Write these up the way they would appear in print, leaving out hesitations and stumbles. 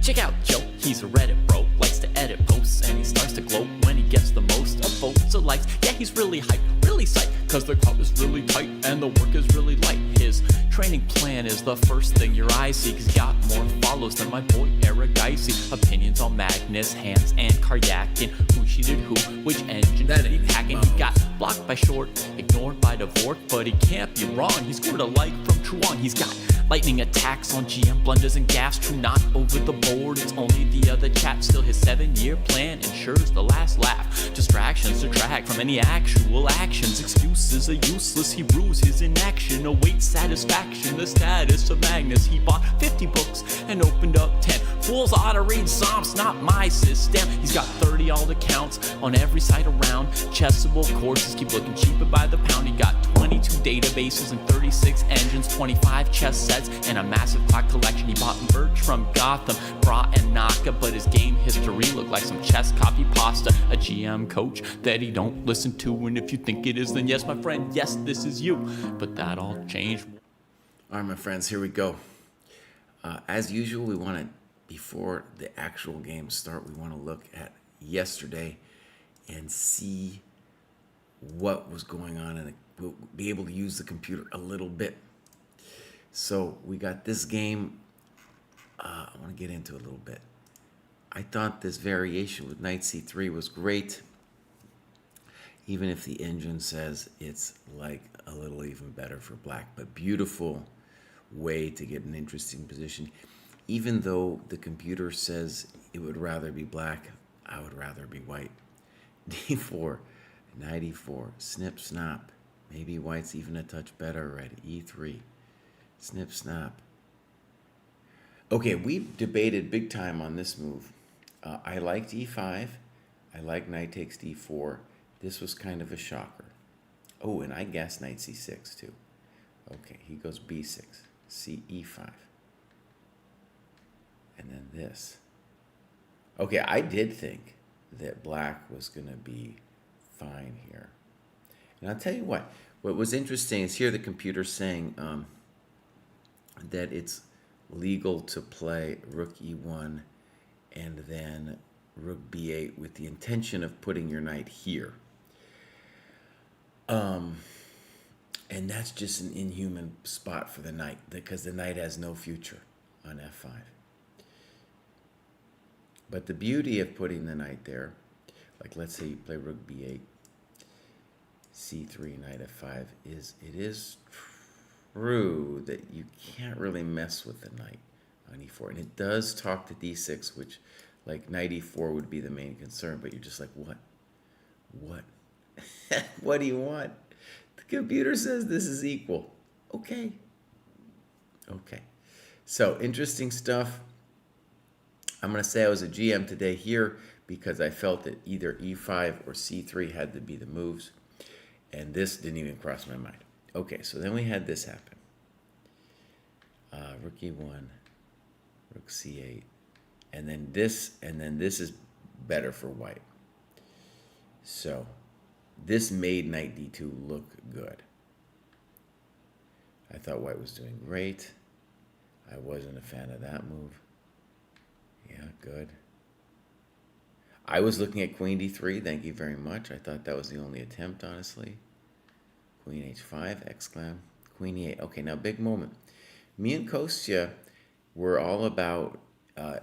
Check out Joe, he's a Reddit bro, likes to edit posts, and he starts to gloat when he gets the most of votes or likes. Yeah, he's really hyped, really psyched, cause the club is really tight and the work is really light. His training plan is the first thing your eyes see, cause he got more follows than my boy Aronian. Opinions on Magnus, Hans, and Karyakin, who cheated who, which engine that he hacking. He got blocked by Short, ignored by Dvorak, but he can't be wrong, he scored a like from Truan. He's got lightning attacks on GM blunders and gaffes, true not over the board, it's only the other chat. Still his 7-year plan ensures the last laugh. Distractions detract from any actual actions. Excuses are useless, he rues his inaction. Awaits satisfaction, the status of Magnus. He bought 50 books and opened up 10. Fools ought to read Psalms, not my system. He's got 30 alt accounts on every site around. Chessable courses keep looking cheaper by the pound. He got 22 databases and 36 engines, 25 chess sets, and a massive clock collection. He bought merch from Gotham, Bra and Naka, but his game history looked like some chess copy pasta. A GM coach that he don't listen to, and if you think it is, then yes, my friend, yes, this is you. But that all changed. All right, my friends, here we go. As usual, we want to, before the actual games start, we want to look at yesterday and see what was going on, and we'll be able to use the computer a little bit. So we got this game. I want to get into it a little bit. I thought this variation with knight c3 was great, even if the engine says it's like a little even better for black. But beautiful way to get an interesting position. Even though the computer says it would rather be black, I would rather be white. d4, knight e4, snip, snap. Maybe white's even a touch better already. e3, snip, snap. Okay, we debated big time on this move. I liked e5. I like knight takes d4. This was kind of a shocker. Oh, and I guessed knight c6 too. Okay, he goes b6, c e5. And then this. Okay, I did think that black was going to be fine here. And I'll tell you what was interesting is here the computer's saying that it's legal to play rook e1 and then rook b8 with the intention of putting your knight here. And that's just an inhuman spot for the knight, because the knight has no future on f5. But the beauty of putting the knight there, like let's say you play rook b8, c3, knight f5, is it is true that you can't really mess with the knight on e4. And it does talk to d6, which like knight e4 would be the main concern, but you're just like, what? What do you want? The computer says this is equal. Okay. So interesting stuff. I'm going to say I was a GM today here because I felt that either e5 or c3 had to be the moves, and this didn't even cross my mind. Okay, so then we had this happen. Rook e1, rook c8, and then this is better for white. So this made knight d2 look good. I thought white was doing great. I wasn't a fan of that move. Yeah, good. I was looking at queen d3. Thank you very much. I thought that was the only attempt, honestly. Queen h5, exclam. Queen e8. Okay, now big moment. Me and Kostya were all about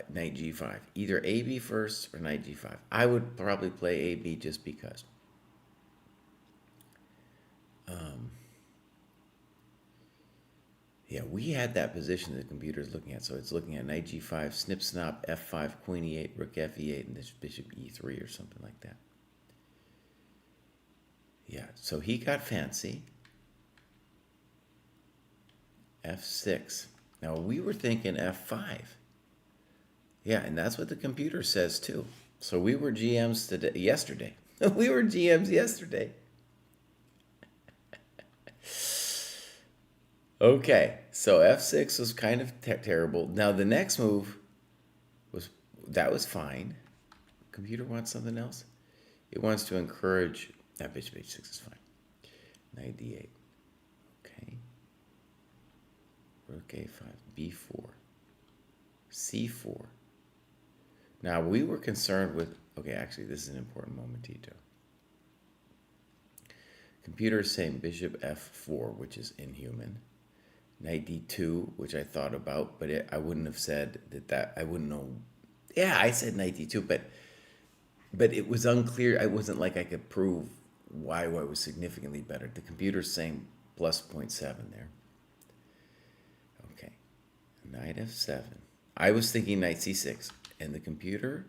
knight g5. Either ab first or knight g5. I would probably play ab just because. Yeah, we had that position the computer is looking at. So it's looking at knight g5, snip, snap, f5, queen e8, rook f e8, and this bishop e3 or something like that. Yeah, so he got fancy. f6. Now, we were thinking f5. Yeah, and that's what the computer says, too. So we were GMs yesterday. We were GMs yesterday. Okay, so f6 was kind of terrible. Now, the next move was fine. Computer wants something else. It wants to encourage that bishop h6 is fine. Knight d8. Okay. Rook a5, b4, c4, Now, we were concerned with, okay, actually, this is an important momentito. Computer is saying bishop f4, which is inhuman. Knight d2, which I thought about, but I wouldn't have said I wouldn't know. Yeah, I said knight d2, but it was unclear. It wasn't like I could prove why white was significantly better. The computer's saying plus 0.7 there. Okay, knight f7. I was thinking knight c6, and the computer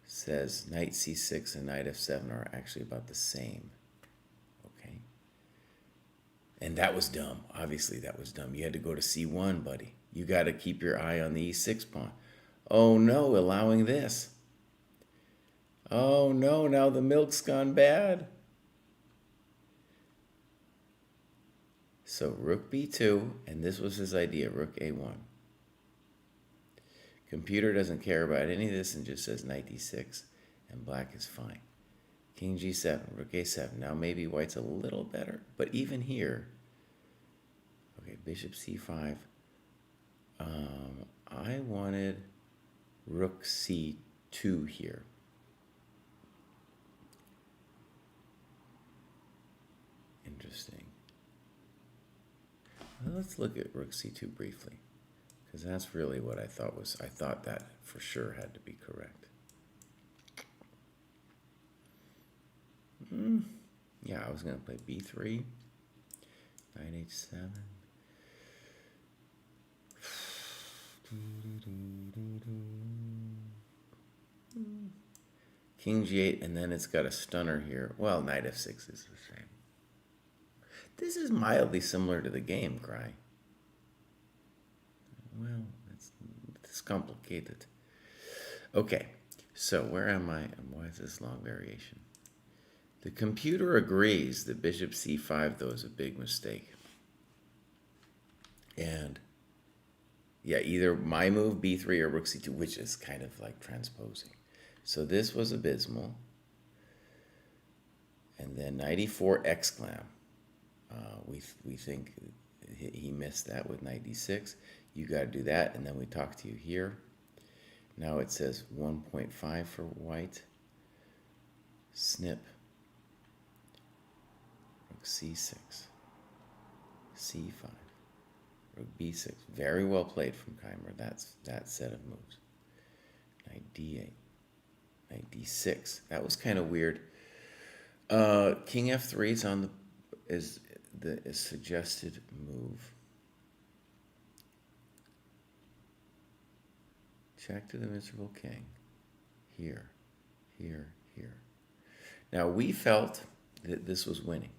says knight c6 and knight f7 are actually about the same. Okay. And that was dumb. Obviously, that was dumb. You had to go to c1, buddy. You got to keep your eye on the e6 pawn. Oh, no, allowing this. Oh, no, now the milk's gone bad. So rook b2, and this was his idea, rook a1. Computer doesn't care about any of this and just says knight d6, and black is fine. King g7, rook a7. Now maybe white's a little better, but even here, okay, bishop c5. I wanted rook c2 here. Interesting. Well, let's look at rook c2 briefly, because that's really what I thought was. I thought that for sure had to be correct. Yeah, I was going to play b3, knight h7. King g8, and then it's got a stunner here. Well, knight f6 is the same. This is mildly similar to the game, Cry. Well, it's complicated. Okay, so where am I, and why is this long variation? The computer agrees that bishop c5, though, is a big mistake. And, yeah, either my move, b3, or rook c2, which is kind of like transposing. So this was abysmal. And then knight e4 exclam. We think he missed that with knight d6. You got to do that, and then we talk to you here. Now it says 1.5 for white. Snip. Rook c6. c5. Rook b6. Very well played from Keimer. That's that set of moves. Knight d8. Knight d6. That was kind of weird. King f3 is on the suggested move. Check to the miserable king. Here, here, here. Now we felt that this was winning.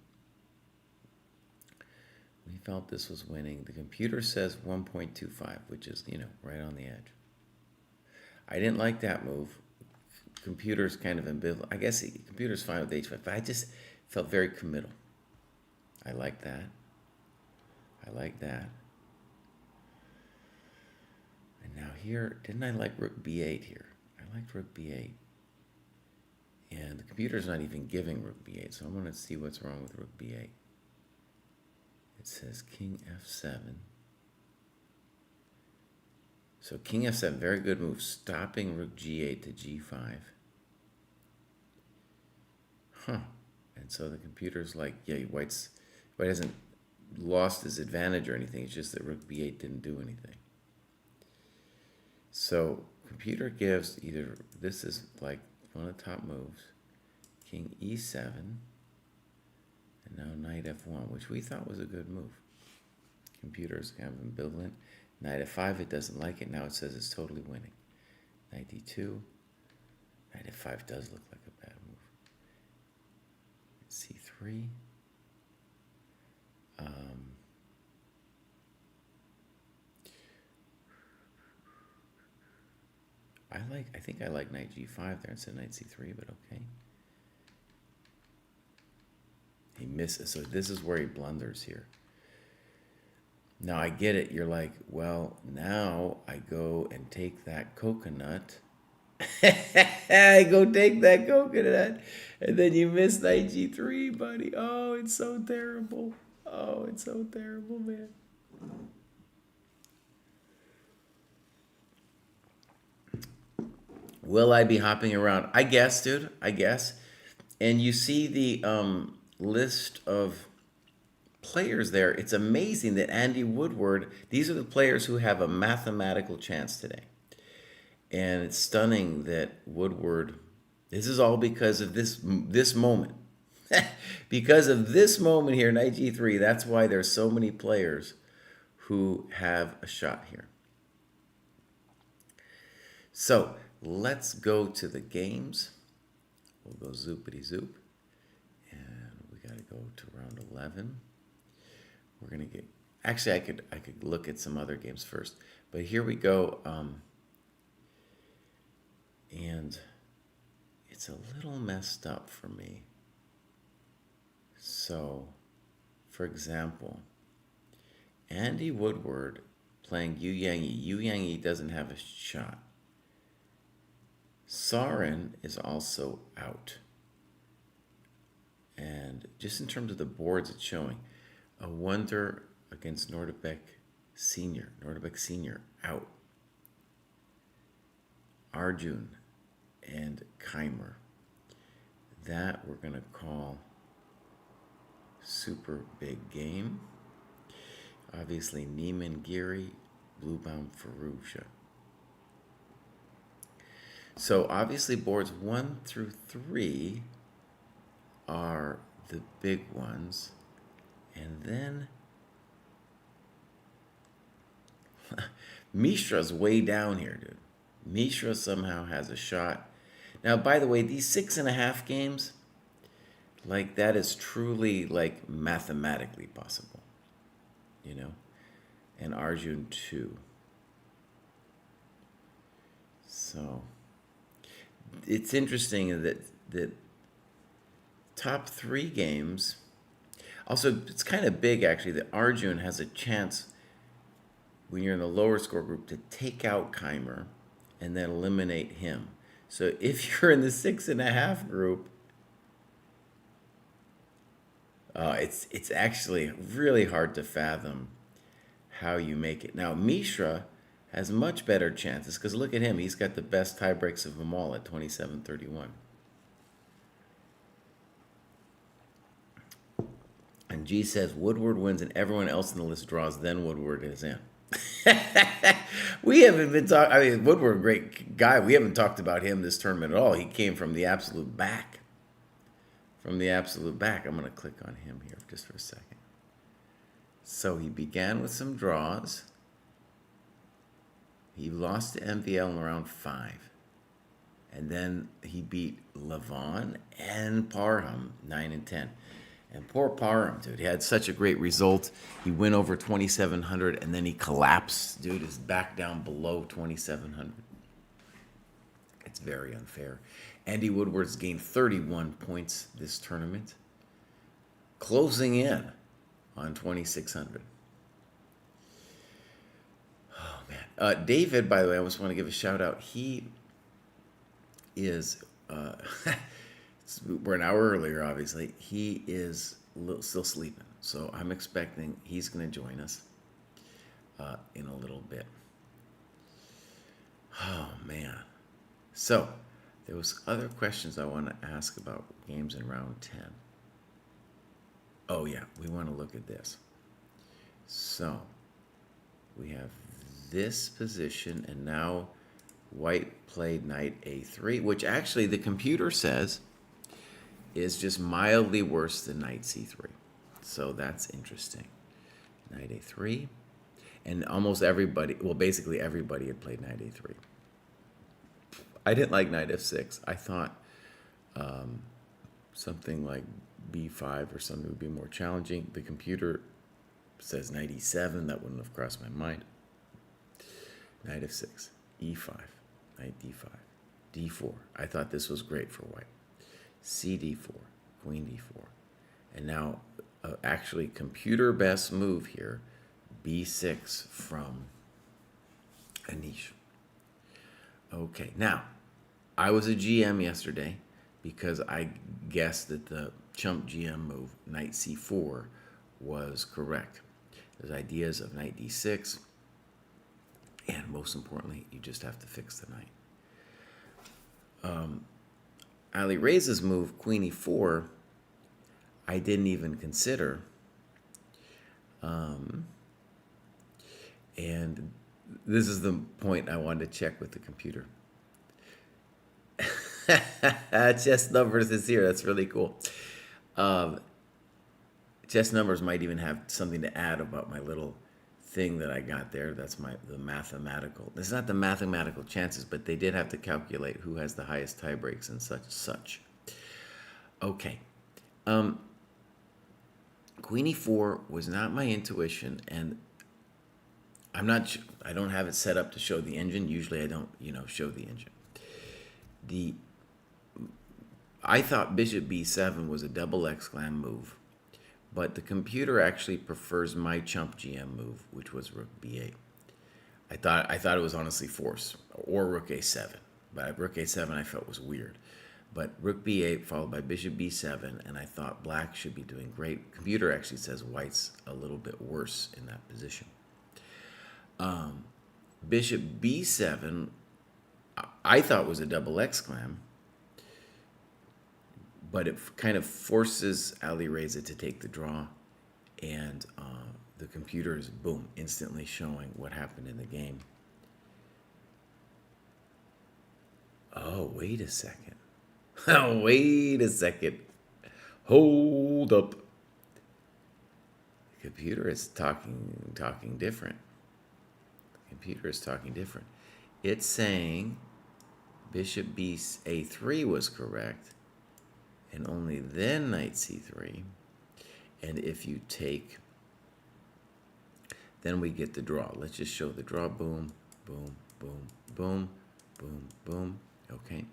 We felt this was winning. The computer says 1.25, which is, right on the edge. I didn't like that move. Computer's kind of ambivalent. I guess the computer's fine with h5, but I just felt very committal. I like that. I like that. And now here, didn't I like rook b8 here? I liked rook b8. And the computer's not even giving rook b8, so I'm going to see what's wrong with rook b8. It says king f7. So king f7, very good move, stopping rook g8 to g5. Huh. And so the computer's like, yeah, white hasn't lost his advantage or anything. It's just that rook b8 didn't do anything. So computer gives either, this is like one of the top moves, king e7, and now knight f1, which we thought was a good move. Computer's kind of ambivalent. Knight f5, it doesn't like it. Now it says it's totally winning. Knight d2. Knight f5 does look like a bad move. c3. I think I like knight g5 there instead of knight c3, but okay. He misses, so this is where he blunders here. Now I get it. You're like, well, now I go and take that coconut. I go take that coconut, and then you miss knight g3, buddy. Oh, it's so terrible. Oh, it's so terrible, man. Will I be hopping around? I guess, dude. I guess. And you see the list of players there. It's amazing that Andy Woodward, these are the players who have a mathematical chance today. And it's stunning that Woodward, this is all because of this moment. Because of this moment here, knight g3, that's why there's so many players who have a shot here. So let's go to the games. We'll go zoopity zoop. And we got to go to round 11. We're going to get, actually I could look at some other games first. But here we go. And it's a little messed up for me. So, for example, Andy Woodward playing Yu Yang Yi. Yu Yang Yi doesn't have a shot. Sarin is also out. And just in terms of the boards it's showing, a wonder against Nordebek Senior. Nordebek Senior out. Arjun and Keimer. That we're going to call super big game. Obviously, Niemann, Giri, Bluebaum, Ferrugia. So obviously boards 1 through 3 are the big ones. And then Mishra's way down here, dude. Mishra somehow has a shot. Now, by the way, these 6.5 games, like, that is truly, like, mathematically possible, you know? And Arjun 2. So it's interesting that top 3 games, also it's kind of big actually that Arjun has a chance when you're in the lower score group to take out Keimer and then eliminate him. So if you're in the 6.5 group, it's actually really hard to fathom how you make it. Now, Mishra has much better chances because look at him. He's got the best tie breaks of them all at 27-31. And G says Woodward wins and everyone else in the list draws, then Woodward is in. We haven't been talking. I mean, Woodward, great guy. We haven't talked about him this tournament at all. He came from the absolute back. From the absolute back. I'm going to click on him here just for a second. So he began with some draws. He lost to MVL in round 5. And then he beat Levon and Parham 9 and 10. And poor Parham, dude, he had such a great result. He went over 2,700 and then he collapsed. Dude is back down below 2,700. It's very unfair. Andy Woodward's gained 31 points this tournament, closing in on 2,600. Oh, man. David, by the way, I just want to give a shout out. He is, we're an hour earlier, obviously. He is still sleeping. So I'm expecting he's going to join us in a little bit. Oh, man. So there was other questions I want to ask about games in round 10. Oh, yeah. We want to look at this. So we have this position, and now white played knight a3, which actually the computer says is just mildly worse than knight c3. So that's interesting. Knight a3. And almost everybody, well, basically everybody had played knight a3. I didn't like knight f6. I thought something like b5 or something would be more challenging. The computer says knight e7. That wouldn't have crossed my mind. Knight f6, e5, knight d5, d4. I thought this was great for white. cd4, queen d4. And now, actually, computer best move here, b6 from Anish. Okay, now, I was a GM yesterday because I guessed that the chump GM move, knight c4, was correct. There's ideas of knight d6, and most importantly, you just have to fix the knight. Ali Reza's move, Queen E4, I didn't even consider. And this is the point I wanted to check with the computer. Chess numbers is here. That's really cool. Chess numbers might even have something to add about my little thing that I got there. That's the mathematical. It's not the mathematical chances, but they did have to calculate who has the highest tie breaks and such. Okay. Queen E4 was not my intuition, and I don't have it set up to show the engine. Usually I don't, show the engine. I thought Bishop B7 was a double exclam move, but the computer actually prefers my chump GM move, which was Rook B8. I thought it was honestly force, or Rook A7, but Rook A7 I felt was weird. But Rook B8 followed by Bishop B7, and I thought Black should be doing great. Computer actually says White's a little bit worse in that position. Bishop B7, I thought was a double exclam, but it kind of forces Ali Reza to take the draw, and the computer is, boom, instantly showing what happened in the game. Oh, wait a second. Wait a second. Hold up. The computer is talking different. The computer is talking different. It's saying Bishop A3 was correct, and only then Knight C3. And if you take, then we get the draw. Let's just show the draw. Boom, boom, boom, boom, boom, boom. Okay.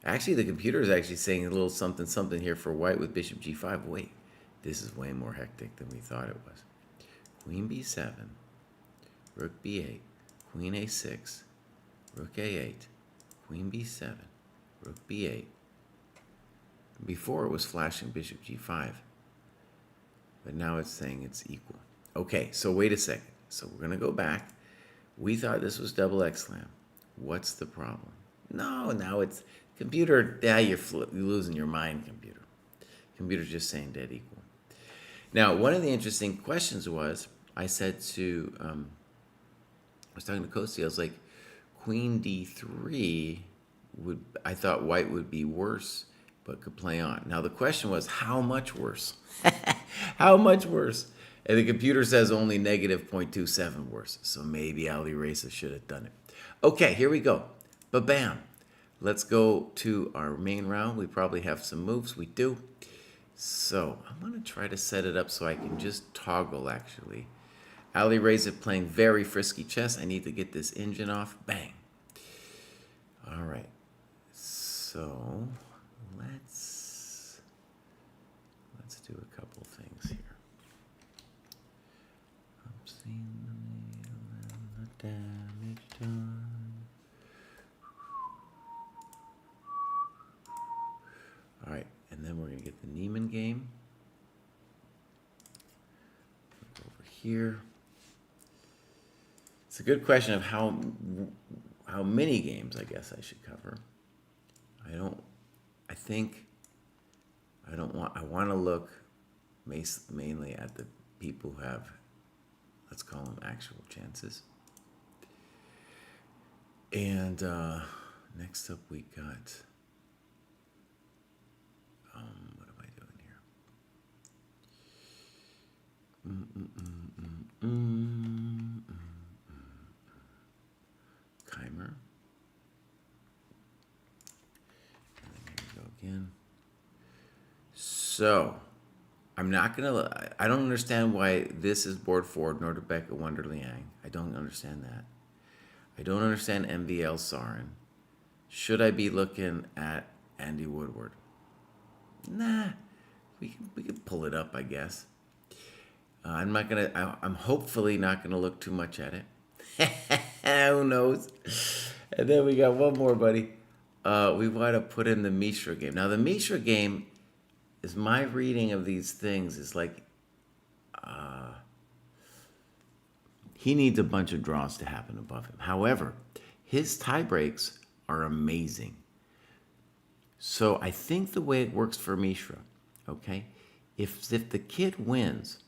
Actually, the computer is actually saying a little something, something here for White with Bishop G5. Wait, this is way more hectic than we thought it was. Queen B7, Rook B8, Queen A6, Rook A8, Queen B7, Rook B8. Before it was flashing Bishop G5, but now it's saying it's equal. Okay, so wait a second. So we're going to go back. We thought this was double exclam. What's the problem? No, now it's computer. Yeah, you're losing your mind, computer. Computer's just saying dead equal. Now, one of the interesting questions was, I said to, I was talking to Kosti, I was like, Queen D3 I thought White would be worse, but could play on. Now, the question was, how much worse? How much worse? And the computer says only negative 0.27 worse. So maybe Ali Reza should have done it. Okay, here we go. Ba-bam. Let's go to our main round. We probably have some moves. We do. So I'm going to try to set it up so I can just toggle, actually. Ali Reza playing very frisky chess. I need to get this engine off. Bang. All right. So let's do a couple things here. I'm seeing the nail and the damage done. All right, and then we're going to get the Niemann game. Look over here. It's a good question of how many games I guess I should cover. I want to look mainly at the people who have, let's call them actual chances. And next up we got, what am I doing here? Keimer. And then here we go again. So, I don't understand why this is board forward, nor Rebecca Wonderliang. I don't understand that. I don't understand MVL Sarin. Should I be looking at Andy Woodward? Nah, we can pull it up, I guess. I'm hopefully not gonna look too much at it. Who knows? And then we got one more, buddy. We want to put in the Mishra game. Now, the Mishra game is my reading of these things is like he needs a bunch of draws to happen above him. However, his tie breaks are amazing. So I think the way it works for Mishra, okay, if the kid wins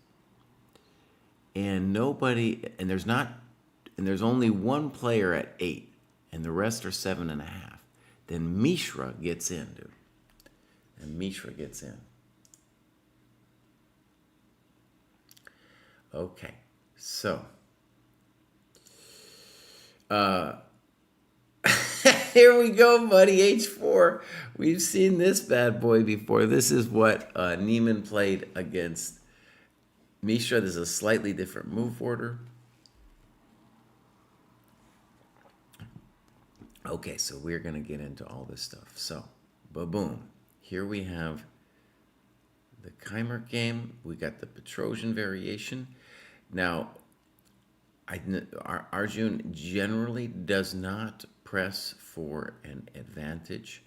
and nobody and there's only one player at 8 and the rest are 7.5, then Mishra gets in, dude. And Mishra gets in. Okay, so here we go, buddy. H4. We've seen this bad boy before. This is what Niemann played against Mishra. This is a slightly different move order. Okay, so we're going to get into all this stuff. So, ba-boom. Here we have the Chimer game. We got the Petrosian variation. Now, Arjun generally does not press for an advantage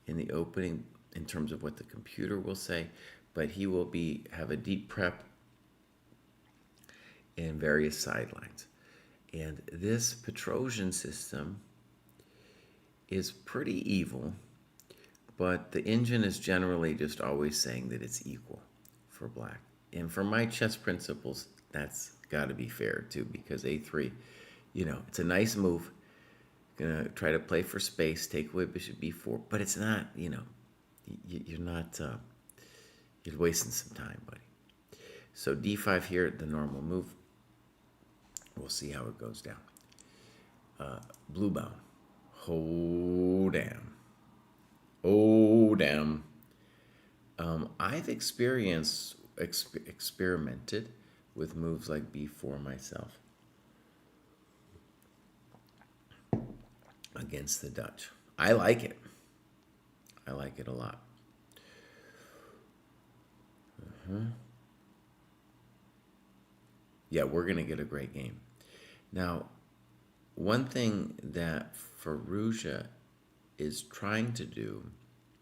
in the opening in terms of what the computer will say, but he will have a deep prep in various sidelines. And this Petrosian system is pretty evil, but the engine is generally just always saying that it's equal for black. And for my chess principles, that's got to be fair too, because A3, it's a nice move. Gonna try to play for space, take away bishop B4, but it's not, you're not, you're wasting some time, buddy. So D5 here, the normal move. We'll see how it goes down. Blue bound. Oh, damn. Oh, damn. I've experimented with moves like B4 myself against the Dutch. I like it. I like it a lot. Yeah, we're going to get a great game. Now, one thing that Firouzja is trying to do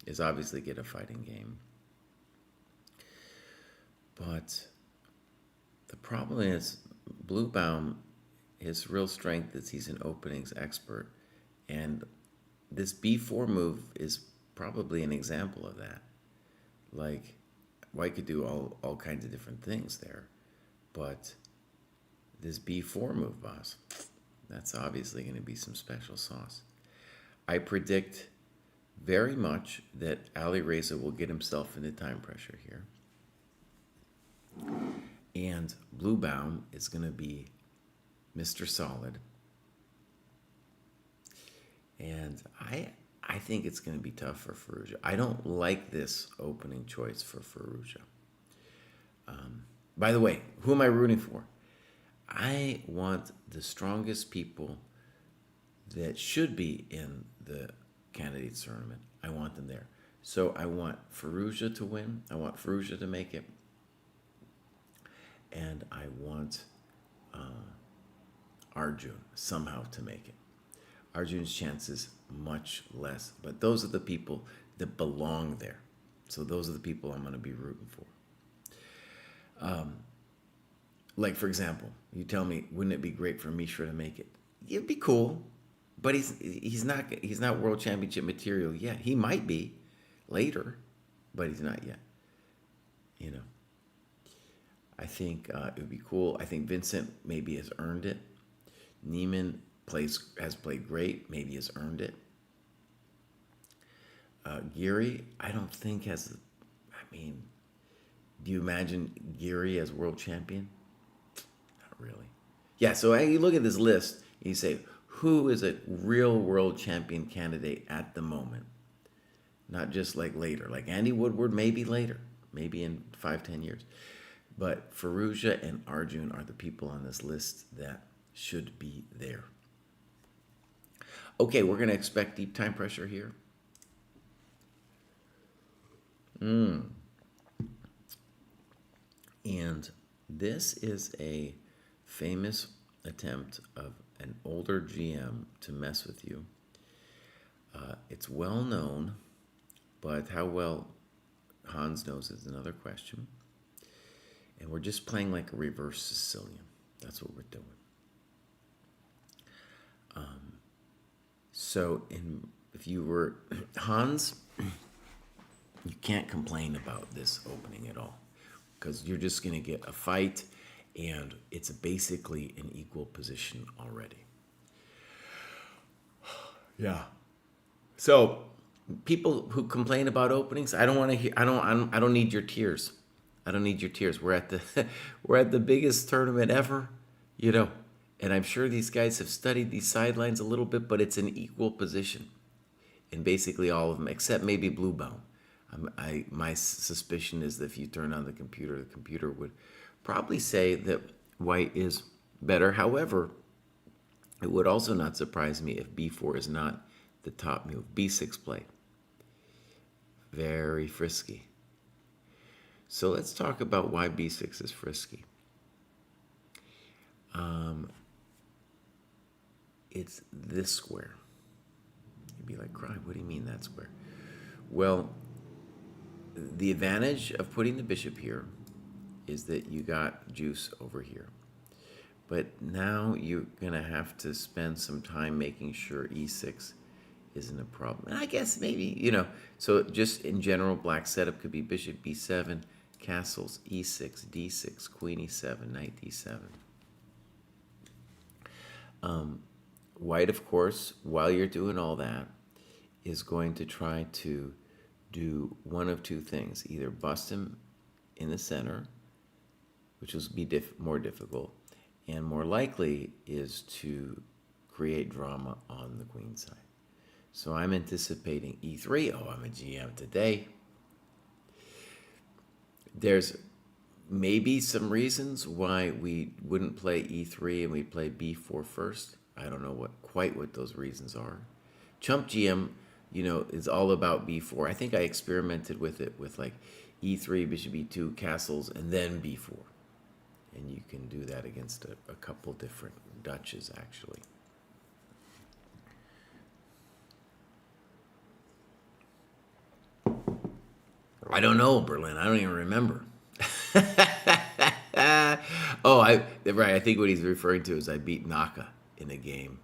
is obviously get a fighting game. But the problem is Bluebaum, his real strength is he's an openings expert. And this B4 move is probably an example of that. Like, White could do all kinds of different things there. But this B4 move, boss, that's obviously going to be some special sauce. I predict very much that Ali Reza will get himself into time pressure here. And Bluebaum is going to be Mr. Solid. And I think it's going to be tough for Firouzja. I don't like this opening choice for Firouzja. By the way, who am I rooting for? I want the strongest people that should be in the candidates tournament. I want them there. So I want Firouzja to win. I want Firouzja to make it. And I want Arjun somehow to make it. Arjun's chances much less. But those are the people that belong there. So those are the people I'm going to be rooting for. Like, for example, you tell me, wouldn't it be great for Mishra to make it? It'd be cool. But he's not world championship material yet. He might be later, but he's not yet. I think it would be cool. I think Vincent maybe has earned it. Niemann has played great. Maybe has earned it. Giri, I don't think has. Do you imagine Giri as world champion? Not really. Yeah. So you look at this list and you say, who is a real world champion candidate at the moment? Not just like later. Like Andy Woodward, maybe later. Maybe in 5-10 years. But Firouzja and Arjun are the people on this list that should be there. Okay, we're going to expect deep time pressure here. And this is a famous attempt of an older GM to mess with you. It's well known, but how well Hans knows is another question. And we're just playing like a reverse Sicilian. That's what we're doing. So if you were Hans, you can't complain about this opening at all, because you're just going to get a fight, and it's basically an equal position already. Yeah. So people who complain about openings, I don't want to hear. I don't need your tears. I don't need your tears. We're at the we're at the biggest tournament ever, and I'm sure these guys have studied these sidelines a little bit, but it's an equal position in basically all of them, except maybe blue bone. My suspicion is that if you turn on the computer would probably say that white is better. However, it would also not surprise me if b4 is not the top move. b6 play. Very frisky. So let's talk about why b6 is frisky. It's this square. You'd be like, "Cry, what do you mean that square?" Well, the advantage of putting the bishop here is that you got juice over here. But now you're going to have to spend some time making sure e6 isn't a problem. And I guess maybe, so just in general, black setup could be bishop b7, castles, e6, d6, queen e7, knight d7. White, of course, while you're doing all that, is going to try to do one of two things. Either bust him in the center, which will be more difficult, and more likely is to create drama on the queen side. So I'm anticipating e3. Oh, I'm a GM today. There's maybe some reasons why we wouldn't play e3 and we play b4 first. I don't know quite what those reasons are. Chump GM, is all about b4. I think I experimented with it with like e3, bishop e2, castles, and then b4. And you can do that against a couple different Dutches, actually. I don't know, Berlin. I don't even remember. Right. I think what he's referring to is I beat Naka in a game.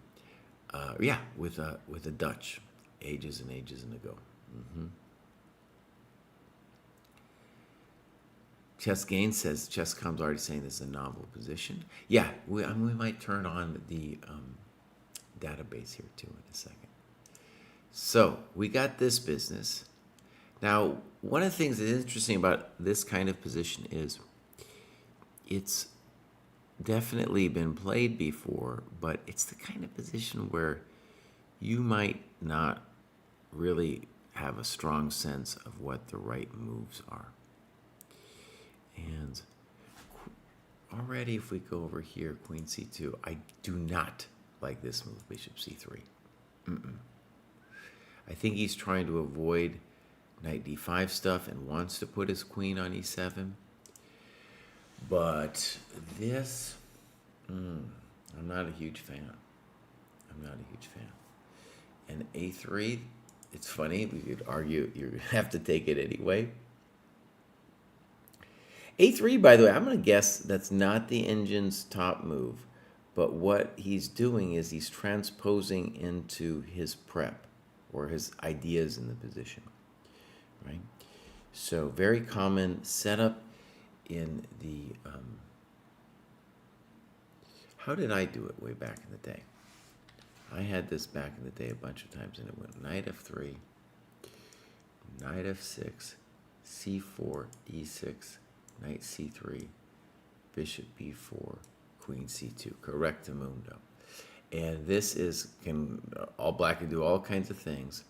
With a Dutch, ages and ages ago. Chess Gain says Chess.com's already saying this is a novel position. Yeah, we might turn on the database here too in a second. So we got this business. Now, one of the things that's interesting about this kind of position is it's definitely been played before, but it's the kind of position where you might not really have a strong sense of what the right moves are. And already if we go over here, queen c2, I do not like this move, bishop c3. I think he's trying to avoid knight d5 stuff and wants to put his queen on e7. But this, I'm not a huge fan. And a3, it's funny, we could argue you have to take it anyway. a3, by the way, I'm going to guess that's not the engine's top move, but what he's doing is he's transposing into his prep or his ideas in the position, right? So very common setup in the, how did I do it way back in the day? I had this back in the day a bunch of times, and it went knight f3, knight f6, c4, e6, knight c3, bishop b4, queen c2, correctamundo. And this all black can do all kinds of things,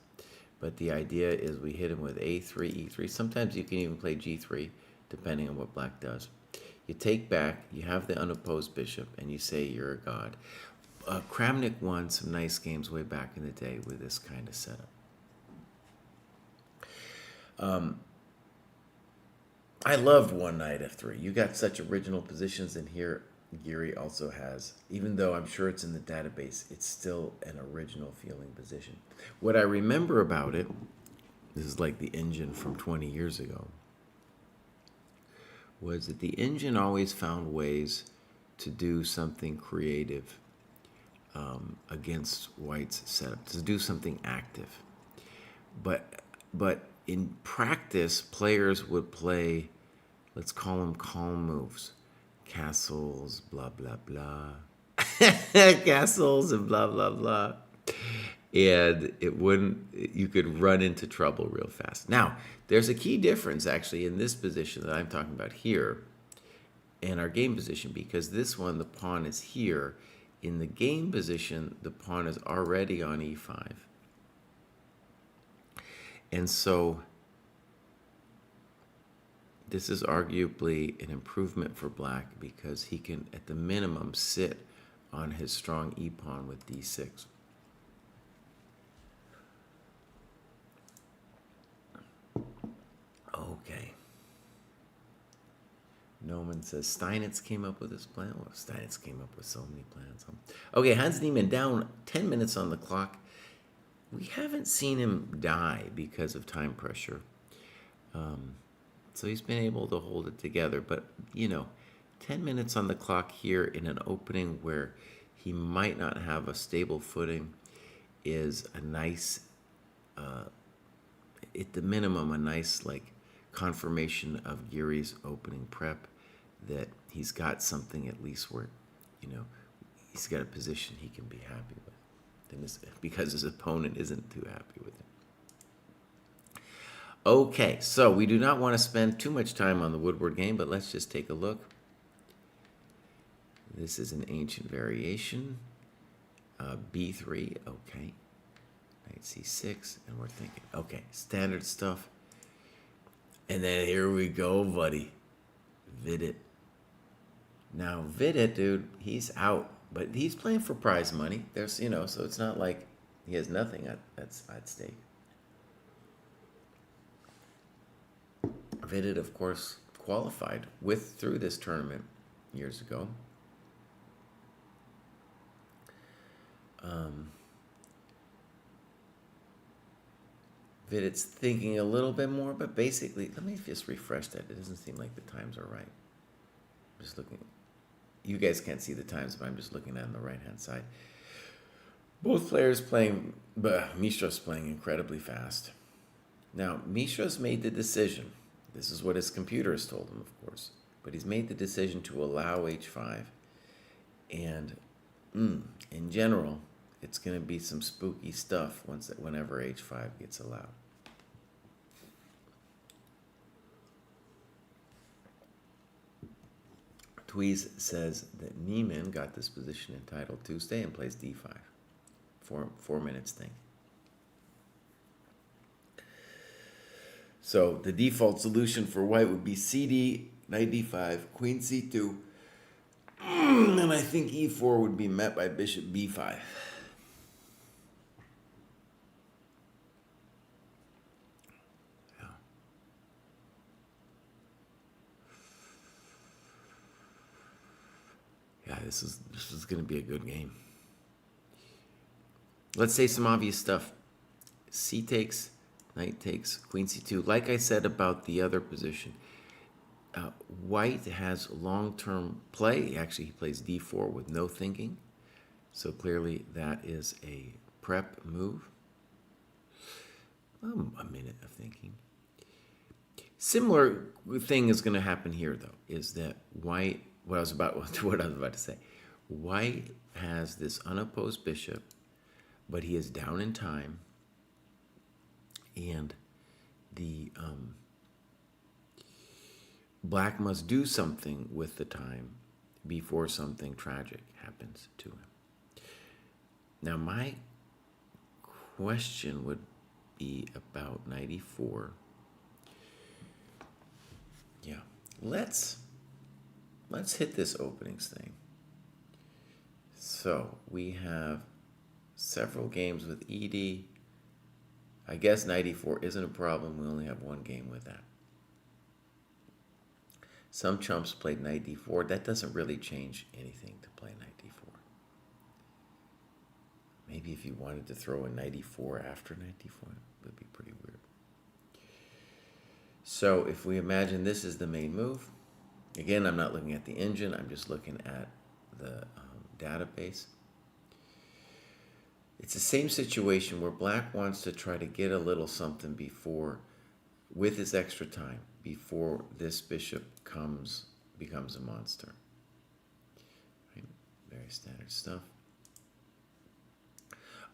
but the idea is we hit him with a3, e3. Sometimes you can even play g3, depending on what black does. You take back, you have the unopposed bishop, and you say you're a god. Kramnik won some nice games way back in the day with this kind of setup. I loved one knight f3. You got such original positions in here. Giri also has, even though I'm sure it's in the database, it's still an original feeling position. What I remember about it, this is like the engine from 20 years ago, was that the engine always found ways to do something creative against White's setup, to do something active. But in practice, players would play, let's call them calm moves, castles, blah blah blah, castles and blah blah blah, and you could run into trouble real fast. Now, there's a key difference actually in this position that I'm talking about here, in our game position, because this one, the pawn is here. In the game position, the pawn is already on e5. And so this is arguably an improvement for black because he can, at the minimum, sit on his strong e-pawn with d6. Okay. Niemann says Steinitz came up with this plan. Well, Steinitz came up with so many plans. Okay, Hans Niemann down 10 minutes on the clock. We haven't seen him die because of time pressure. So he's been able to hold it together. But, 10 minutes on the clock here in an opening where he might not have a stable footing is a nice, at the minimum, a nice, confirmation of Giri's opening prep, that he's got something at least where, he's got a position he can be happy with. Because his opponent isn't too happy with him. Okay, so we do not want to spend too much time on the Woodward game, but let's just take a look. This is an ancient variation. B3, okay. Knight C6, and we're thinking, okay, standard stuff. And then here we go, buddy. Vidit. Now, Vidit, dude, he's out. But he's playing for prize money. There's, so it's not like he has nothing at stake. Vidit, of course, qualified through this tournament years ago. Vidit's thinking a little bit more, but basically, let me just refresh that. It doesn't seem like the times are right. I'm just looking. You guys can't see the times, but I'm just looking at on the right-hand side. Both players playing, but Mishra's playing incredibly fast. Now, Mishra's made the decision. This is what his computer has told him, of course. But he's made the decision to allow h5. And in general, it's going to be some spooky stuff whenever h5 gets allowed. Tweez says that Niemann got this position entitled Tuesday and plays d5. 4 minutes thing. So the default solution for white would be cd, knight d5, queen c2, and I think e4 would be met by bishop b5. Yeah, this is going to be a good game. Let's say some obvious stuff. C takes, knight takes, queen c2. Like I said about the other position, white has long-term play. Actually, he plays d4 with no thinking. So clearly that is a prep move. A minute of thinking. Similar thing is going to happen here, though, is that white... What I was about to say. White has this unopposed bishop, but he is down in time, and the black must do something with the time before something tragic happens to him. Now, my question would be about knight e4. Yeah, let's hit this openings thing. So we have several games with ED. I guess knight e4 isn't a problem. We only have one game with that. Some chumps played knight d4. That doesn't really change anything to play knight d4. Maybe if you wanted to throw a knight e4 after knight d4, it would be pretty weird. So if we imagine this is the main move, again, I'm not looking at the engine. I'm just looking at the database. It's the same situation where black wants to try to get a little something before, with his extra time, before this bishop becomes a monster. Right? Very standard stuff.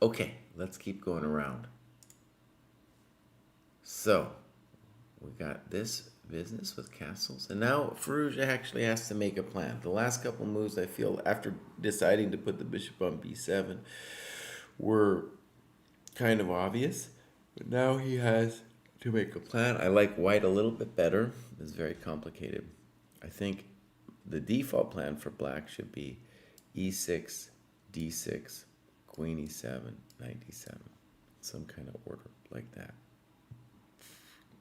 Okay, let's keep going around. So, we got this business with castles. And now Farouj actually has to make a plan. The last couple moves, I feel, after deciding to put the bishop on b7, were kind of obvious. But now he has to make a plan. I like white a little bit better. It's very complicated. I think the default plan for black should be e6, d6, queen e7, knight d7. Some kind of order like that.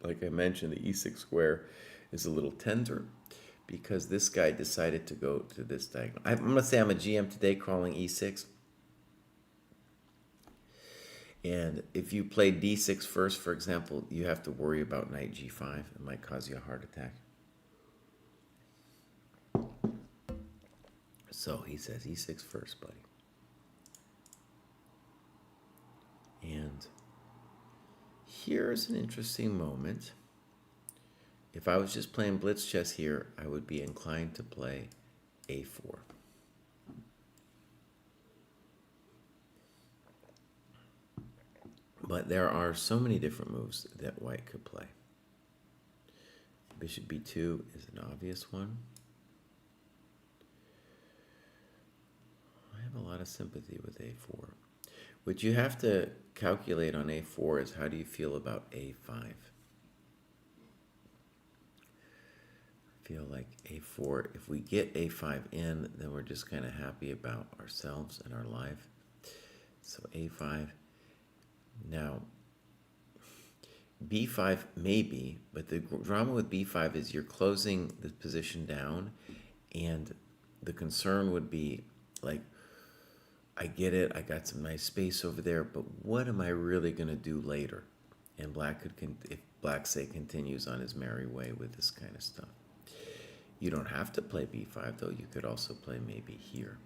Like I mentioned, the e6 square is a little tender because this guy decided to go to this diagonal. I'm going to say I'm a GM today crawling e6. And if you play d6 first, for example, you have to worry about knight g5. It might cause you a heart attack. So he says e6 first, buddy. And here's an interesting moment. If I was just playing blitz chess here, I would be inclined to play a4. But there are so many different moves that white could play. Bishop b2 is an obvious one. I have a lot of sympathy with a4. What you have to calculate on a4 is how do you feel about a5? I feel like a4, if we get a5 in, then we're just kind of happy about ourselves and our life. So a5. Now, b5 maybe, but the drama with b5 is you're closing the position down, and the concern would be like, I get it, I got some nice space over there, but what am I really going to do later? And black could, if black, say, continues on his merry way with this kind of stuff. You don't have to play b5, though. You could also play maybe here.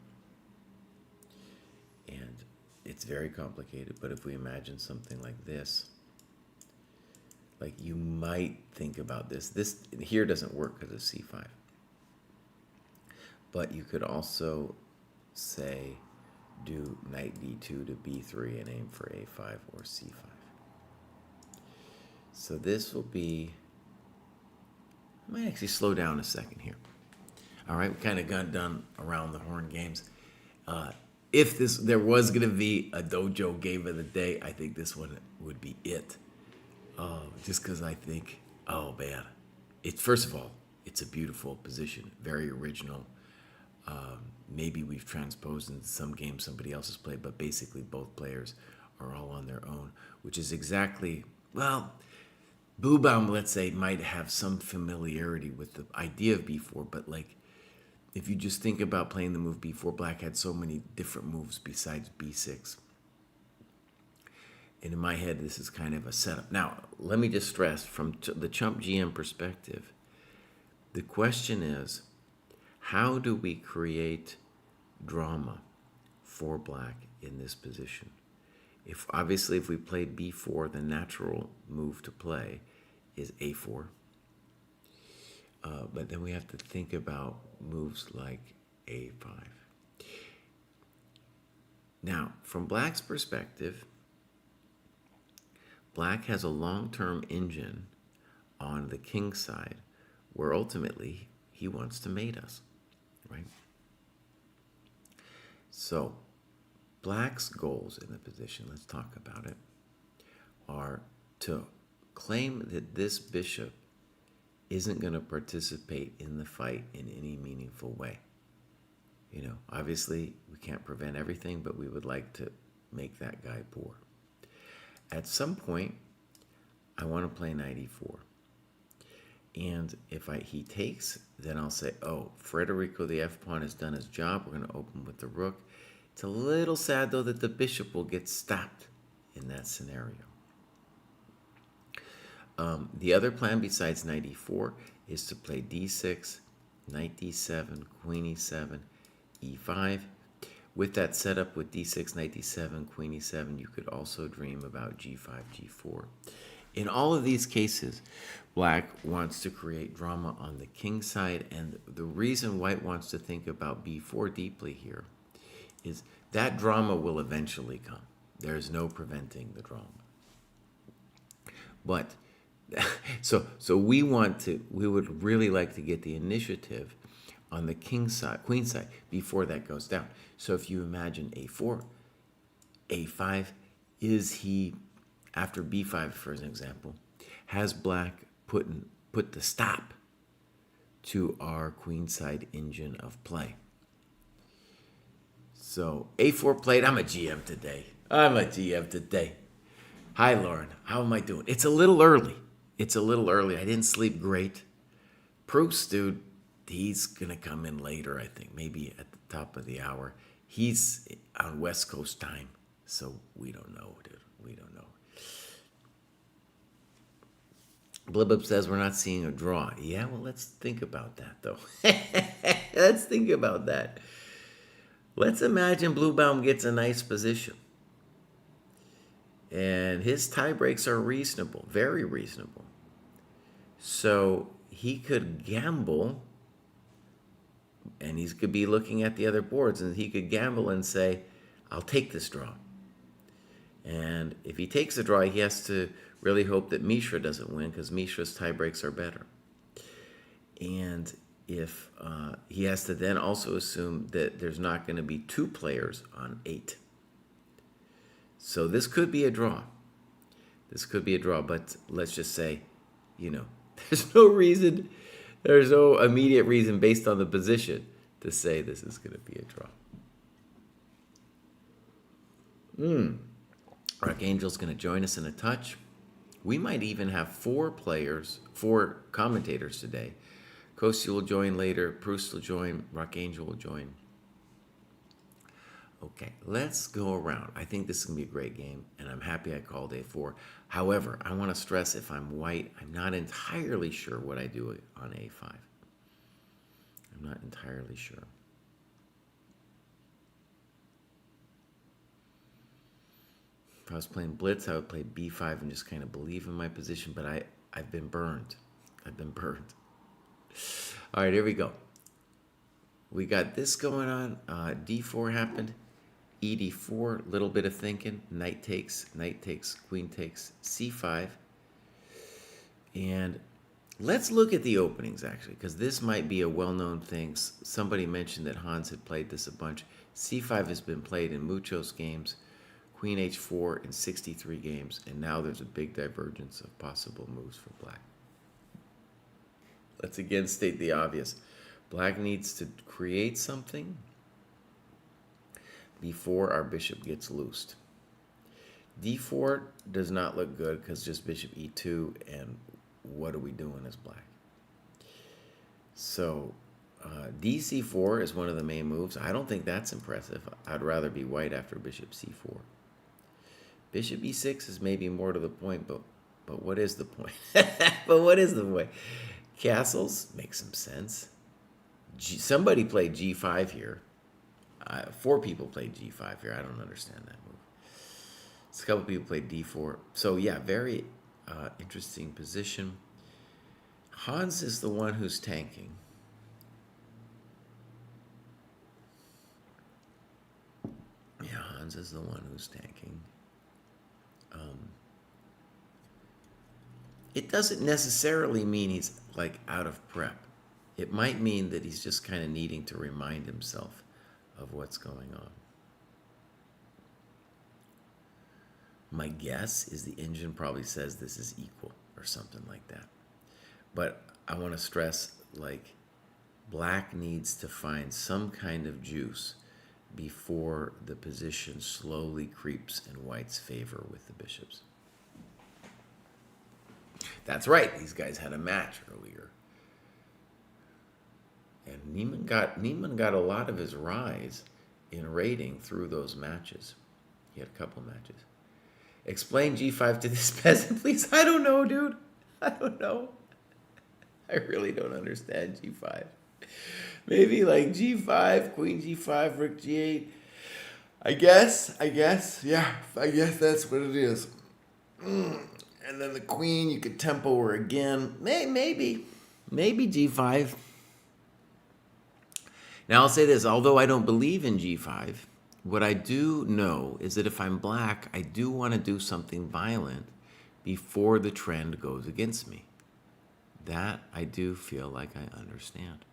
And it's very complicated, but if we imagine something like this, like you might think about this. This here doesn't work because of c5. But you could also say, do knight d2 to b3 and aim for a5 or c5. So this will be, I might actually slow down a second here. All right, we kind of got done around the horn games. If there was going to be a dojo game of the day, I think this one would be it. Just because I think, oh man, first of all, it's a beautiful position, very original. Maybe we've transposed into some game somebody else has played, but basically both players are all on their own, which is exactly, well, Bubaum, let's say, might have some familiarity with the idea of b4, but like, if you just think about playing the move b4, black had so many different moves besides b6. And in my head, this is kind of a setup. Now, let me just stress, from the Chump GM perspective, the question is, how do we create drama for black in this position? Obviously, if we played b4, the natural move to play is a4. But then we have to think about moves like a5. Now, from black's perspective, black has a long-term engine on the king side where ultimately he wants to mate us, right? So black's goals in the position, let's talk about it, are to claim that this bishop isn't going to participate in the fight in any meaningful way. You know, obviously we can't prevent everything, but we would like to make that guy poor. At some point, I want to play knight e4. And if he takes, then I'll say, oh, Federico the f-pawn has done his job. We're going to open with the rook. It's a little sad, though, that the bishop will get stopped in that scenario. The other plan besides knight e4 is to play d6, knight d7, queen e7, e5. with that setup with d6, knight d7, queen e7, you could also dream about g5, g4. In all of these cases, black wants to create drama on the king side, and the reason white wants to think about b4 deeply here is that drama will eventually come. There's no preventing the drama. But so we would really like to get the initiative on the king side, queen side, before that goes down. So if you imagine a4, a5, is he, after b5 for an example, has black put the stop to our queenside engine of play? So a4 played. I'm a GM today. Hi, Lauren. How am I doing? It's a little early. I didn't sleep great. Proust, dude, he's going to come in later, I think. Maybe at the top of the hour. He's on West Coast time. So we don't know, dude. We don't know. Blibub says we're not seeing a draw. Yeah, well, let's think about that, though. Let's think about that. Let's imagine Bluebaum gets a nice position. And his tie breaks are reasonable, very reasonable. So he could gamble, and he could be looking at the other boards, and he could gamble and say, I'll take this draw. And if he takes the draw, he has to really hope that Mishra doesn't win, because Mishra's tie breaks are better. And if he has to then also assume that there's not going to be two players on 8. So this could be a draw. But let's just say, there's no immediate reason based on the position to say this is going to be a draw. Archangel's going to join us in a touch. We might even have 4 commentators today. Kosi will join later. Proust will join. Archangel will join. Okay, let's go around. I think this is going to be a great game, and I'm happy I called a4. However, I want to stress, if I'm white, I'm not entirely sure what I do on a5. I'm not entirely sure. If I was playing blitz, I would play b5 and just kind of believe in my position, but I've been burned. All right, here we go. We got this going on. d4 happened. ed4, little bit of thinking. Knight takes, queen takes, c5. And let's look at the openings, actually, because this might be a well-known thing. Somebody mentioned that Hans had played this a bunch. c5 has been played in muchos games. Queen h4 in 63 games. And now there's a big divergence of possible moves for black. Let's again state the obvious. Black needs to create something before our bishop gets loosed. d4 does not look good because just bishop e2, and what are we doing as black? So dc4 is one of the main moves. I don't think that's impressive. I'd rather be white after bishop c4. Bishop e6 is maybe more to the point, but what is the point? Castles make some sense. Somebody played g5 here. 4 people played g5 here. I don't understand that move. A couple people played d4. So yeah, very interesting position. Hans is the one who's tanking. Yeah, Hans is the one who's tanking. It doesn't necessarily mean he's like out of prep. It might mean that he's just kind of needing to remind himself of what's going on. My guess is the engine probably says this is equal or something like that. But I want to stress, black needs to find some kind of juice before the position slowly creeps in white's favor with the bishops. That's right, these guys had a match earlier. And Niemann got a lot of his rise in rating through those matches. He had a couple matches. Explain g5 to this peasant, please. I don't know, dude. I don't know. I really don't understand g5. Maybe like g5, queen g5, rook g8. I guess, yeah. I guess that's what it is. And then the queen, you could tempo her again. Maybe G5. Now I'll say this, although I don't believe in G5, what I do know is that if I'm black, I do want to do something violent before the trend goes against me. That I do feel like I understand.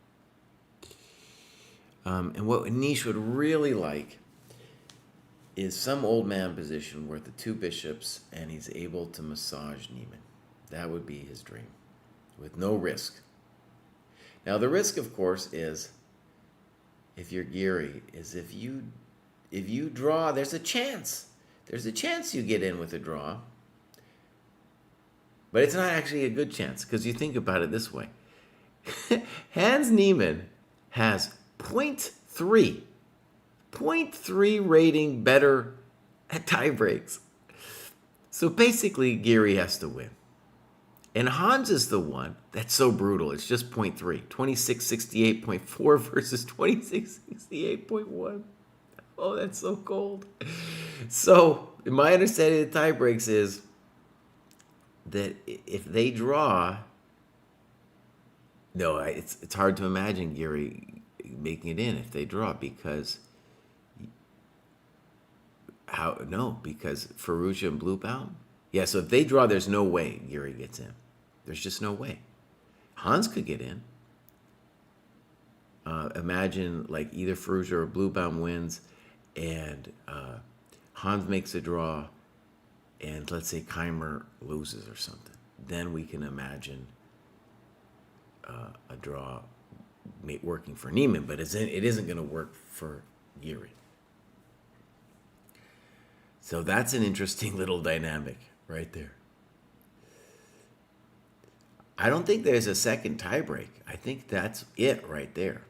And what Anish would really like is some old man position with the two bishops and he's able to massage Niemann. That would be his dream, with no risk. Now the risk, of course, is if you're Giri, is if you draw, there's a chance. There's a chance you get in with a draw. But it's not actually a good chance, because you think about it this way. Hans Niemann has 0.3 rating better at tie breaks. So basically, Giri has to win. And Hans is the one that's so brutal. It's just 0.3. 2668.4 versus 2668.1. Oh, that's so cold. So my understanding of the tie breaks is that if they draw, no, it's hard to imagine Giri making it in if they draw, because because Fallujah and Bluebaum. Yeah, so if they draw, there's no way Giri gets in. There's just no way. Hans could get in. Imagine like either Fallujah or Bluebaum wins, and Hans makes a draw, and let's say Keimer loses or something. Then we can imagine a draw working for Niemann, but it isn't going to work for Giri. So that's an interesting little dynamic right there. I don't think there's a second tiebreak. I think that's it right there.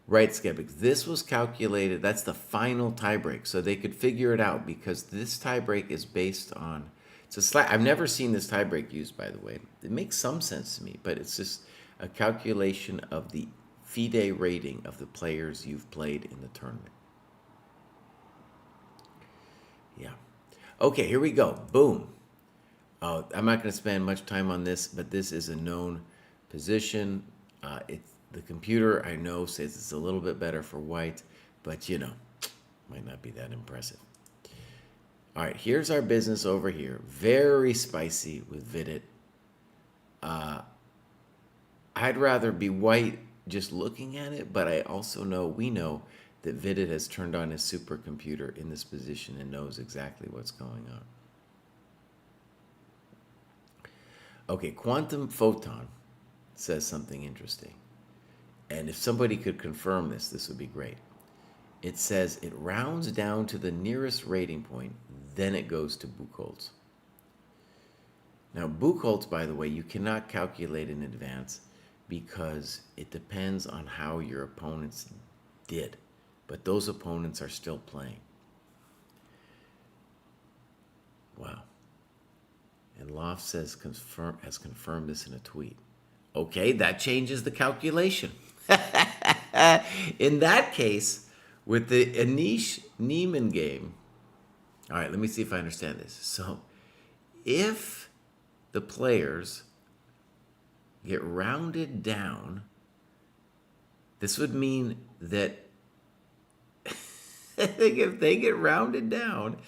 Right, skeptics. This was calculated. That's the final tiebreak, so they could figure it out, because this tiebreak is based on. I've never seen this tiebreak used, by the way. It makes some sense to me, but it's just a calculation of the FIDE rating of the players you've played in the tournament. Yeah. Okay, here we go. Boom. I'm not going to spend much time on this, but this is a known position. The computer, I know, says it's a little bit better for white, but might not be that impressive. All right, here's our business over here. Very spicy with Vidit. I'd rather be white just looking at it, but I also we know that Vidit has turned on his supercomputer in this position and knows exactly what's going on. Okay, Quantum Photon says something interesting. And if somebody could confirm this, this would be great. It says it rounds down to the nearest rating point, then it goes to Buchholz. Now, Buchholz, by the way, you cannot calculate in advance because it depends on how your opponents did. But those opponents are still playing. Wow. And Loft says has confirmed this in a tweet. Okay, that changes the calculation. In that case, with the Anish Niemann game, all right, let me see if I understand this. So, if the players get rounded down, this would mean that if they get rounded down,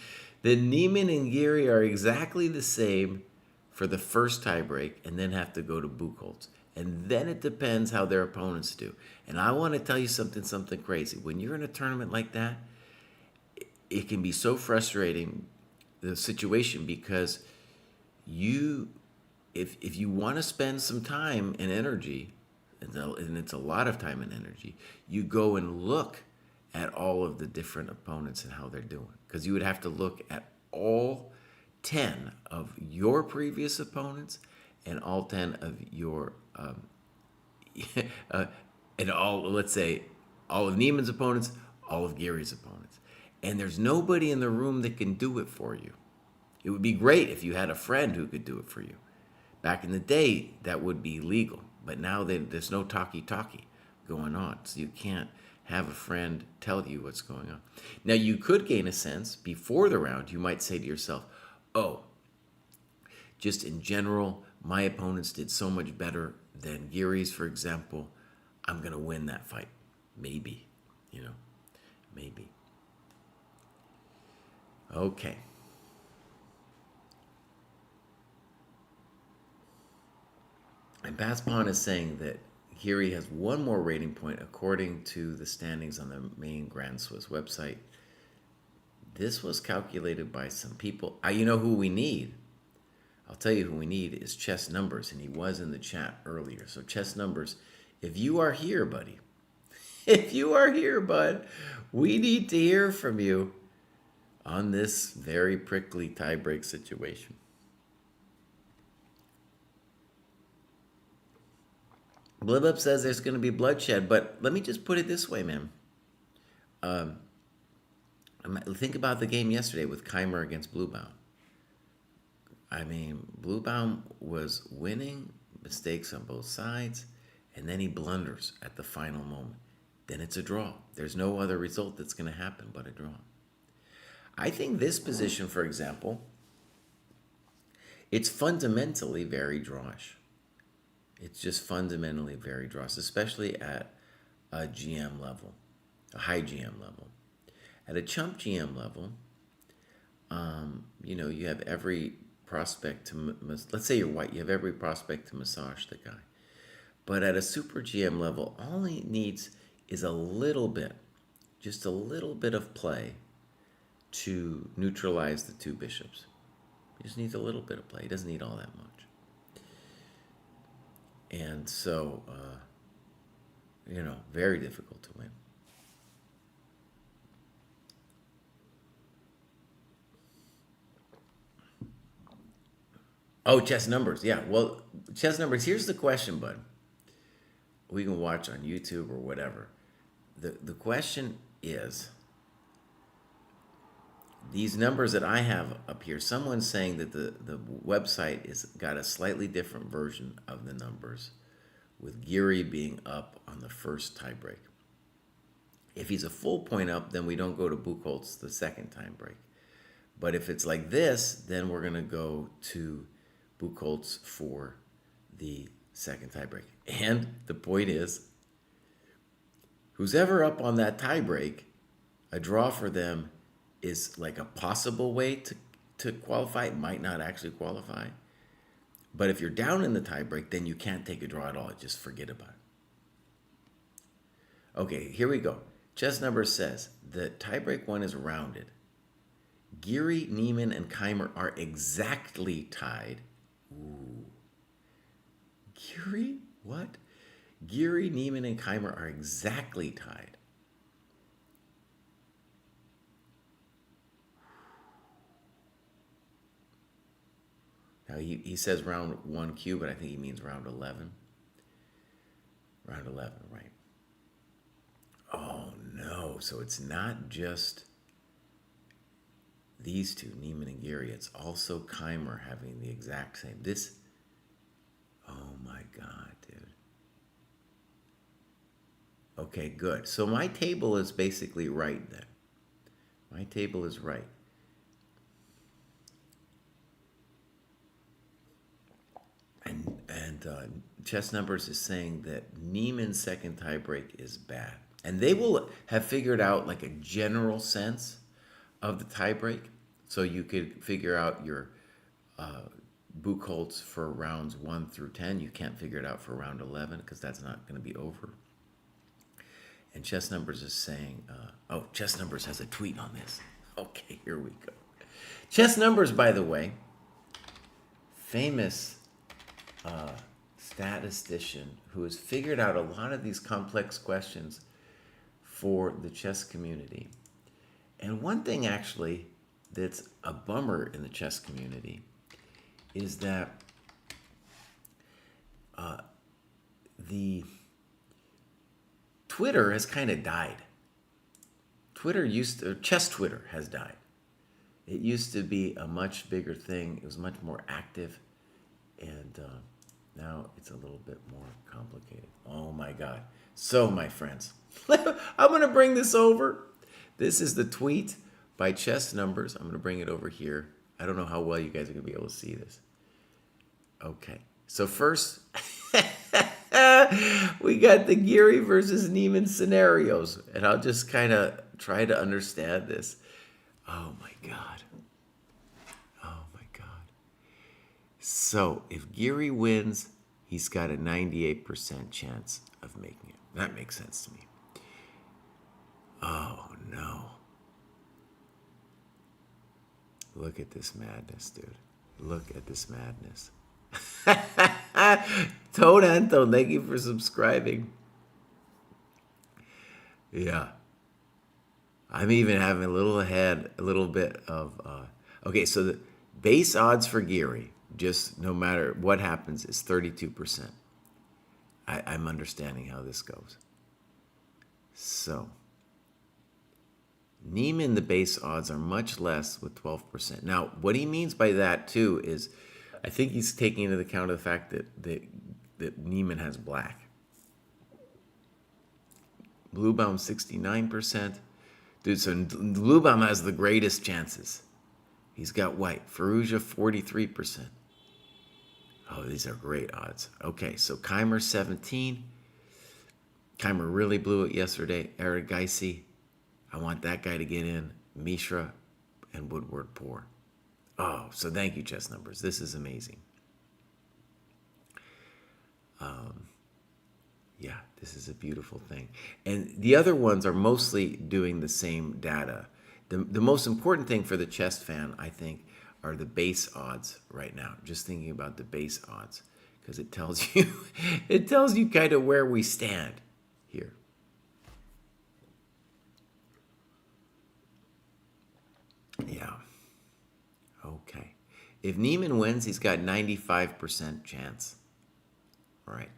then Niemann and Giri are exactly the same for the first tiebreak and then have to go to Buchholz. And then it depends how their opponents do. And I want to tell you something crazy. When you're in a tournament like that, it can be so frustrating, the situation, because if you want to spend some time and energy, and it's a lot of time and energy, you go and look at all of the different opponents and how they're doing. Because you would have to look at all 10 of your previous opponents and all 10 of your, and let's say, all of Niemann's opponents, all of Giri's opponents. And there's nobody in the room that can do it for you. It would be great if you had a friend who could do it for you. Back in the day, that would be legal. But now there's no talkie-talkie going on. So you can't have a friend tell you what's going on. Now, you could gain a sense before the round. You might say to yourself, oh, just in general, my opponents did so much better than Giri's, for example. I'm going to win that fight. Maybe, maybe. Okay. And Paspon is saying that Giri has one more rating point according to the standings on the main Grand Swiss website. This was calculated by some people. You know who we need? I'll tell you who we need is Chess Numbers, and he was in the chat earlier. So Chess Numbers, if you are here, buddy, if you are here, bud, we need to hear from you on this very prickly tiebreak situation. Blibup says there's going to be bloodshed, but let me just put it this way, man. Think about the game yesterday with Keimer against Bluebaum. I mean, Bluebaum was winning, mistakes on both sides, and then he blunders at the final moment. Then it's a draw. There's no other result that's going to happen but a draw. I think this position, for example, it's fundamentally very drawish. It's just fundamentally very drawish, especially at a GM level, a high GM level. At a chump GM level, you have every prospect to, let's say you're white, you have every prospect to massage the guy. But at a super GM level, all he needs is a little bit, just a little bit of play to neutralize the two bishops. He just needs a little bit of play. He doesn't need all that much. And so, very difficult to win. Oh, Chess Numbers. Yeah, well, Chess Numbers, here's the question, bud. We can watch on YouTube or whatever. The question is, these numbers that I have up here, someone's saying that the website is got a slightly different version of the numbers, with Giri being up on the first tiebreak. If he's a full point up, then we don't go to Buchholz the second tiebreak. But if it's like this, then we're going to go to Buchholz for the second tiebreak. And the point is, who's ever up on that tiebreak, a draw for them is like a possible way to qualify. It might not actually qualify. But if you're down in the tiebreak, then you can't take a draw at all. Just forget about it. Okay, here we go. Chess Number says the tiebreak one is rounded. Giri, Niemann, and Keimer are exactly tied. Ooh. Giri? What? Giri, Niemann, and Keimer are exactly tied. Now, he says round 1Q, but I think he means round 11. Round 11, right. Oh, no. So it's not just these two, Niemann and Giri. It's also Keimer having the exact same. Oh, my God, dude. Okay, good. So my table is basically right then. My table is right. And Chess Numbers is saying that Niemann's second tiebreak is bad. And they will have figured out like a general sense of the tiebreak. So you could figure out your Buchholz for rounds 1 through 10. You can't figure it out for round 11 because that's not going to be over. And Chess Numbers is saying, Chess Numbers has a tweet on this. Okay, here we go. Chess Numbers, by the way, famous statistician who has figured out a lot of these complex questions for the chess community. And one thing actually that's a bummer in the chess community is that the Twitter has kind of died. Chess Twitter has died. It used to be a much bigger thing. It was much more active, and Now it's a little bit more complicated. Oh my God. So, my friends, I'm going to bring this over. This is the tweet by Chess Numbers. I'm going to bring it over here. I don't know how well you guys are going to be able to see this. Okay. So first, we got the Giri versus Niemann scenarios. And I'll just kind of try to understand this. Oh my God. Oh my God. So if Giri wins, he's got a 98% chance of making it. That makes sense to me. Oh no. Look at this madness, dude. Look at this madness. Toad Anton, thank you for subscribing. Yeah. I'm even having a little bit of... okay, so the base odds for Giri, just no matter what happens, is 32%. I'm understanding how this goes. So, Niemann, the base odds are much less with 12%. Now, what he means by that, too, is I think he's taking into account of the fact that Niemann has black. Bluebaum, 69%. Dude, so Bluebaum has the greatest chances. He's got white. Firouzja, 43%. Oh, these are great odds. Okay, so Keimer, 17. Keimer really blew it yesterday. Eric Geisy, I want that guy to get in. Mishra and Woodward poor. Oh, so thank you, Chess Numbers. This is amazing. Yeah, this is a beautiful thing. And the other ones are mostly doing the same data. The most important thing for the chess fan, I think, are the base odds right now. Just thinking about the base odds, because it tells you kind of where we stand here. Yeah. Okay. If Niemann wins, he's got 95% chance. All right.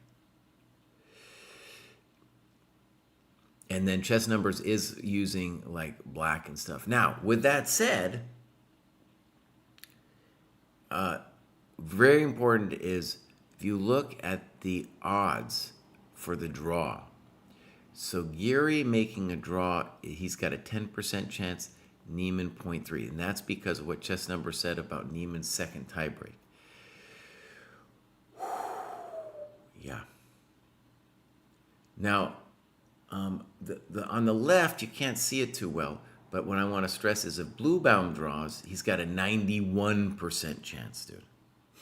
And then Chess Numbers is using like black and stuff. Now, with that said, very important is if you look at the odds for the draw. So Giri making a draw, he's got a 10% chance, Niemann 0.3. And that's because of what Chess Numbers said about Niemann's second tiebreak. Yeah. Now, on the left, you can't see it too well, but what I want to stress is if Bluebaum draws, he's got a 91% chance, dude.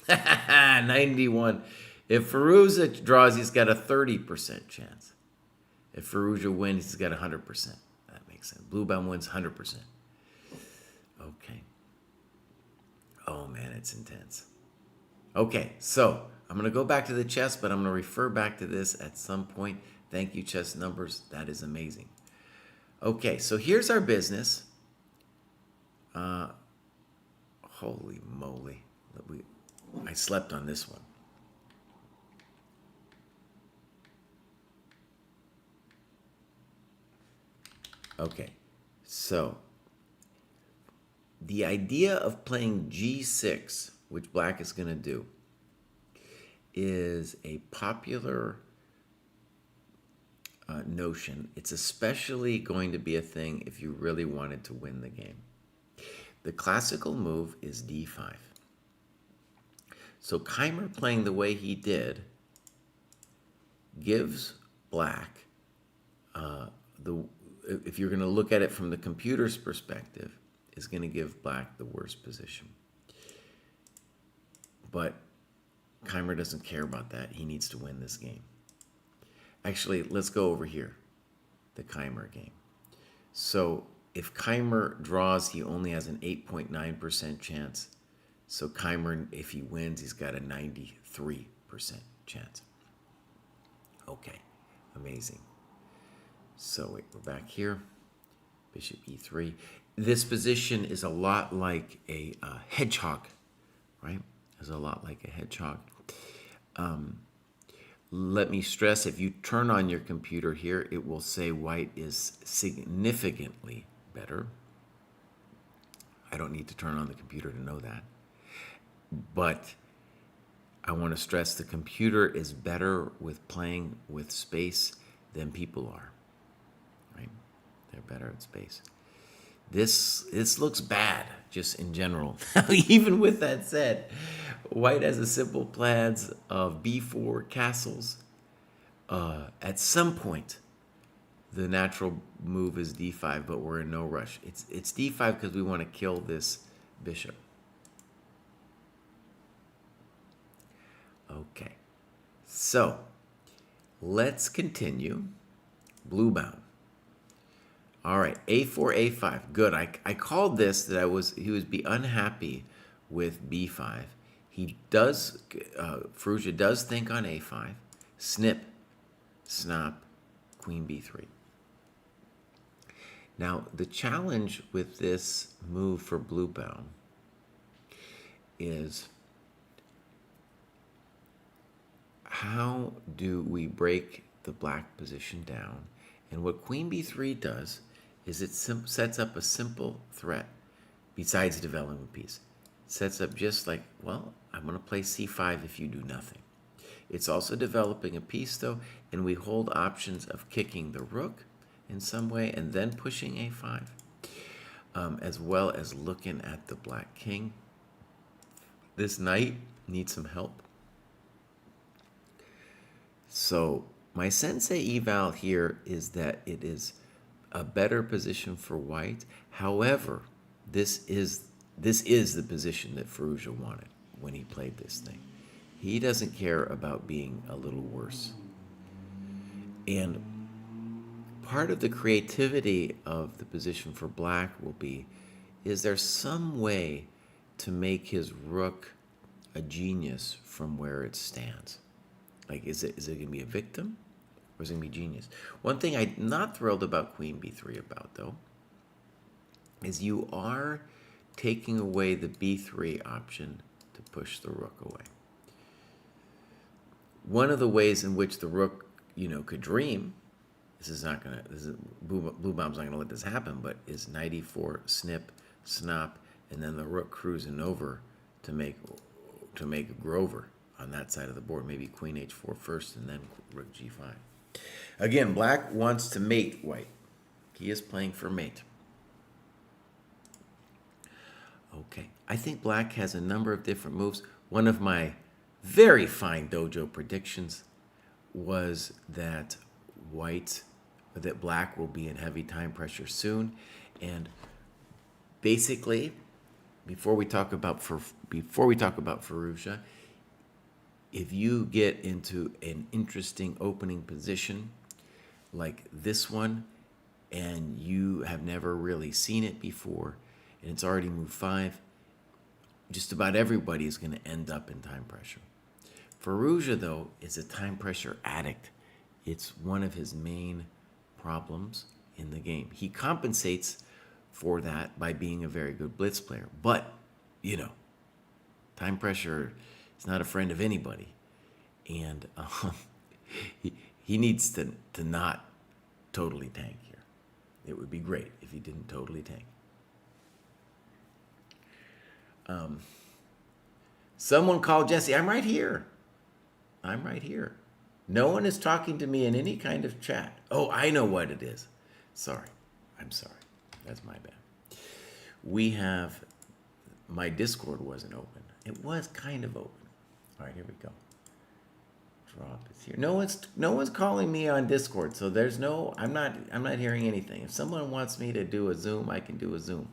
91. If Firouzja draws, he's got a 30% chance. If Firouzja wins, he's got 100%. That makes sense. Bluebaum wins 100%. Okay. Oh, man, it's intense. Okay, so I'm going to go back to the chess, but I'm going to refer back to this at some point. Thank you, Chess Numbers. That is amazing. Okay, so here's our business. Holy moly. I slept on this one. Okay, so the idea of playing G6, which black is going to do, is a popular notion. It's especially going to be a thing if you really wanted to win the game. The classical move is D5. So Keimer playing the way he did gives black, if you're going to look at it from the computer's perspective, is going to give black the worst position. But Keimer doesn't care about that. He needs to win this game. Actually, let's go over here, the Keimer game. So if Keimer draws, he only has an 8.9% chance. So Keimer, if he wins, he's got a 93% chance. Okay, amazing. So wait, we're back here. Bishop E3. This position is a lot like a hedgehog, right? It's a lot like a hedgehog. Let me stress, if you turn on your computer here, it will say white is significantly better. I don't need to turn on the computer to know that. But I want to stress the computer is better with playing with space than people are. Right? They're better at space. This looks bad, just in general. Even with that said, white has a simple plans of b4 castles. At some point, the natural move is d5, but we're in no rush. It's d5 because we want to kill this bishop. Okay, so let's continue. Blue bound. All right, a4, a5. Good. I called this that he would be unhappy with b5. He does. Firouzja does think on a5. Snip, snap, queen b3. Now the challenge with this move for blue bound is how do we break the black position down? And what queen b3 does is it sets up a simple threat besides developing a piece. It sets up just like, well, I'm going to play c5 if you do nothing. It's also developing a piece, though, and we hold options of kicking the rook in some way and then pushing a5, as well as looking at the black king. This knight needs some help. So my sensei eval here is that it is a better position for white. However, this is the position that Firouzja wanted when he played this thing. He doesn't care about being a little worse. And part of the creativity of the position for black will be, is there some way to make his rook a genius from where it stands? Like, is it going to be a victim or is it going to be genius? One thing I'm not thrilled about queen b3 about, though, is you are taking away the b3 option to push the rook away. One of the ways in which the rook, could dream, blue bomb's not gonna let this happen, but is knight e4, snip, snap, and then the rook cruising over to make a grover on that side of the board. Maybe queen h4 first and then rook g5. Again, black wants to mate white. He is playing for mate. Okay, I think black has a number of different moves. One of my very fine dojo predictions was that black will be in heavy time pressure soon. And basically, before we talk about Firouzja, if you get into an interesting opening position like this one, and you have never really seen it before, and it's already moved 5, just about everybody is going to end up in time pressure. Firouzja, though, is a time pressure addict. It's one of his main problems in the game. He compensates for that by being a very good blitz player. But, time pressure is not a friend of anybody. And he needs to not totally tank here. It would be great if he didn't totally tank. Someone called Jesse. I'm right here. No one is talking to me in any kind of chat. Oh, I know what it is. Sorry. I'm sorry. That's my bad. My Discord wasn't open. It was kind of open. All right, here we go. Drop is here. No one's calling me on Discord, so I'm not hearing anything. If someone wants me to do a Zoom, I can do a Zoom.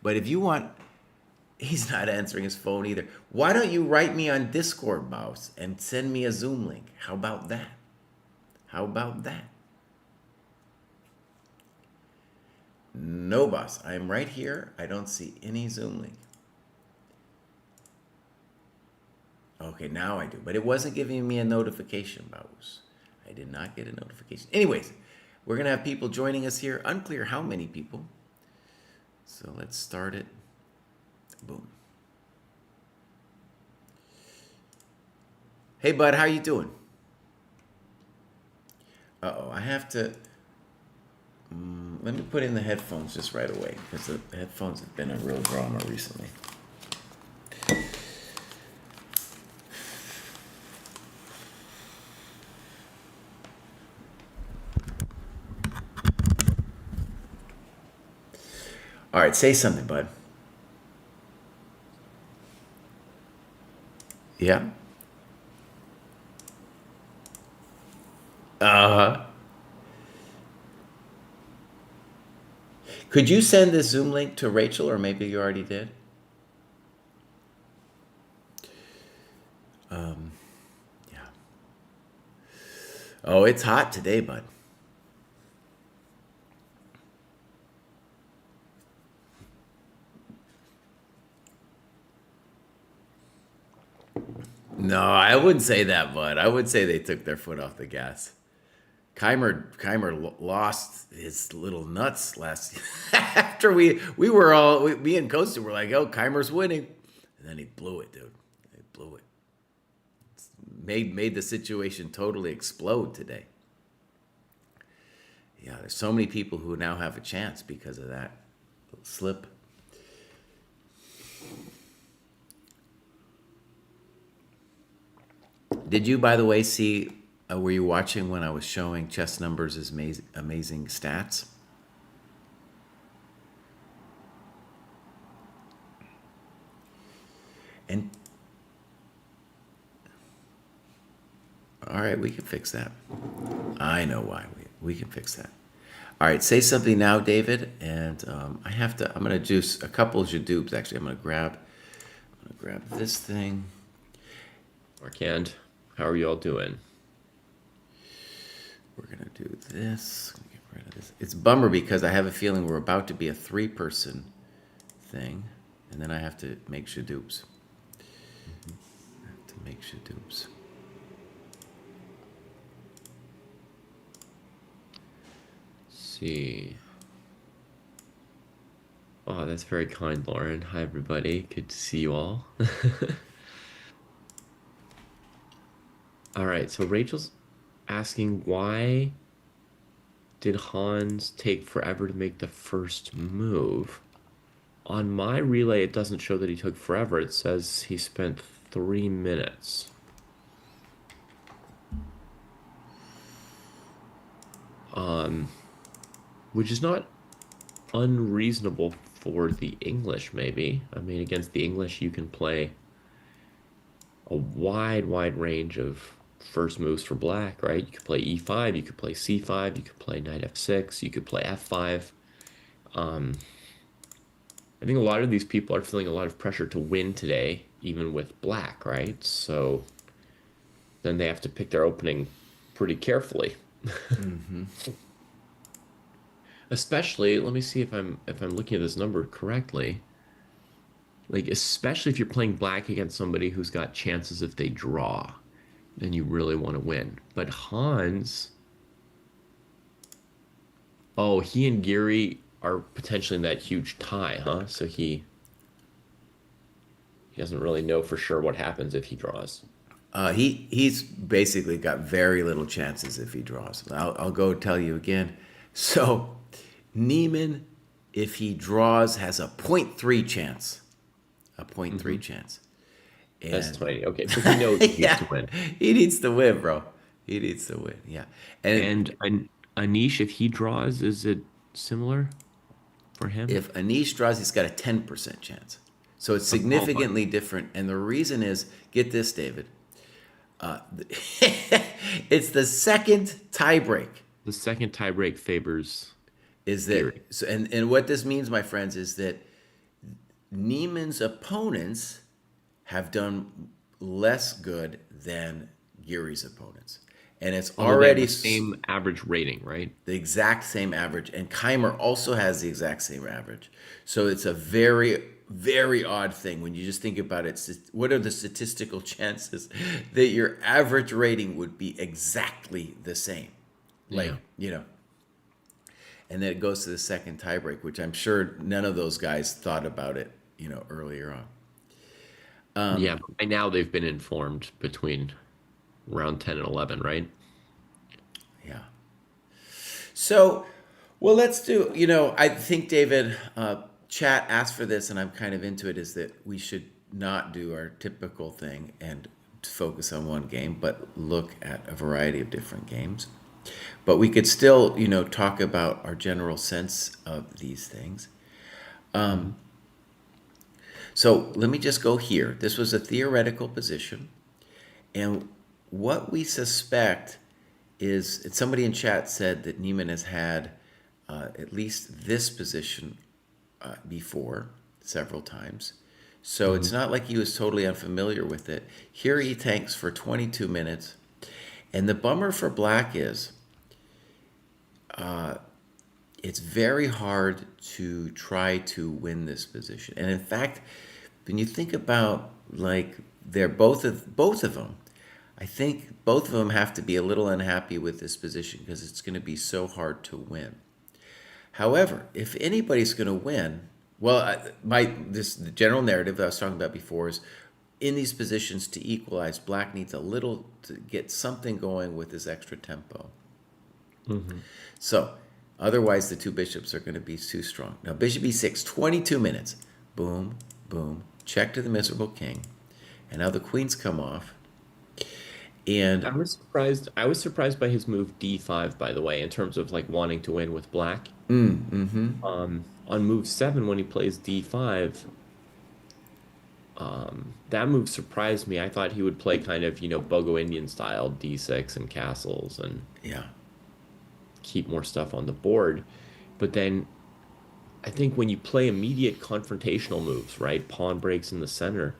But if you want, he's not answering his phone either. Why don't you write me on Discord, boss, and send me a Zoom link? How about that? No, boss. I'm right here. I don't see any Zoom link. Okay, now I do. But it wasn't giving me a notification, boss. I did not get a notification. Anyways, we're going to have people joining us here. Unclear how many people. So let's start it. Boom. Hey, bud, how you doing? Uh-oh, I have to... let me put in the headphones just right away, because the headphones have been a real drama recently. right, say something, bud. Yeah. Uh-huh. Could you send this Zoom link to Rachel, or maybe you already did? Yeah. Oh, it's hot today, bud. No, I wouldn't say that, bud. I would say they took their foot off the gas. Keimer lost his little nuts last after we were all me and Costa were like, oh, Keimer's winning, and then he blew it, dude. He blew it. Made the situation totally explode today. Yeah, there's so many people who now have a chance because of that slip. Did you, by the way, see? Were you watching when I was showing chess numbers' amazing stats? And all right, we can fix that. I know why we can fix that. All right, say something now, David. And I have to. I'm gonna juice a couple of Jadoobs. Actually, I'm gonna grab this thing. Markand, how are you all doing? We're gonna do this. Get rid of this. It's a bummer because I have a feeling we're about to be a 3-person thing, and then I have to make Jadoobs. See. Oh, that's very kind, Lauren. Hi, everybody. Good to see you all. All right, so Rachel's asking why did Hans take forever to make the first move? On my relay, it doesn't show that he took forever. It says he spent 3 minutes. Which is not unreasonable for the English, maybe. I mean, against the English, you can play a wide range of first moves for black, right? You could play e5, you could play c5, you could play knight f6, you could play f5. I think a lot of these people are feeling a lot of pressure to win today, even with black, right? So then they have to pick their opening pretty carefully. Mm-hmm. Especially, let me see if I'm looking at this number correctly. Like, especially if you're playing black against somebody who's got chances if they draw, then you really want to win. But Hans, oh, he and Giri are potentially in that huge tie, huh? So he doesn't really know for sure what happens if he draws. He's basically got very little chances if he draws. I'll go tell you again. So Niemann, if he draws, has a 0.3 chance. A 0.3 chance. And That's tiny. Okay, so he knows he needs to win. He needs to win, bro. He needs to win. Yeah. And Anish, if he draws, is it similar for him? If Anish draws, he's got a 10% chance. So it's significantly different. And the reason is, get this, David. It's the second tiebreak. The second tiebreak favors Is that Giri. so? And what this means, my friends, is that Niemann's opponents have done less good than Giri's opponents, and it's Although they have already the same average rating, right? the exact same average. And Keimer also has the exact same average. So it's a very, very odd thing when you just think about it. What are the statistical chances that your average rating would be exactly the same? Like, Yeah. And then it goes to the second tiebreak, which I'm sure none of those guys thought about it, earlier on. Yeah, but by now they've been informed between round 10 and 11, right? Yeah. So, well, let's do, I think, David, chat asked for this, and I'm kind of into it, is that we should not do our typical thing and focus on one game, but look at a variety of different games. But we could still, talk about our general sense of these things. Mhm. So let me just go here. This was a theoretical position. And what we suspect is, and somebody in chat said that Niemann has had at least this position before several times. So it's Mhm. not like he was totally unfamiliar with it. Here he tanks for 22 minutes. And the bummer for black is it's very hard to try to win this position. And in fact, when you think about like they're both of them, I think both of them have to be a little unhappy with this position because it's going to be so hard to win. However, if anybody's going to win, well, the general narrative that I was talking about before is in these positions to equalize, black needs a little to get something going with his extra tempo. Mhm. So, otherwise, the two bishops are going to be too strong. Now, bishop e6, 22 minutes. Boom, boom. Check to the miserable king. And now the queens come off. And I was surprised by his move d5, by the way, in terms of like wanting to win with black. On move 7, when he plays d5, that move surprised me. I thought he would play kind of, Bogo Indian style d6 and castles and yeah, keep more stuff on the board. But then I think when you play immediate confrontational moves, right? Pawn breaks in the center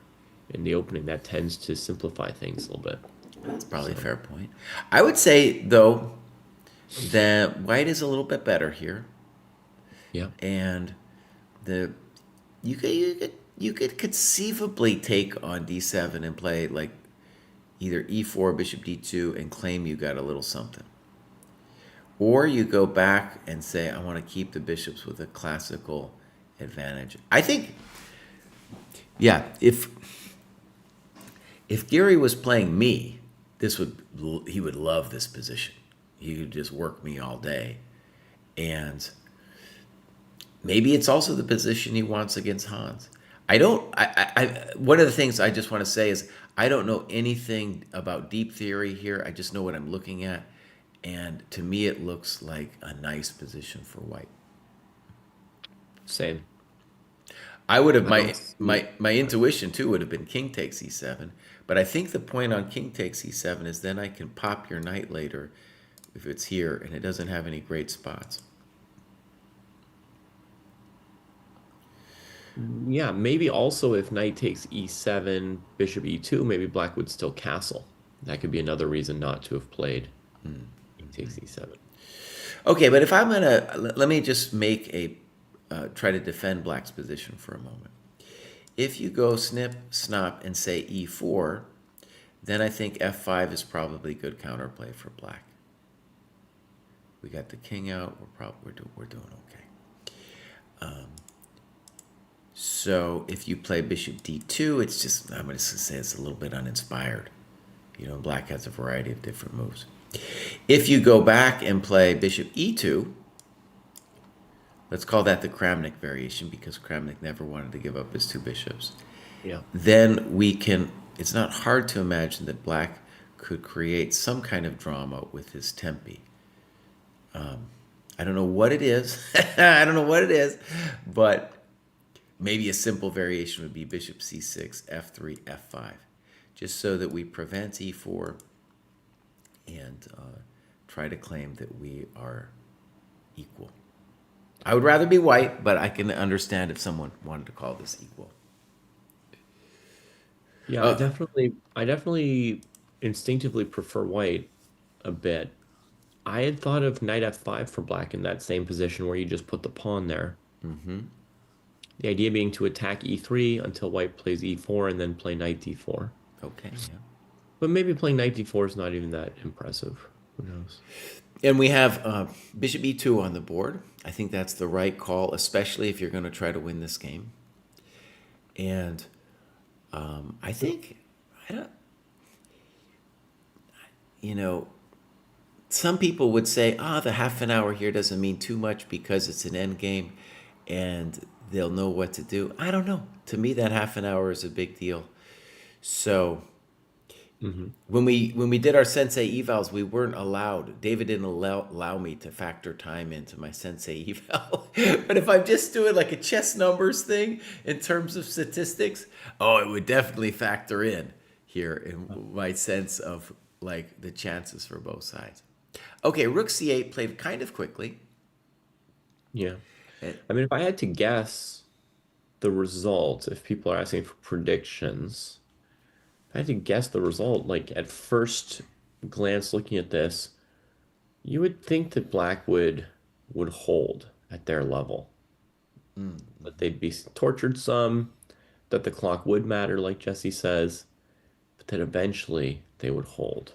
in the opening, that tends to simplify things a little bit. that's probably a So, fair point. I would say, though, that white is a little bit better here. yeah. And the you could conceivably take on d7 and play like either e4, bishop d2, and claim you got a little something. Or you go back and say, I want to keep the bishops with a classical advantage. I think, yeah, if Giri was playing me, he would love this position. He could just work me all day. And maybe it's also the position he wants against Hans. One of the things I just want to say is I don't know anything about deep theory here. I just know what I'm looking at. And to me, it looks like a nice position for white. Same. I would have I don't my intuition too would have been king takes e7, but I think the point on king takes e7 is then I can pop your knight later if it's here and it doesn't have any great spots. Yeah, maybe also if knight takes e7, bishop e2, maybe black would still castle. That could be another reason not to have played king takes e7. Okay, but if I'm gonna let me just make a try to defend black's position for a moment. If you go snip, snop, and say e4, then I think f5 is probably good counterplay for black. We got the king out. We're doing okay. So if you play bishop d2, it's just I'm going to say it's a little bit uninspired. Black has a variety of different moves. If you go back and play bishop e2, let's call that the Kramnik variation because Kramnik never wanted to give up his two bishops. Yeah. Then it's not hard to imagine that black could create some kind of drama with his tempi. I don't know what it is. I don't know what it is, but maybe a simple variation would be bishop c6, f3, f5, just so that we prevent e4 and try to claim that we are equal. I would rather be white, but I can understand if someone wanted to call this equal. Yeah, I definitely instinctively prefer white a bit. I had thought of knight f5 for black in that same position where you just put the pawn there. The idea being to attack e3 until white plays e4 and then play knight d4. Okay, yeah. But maybe playing knight d4 is not even that impressive. Who knows? And we have bishop e2 on the board. I think that's the right call, especially if you're going to try to win this game. And I think, some people would say, the half an hour here doesn't mean too much because it's an end game and they'll know what to do. I don't know. To me, that half an hour is a big deal. So When we did our sensei evals, we weren't allowed. David didn't allow me to factor time into my sensei eval. But if I'm just doing like a chess numbers thing in terms of statistics, oh, it would definitely factor in here in my sense of like the chances for both sides. Okay, Rook C8 played kind of quickly. Yeah. Eh, I mean, if I had to guess the result, if people are asking for predictions, if I had to guess the result, like at first glance looking at this, you would think that Black would hold at their level. That they'd be tortured some, that the clock would matter, like Jesse says, but that eventually they would hold.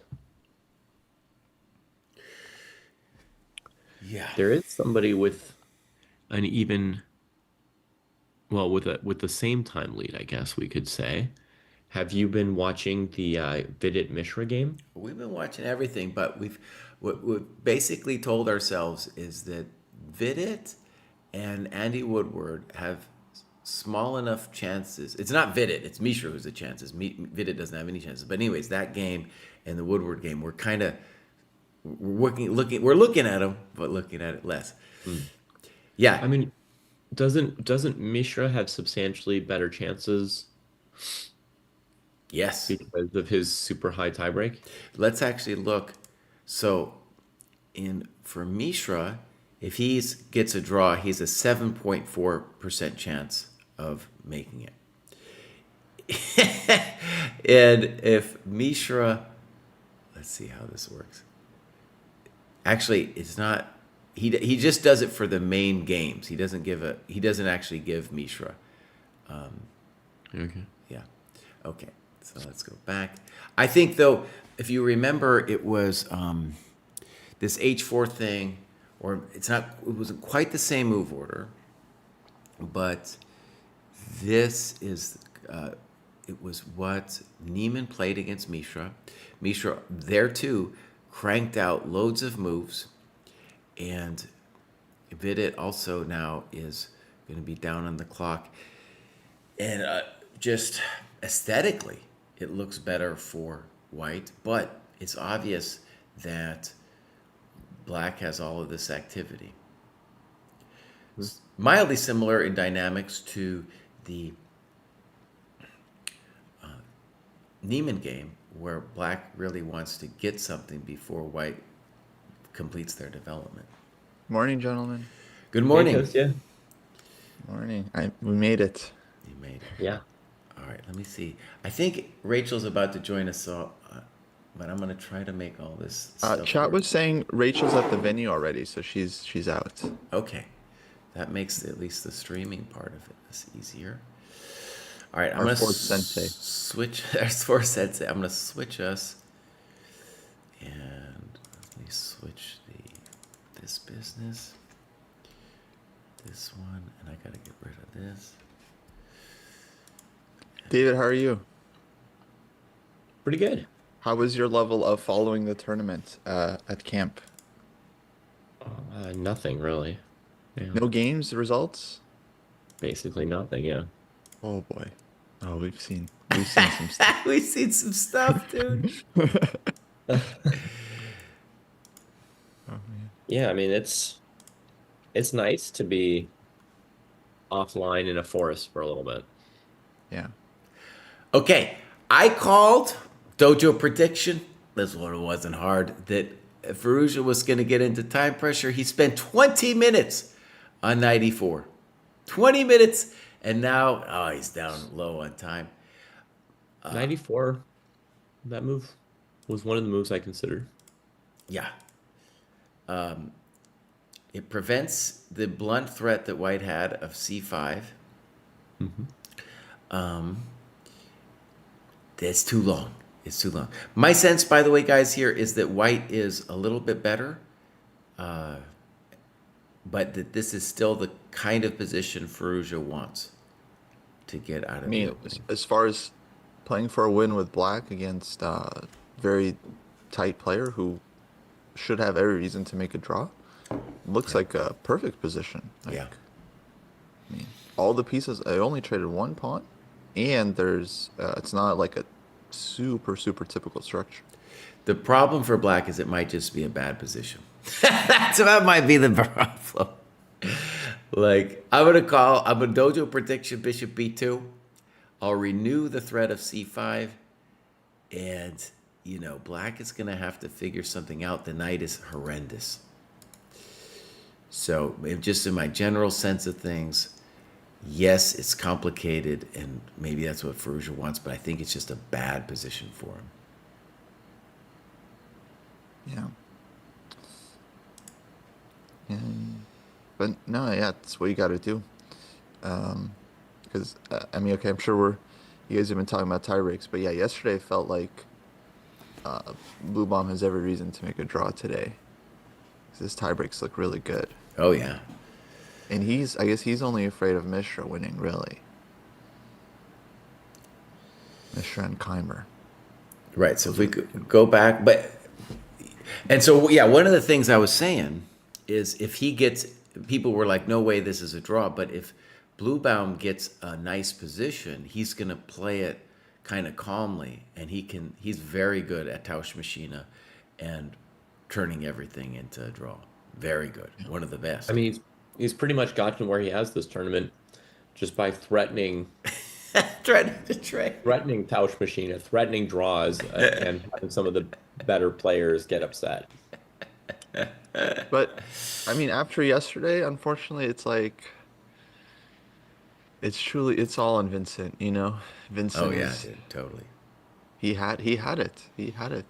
Yeah. There is somebody with an even, well, with the same time lead, I guess we could say. Have you been watching the Vidit Mishra game? We've been watching everything, but what we've basically told ourselves is that Vidit and Andy Woodward have small enough chances. It's not Vidit, it's Mishra who's the chances. Vidit doesn't have any chances. But anyways, that game and the Woodward game, we're looking at them, but looking at it less. Yeah. I mean, doesn't Mishra have substantially better chances Yes. because of his super high tiebreak? Let's actually look. So, in for Mishra, if he gets a draw, he's a 7.4% chance of making it. And if Mishra, let's see how this works. Actually, it's not. He just does it for the main games. He doesn't actually give Mishra. Okay. Yeah. Okay. So let's go back. I think though, if you remember, it was this H4 thing, or it's not. It wasn't quite the same move order, but this is. It was what Niemann played against Mishra. Mishra there too cranked out loads of moves, and Vidit also now is going to be down on the clock, and just aesthetically, it looks better for White, but it's obvious that Black has all of this activity. Mildly similar in dynamics to the Niemann game, where Black really wants to get something before White completes their development. Morning, gentlemen. Good morning. Hey, Toast, yeah. Morning. We made it. You made it. Yeah. All right, let me see. I think Rachel's about to join us, so, but I'm going to try to make all this stuff Chat work. was saying Rachel's at the venue already, so she's out. Okay. That makes at least the streaming part of it this easier. All right, I'm Our going to fourth sensei. switch. There's four sensei. I'm going to switch us. And let me switch this business. This one. And I got to get rid of this. David, how are you? Pretty good. How was your level of following the tournament at camp? Nothing really. Yeah. No games, results? Basically nothing, yeah. Oh boy. Oh, we've seen some stuff. We've seen some stuff, dude. Oh man. Yeah, I mean it's nice to be offline in a forest for a little bit. Yeah. Okay, I called dojo prediction. This one wasn't hard. That Ferrugia was going to get into time pressure. He spent 20 minutes on 94. 20 minutes, and now he's down low on time. 94, that move was one of the moves I considered. Yeah. It prevents the blunt threat that White had of c5. It's too long. It's too long. My sense, by the way, guys, here is that White is a little bit better, but that this is still the kind of position Ferrugia wants to get out of I mean, the opening. as far as playing for a win with Black against a very tight player who should have every reason to make a draw, looks like a perfect position. Like, Yeah. I mean, all the pieces. I only traded one pawn, and there's it's not like a super, super typical structure. The problem for black is it might just be a bad position. That might be the problem. Like, I'm a dojo prediction bishop b2. I'll renew the threat of c5. And, black is going to have to figure something out. The knight is horrendous. So, just in my general sense of things, yes, it's complicated, and maybe that's what Firouzja wants, but I think it's just a bad position for him. Yeah. Yeah. But no, yeah, that's what you got to do. Because okay, I'm sure you guys have been talking about tie breaks, but yeah, yesterday felt like Blue Bomb has every reason to make a draw today. 'Cause his tie breaks look really good, Oh, yeah. and I guess he's only afraid of Mishra winning, really. Mishra and Keimer. Right. So if we could go back, and so, yeah, one of the things I was saying is if people were like, no way, this is a draw. But if Bluebaum gets a nice position, he's going to play it kind of calmly. And he's very good at Tausch Machina and turning everything into a draw. Very good. One of the best. I mean, he's pretty much gotten where he has this tournament just by threatening threatening Tausch Machina, threatening draws, and having some of the better players get upset. But I mean, after yesterday, unfortunately, it's like it's all on Vincent, Vincent Oh, yeah, is dude, totally. he had it. He had it.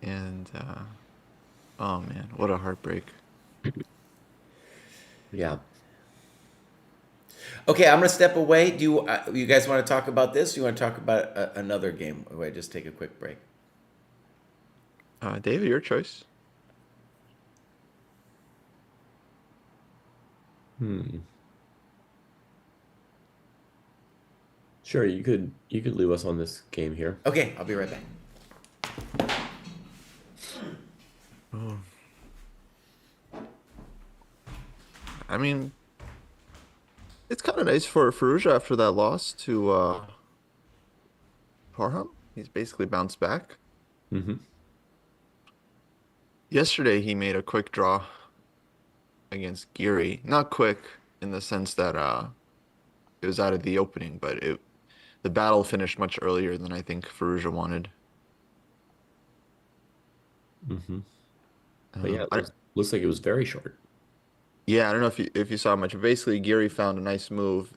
And oh man, what a heartbreak. Yeah. Okay, I'm going to step away. Do you guys want to talk about this? Do you want to talk about another game? Or I just take a quick break? David, your choice. Sure, you could leave us on this game here. Okay, I'll be right back. I mean, it's kind of nice for Firouzja after that loss to Parham. He's basically bounced back. Mm-hmm. Yesterday, he made a quick draw against Giri. Not quick in the sense that it was out of the opening, but the battle finished much earlier than I think Firouzja wanted. Mm-hmm. But yeah, I- looks like it was very short. Yeah, I don't know if you saw much. Basically, Giri found a nice move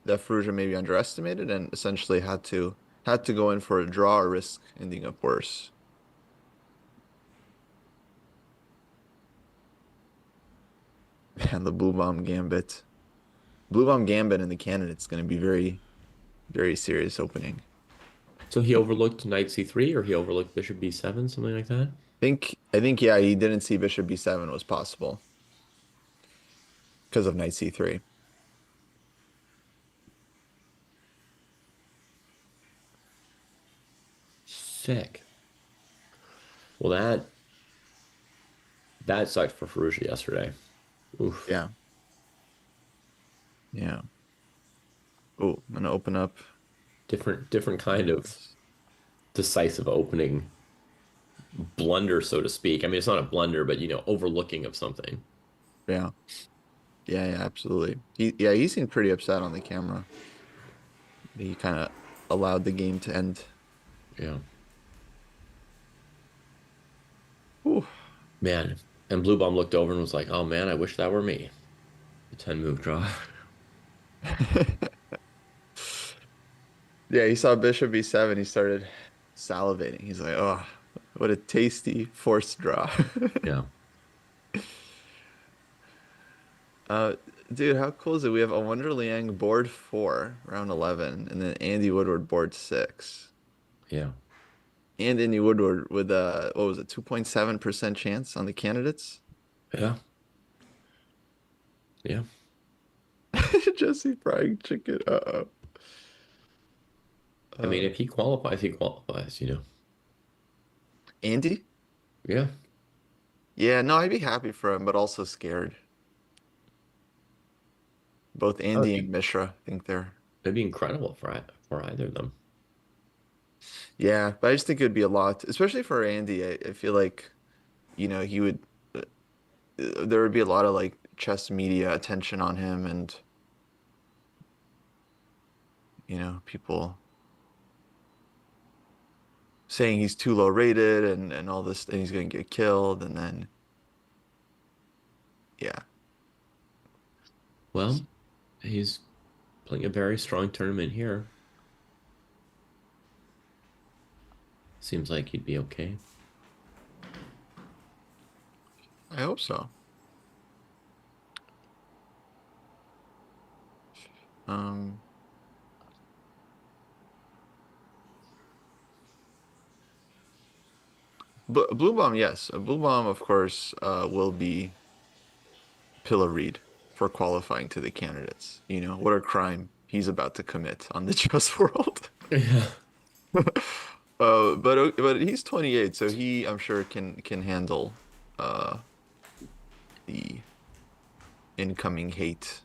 that Firouzja maybe underestimated and essentially had to go in for a draw or risk ending up worse. Man, the Blue Bomb Gambit. Blue Bomb Gambit in the candidate's going to be very, very serious opening. So he overlooked knight c3, or he overlooked bishop b7, something like that? I think yeah, he didn't see bishop b7 was possible because of knight c3. Sick. Well, that sucked for Firouzja yesterday. Oof. Yeah. Yeah. Oh, I'm gonna open up. Different kind of decisive opening blunder, so to speak. I mean, it's not a blunder, but overlooking of something. Yeah. Yeah, absolutely. He seemed pretty upset on the camera. He kind of allowed the game to end. Yeah. Ooh. Man. And Blue Bomb looked over and was like, "Oh man, I wish that were me." The 10-move draw. Yeah, he saw bishop b7. He started salivating. He's like, "Oh, what a tasty forced draw." Yeah. Dude, how cool is it? We have a Wonder Liang board 4, round 11, and then Andy Woodward board 6. Yeah. And Andy Woodward with what was it, 2.7% chance on the candidates? Yeah. Yeah. Jesse frying chicken. Uh-oh. I mean, if he qualifies, he qualifies, Andy? Yeah. Yeah, no, I'd be happy for him, but also scared. Both Andy and Mishra, I think they're. It'd be incredible for either of them. Yeah, but I just think it would be a lot, especially for Andy. I feel like, he would, there would be a lot of like chess media attention on him and, people saying he's too low rated and all this, and he's going to get killed. And then, yeah. Well, he's playing a very strong tournament here. Seems like he'd be okay. I hope so. Um, Blue Bomb, yes. Blue Bomb, of course, will be pilloried for qualifying to the candidates. What a crime he's about to commit on the chess world. Yeah. But he's 28, so I'm sure can handle uh the incoming hate.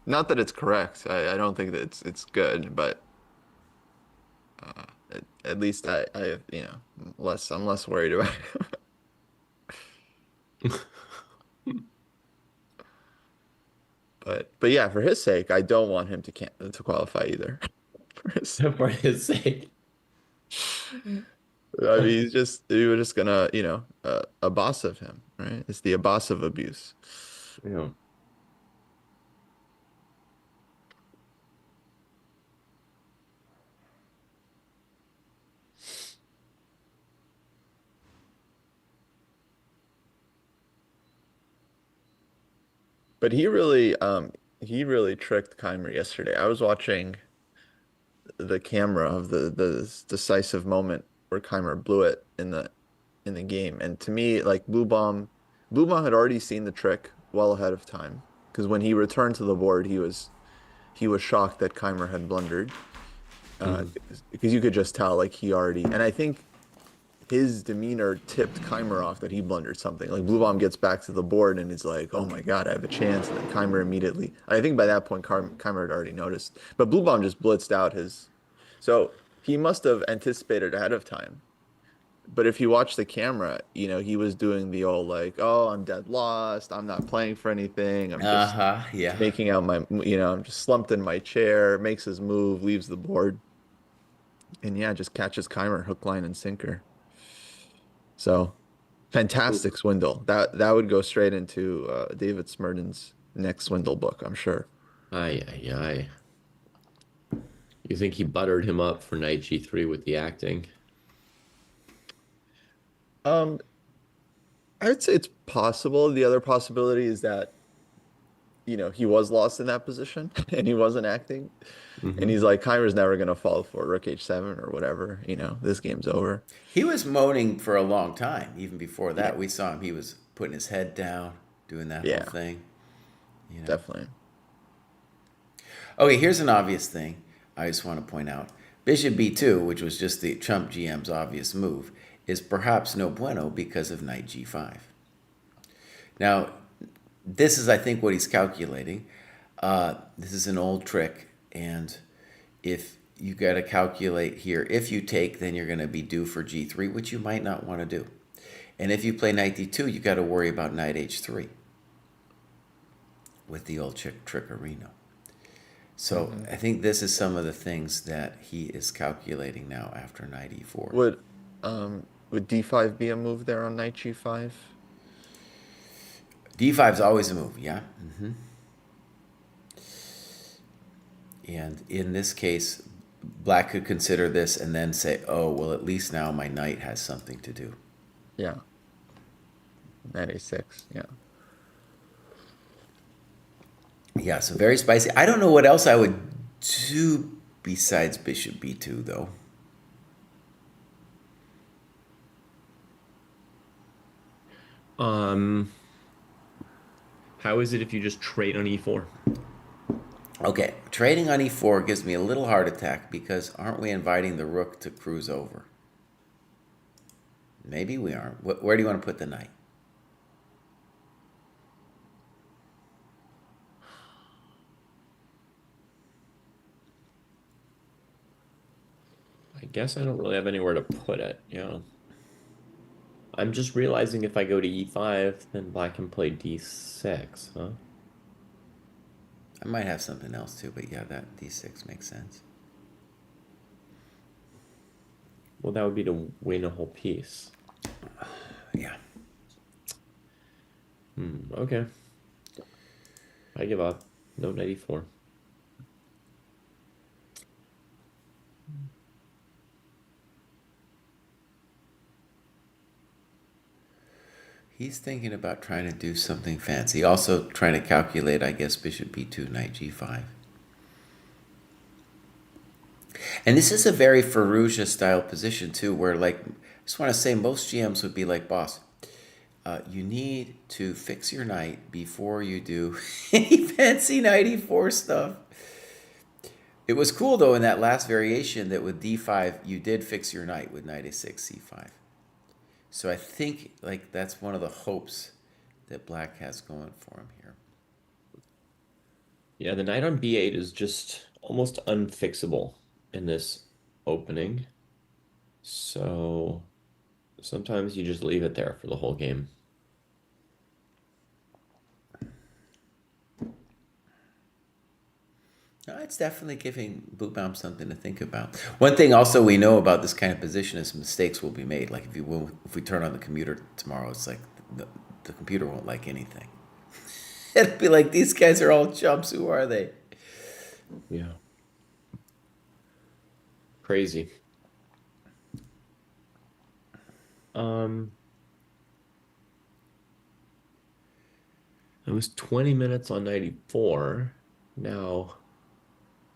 Not that it's correct. I don't think that it's good, but at least I'm less worried about it. But yeah, for his sake, I don't want him to qualify either. For his sake. For his sake. I mean, we were just gonna, a boss of him, right? It's the boss of abuse. Yeah. But he really tricked Keimer yesterday. I was watching the camera of the decisive moment where Keimer blew it in the game, and to me, like Blue Bomb had already seen the trick well ahead of time because when he returned to the board, he was shocked that Keimer had blundered, uh, Mhm. because you could just tell like he already, and I think his demeanor tipped Keimer off that he blundered something. Like Blue Bomb gets back to the board and is like, "Oh my God, I have a chance!" And then Keimer immediately. I think by that point, Keimer had already noticed, but Blue Bomb just blitzed out his. So he must have anticipated ahead of time. But if you watch the camera, he was doing the old like, "Oh, I'm dead lost. I'm not playing for anything. I'm just Uh-huh. Yeah. making out I'm just slumped in my chair." Makes his move, leaves the board, and yeah, just catches Keimer hook, line, and sinker. So fantastic swindle. That would go straight into David Smerdon's next swindle book, I'm sure. Aye, aye, aye. You think he buttered him up for knight g3 with the acting? Um, I'd say it's possible. The other possibility is that, he was lost in that position and he wasn't acting. And Mm-hmm. he's like, Keimer's never gonna fall for rook h7 or whatever. This game's over. He was moaning for a long time. Even before Yeah, that, we saw him. He was putting his head down, doing that whole yeah, thing. You know. definitely. Okay, here's an obvious thing I just want to point out. Bishop b2, which was just the Trump GM's obvious move, is perhaps no bueno because of knight g5. Now, this is, I think, what he's calculating. This is an old trick, and if you got to calculate here, if you take, then you're going to be due for g3, which you might not want to do. And if you play knight d2, you got to worry about knight h3 with the old trickerino. So Hmm. I think this is some of the things that he is calculating now after knight e4. Would d5 be a move there on knight g5? d5 is always a move, yeah? And in this case, black could consider this and then say, oh, well, at least now my knight has something to do. Yeah, knight a6. Yeah. Yeah, so very spicy. I don't know what else I would do besides bishop b2, though. Um, how is it if you just trade on e4? Okay, trading on e4 gives me a little heart attack because aren't we inviting the rook to cruise over? Maybe we aren't. Where do you want to put the knight? I guess I don't really have anywhere to put it. Yeah. I'm just realizing if I go to e5, then black can play d6, huh? I might have something else too, but yeah, that d6 makes sense. Well, that would be to win a whole piece. Yeah. Okay. I give up. No 94. He's thinking about trying to do something fancy. Also trying to calculate, I guess, bishop b2, knight g5. And this is a very Fallujah style position too, where like, I just want to say most GMs would be like, boss, you need to fix your knight before you do any fancy knight e4 stuff. It was cool though in that last variation that with d5 you did fix your knight with knight a6 c5. So I think like that's one of the hopes that black has going for him here. Yeah, the knight on b8 is just almost unfixable in this opening. So sometimes you just leave it there for the whole game. No, it's definitely giving Bootbaum something to think about. One thing also we know about this kind of position is mistakes will be made. Like if we turn on the computer tomorrow, it's like the computer won't like anything. It'll be like, these guys are all chumps. Who are they? Yeah. Crazy. It was 20 minutes on 94. Now,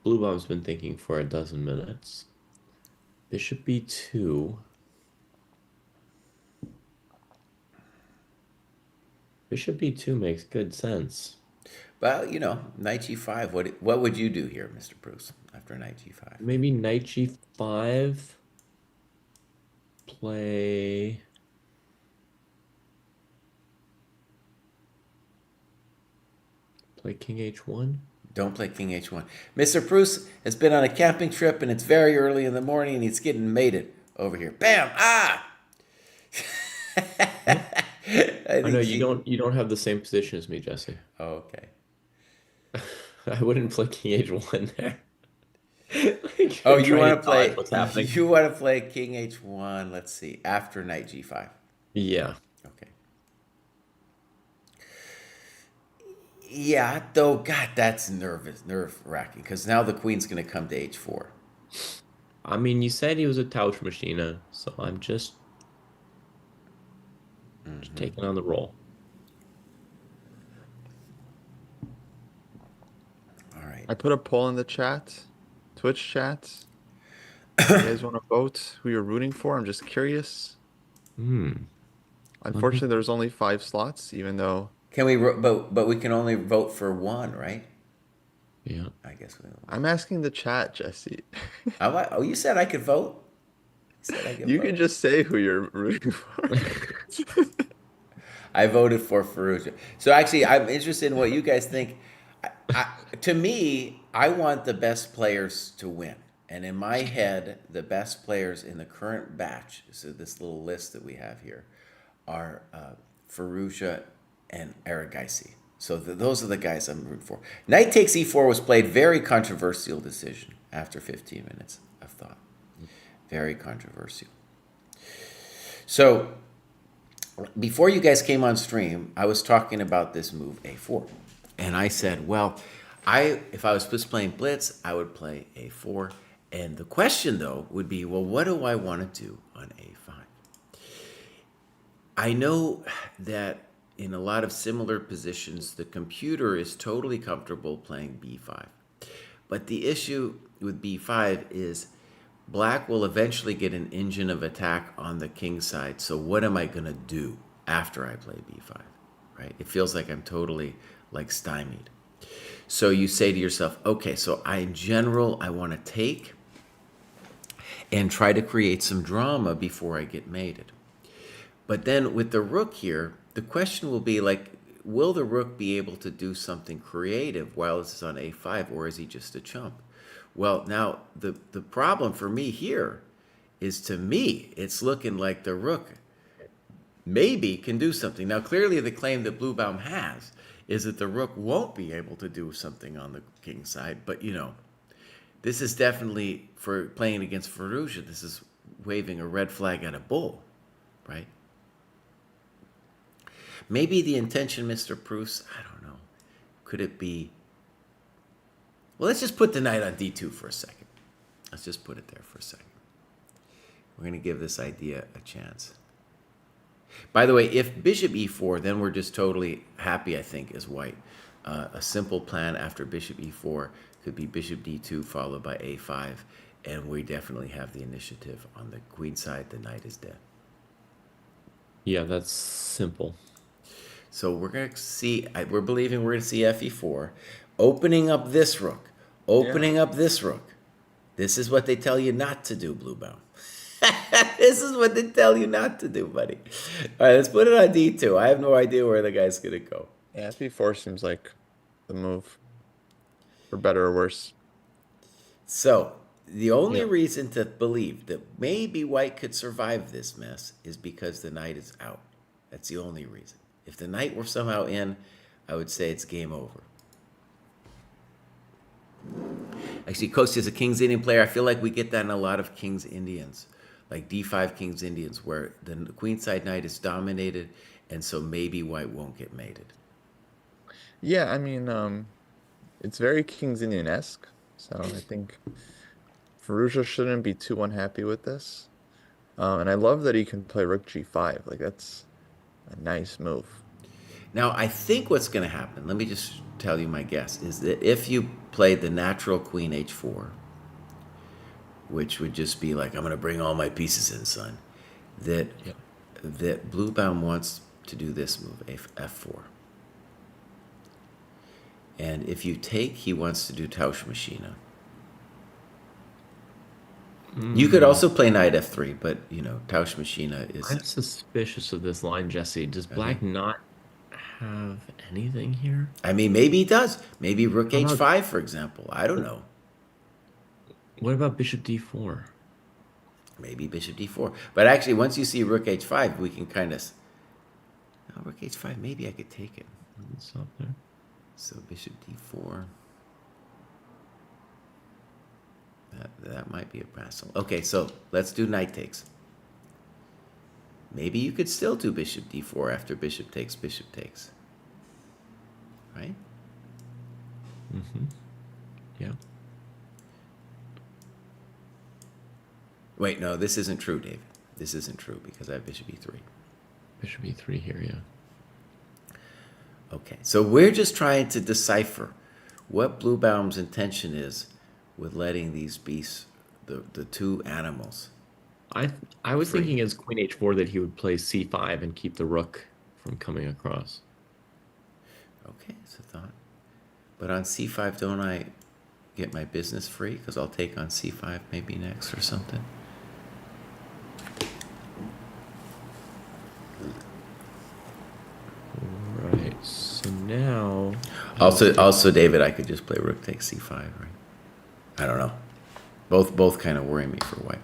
Blue Bomb's been thinking for a dozen minutes. Bishop b2. Bishop b2 makes good sense. Well, you know, knight g5. What would you do here, Mr. Bruce, after knight g5? Maybe knight g5. Play king h1. Don't play king h1. Mr. Bruce has been on a camping trip and it's very early in the morning and he's getting mated over here. Bam! Ah! I know you don't have the same position as me, Jesse. Oh, okay. I wouldn't play king h1 there. Like, Oh, you want to play? what's happening? You want to play king h1? Let's see. After knight g5. Yeah. Okay. Yeah, though. God, that's nerve wracking. Because now the queen's going to come to h4. I mean, you said he was a Tausch Machina, so I'm just taking on the role. All right. I put a poll in the chat, Twitch chat. You guys want to vote who you're rooting for? I'm just curious. Unfortunately, there's only 5 slots, even though Can we? But we can only vote for one, right? Yeah. I guess we. I'm asking the chat, Jesse. Oh, you said I could vote. You said I could You vote. can just say who you're rooting for. I voted for Fallujah. So actually, I'm interested in what you guys think. To me, I want the best players to win. And in my head, the best players in the current batch, so this little list that we have here, are Fallujah and Aragaisi. So those are the guys I'm rooting for. Knight takes e4 was played. Very controversial decision after 15 minutes of thought. Very controversial. So before you guys came on stream, I was talking about this move a4. And I said, well, if I was just playing blitz, I would play a4. And the question, though, would be, well, what do I want to do on a5? I know that in a lot of similar positions, the computer is totally comfortable playing b5. But the issue with b5 is black will eventually get an engine of attack on the king side. So what am I going to do after I play b5, right? It feels like I'm totally like stymied. So you say to yourself, okay, so in general, I want to take and try to create some drama before I get mated. But then with the rook here, the question will be like, will the rook be able to do something creative while this is on a5, or is he just a chump? Well, now the problem for me here is, to me, it's looking like the rook maybe can do something. Now, clearly the claim that Bluebaum has is that the rook won't be able to do something on the king side, but this is definitely, for playing against Firouzja, this is waving a red flag at a bull, right? Maybe the intention, Mr. Bruce, I don't know. Could it be... Well, let's just put the knight on d2 for a second. Let's just put it there for a second. We're going to give this idea a chance. By the way, if bishop e4, then we're just totally happy, I think, as white. A simple plan after bishop e4 could be bishop d2 followed by a5, and we definitely have the initiative. On the queen side, the knight is dead. Yeah, that's simple. So we're going to see, we're believing we're going to see fe4, opening up this rook, opening up this rook. This is what they tell you not to do, Bluebaum. This is what they tell you not to do, buddy. All right, let's put it on d2. I have no idea where the guy's going to go. Yeah, f4 seems like the move, for better or worse. So the only reason to believe that maybe white could survive this mess is because the knight is out. That's the only reason. If the knight were somehow in, I would say it's game over. Actually, Kostya is a King's Indian player. I feel like we get that in a lot of King's Indians, like d5 King's Indians, where the queenside knight is dominated, and so maybe white won't get mated. Yeah, I mean, it's very King's Indian-esque, so I think Firouzja shouldn't be too unhappy with this. And I love that he can play rook g5. Like, that's a nice move. Now, I think what's going to happen, let me just tell you my guess, is that if you played the natural queen h4, which would just be like, I'm going to bring all my pieces in, son, that Bluebaum wants to do this move, f4. And if you take, he wants to do Tauschmaschine. You could also play knight f3, but, Tauschmaschine is... I'm suspicious of this line, Jesse. Does black not have anything here? I mean, maybe he does. Maybe rook How about- h5, for example. I don't know. What about bishop d4? Maybe bishop d4. But actually, once you see rook h5, we can kind of... No, rook h5, maybe I could take it. Stop there. So bishop d4. That might be a passel. Okay, so let's do knight takes. Maybe you could still do bishop d4 after bishop takes, right? Mm-hmm. Yeah. Wait, no, this isn't true, David. This isn't true because I have bishop e3. Bishop e3 here, yeah. Okay, so we're just trying to decipher what Bluebaum's intention is with letting these beasts, the two animals. I was free. thinking as queen h4 that he would play c5 and keep the rook from coming across. Okay, it's a thought. But on c5, don't I get my business free? Because I'll take on c5 maybe next or something. Right, so now... Also, David, I could just play rook takes c5, right? I don't know. Both kind of worry me for white.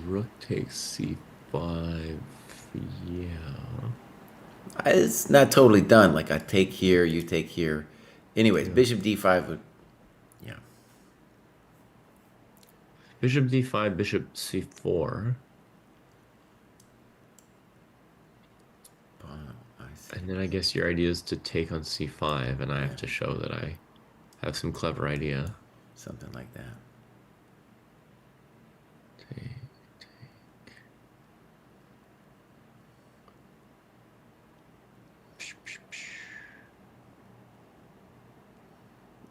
Rook takes c5, yeah. It's not totally done. Like I take here, you take here. Anyways, bishop d5 would, yeah. Bishop d5, bishop c4. And then I guess your idea is to take on c5, and I have to show that I have some clever idea. Something like that. Take.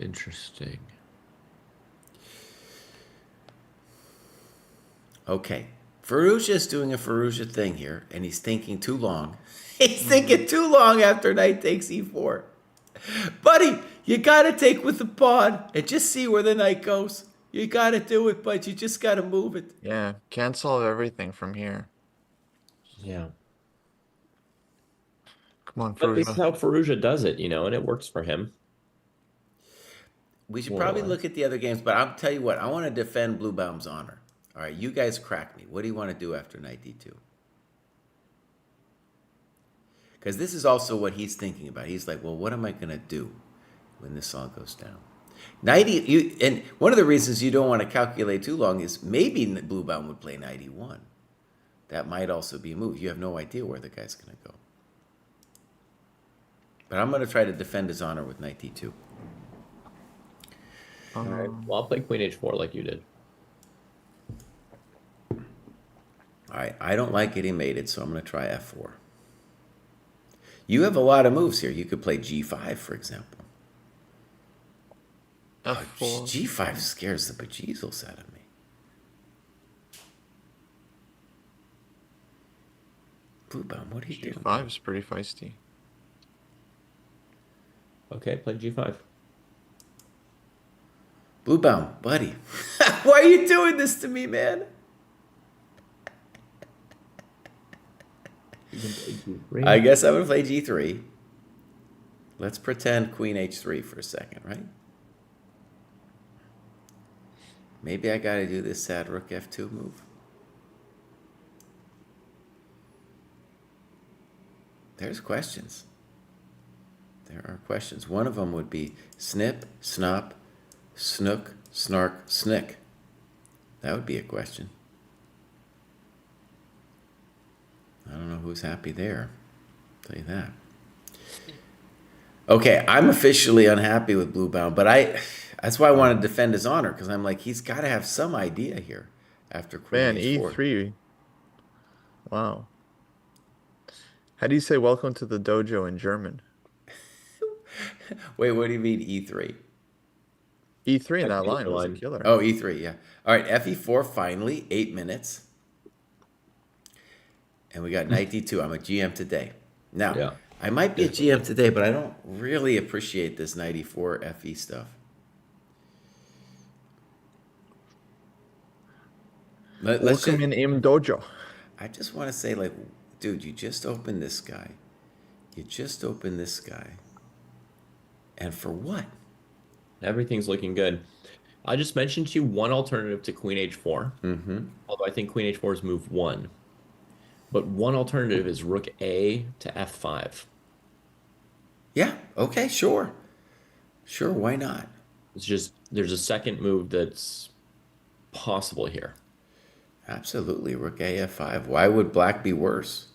Interesting. Okay. Firouzja is doing a Firouzja thing here, and he's thinking too long. He's thinking too long after knight takes e4. Buddy, you got to take with the pawn and just see where the knight goes. You got to do it, but you just got to move it. Yeah, can't solve everything from here. Yeah. Come on, But this is Firouzja. how Firouzja does it, and it works for him. We should probably look at the other games, but I'll tell you what. I want to defend Bluebaum's honor. All right, you guys crack me. What do you want to do after knight d2? Because this is also what he's thinking about. He's like, well, what am I going to do when this all goes down? And one of the reasons you don't want to calculate too long is maybe Bluebound would play knight e1. That might also be a move. You have no idea where the guy's going to go. But I'm going to try to defend his honor with knight d2. All right. Well, I'll play queen h4 like you did. All right. I don't like getting mated, so I'm going to try f4. You have a lot of moves here. You could play g5, for example. F4. G5 scares the bejesus out of me. Bluebound, what are you doing? G5 is pretty feisty. Okay, play g5. Bluebound, buddy. Why are you doing this to me, man? I guess I'm going to play g3. Let's pretend queen h3 for a second, right? Maybe I got to do this sad rook f2 move. There's questions. There are questions. One of them would be snip, snop, snook, snark, snick. That would be a question. I don't know who's happy there. I'll tell you that. Okay, I'm officially unhappy with Bluebound, but that's why I want to defend his honor, because I'm like, he's got to have some idea here after queen Man, h4. E3. Wow. How do you say welcome to the dojo in German? Wait, what do you mean E3? E3 in that Killer line was a line. killer. Oh, E3, yeah. All right, FE4 finally, 8 minutes. And we got knight D2. I'm a GM today. Now, Yeah. I might be a GM today, but I don't really appreciate this knight E4 FE stuff. Let's Welcome just, in Im Dojo. I just want to say, like, dude, you just opened this guy. You just opened this guy. And for what? Everything's looking good. I just mentioned to you one alternative to queen h4. Mm-hmm. Although I think queen h4 is move 1. But one alternative is rook a to f5. Yeah, okay, sure. Sure, why not? It's just there's a second move that's possible here. Absolutely, rook a f5. Why would black be worse?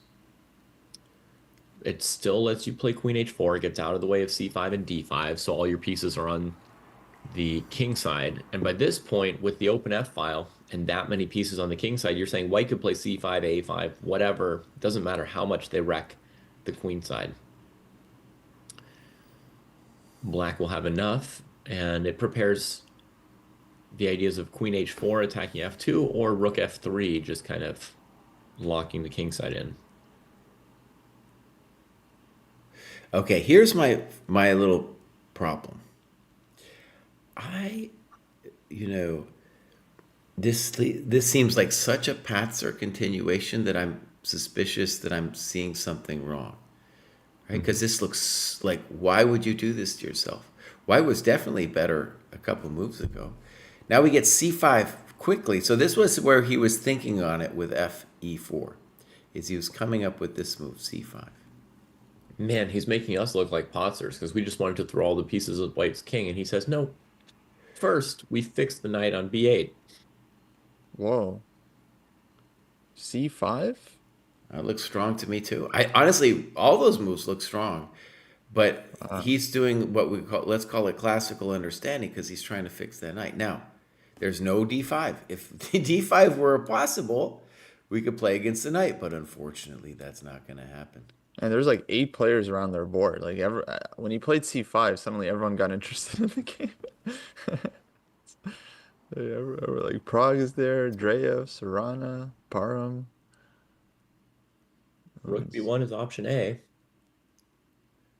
It still lets you play queen h4. It gets out of the way of c5 and d5, so all your pieces are on the king side. And by this point, with the open f file and that many pieces on the king side, you're saying white could play c5, a5, whatever. It doesn't matter how much they wreck the queen side. Black will have enough, and it prepares the ideas of queen h4 attacking f2 or rook f3 just kind of locking the king side in. Okay, here's my little problem. This seems like such a Patzer continuation that I'm suspicious that I'm seeing something wrong, right? Because this looks like, why would you do this to yourself? White was definitely better a couple moves ago. Now we get c5 quickly. So this was where he was thinking on it with fe4, is he was coming up with this move, c5. Man, he's making us look like potsers because we just wanted to throw all the pieces of white's king, and he says, no, first we fix the knight on b8. Whoa. C5? That looks strong to me too. I honestly, all those moves look strong, but he's doing what let's call it classical understanding, because he's trying to fix that knight. Now, there's no d5. If d5 were possible, we could play against the knight, but unfortunately, that's not going to happen. And there's like 8 players around their board. Like when he played C5, suddenly everyone got interested in the game. Like Prague is there, Dreyev, Sarana, Param. Rook b1 is option A.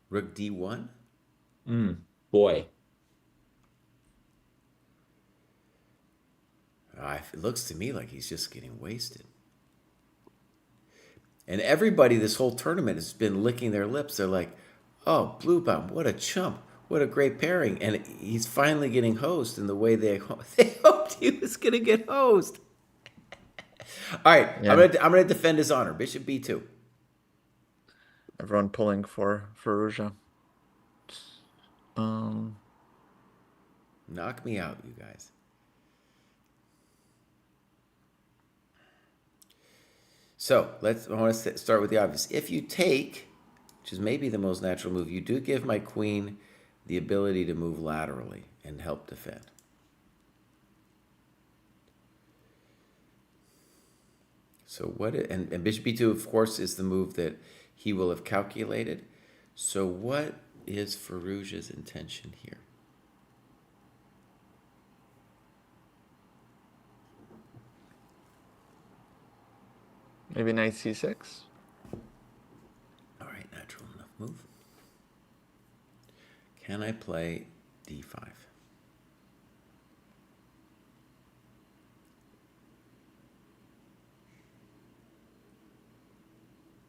Rook d1? Boy. It looks to me like he's just getting wasted. And everybody this whole tournament has been licking their lips. They're like, oh, Bluebound, what a chump. What a great pairing. And he's finally getting hosed in the way they hoped he was going to get hosed. All right, Yeah. I'm gonna defend his honor. Bishop b2. Everyone pulling for Ruja. Um, Knock me out, you guys. So I want to start with the obvious. If you take, which is maybe the most natural move, you do give my queen the ability to move laterally and help defend. So and bishop b2, of course, is the move that he will have calculated. So what is Firouzja's intention here? maybe knight c6. All right, natural enough move. Can I play d5?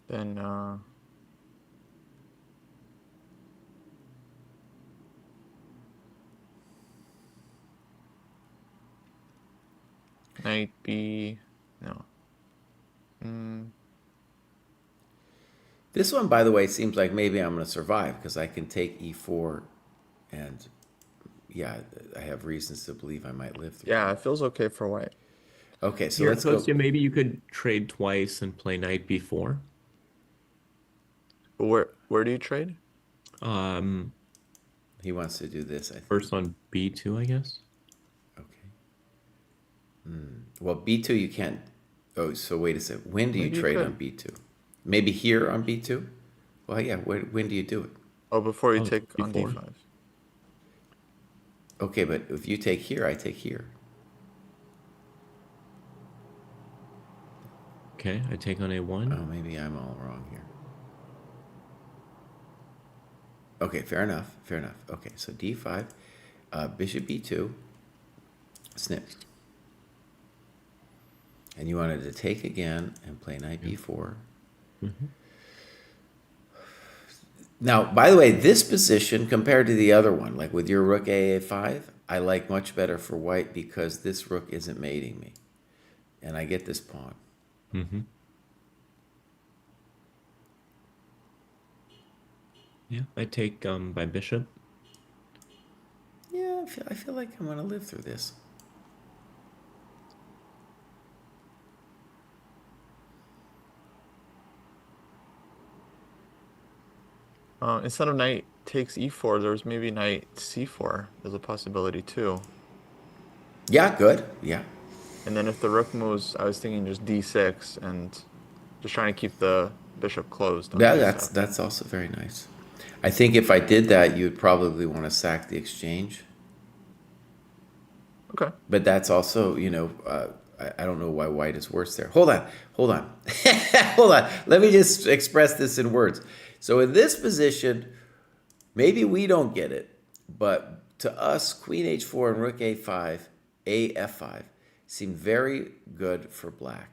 Then knight b, no. This one, by the way, seems like maybe I'm going to survive because I can take e4, and yeah, I have reasons to believe I might live through. Yeah, it feels okay for white. Okay, so Here, let's go. Kostya, maybe you could trade twice and play knight b4. But where do you trade? He wants to do this, I think. First on b2, I guess. Okay. Well, b2 you can't. Oh, so wait a second. When do you Maybe you trade could. on b2? Maybe here on b2? Well, yeah. When do you do it? Oh, before you Oh, take on before. d5. Okay, but if you take here, I take here. Okay, I take on a1. Oh, maybe I'm all wrong here. Okay, fair enough. Fair enough. Okay, so d5, bishop b2, snip. And you wanted to take again and play knight b4. Now, by the way, this position compared to the other one, like with your rook a5, I like much better for white because this rook isn't mating me. And I get this pawn. Yeah, I take by bishop. Yeah, I feel like I'm going to live through this. Instead of knight takes e4, there's maybe knight c4 as a possibility too. Yeah, good. Yeah. And then if the rook moves, I was thinking just d6 and just trying to keep the bishop closed. On Yeah, d7. that's also very nice. I think if I did that, you'd probably want to sack the exchange. Okay. But that's also, I don't know why white is worse there. Hold on. Hold on. Let me just express this in words. So in this position, maybe we don't get it, but to us, queen h4 and rook a5, af5 seem very good for black.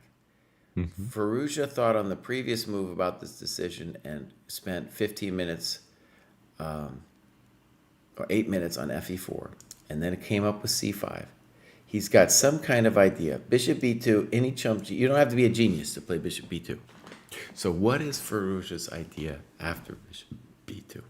Firouzja thought on the previous move about this decision and spent 15 minutes or 8 minutes on fe4, and then it came up with c5. He's got some kind of idea. Bishop b2, any chump. You don't have to be a genius to play bishop b2. So what is Firouzja's idea after bishop b2?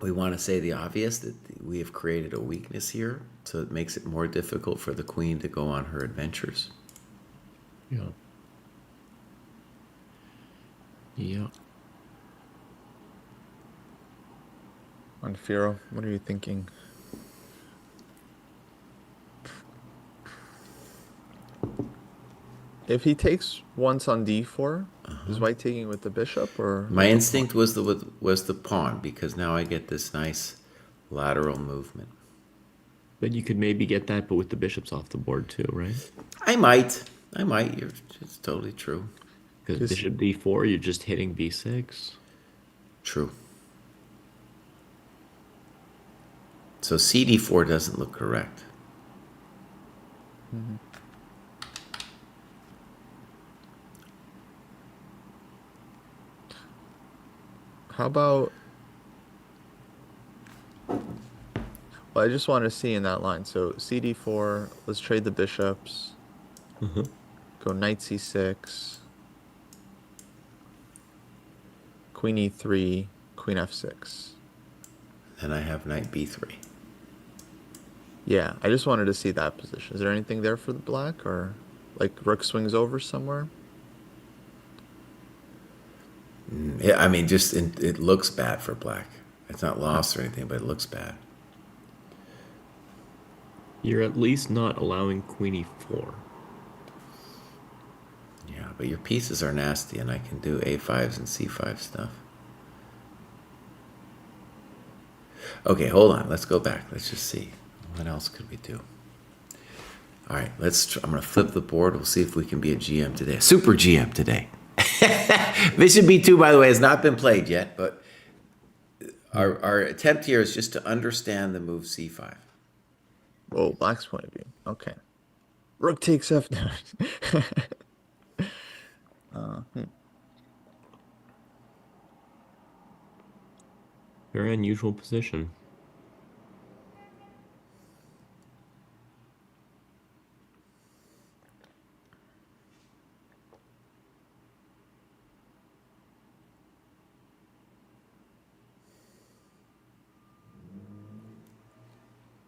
We want to say the obvious, that we have created a weakness here, so it makes it more difficult for the queen to go on her adventures. Yeah. Yeah. On Firo, what are you thinking? If he takes once on d4, is white taking with the bishop or? My instinct was the pawn, because now I get this nice lateral movement. But you could maybe get that, but with the bishops off the board too, right? I might. It's totally true. Because Just- bishop d4, you're just hitting b6. True. So CD4 doesn't look correct. How about? Well, I just want to see in that line. So CD4. Let's trade the bishops. Go knight c6. Queen e3. Queen f6. And I have knight b3. Yeah, I just wanted to see that position. Is there anything there for the black, or like rook swings over somewhere? Yeah, I mean, just it looks bad for black. It's not lost or anything, but it looks bad. You're at least not allowing queen e4. Yeah, but your pieces are nasty, and I can do a5s and c5 stuff. Okay, hold on. Let's go back. Let's just see. What else could we do? All right, I'm going to flip the board. We'll see if we can be a GM today. A super GM today. Bishop b2, by the way, has not been played yet, but our attempt here is just to understand the move c5. Oh, black's point of view. Okay. Rook takes f. Very unusual position.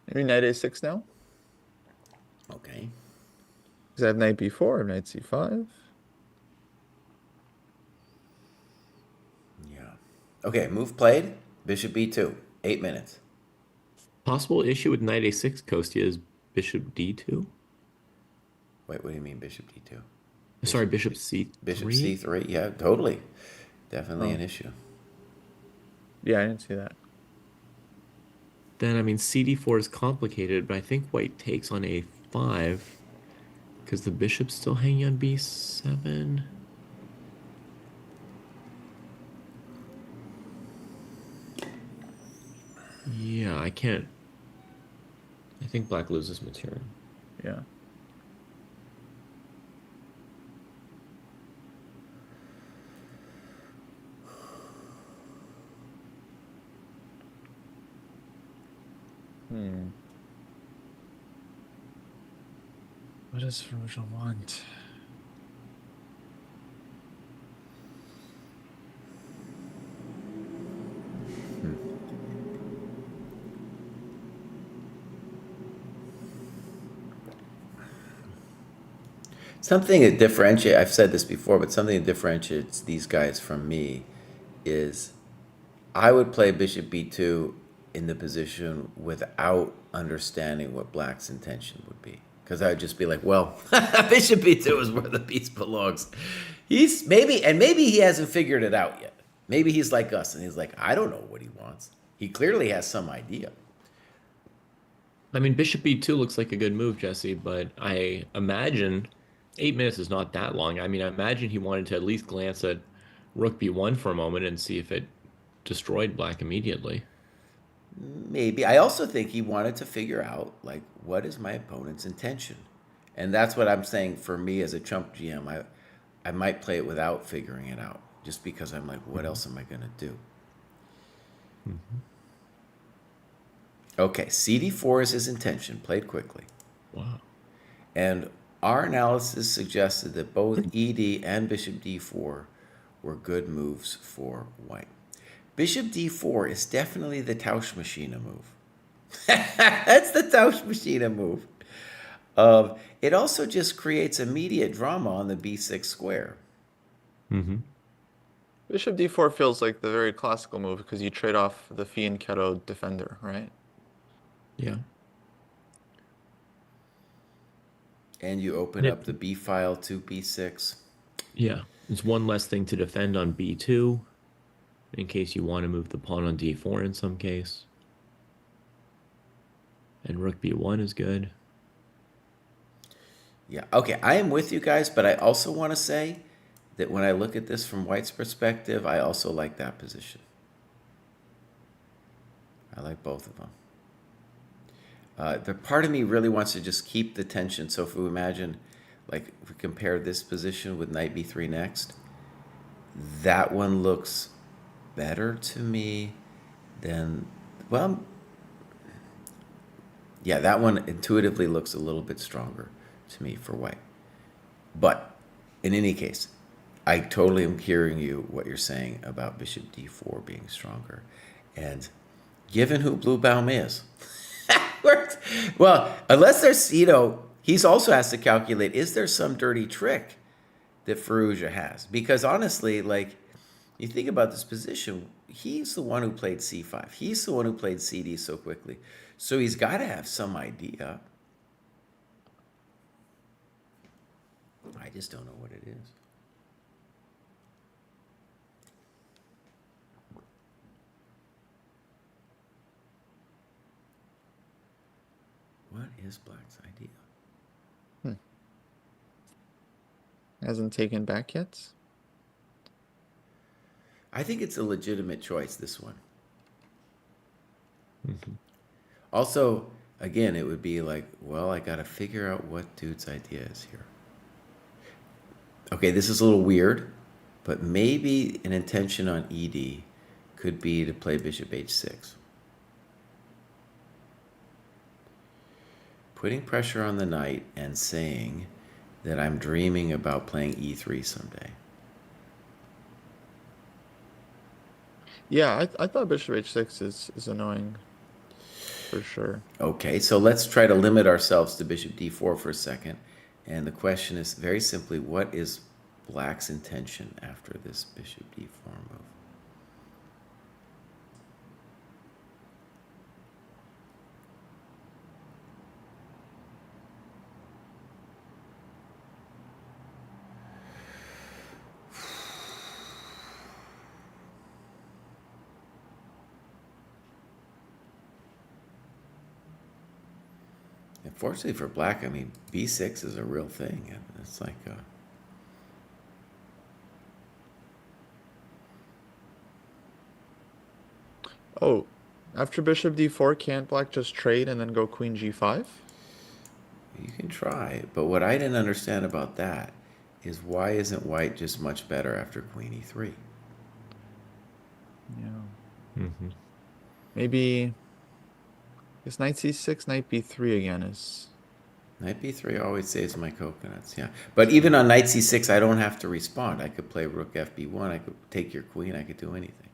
Maybe knight a6 now? Okay. Because I have knight b4, I have knight c5. Yeah. Okay, move played. Bishop b2. 8 minutes. Possible issue with knight a6, Kostya, is bishop d2. Wait, what do you mean bishop d2? Sorry, bishop c3. Bishop c3. Yeah, totally. Definitely an issue. Yeah, I didn't see that. Then, I mean, cd4 is complicated, but I think white takes on a5 because the bishop's still hanging on b7. Yeah, I can't. I think black loses material. Yeah. What does Ferrugia want? Something that differentiates, I've said this before, but something that differentiates these guys from me is I would play bishop b2 in the position without understanding what black's intention would be. Because I would just be like, well, bishop b2 is where the piece belongs. Maybe he hasn't figured it out yet. Maybe he's like us, and he's like, I don't know what he wants. He clearly has some idea. I mean, bishop b2 looks like a good move, Jesse, but I imagine 8 minutes is not that long. I mean, I imagine he wanted to at least glance at rook b1 for a moment and see if it destroyed black immediately. Maybe. I also think he wanted to figure out, like, what is my opponent's intention? And that's what I'm saying for me as a chump GM. I might play it without figuring it out, just because I'm like, what else am I going to do? Okay, CD4 is his intention. Played quickly. Wow. And our analysis suggested that both ED and Bishop D4 were good moves for white. Bishop D4 is definitely the Tauschmaschine move. That's the Tauschmaschine move. It also just creates immediate drama on the B6 square. Bishop d4 feels like the very classical move because you trade off the fianchetto defender, right? Yeah. And you open up the B file to B6. Yeah. It's one less thing to defend on b2 in case you want to move the pawn on d4 in some case. And rook b1 is good. Yeah, okay, I am with you guys, but I also want to say that when I look at this from White's perspective, I also like that position. I like both of them. The part of me really wants to just keep the tension. So if we imagine, like, if we compare this position with knight b3 next, that one looks better to me than, well, yeah, that one intuitively looks a little bit stronger to me for White. But in any case, I totally am hearing you what you're saying about bishop d4 being stronger. And given who Bluebaum is, well, unless there's, he's also has to calculate, is there some dirty trick that Firouzja has? Because honestly, like, you think about this position, he's the one who played c5. He's the one who played cd so quickly. So he's got to have some idea. I just don't know what it is. What is Black's idea? Hasn't taken back yet. I think it's a legitimate choice, this one. Mm-hmm. Also, again, it would be like, well, I got to figure out what dude's idea is here. Okay, this is a little weird, but maybe an intention on ED could be to play bishop h6. Putting pressure on the knight and saying that I'm dreaming about playing e3 someday. Yeah, I thought bishop h6 is annoying for sure. Okay, so let's try to limit ourselves to bishop d4 for a second. And the question is very simply, what is Black's intention after this bishop d4 move? Unfortunately for Black, I mean, b6 is a real thing. It's like Oh, after bishop d4, can't Black just trade and then go queen g5? you can try, but what I didn't understand about that is why isn't White just much better after queen e3? Yeah. Mm-hmm. Maybe. It's knight c6, knight b3 again is. Knight b3 always saves my coconuts, yeah. But even on knight c6, I don't have to respond. I could play rook fb1. I could take your queen. I could do anything.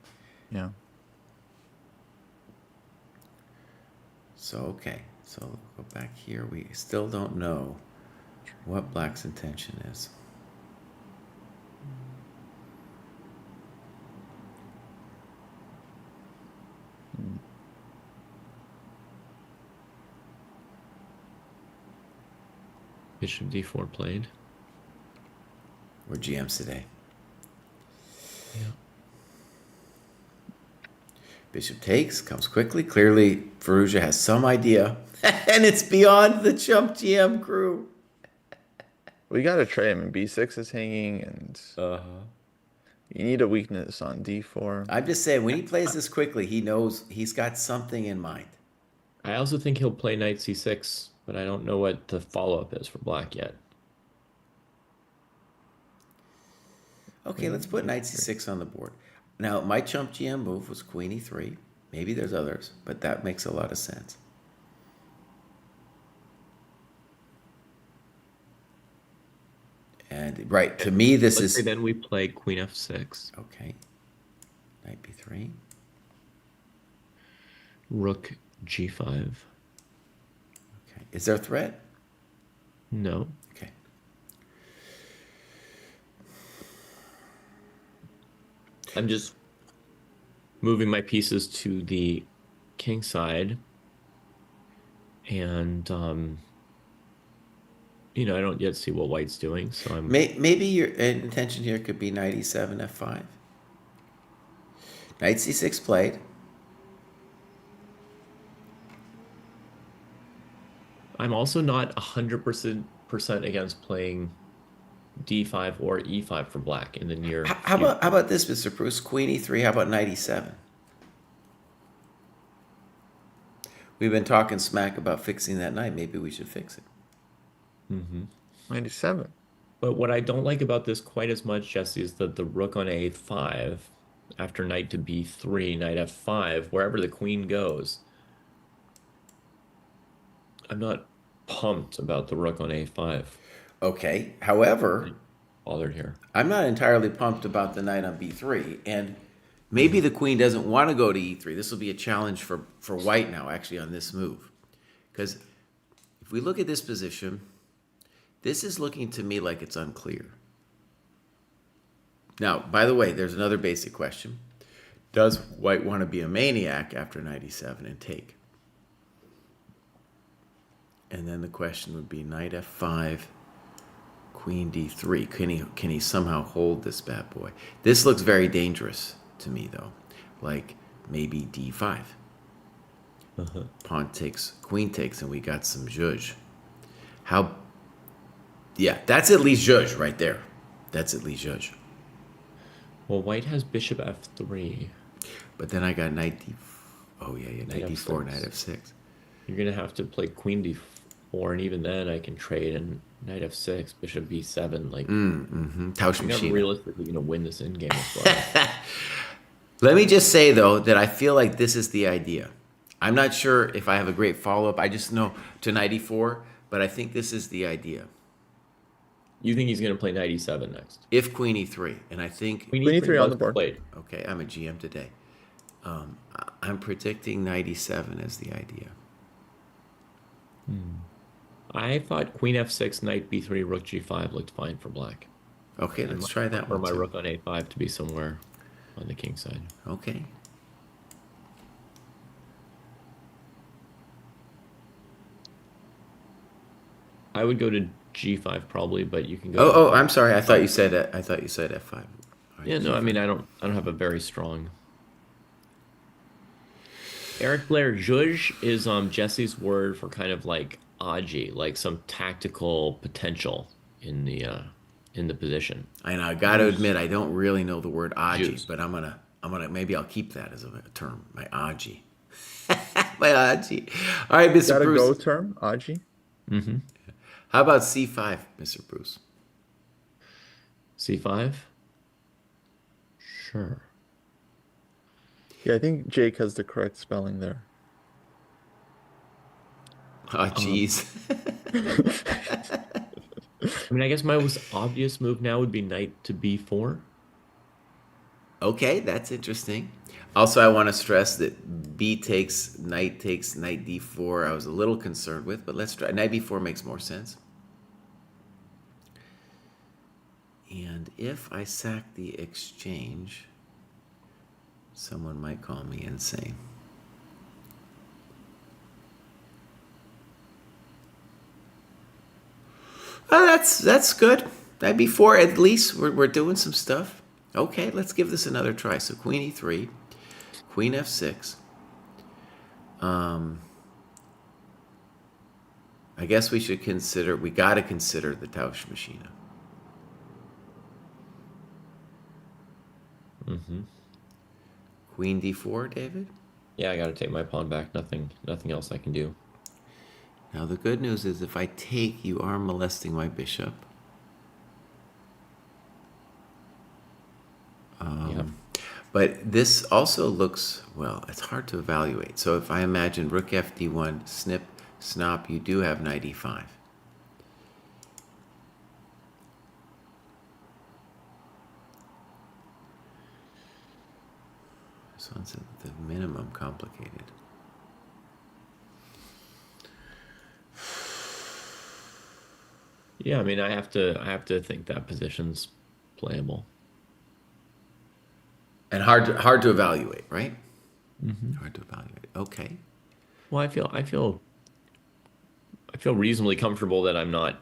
Yeah. So, okay. So, we'll go back here. We still don't know what Black's intention is. Bishop d4 played. We're GMs today. Yeah. Bishop takes, comes quickly. Clearly, Firouzja has some idea, and it's beyond the chump GM crew. We gotta trade him. b6 is hanging, and you need a weakness on d4. I'm just saying, when he plays this quickly, he knows he's got something in mind. I also think he'll play knight c6, but I don't know what the follow-up is for Black yet. Okay, let's put knight c6 on the board. Now, my chump GM move was queen e3. Maybe there's others, but that makes a lot of sense. And, right, to me, this Let's say is... then we play queen f6. Okay. Knight b3. Rook g5. Okay. Is there a threat? No. Okay. I'm just moving my pieces to the king side. And, I don't yet see what White's doing, so I'm... Maybe your intention here could be knight e7, f5. Knight c6 played. I'm also not 100% against playing d5 or e5 for black in the near How future. about this, Mr. Bruce? Queen e3. How about knight e7? We've been talking smack about fixing that knight. Maybe we should fix it. 97. But what I don't like about this quite as much, Jesse, is that the rook on a5 after knight to b3, knight f5, wherever the queen goes. I'm not pumped about the rook on a5. Okay. However, Bothered here. I'm not entirely pumped about the knight on b3, and maybe the queen doesn't want to go to e3. This will be a challenge for white now, actually, on this move. Because if we look at this position, this is looking to me like it's unclear. Now, by the way, there's another basic question. Does white want to be a maniac after knight e7 and take? And then the question would be knight f5, queen d3. Can he somehow hold this bad boy? This looks very dangerous to me, though. Like maybe d5. Pawn takes, queen takes, and we got some zhuzh. How? Yeah, that's at least zhuzh right there. That's at least zhuzh. Well, white has bishop f3. But then I got knight d. Oh yeah, knight Knight d4, f6. knight f6. You're going to have to play queen d4, and even then I can trade and knight f6, bishop b7. Like, Tausch I'm machine. realistically going to win this endgame as well. Let me just say though that I feel like this is the idea. I'm not sure if I have a great follow-up. I just know to knight e4, but I think this is the idea. You think he's going to play knight e7 next? If queen e3, and I think Queen Queen e3 on the was board. played. okay, I'm a GM today. I'm predicting knight e7 as the idea. I thought queen f6, knight b3, rook g5 looked fine for black. Okay, let's try that Or one my too. rook on a5 to be somewhere on the king side. Okay. I would go to g5 probably, but you can go. Oh, I'm sorry. I thought you said f5. All right, Yeah, no, I G5. mean I don't have a very strong. Eric Blair, zhuzh is Jesse's word for kind of like aji, like some tactical potential in the position. And I got to admit, I don't really know the word aji, Juice. but I'm gonna maybe I'll keep that as a term. My aji. My aji. All right, Is Mr. that a Bruce. go term, Aji? How about c5, Mr. Bruce? c5. Sure. Yeah, I think Jake has the correct spelling there. Oh, jeez. I mean, I guess my most obvious move now would be knight to b4. Okay, that's interesting. Also, I want to stress that b takes, knight d4. I was a little concerned with, but let's try. Knight b4 makes more sense. And if I sack the exchange, someone might call me insane. Oh, that's good. Knight b4, at least we're doing some stuff. Okay, let's give this another try. So queen e3, queen f6. I guess we got to consider the Tausch machine. Queen d4, David? Yeah, I got to take my pawn back. Nothing else I can do. Now the good news is if I take, you are molesting my bishop. Yeah. But this also looks, well, it's hard to evaluate. So if I imagine rook fd1, snip, snop, you do have knight e5. This one's at the minimum complicated. Yeah, I mean, I have to think that position's playable. And hard to evaluate, right? Hard to evaluate. Okay. Well, I feel reasonably comfortable that I'm not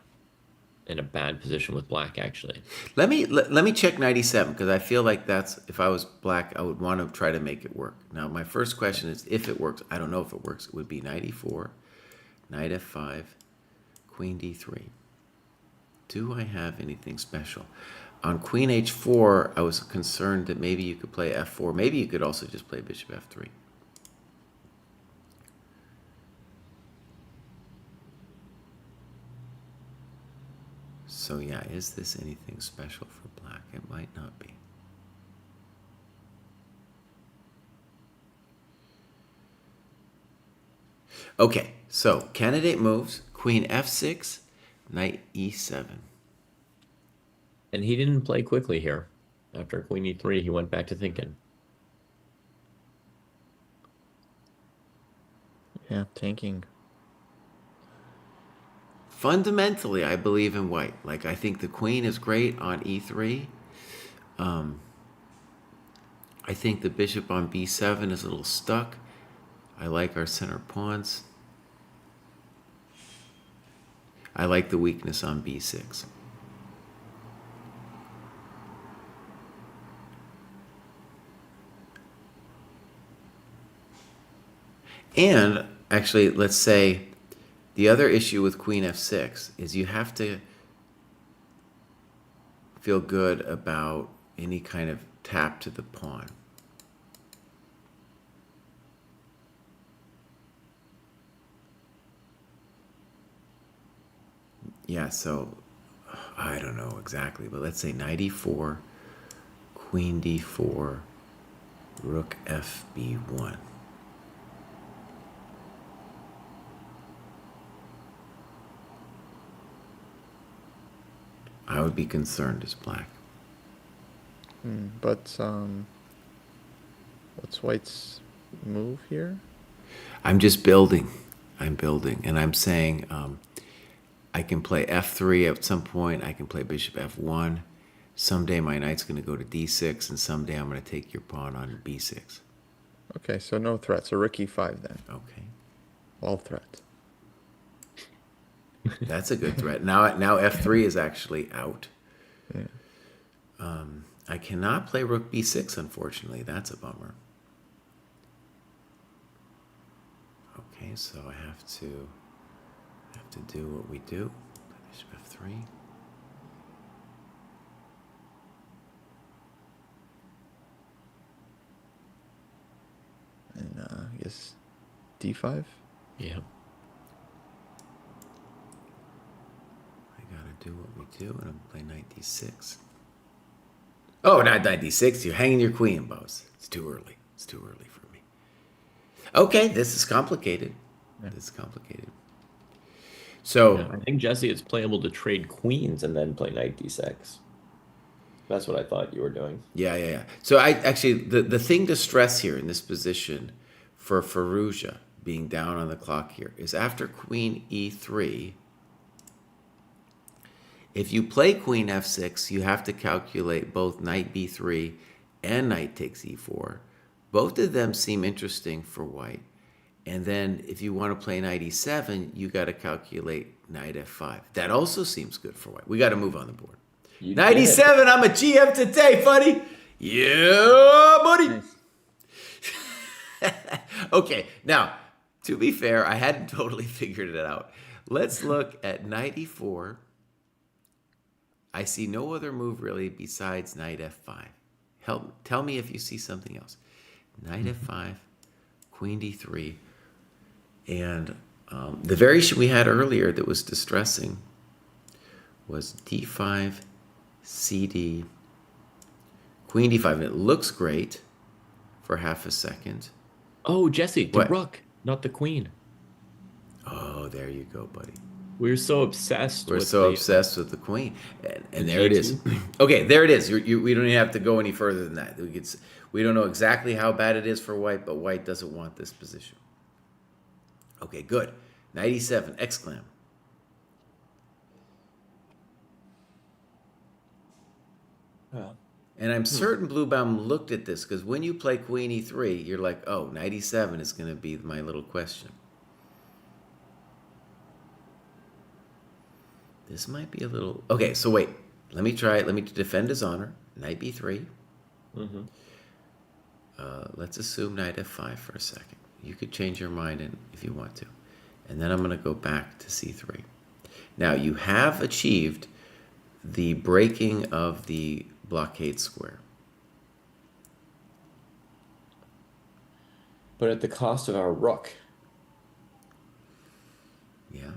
in a bad position with black, actually. Let me check knight e7 because I feel like that's, if I was black, I would want to try to make it work. Now, my first question is if it works. I don't know if it works. It would be knight e4, knight f5, queen d3. Do I have anything special? On queen h4, I was concerned that maybe you could play f4. Maybe you could also just play bishop f3. So yeah, is this anything special for black? It might not be. Okay, so candidate moves, queen f6, knight e7. And he didn't play quickly here. After queen e3, he went back to thinking. Yeah, tanking. Fundamentally, I believe in white. Like, I think the queen is great on e3. I think the bishop on b7 is a little stuck. I like our center pawns. I like the weakness on b6. And actually, let's say the other issue with queen f6 is you have to feel good about any kind of tap to the pawn. Yeah, so I don't know exactly, but let's say knight e4, queen d4, rook fb1. I would be concerned as black. But what's white's move here? I'm just building. I'm building, and I'm saying I can play f3 at some point. I can play bishop f1. Someday my knight's going to go to d6, and someday I'm going to take your pawn on b6. Okay, so no threat. So rook e5 then. Okay. All threat. That's a good threat. Now f3 is actually out. Yeah. I cannot play rook b6, unfortunately. That's a bummer. Okay, so I have to do what we do. Bishop f3. And I guess d5. Yeah. I gotta do what we do, and I'm gonna play knight d6. Oh, not knight d6. You're hanging your queen, boss. It's too early. It's too early for me. Okay, this is complicated. Yeah. This is complicated. So Yeah, I think, Jesse, it's playable to trade queens and then play knight d6. That's what I thought you were doing. yeah. So I actually the thing to stress here in this position for Firouzja being down on the clock here is after queen e3. If you play queen f6, you have to calculate both knight b3 and knight takes e4. Both of them seem interesting for white. And then if you want to play knight e7, you got to calculate knight f5. That also seems good for white. We got to move on the board. You Knight did it. e7, I'm a GM today, buddy. Yeah, buddy. Okay, now, to be fair, I hadn't totally figured it out. Let's look at knight e4. I see no other move really besides knight f5. Tell me if you see something else. Knight f5, queen d3, and the variation we had earlier that was distressing was d5, cd, queen d5, and it looks great for half a second. Oh, Jesse, the What? rook, not the queen. Oh, there you go, buddy. We were so obsessed We're with so the, obsessed with the queen, and the there it is. G2. Okay, there it is. We don't even have to go any further than that. We don't know exactly how bad it is for white, but white doesn't want this position. Okay, good. Knight e7, exclam. And I'm certain Bluebaum looked at this because when you play queen e3, you're like, oh, knight e7 is going to be my little question. This might be a little... Okay, so wait. Let me try it. Let me defend his honor. Knight b3. Mm-hmm. Let's assume knight f5 for a second. You could change your mind if you want to. And then I'm going to go back to c3. Now, you have achieved the breaking of the blockade square. But at the cost of our rook. Yeah.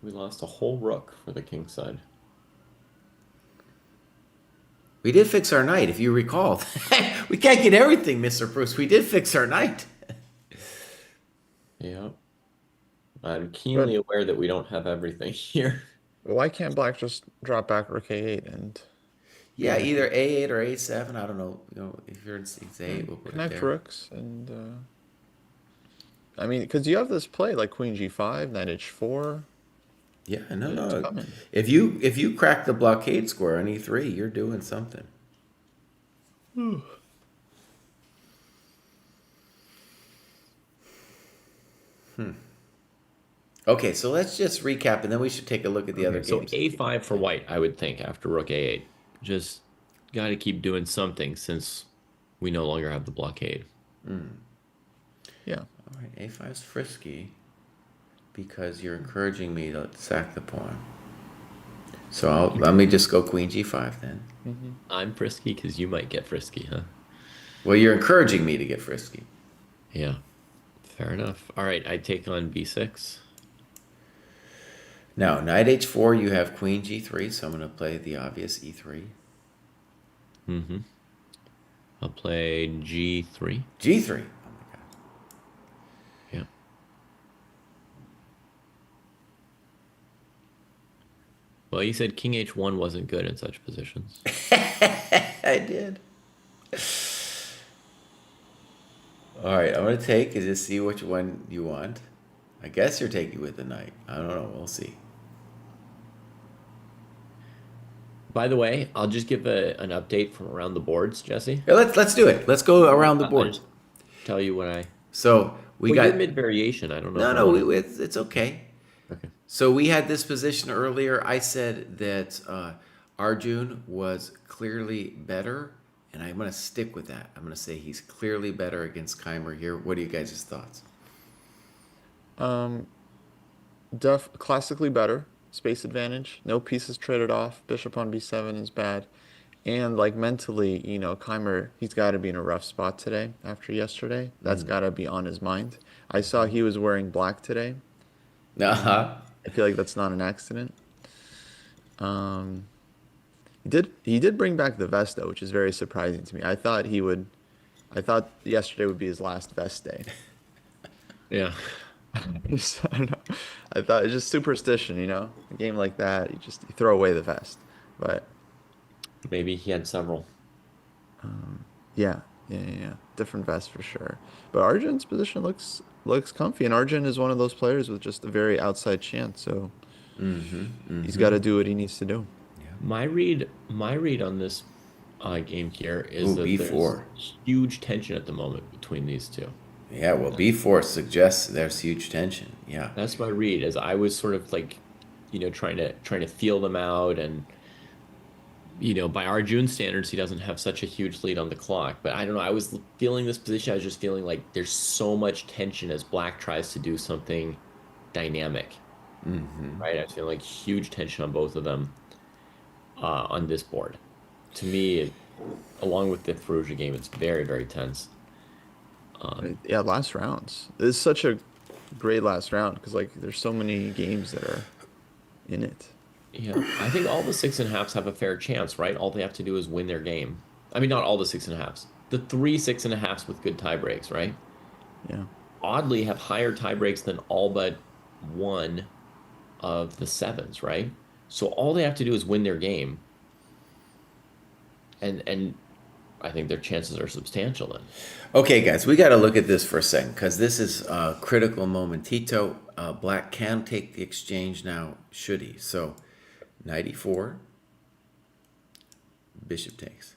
We lost a whole rook for the king side. We did fix our knight, if you recall. We can't get everything, Mr. Bruce. We did fix our knight. Yeah. I'm keenly aware that we don't have everything here. Why can't black just drop back rook a8 and Yeah, either A8 or A7. I don't know. If you're in C8, we'll put it connect there. rooks and I mean, because you have this play like queen g5, knight h4. Yeah, no, It's no. coming. If you crack the blockade square on E3, you're doing something. Okay, so let's just recap, and then we should take a look at the other So games. A5 for white, I would think, after rook A8. Just got to keep doing something since we no longer have the blockade. Yeah. All right, A5 is frisky because you're encouraging me to sack the pawn. So let me just go queen G5 then. I'm frisky because you might get frisky, huh? Well, you're encouraging me to get frisky. Yeah. Fair enough. All right, I take on B6. Now, knight H4, you have queen G3, so I'm going to play the obvious E3. Mm-hmm. I'll play G3. G3. Oh my God. Yeah. Well, you said king H1 wasn't good in such positions. I did. All right, I'm going to take and just see which one you want. I guess you're taking with the knight. I don't know. We'll see. By the way, I'll just give an update from around the boards, Jesse. Yeah, let's do it. Let's go around the I'll board. just tell you what I... So we Well, got... you're mid-variation. I don't know. No, it's okay. Okay. So we had this position earlier. I said that Arjun was clearly better, and I'm going to stick with that. I'm going to say he's clearly better against Keimer here. What are you guys' thoughts? Classically better. Space advantage. No pieces traded off. Bishop on b7 is bad. And like mentally, Keimer, he's got to be in a rough spot today after yesterday. That's got to be on his mind. I saw he was wearing black today. Uh-huh. I feel like that's not an accident. He did bring back the vest though, which is very surprising to me. I thought yesterday would be his last vest day. Yeah. I don't know. I thought it's just superstition, A game like that, you throw away the vest. But Maybe he had several. yeah. Different vest for sure. But Arjun's position looks comfy, and Arjun is one of those players with just a very outside chance. So he's got to do what he needs to do. My read on this game here is that B4. there's huge tension at the moment between these two. Yeah, well, B4 suggests there's huge tension. Yeah. That's my read, as I was sort of like, trying to feel them out, and by Arjun standards, he doesn't have such a huge lead on the clock. But I don't know. I was feeling this position. I was just feeling like there's so much tension as Black tries to do something dynamic. Right? I was feeling like huge tension on both of them on this board. To me, along with the Ferrugia game, it's very, very tense. Yeah, last rounds. It's such a great last round because there's so many games that are in it. Yeah, I think all the 6.5s have a fair chance, right? All they have to do is win their game. I mean, not all the 6.5s. The 3 6.5s with good tie breaks, right? Yeah. Oddly, have higher tie breaks than all but one of the 7s, right? So all they have to do is win their game, and I think their chances are substantial then. Okay, guys, we got to look at this for a second because this is a critical moment. Tito, Black can take the exchange now, should he? So, knight e4, bishop takes.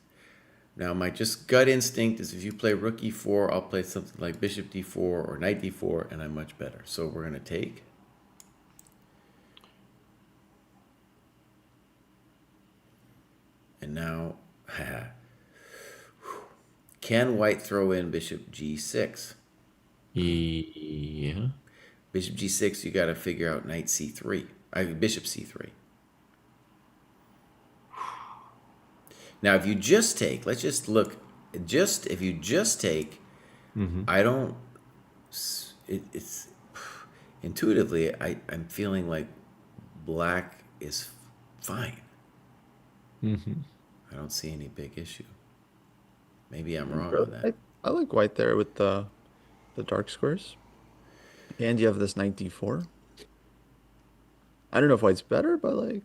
Now, my just gut instinct is if you play rook e4, I'll play something like bishop d4 or knight d4, and I'm much better. So we're going to take. And now, can white throw in bishop g6? Yeah. Bishop g6, you got to figure out knight c3. Bishop c3. Now, if you just take, let's just look, just if you just take, I don't. It's intuitively, I'm feeling like black is fine. I don't see any big issue. Maybe I'm wrong on that. I like white there with the dark squares. And you have this knight d4. I don't know if white's better, but like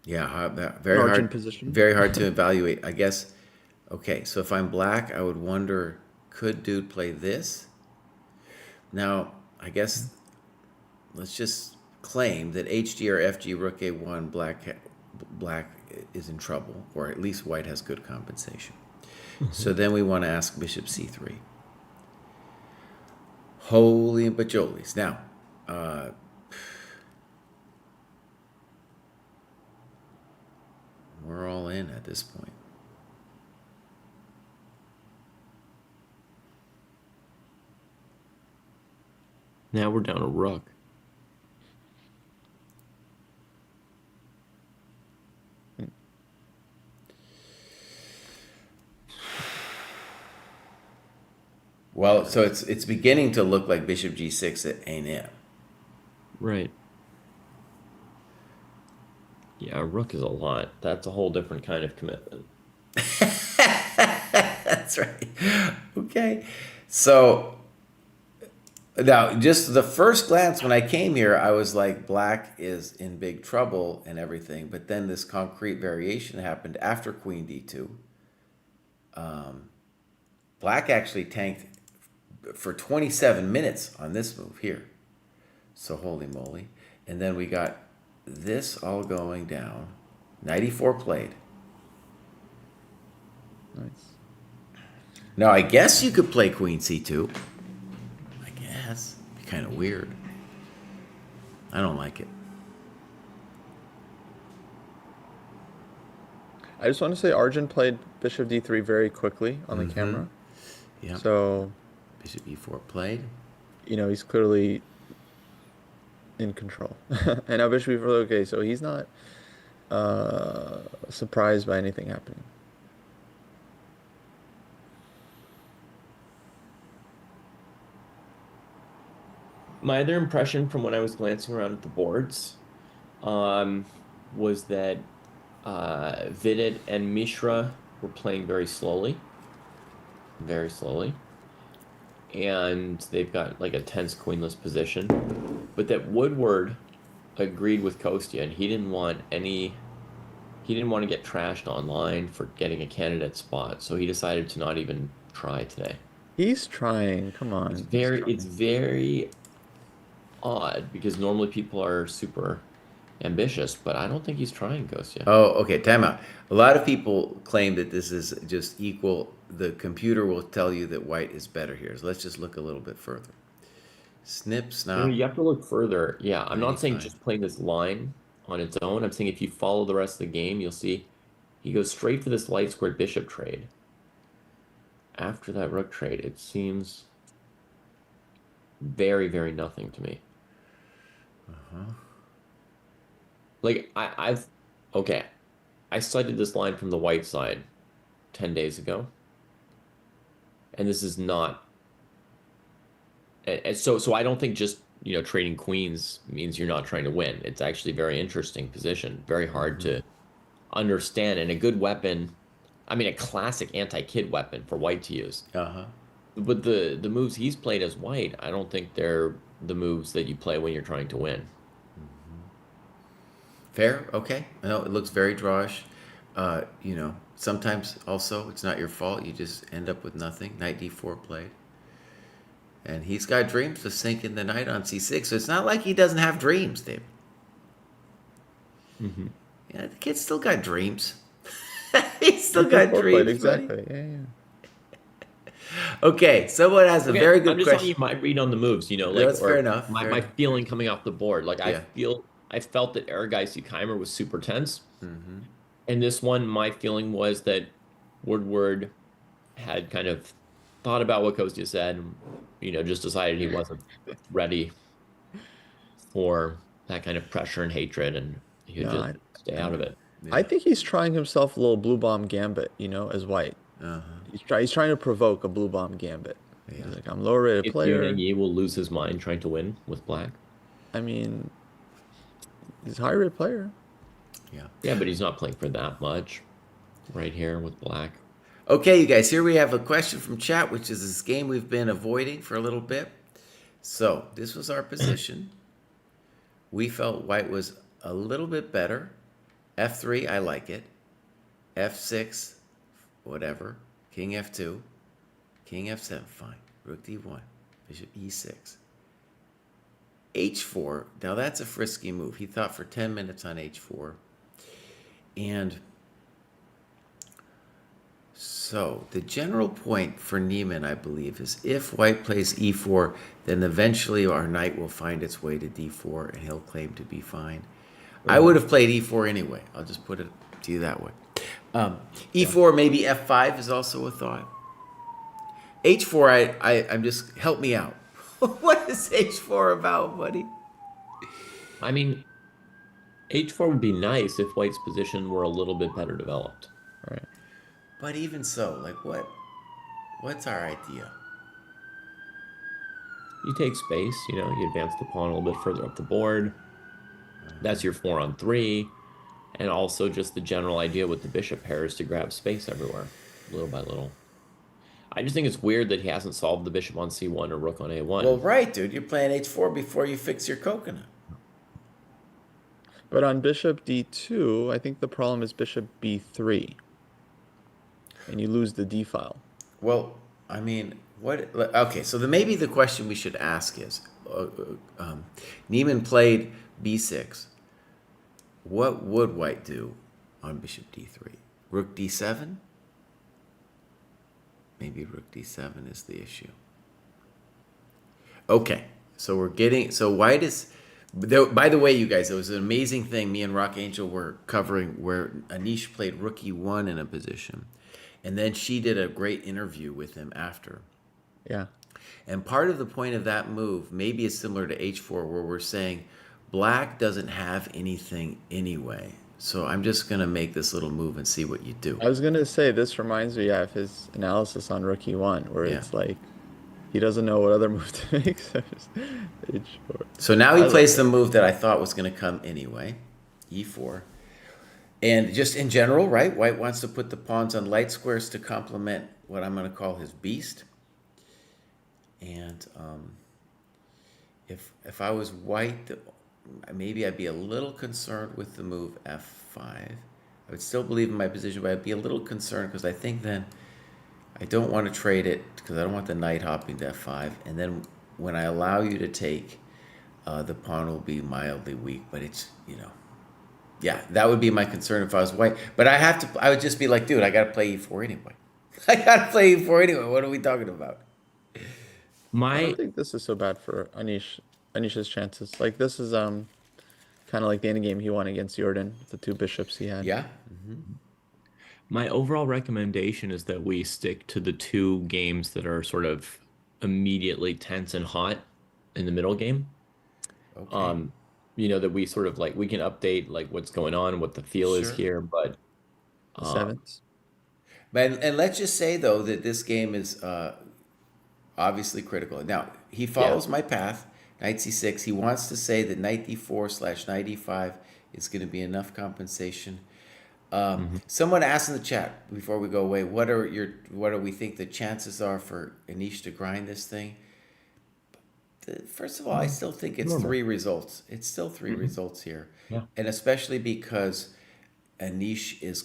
Yeah, very margin hard. position. Very hard to evaluate. I guess. Okay, so if I'm black, I would wonder, could dude play this? Now, I guess let's just claim that HG or FG rook a1 black is in trouble, or at least white has good compensation. So then we want to ask bishop c3. Holy bajolies. Now, we're all in at this point. Now we're down a rook. Well, so it's beginning to look like bishop g6 at a&m. Right. Yeah, a rook is a lot. That's a whole different kind of commitment. That's right. Okay. So now, just the first glance when I came here, I was like, black is in big trouble and everything. But then this concrete variation happened after queen d2. Black actually tanked for 27 minutes on this move here. So holy moly. And then we got this all going down. 94 played. Nice. Now, I guess you could play queen c2. I guess. Be kind of weird. I don't like it. I just want to say Arjun played bishop d3 very quickly on the camera. Yeah. So, Bishop e4 played. you know, he's clearly in control. And now bishop e4, okay, so he's not surprised by anything happening. My other impression from when I was glancing around at the boards was that Vidit and Mishra were playing very slowly. Very slowly. And they've got like a tense queenless position. But that Woodward agreed with Kostya, and he didn't want to get trashed online for getting a candidate spot, so he decided to not even try today. He's trying. Come on. It's very odd because normally people are super ambitious, but I don't think he's trying, Kostya. Oh, okay. Time out. A lot of people claim that this is just equal. The computer will tell you that white is better here. So let's just look a little bit further. Snip, snap. You have to look further. Yeah, I'm not saying 95. just playing this line on its own. I'm saying if you follow the rest of the game, you'll see he goes straight for this light squared bishop trade. After that rook trade, it seems very, very nothing to me. Like, okay, I cited this line from the white side 10 days ago. And this is not, and so I don't think just, trading queens means you're not trying to win. It's actually a very interesting position, very hard to understand, and a good weapon, I mean, a classic anti-kid weapon for white to use. But the moves he's played as white, I don't think they're the moves that you play when you're trying to win. Fair, okay. No, it looks very drawish. Sometimes also it's not your fault. You just end up with nothing. Knight d4 played. And he's got dreams of sinking the knight on c6. So it's not like he doesn't have dreams, Dave. Yeah, the kid's still got dreams. He's still got dreams. Exactly. Buddy. Yeah. Okay, someone has a very good I'm just question. telling you my read on the moves, That's fair enough. My feeling coming off the board. Like, Yeah. I felt that Aragais-Keimer was super tense. And this one, my feeling was that Woodward had kind of thought about what Kostya said, and, just decided he wasn't ready for that kind of pressure and hatred, and he would just stay out of it. I think he's trying himself a little blue bomb gambit, as white. He's trying to provoke a blue bomb gambit. He's like, I'm lower rated If Yu player. Yi will lose his mind trying to win with black. I mean, he's a high rated player. Yeah. Yeah, but he's not playing for that much right here with black. Okay, you guys, here we have a question from chat, which is this game we've been avoiding for a little bit. So this was our position. We felt white was a little bit better. F3, I like it. F6, whatever. King F2. King F7, fine. Rook D1. Bishop E6. H4, now that's a frisky move. He thought for 10 minutes on H4. And so the general point for Niemann, I believe, is if white plays E4, then eventually our knight will find its way to D4 and he'll claim to be fine. I would have played E4 anyway. I'll just put it to you that way. E4, maybe F5 is also a thought. H4, I'm just, help me out. What is H4 about, buddy? I mean, H4 would be nice if white's position were a little bit better developed. Right. But even so, like what's our idea? You take space, you advance the pawn a little bit further up the board. That's your 4-on-3. And also just the general idea with the bishop pair is to grab space everywhere, little by little. I just think it's weird that he hasn't solved the bishop on C1 or rook on A1. Well, right, dude. You're playing H4 before you fix your coconut. But on bishop D2, I think the problem is bishop B3. And you lose the D file. Well, I mean, what? Okay, so maybe the question we should ask is, Niemann played B6. What would white do on bishop D3? Rook D7? Maybe rook D7 is the issue. Okay, so white is... By the way, you guys, it was an amazing thing me and Rock Angel were covering where Anish played rook E1 in a position. And then she did a great interview with him after. Yeah. And part of the point of that move maybe is similar to H4 where we're saying black doesn't have anything anyway. So I'm just going to make this little move and see what you do. I was going to say, this reminds me of his analysis on rook E1, where it's like, he doesn't know what other move to make, so just H4. So now he plays the move that I thought was going to come anyway, E4. And just in general, right, white wants to put the pawns on light squares to complement what I'm going to call his beast. And if I was white, maybe I'd be a little concerned with the move F5. I would still believe in my position, but I'd be a little concerned because I think then I don't want to trade it because I don't want the knight hopping to F5. And then when I allow you to take, the pawn will be mildly weak, but it's, yeah, that would be my concern if I was white. But I would just be like, dude, I got to play E4 anyway. I got to play E4 anyway. What are we talking about? I don't think this is so bad for Anish's chances. Like, this is kind of like the endgame he won against Jordan with the two bishops he had. Yeah. My overall recommendation is that we stick to the two games that are sort of immediately tense and hot in the middle game. Okay. That we sort of we can update what's going on, what the feel is here, but Sevens. And let's just say though that this game is obviously critical. Now he follows my path, knight c6. He wants to say that knight d4 / knight e5 is going to be enough compensation. Someone asked in the chat before we go away, what do we think the chances are for Anish to grind this thing? First of all, I still think it's three results. It's still three results here. Yeah. And especially because Anish is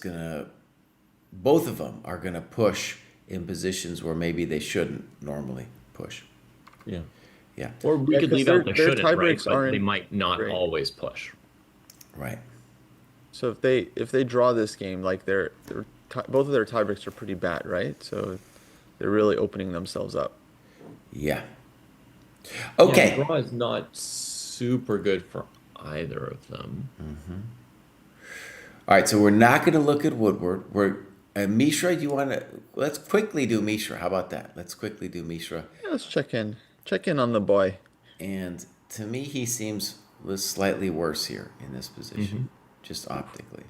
both of them are going to push in positions where maybe they shouldn't normally push. Yeah. Yeah. Or we could leave out the their shouldn't, right? tiebreaks But aren't they might not great. always push. Right. So if they draw this game, like both of their tiebreaks are pretty bad, right? So they're really opening themselves up. Yeah. Yeah, Okay. the draw is not super good for either of them. All right. So we're not going to look at Woodward. Mishra, let's quickly do Mishra. How about that? Let's quickly do Mishra. Yeah, let's check in. Check in on the boy. And to me, he seems slightly worse here in this position, just optically.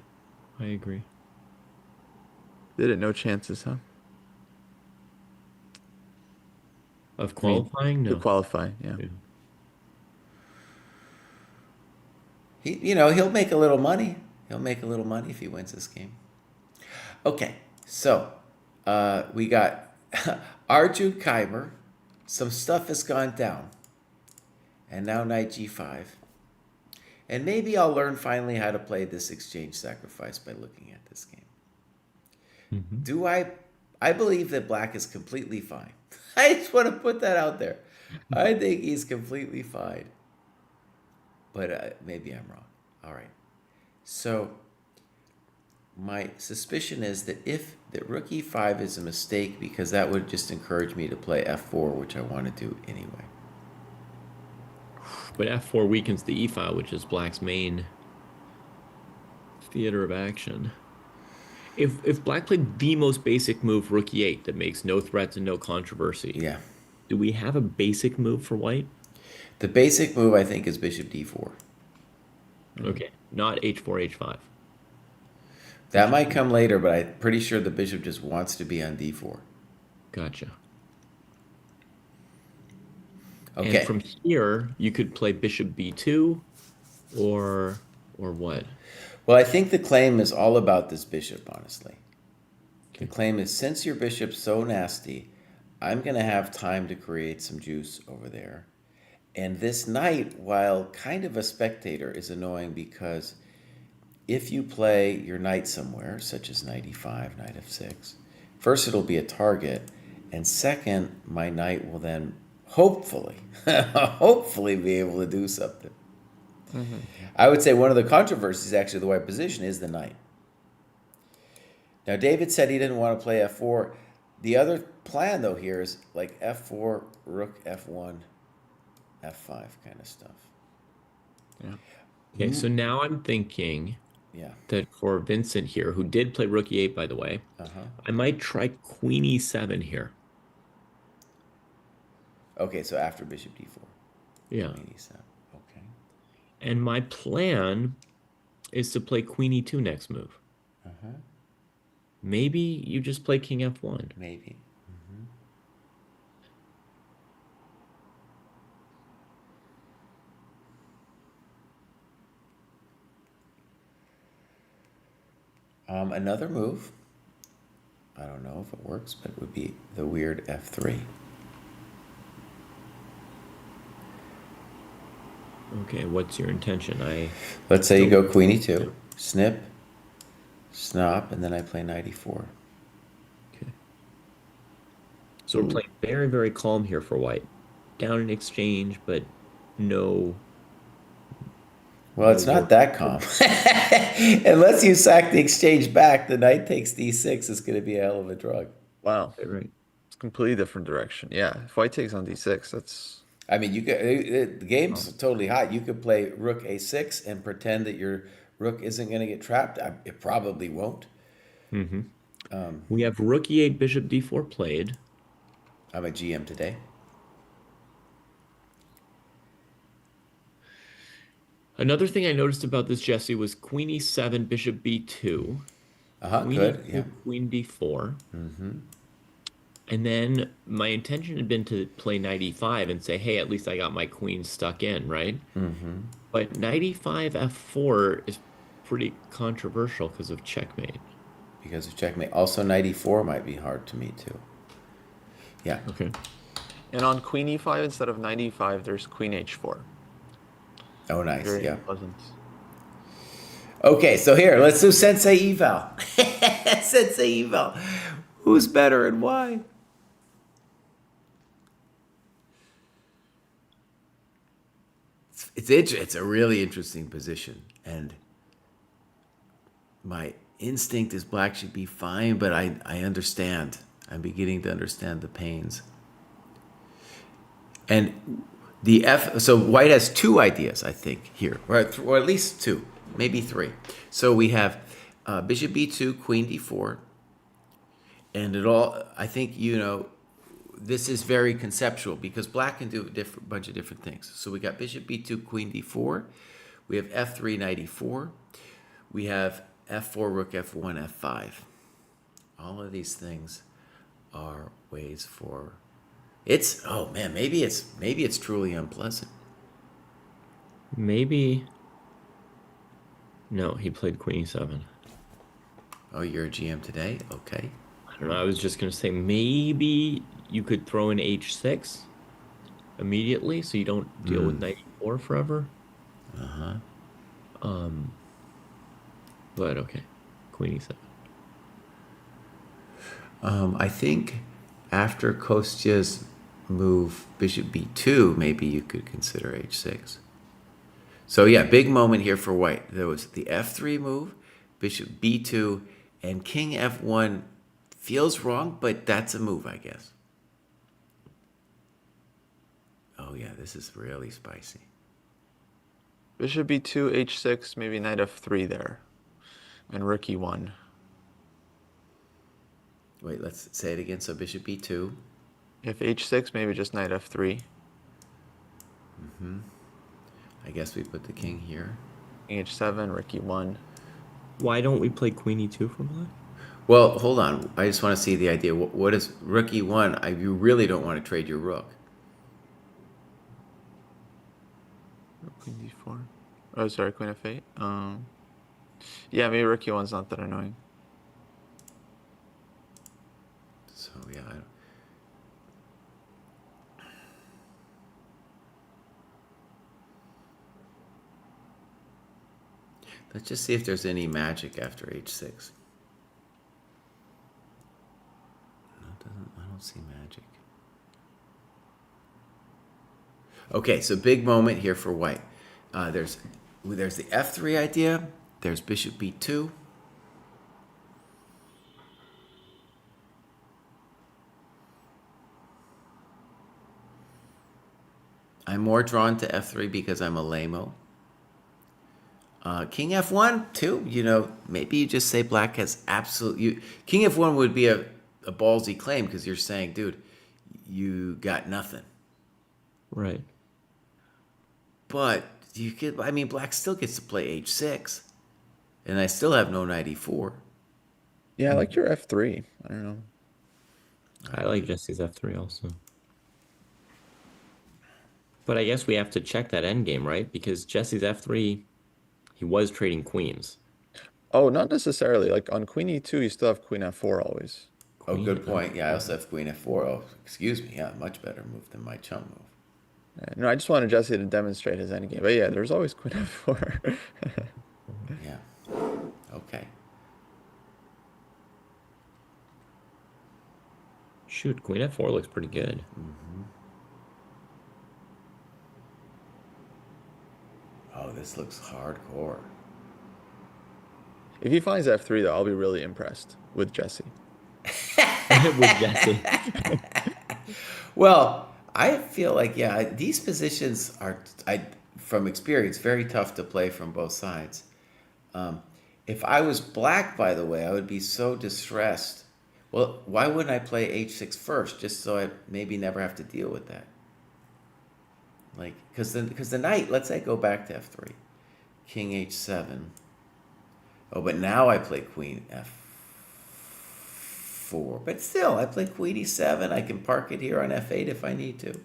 I agree. Did it? No chances, huh? Of I mean, qualifying? to No. qualify, yeah. Yeah. He'll make a little money. He'll make a little money if he wins this game. Okay, so we got Arjun Khyber. Some stuff has gone down. And now knight g5. And maybe I'll learn finally how to play this exchange sacrifice by looking at this game. Do I believe that black is completely fine. I just want to put that out there. I think he's completely fine. But maybe I'm wrong. All right. So my suspicion is that if that rook e5 is a mistake, because that would just encourage me to play f4, which I want to do anyway. But f4 weakens the e file, which is black's main theater of action. If black played the most basic move, rook e8, that makes no threats and no controversy, Yeah. do we have a basic move for white? The basic move, I think, is bishop d4. Okay, not h4, h5. That might come later, but I'm pretty sure the bishop just wants to be on d4. Gotcha. Okay. And from here, you could play bishop b2 or what? Well, I think the claim is all about this bishop, honestly. The claim is, since your bishop's so nasty, I'm going to have time to create some juice over there. And this knight, while kind of a spectator, is annoying because if you play your knight somewhere, such as knight e5, knight f6, first it'll be a target, and second, my knight will then hopefully be able to do something. I would say one of the controversies, actually, the white position is the knight. Now, David said he didn't want to play f4. The other plan, though, here is like f4, rook f1, f5 kind of stuff. Yeah. Okay, so now I'm thinking Yeah. that for Vincent here, who did play rook e8, by the way, I might try queen e7 here. Okay, so after bishop d4. Yeah. Queen e7. Okay. And my plan is to play queen e2 next move. Maybe you just play king f1. Maybe. Another move, I don't know if it works, but it would be the weird f3. Okay, what's your intention? Let's say you go queen e2, snip, snop, and then I play knight e4. Okay. So we're playing very, very calm here for white. Down in exchange, but no. Well, it's not that calm. Unless you sack the exchange back, the knight takes d6 is going to be a hell of a drug. Wow. Right. It's a completely different direction. Yeah. If white takes on d6, that's... I mean, you could, the game's totally hot. You could play rook a6 and pretend that your rook isn't going to get trapped. It probably won't. We have rook e8, bishop d4 played. I'm a GM today. Another thing I noticed about this, Jesse, was queen e7, bishop b2. Queen Good. e2, Yeah. queen d4. And then my intention had been to play knight e5 and say, hey, at least I got my queen stuck in, right? But knight e5, f4 is pretty controversial because of checkmate. Because of checkmate. Also, knight e4 might be hard to me, too. Yeah. Okay. And on queen e5, instead of knight e5, there's queen h4. Oh, nice. Very Yeah. pleasant. Okay, so here, let's do Sensei eval. Sensei eval. Who's better and why? It's a really interesting position, and my instinct is black should be fine, but I understand. I'm beginning to understand the pains. And so white has two ideas, I think, here, or at least two, maybe three. So we have bishop b2, queen d4, and I think, this is very conceptual because black can do a bunch of different things. So we got bishop b2, queen d4. We have f3, knight e4. We have f4, rook f1, f5. All of these things are ways for it's oh man, maybe it's truly unpleasant. Maybe. No, he played queen e7. Oh, you're a GM today? Okay. I don't know. I was just gonna say maybe you could throw in h6 immediately, so you don't deal with knight e4 forever. But okay, queen e7. I think after Kostya's move bishop b2, maybe you could consider h6. So yeah, big moment here for white. There was the f3 move, bishop b2, and king f1 feels wrong, but that's a move, I guess. Oh yeah, this is really spicy. Bishop b2, h6, maybe knight f3 there. And rook e1. Wait, let's say it again. So bishop b2. If h6, maybe just knight f3. I guess we put the king here. King h7, rook e1. Why don't we play queen e2 for black? Well, hold on. I just want to see the idea. What is rook e1? You really don't want to trade your rook. Queen d4. Oh, sorry, queen f8. Yeah, maybe rook e1's not that annoying. So yeah. Let's just see if there's any magic after h6. No, it doesn't. I don't see magic. Okay, so big moment here for white. There's the f3 idea. There's bishop b2. I'm more drawn to f3 because I'm a lame-o. King f1 too. Maybe you just say black has King f1 would be a ballsy claim because you're saying, dude, you got nothing. Right. But black still gets to play h6, and I still have no knight e4. Yeah, I like your f3. I don't know. I like Jesse's f3 also. But I guess we have to check that endgame, right? Because Jesse's f3, he was trading queens. Oh, not necessarily. Like on queen e2, you still have queen f4 always. Oh, good point. Yeah, I also have queen f4. Oh, excuse me. Yeah, much better move than my chum move. No, I just wanted Jesse to demonstrate his endgame. But yeah, there's always queen f4. Yeah. Okay. Shoot, queen f4 looks pretty good. Oh, this looks hardcore. If he finds f3, though, I'll be really impressed with Jesse. With Jesse. Well, I feel like, yeah, these positions are, from experience, very tough to play from both sides. If I was black, by the way, I would be so distressed. Well, why wouldn't I play h6 first, just so I maybe never have to deal with that? Like, because the knight, let's say I go back to f3. King h7. Oh, but now I play queen f4. But still, I play queen e7. I can park it here on f8 if I need to.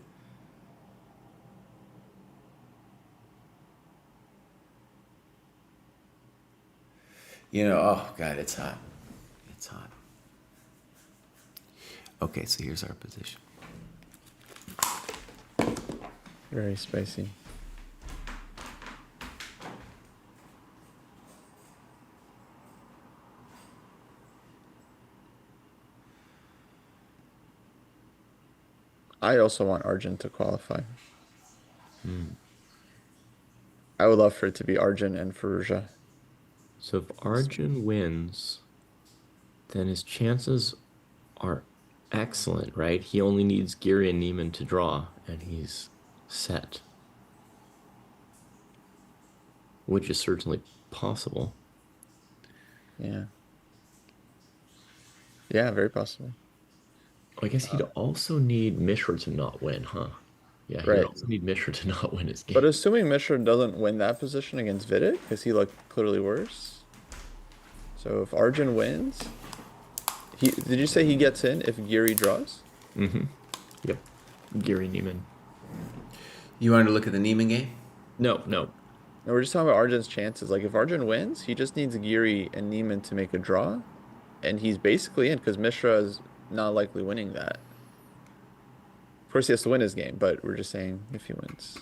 Oh, God, it's hot. It's hot. Okay, so here's our position. Very spicy. I also want Arjun to qualify. I would love for it to be Arjun and Firouzja. So if Arjun wins, then his chances are excellent, right? He only needs Giri and Niemann to draw, and he's set. Which is certainly possible. Yeah. Yeah, very possible. I guess he'd also need Mishra to not win, huh? Yeah, he'd Right. also need Mishra to not win his game. But assuming Mishra doesn't win that position against Vidic, because he looked clearly worse. So if Arjun wins, did you say he gets in if Giri draws? Yep. Giri Niemann. You wanted to look at the Niemann game? No. No, we're just talking about Arjun's chances. Like if Arjun wins, he just needs Giri and Niemann to make a draw, and he's basically in because Mishra is not likely winning that. Of course, he has to win his game, but we're just saying if he wins.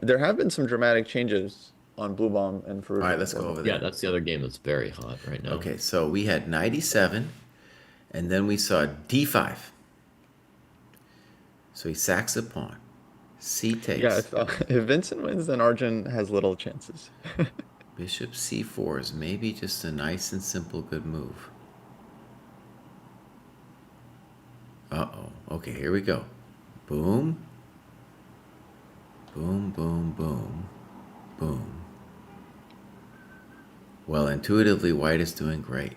There have been some dramatic changes on Blue Bomb and Farouk. All right, let's go over there. Yeah, that's the other game that's very hot right now. Okay, so we had 97, and then we saw D5. So he sacks a pawn. C takes. Yeah, if Vincent wins, then Arjun has little chances. Bishop C4 is maybe just a nice and simple good move. Uh-oh. Okay, here we go. Boom. Boom, boom, boom. Boom. Well, intuitively, white is doing great.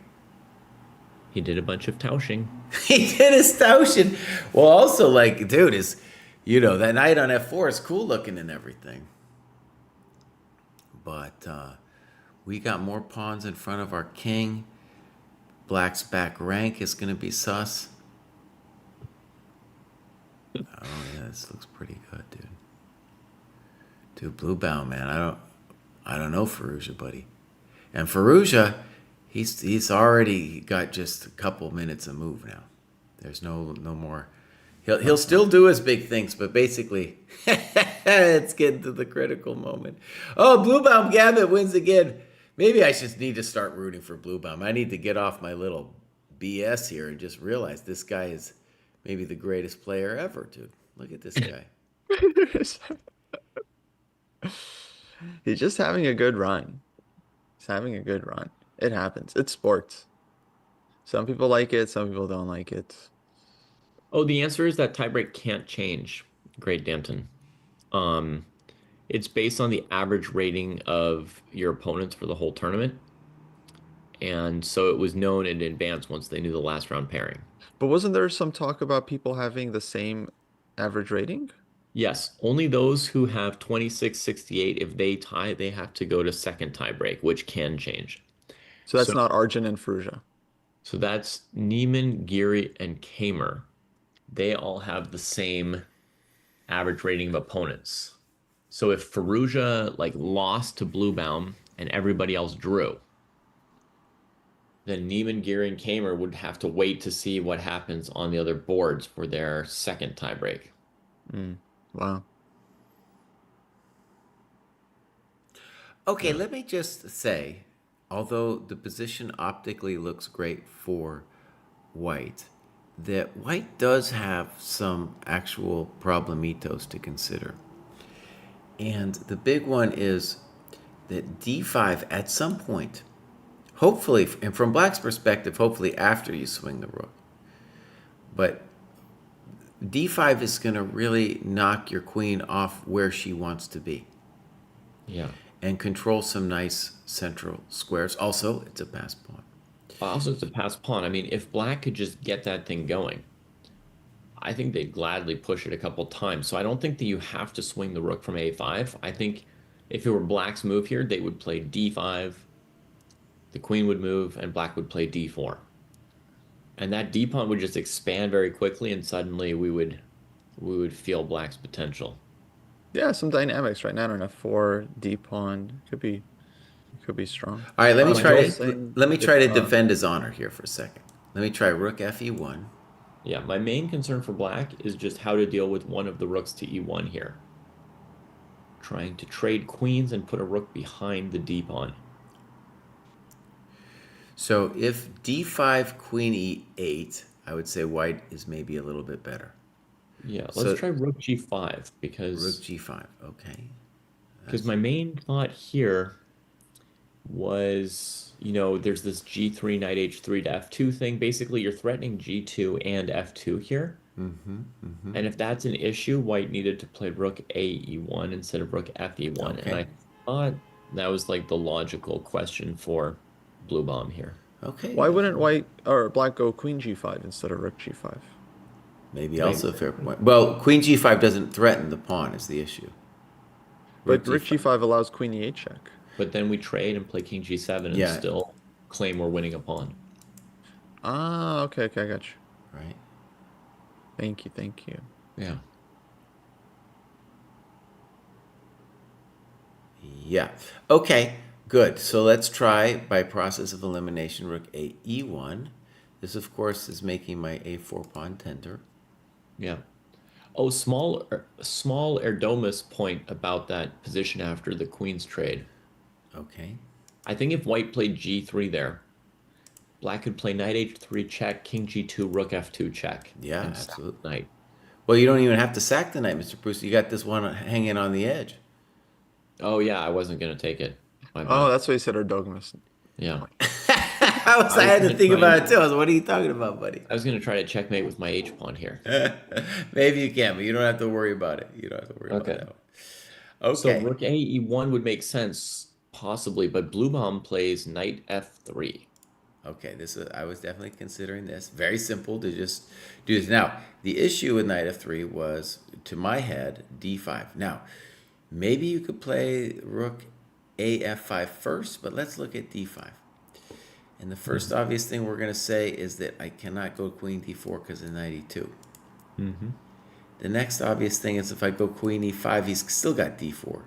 He did a bunch of tausching. He did his tauschen. Well, also, like, dude, that knight on F4 is cool looking and everything. But we got more pawns in front of our king. Black's back rank is going to be sus. Oh, yeah, this looks pretty good, dude. Dude, blue bound, man. I don't know Fallujah, buddy. And Fallujah, he's already got just a couple minutes of move now. There's no more. He'll still do his big things, but basically, it's getting to the critical moment. Oh, Bluebaum Gambit wins again. Maybe I just need to start rooting for Bluebaum. I need to get off my little BS here and just realize this guy is maybe the greatest player ever, dude. Look at this guy. He's just having a good run. He's having a good run. It happens. It's sports. Some people like it. Some people don't like it. Oh, the answer is that tiebreak can't change, Great Danton. It's based on the average rating of your opponents for the whole tournament. And so it was known in advance once they knew the last round pairing. But wasn't there some talk about people having the same average rating? Yes, only those who have 26-68, if they tie, they have to go to second tiebreak, which can change. So that's not Arjun and Fallujah. So that's Niemann, Giri, and Kamer. They all have the same average rating of opponents. So if Fallujah lost to Bluebaum and everybody else drew, then Niemann, Giri, and Kamer would have to wait to see what happens on the other boards for their second tiebreak. Wow. Okay, let me just say, although the position optically looks great for white, that white does have some actual problemitos to consider. And the big one is that D5 at some point, hopefully, and from black's perspective, hopefully after you swing the rook, but D5 is going to really knock your queen off where she wants to be. Yeah. And control some nice central squares. Also, it's a pass pawn. Also, it's a pass pawn. I mean, if black could just get that thing going, I think they'd gladly push it a couple times. So I don't think that you have to swing the rook from A5. I think if it were black's move here, they would play D5, the queen would move, and black would play D4. And that D pawn would just expand very quickly, and suddenly we would feel black's potential. Yeah, some dynamics right now. On F4, D pawn could be strong. All right, let me try to if, defend his honor here for a second. Let me try rook Fe1. Yeah, my main concern for black is just how to deal with one of the rooks to E1 here. Trying to trade queens and put a rook behind the D pawn. So if D5, Queen E8, I would say white is maybe a little bit better. Yeah, let's try rook G5 because rook G5, okay. Because my main thought here was, there's this G3 knight H3 to F2 thing. Basically, you're threatening G2 and F2 here. And if that's an issue, white needed to play rook AE1 instead of rook FE1. Okay. And I thought that was the logical question for blue bomb here. Okay. Why wouldn't white or black go queen G5 instead of rook G5? Maybe also a fair point. Well, Queen G5 doesn't threaten the pawn is the issue. But rook G5 allows queen E8 check. But then we trade and play king G7 and still... claim we're winning a pawn. Ah, okay, I got you. right? Thank you. Yeah. Yeah. Okay, good. So let's try by process of elimination rook a e1. This, of course, is making my a4 pawn tender. Yeah. Oh, small Erdomus point about that position after the queen's trade. Okay. I think if white played g3 there, black could play knight h3 check, king g2, rook f2 check. Yeah, And sack absolutely. the knight. Well, you don't even have to sack the knight, Mr. Bruce. You got this one hanging on the edge. Oh, yeah, I wasn't going to take it. My Oh, bad. that's what you said, our dogmas. Yeah. I had to gonna think try about and- it too. I was, what are you talking about, buddy? I was going to try to checkmate with my h pawn here. Maybe you can, but you don't have to worry about it. You don't have to worry Okay. about that. So Okay. rook a e1 would make sense, possibly, but Bluebaum plays knight f3. Okay, I was definitely considering this. Very simple to just do this. Now, the issue with knight f3 was, to my head, d5. Now, maybe you could play rook a f5 first, but let's look at d5. And the first obvious thing we're going to say is that I cannot go queen d4 because of knight e2. Mm-hmm. The next obvious thing is if I go queen e5, he's still got d4.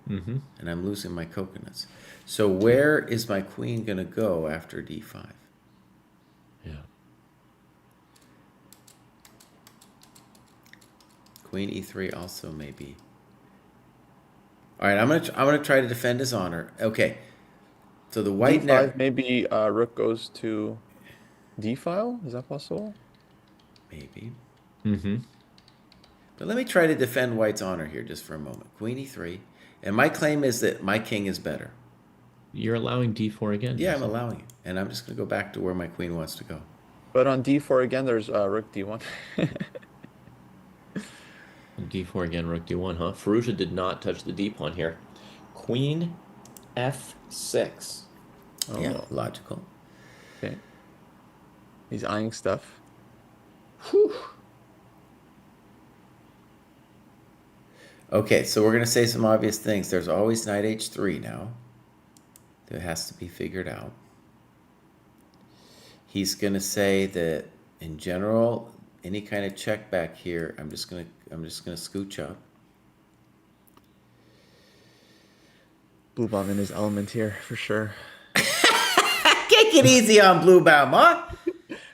Mm-hmm. And I'm losing my coconuts. So where is my queen going to go after d5? Yeah. Queen e3 also maybe. All right, I'm gonna try to defend his honor. Okay, so the white D5, maybe rook goes to D file. Is that possible? maybe. Mm-hmm. But let me try to defend white's honor here just for a moment. Queen e3, and my claim is that my king is better. You're allowing d4 again. Yeah, I'm Jason. allowing it, and I'm just gonna go back to where my queen wants to go. But on D4 again, there's rook D1. d4 again, rook d1, huh? Firouzja did not touch the d pawn here. Queen f6. Oh, Yeah, no. logical. Okay. He's eyeing stuff. Whew. Okay, so we're gonna say some obvious things. There's always knight h3 now. That has to be figured out. He's gonna say that in general, any kind of check back here, I'm just gonna scooch up. Bluebaum in his element here for sure. Take it easy on Bluebaum, huh?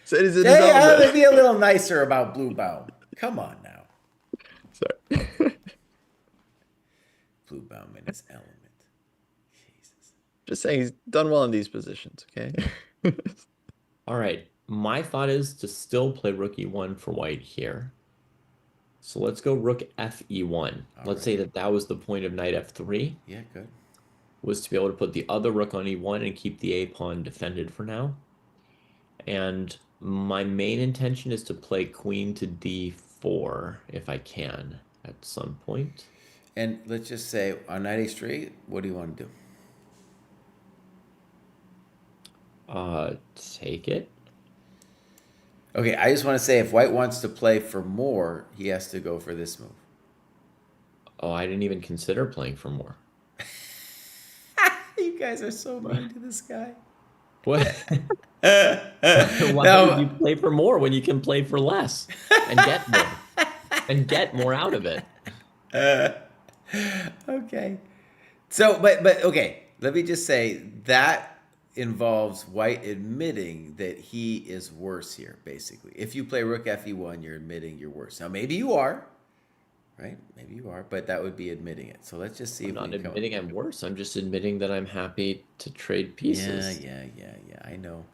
So it is in his Hey, element. be a little nicer about Bluebaum. Come on now. Sorry. Bluebaum in his element. Jesus. Just saying he's done well in these positions, okay? All right. My thought is to still play rook e1 for white here. So let's go rook fe1. Let's say that was the point of knight f3, Yeah, good. was to be able to put the other rook on e1 and keep the a pawn defended for now. And my main intention is to play queen to d4 if I can at some point. And let's just say on knight h3, what do you want to do? Take it. Okay, I just want to say if white wants to play for more, he has to go for this move. Oh, I didn't even consider playing for more. You guys are so mean to this guy. What? Why No. would you play for more when you can play for less and get more and get more out of it? Okay. So, but okay, let me just say that involves white admitting that he is worse here, basically. If you play rook fe1, you're admitting you're worse. Now, maybe you are, right? Maybe you are, but that would be admitting it. So let's just see I'm if not we can come admitting I'm worse. I'm just admitting that I'm happy to trade pieces. Yeah. I know.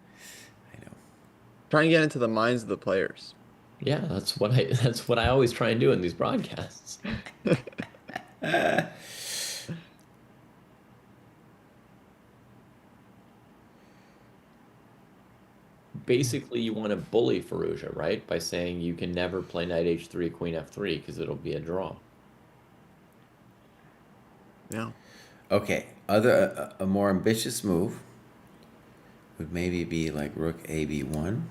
Trying to get into the minds of the players. Yeah, that's what I always try and do in these broadcasts. Basically, you want to bully Firouzja, right? By saying you can never play knight h3, queen f3, because it'll be a draw. Yeah. Okay, a more ambitious move would maybe be like rook ab1.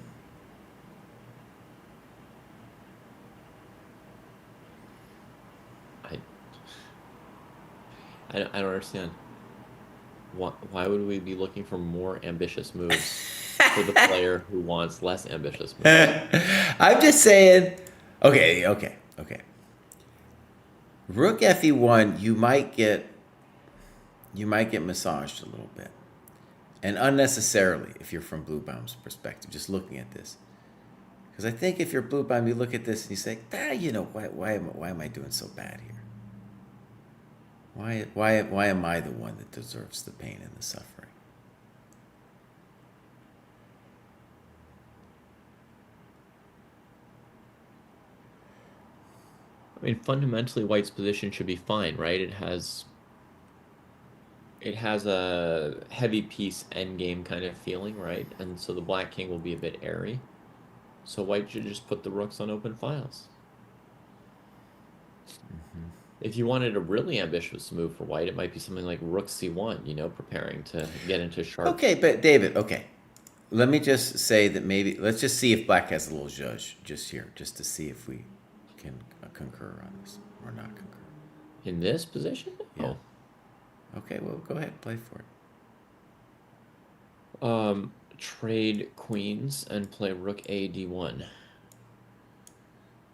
I don't understand. Why would we be looking for more ambitious moves for the player who wants less ambitious moves? I'm just saying. Okay, okay, okay. Rook fe1, you might get massaged a little bit, and unnecessarily if you're from Blue Baum's perspective. Just looking at this, because I think if you're Blue Baum, you look at this and you say, why am I doing so bad here? Why am I the one that deserves the pain and the suffering? I mean, fundamentally, White's position should be fine, right? It has a heavy piece endgame kind of feeling, right? And so the Black King will be a bit airy. So White should just put the rooks on open files. If you wanted a really ambitious move for White, it might be something like Rook C1, preparing to get into sharp. Okay, but David, okay. Let me just say that maybe, let's just see if Black has a little judge just here, just to see if we can concur on this or not concur. In this position? Yeah. Okay, well, go ahead, play for it. Trade queens and play Rook A D1.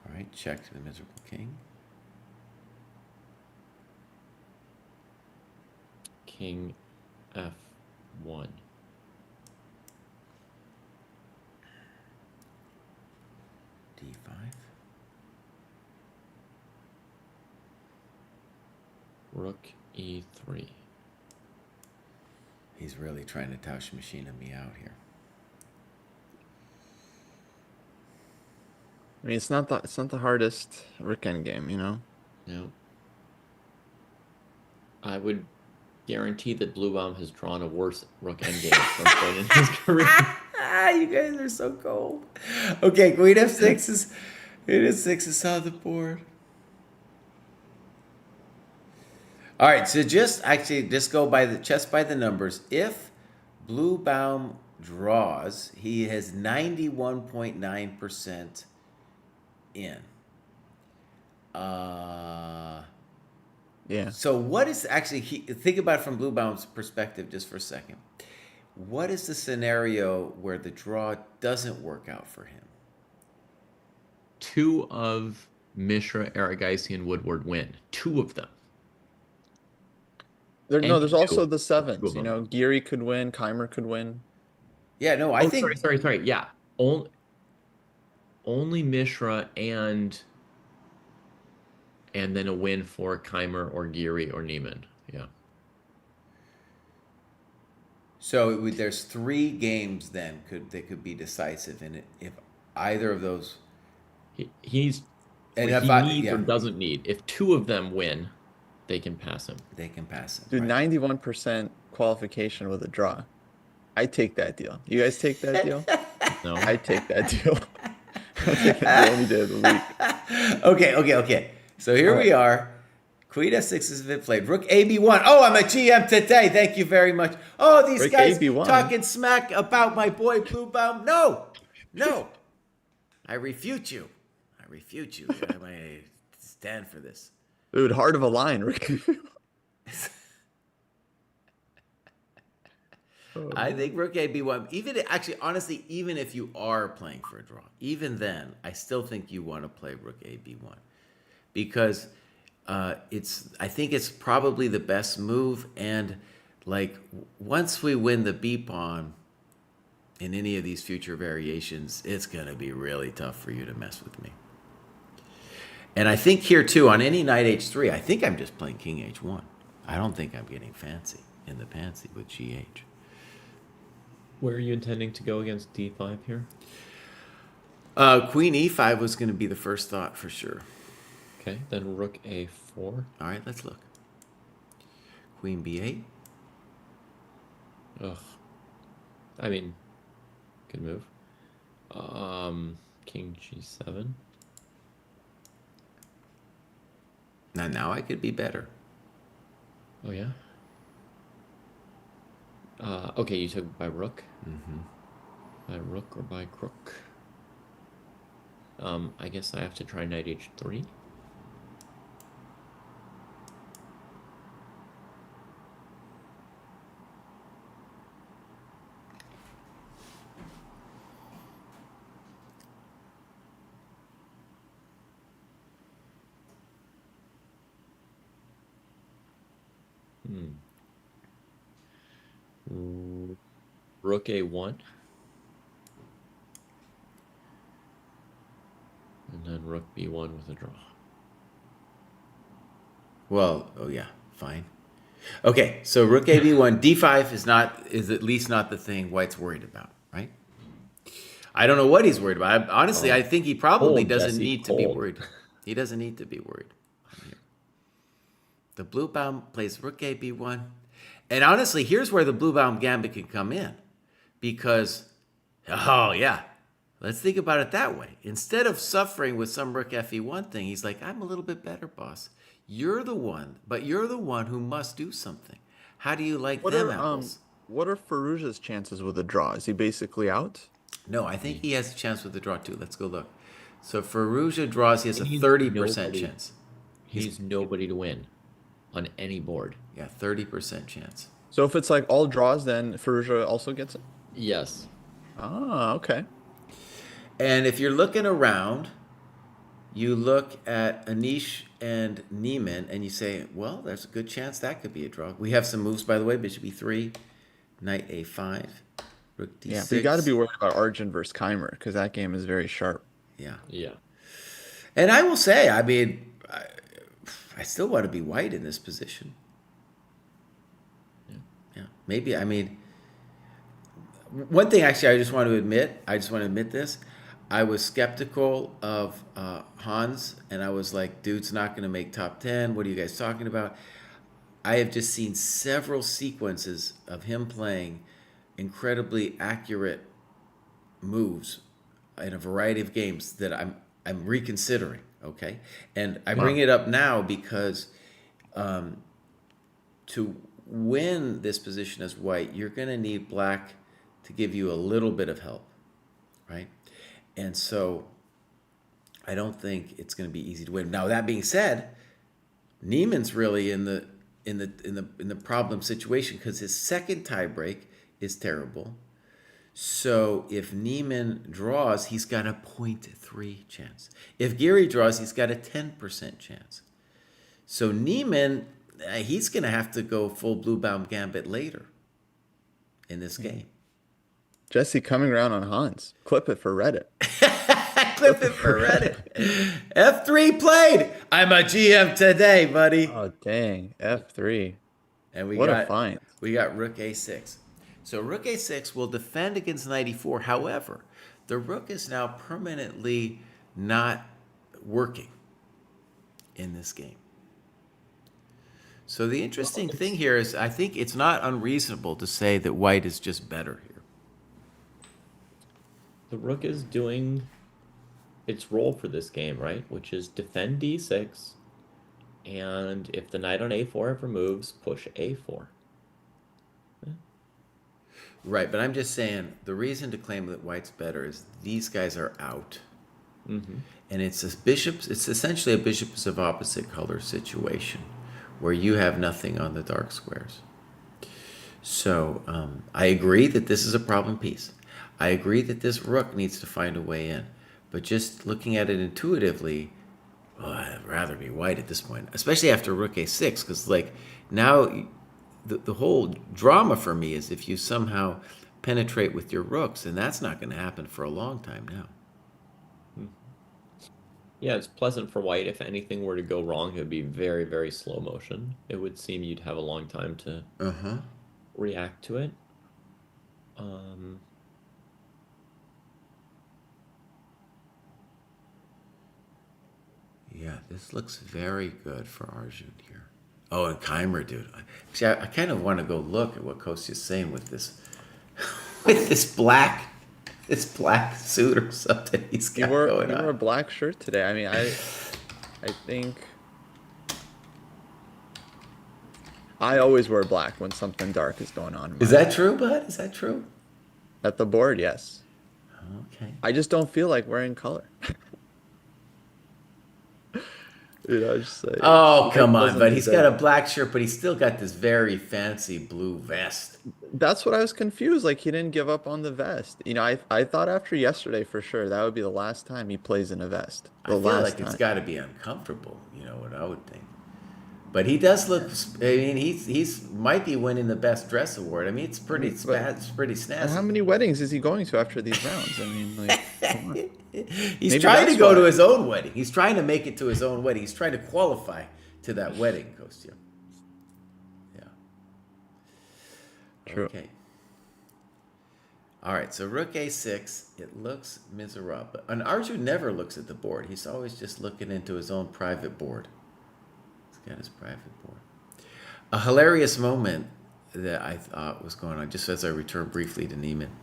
All right, check to the miserable king. King F1. D5. Rook E3. He's really trying to Tausch machine me out here. I mean, it's not the hardest rook endgame, you know. No. I would guarantee that Blue Baum has drawn a worse rook endgame at some point in his career. You guys are so cold. Okay, queen f6 is on the board. All right, so just go by the numbers. If Blue Baum draws, he has 91.9% in. Yeah. So what is think about it from Blue Baum's perspective just for a second. What is the scenario where the draw doesn't work out for him? 2 of Mishra, Aragaisi, and Woodward win. 2 of them. There's also the Two sevens. of You them. know, Giri could win, Keimer could win. Yeah, no, I think. Sorry. Yeah, only Mishra and then a win for Keimer or Giri or Niemann. Yeah. So there's 3 games then that could be decisive, and if either of those, He's and what if he I, needs yeah, or doesn't need. If 2 of them win, they can pass him. they can pass him. Dude, right? 91% qualification with a draw. I take that deal. You guys take that deal? No. I take that deal. I take that deal any day of the week. Okay. So here we are. Queen f6 has been played. Rook ab1. Oh, I'm a GM today. Thank you very much. Oh, these Rook guys AB1. talking smack about my boy Blue Baum. No. I refute you. I stand for this. Dude, heart of a lion, Rick. I think Rook AB1, honestly, even if you are playing for a draw, even then, I still think you want to play Rook AB1 because I think it's probably the best move. And like once we win the B pawn in any of these future variations, it's going to be really tough for you to mess with me. And I think here too, on any knight h3, I think I'm just playing king h1. I don't think I'm getting fancy in the pansy with gh. Where are you intending to go against d5 here? Queen e5 was going to be the first thought for sure. Okay, then rook a4. All right, let's look. Queen b8. Ugh. I mean, good move. King g7. Now I could be better. Oh, yeah? Okay, you took by rook? Mm-hmm. By rook or by crook? I guess I have to try knight h3. Rook A1. And then rook B1 with a draw. Well, oh yeah, fine. Okay, so rook AB1, D5 is at least not the thing White's worried about, right? I don't know what he's worried about. Honestly, I think he probably Cold, doesn't Jesse, need to be cold. worried. He doesn't need to be worried. The blue baum plays rook AB1. And honestly, here's where the blue baum gambit can come in. Because, oh yeah, let's think about it that way. Instead of suffering with some rook FE1 thing, he's like, I'm a little bit better, boss. You're the one who must do something. How do you like What them are apples? what are Farouja's chances with a draw? Is he basically out? No, I think he has a chance with the draw too. Let's go look. So Fallujah draws, he has a He's 30% nobody. chance. He's nobody to win on any board. Yeah, 30% chance. So if it's like all draws, then Farouja also gets it? Yes. Ah, okay. And if you're looking around, you look at Anish and Niemann and you say, well, there's a good chance that could be a draw. We have some moves, by the way. Bishop E3, Knight A5, Rook D6. Yeah, but you got to be worried about Arjun versus Keimer because that game is very sharp. Yeah. Yeah. And I will say, I mean, I still want to be White in this position. Yeah. Maybe, I mean, one thing actually I just want to admit this. I was skeptical of Hans, and I was like, dude's not going to make top 10. What are you guys talking about? I have just seen several sequences of him playing incredibly accurate moves in a variety of games that I'm reconsidering, okay? And I bring it up now because to win this position as White, you're going to need Black to give you a little bit of help, right? And so I don't think it's going to be easy to win. Now that being said, Niemann's really in the problem situation because his second tiebreak is terrible. So if Niemann draws, he's got a 0.3 chance. If Giri draws, he's got a 10% chance. So Niemann, he's going to have to go full Blue Baum Gambit later in this game. Jesse coming around on Hans. Clip it for Reddit. Clip it for Reddit. F3 played. I'm a GM today, buddy. Oh, dang. F3. And What a find. We got Rook A6. So Rook A6 will defend against Knight E4. However, the Rook is now permanently not working in this game. So the interesting thing here is I think it's not unreasonable to say that White is just better here. The rook is doing its role for this game, right? Which is defend d6, and if the knight on a4 ever moves, push a4. Right, but I'm just saying the reason to claim that White's better is these guys are out. Mm-hmm. And it's essentially a bishops of opposite color situation where you have nothing on the dark squares. So I agree that this is a problem piece. I agree that this rook needs to find a way in. But just looking at it intuitively, I'd rather be White at this point, especially after Rook A6, because like now the whole drama for me is if you somehow penetrate with your rooks, and that's not going to happen for a long time now. Yeah, it's pleasant for White. If anything were to go wrong, it would be very, very slow motion. It would seem you'd have a long time to react to it. Yeah, this looks very good for Arjun here. Oh, and Keimer, dude. Actually, I kind of want to go look at what Kostya's saying with this, with this black suit or something he's got going on. He wore a black shirt today. I mean, I think I always wear black when something dark is going on. Is that true, bud? Is that true? At the board, yes. Okay. I just don't feel like wearing color. Just like, Oh, come on, but he's got a black shirt, but he's still got this very fancy blue vest. That's what I was confused. Like, he didn't give up on the vest. You know, I thought after yesterday for sure that would be the last time he plays in a vest. I feel like it's got to be uncomfortable. You know what I would think. But he does look. I mean, he's might be winning the best dress award. I mean, it's pretty it's pretty And how snazzy. many weddings is he going to after these rounds? I mean, like, come on. He's Maybe trying to that's go to why. his own wedding. He's trying to make it to his own wedding. He's trying to qualify to that wedding costume. Yeah. True. Okay. All right. So rook a6. It looks miserable. And Arjun never looks at the board. He's always just looking into his own private board. He's got his private board. A hilarious moment that I thought was going on, just as I return briefly to Niemann,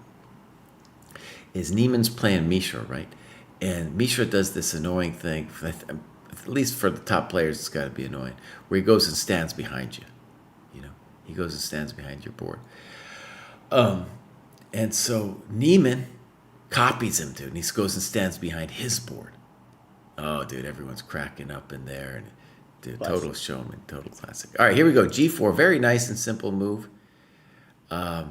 is Niemann's playing Mishra, right? And Mishra does this annoying thing, at least for the top players, it's got to be annoying, where he goes and stands behind you. You know, he goes and stands behind your board. And so Niemann copies him, dude, and he goes and stands behind his board. Oh, dude, everyone's cracking up in there, and dude, total showman, total classic. All right, here we go. G4, very nice and simple move. I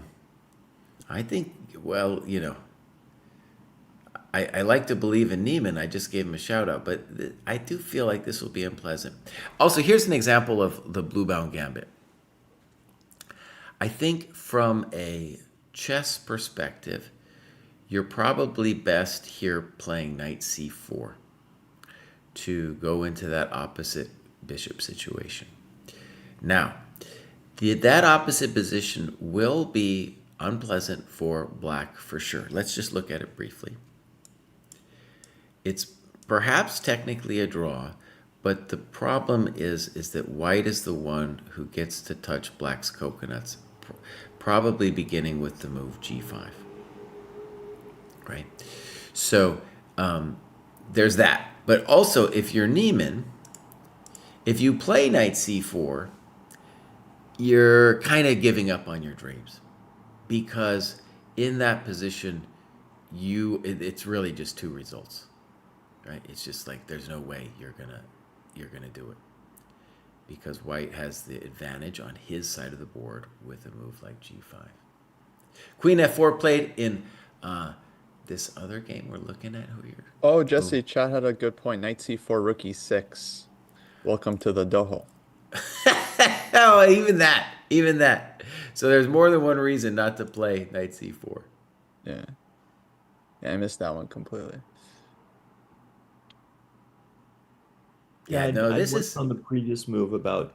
think, well, you know, I like to believe in Niemann. I just gave him a shout out, but I do feel like this will be unpleasant. Also, here's an example of the blue-bound gambit. I think from a chess perspective, you're probably best here playing knight c4 to go into that opposite bishop situation. Now, that opposite position will be unpleasant for black for sure. Let's just look at it briefly. It's perhaps technically a draw, but the problem is that white is the one who gets to touch black's coconuts, probably beginning with the move g5, right? So there's that. But also, if you're Niemann, if you play knight c4, you're kind of giving up on your dreams, because in that position, it's really just two results. Right? It's just like there's no way you're gonna do it, because white has the advantage on his side of the board with a move like g5. Queen f4 played in this other game we're looking at. Who you're? Oh, Jesse, chat had a good point. Knight c4, rook e6. Welcome to the dojo. Oh, even that. So there's more than one reason not to play knight c4. Yeah, I missed that one completely. Yeah, no, I'd this worked is on the previous move about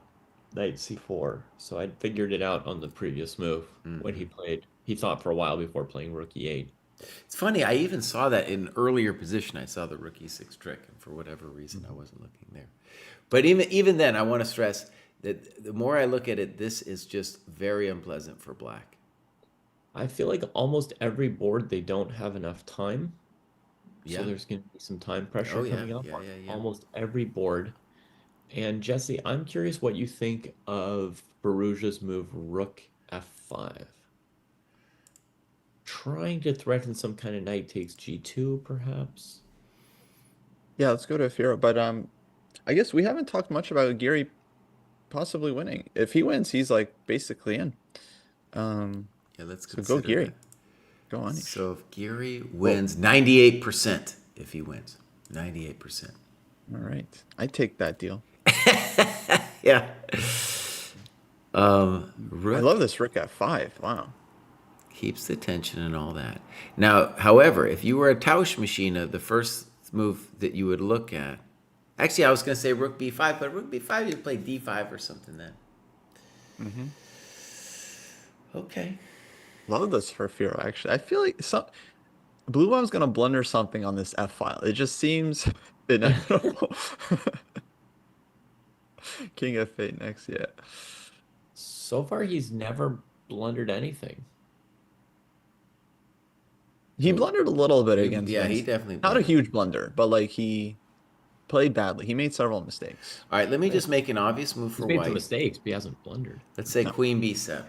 knight c4, so I'd figured it out on the previous move when he played. He thought for a while before playing rook e8. It's funny. I even saw that in an earlier position. I saw the rook e6 trick, and for whatever reason, I wasn't looking there. But even then, I want to stress that the more I look at it, this is just very unpleasant for black. I feel like almost every board they don't have enough time. Yeah. So there's going to be some time pressure Oh, yeah, coming up yeah, on yeah, yeah. almost every board. And Jesse, I'm curious what you think of Baruja's move rook f5. Trying to threaten some kind of knight takes g2, perhaps. Yeah, let's go to Afira. But I guess we haven't talked much about Giri possibly winning. If he wins, he's like basically in. Yeah, let's So consider go Giri. that. Go on. So if Giri wins, 98%. If he wins, 98%. All right, I take that deal. Yeah. I Rook love this rook f5. Wow. keeps the tension and all that. Now, however, if you were a Tausch machine, the first move that you would look at, actually, I was going to say rook b5, but rook b5, you'd play d5 or something then. Okay. Love this for Afira, actually. I feel like Blue Bomb's gonna blunder something on this F file. It just seems inevitable. King F8 next, yeah. So far, he's never blundered anything. He blundered a little bit against Yeah, he Vince. definitely Not a blundered. huge blunder, but like he played badly. He made several mistakes. All right, let me just make an obvious move for He's made some white. mistakes, but he hasn't blundered. Let's say No. queen b7.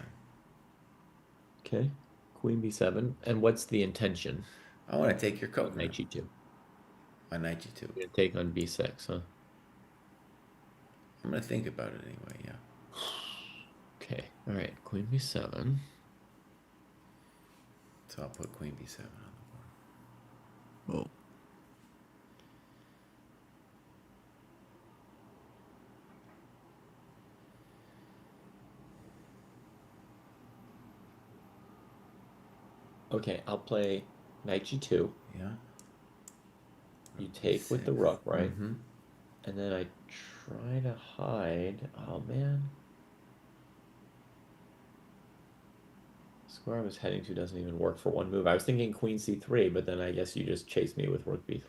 Okay. Queen b7. And what's the intention? I want to take your coat. Knight g2. On knight g2. You're going to take on b6, huh? I'm going to think about it anyway, yeah. Okay. All right. Queen b7. So I'll put queen b7 on the board. Oh. Okay, I'll play knight g2. Yeah. You take with the Six. rook, right? Mm-hmm. And then I try to hide. Oh, man. Square I was heading to doesn't even work for one move. I was thinking queen c3, but then I guess you just chase me with rook b3.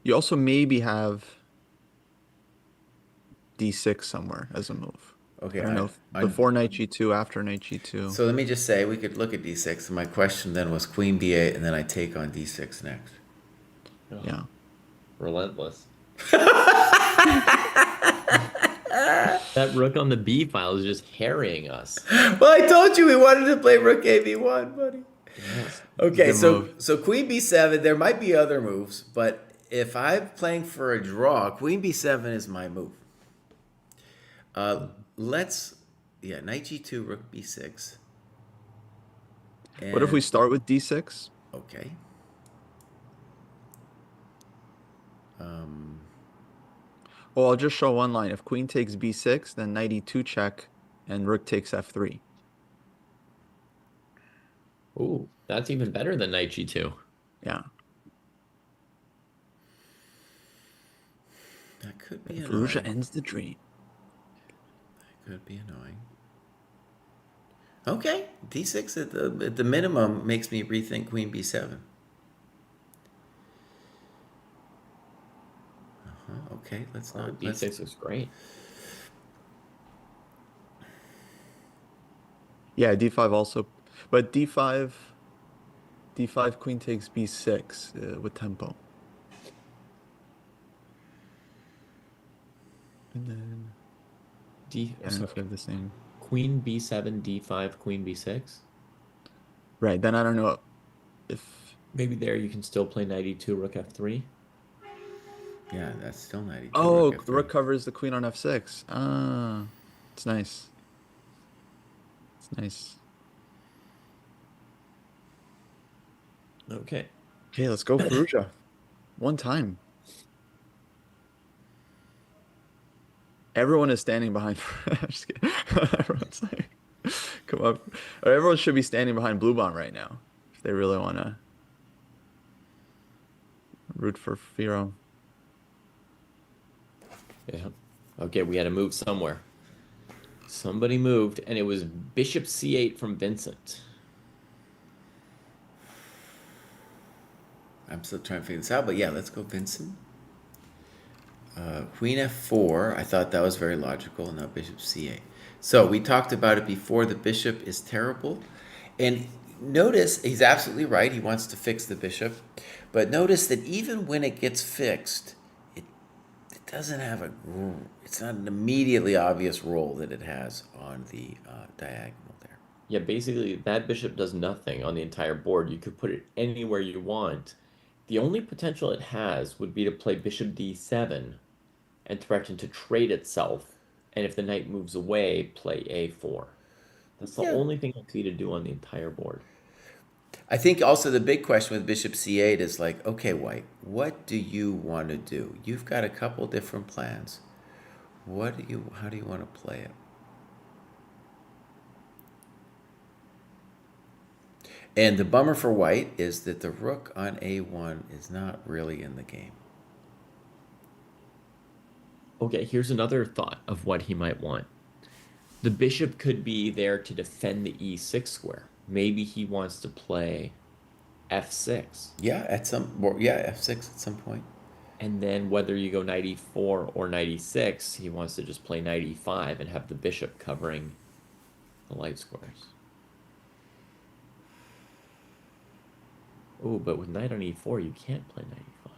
You also maybe have d6 somewhere as a move. Okay. I don't know if I- before knight g2, after knight g2. So let me just say, we could look at d6. And my question then was queen b8, and then I take on d6 next. Ugh, Yeah. relentless. That rook on the b file is just harrying us. Well, I told you we wanted to play rook ab1, buddy. Yes. Okay, Good move. so queen b7. There might be other moves, but if I'm playing for a draw, queen b7 is my move. Knight g2, rook b6. What if we start with d6? Okay. Well, I'll just show one line. If queen takes b6, then knight e2 check, and rook takes f3. Ooh, that's even better than knight g2. Yeah. That could be Veruja annoying. ends the dream. That could be annoying. Okay, d6 at the minimum makes me rethink queen b7. Okay, let's Oh, not. d6 is great. Yeah, d5 also, but d5 queen takes b6 with tempo. And then I don't know if you have the same. Queen b7, d5, queen b6. Right, then I don't know if Maybe there you can still play knight e2, rook f3. Yeah, that's still 92. oh, rook F3. rook covers the queen on f6. Ah, it's nice. It's nice. Okay. Okay, let's go Veruja. One time. Everyone is standing behind. I'm just kidding. Everyone's like, come up. Or everyone should be standing behind Blue Bomb right now if they really want to root for Firo. Yeah. Okay, we had to move somewhere. Somebody moved, and it was bishop c8 from Vincent. I'm still trying to figure this out, but yeah, let's go Vincent. Queen f4, I thought that was very logical. Now bishop c8. So we talked about it before. The bishop is terrible. And notice, he's absolutely right. He wants to fix the bishop. But notice that even when it gets fixed, it doesn't have it's not an immediately obvious role that it has on the diagonal there. Yeah, basically, that bishop does nothing on the entire board. You could put it anywhere you want. The only potential it has would be to play bishop d7 and threaten to trade itself. And if the knight moves away, play a4. That's the only thing I see to do on the entire board. I think also the big question with bishop c8 is like, okay, White, what do you want to do? You've got a couple different plans. How do you want to play it? And the bummer for White is that the rook on a1 is not really in the game. Okay, here's another thought of what he might want. The bishop could be there to defend the e6 square. Maybe he wants to play f6. Yeah, f6 at some point. And then whether you go knight e4 or knight e6, he wants to just play knight e5 and have the bishop covering the light squares. Oh, but with knight on e4, you can't play knight e5.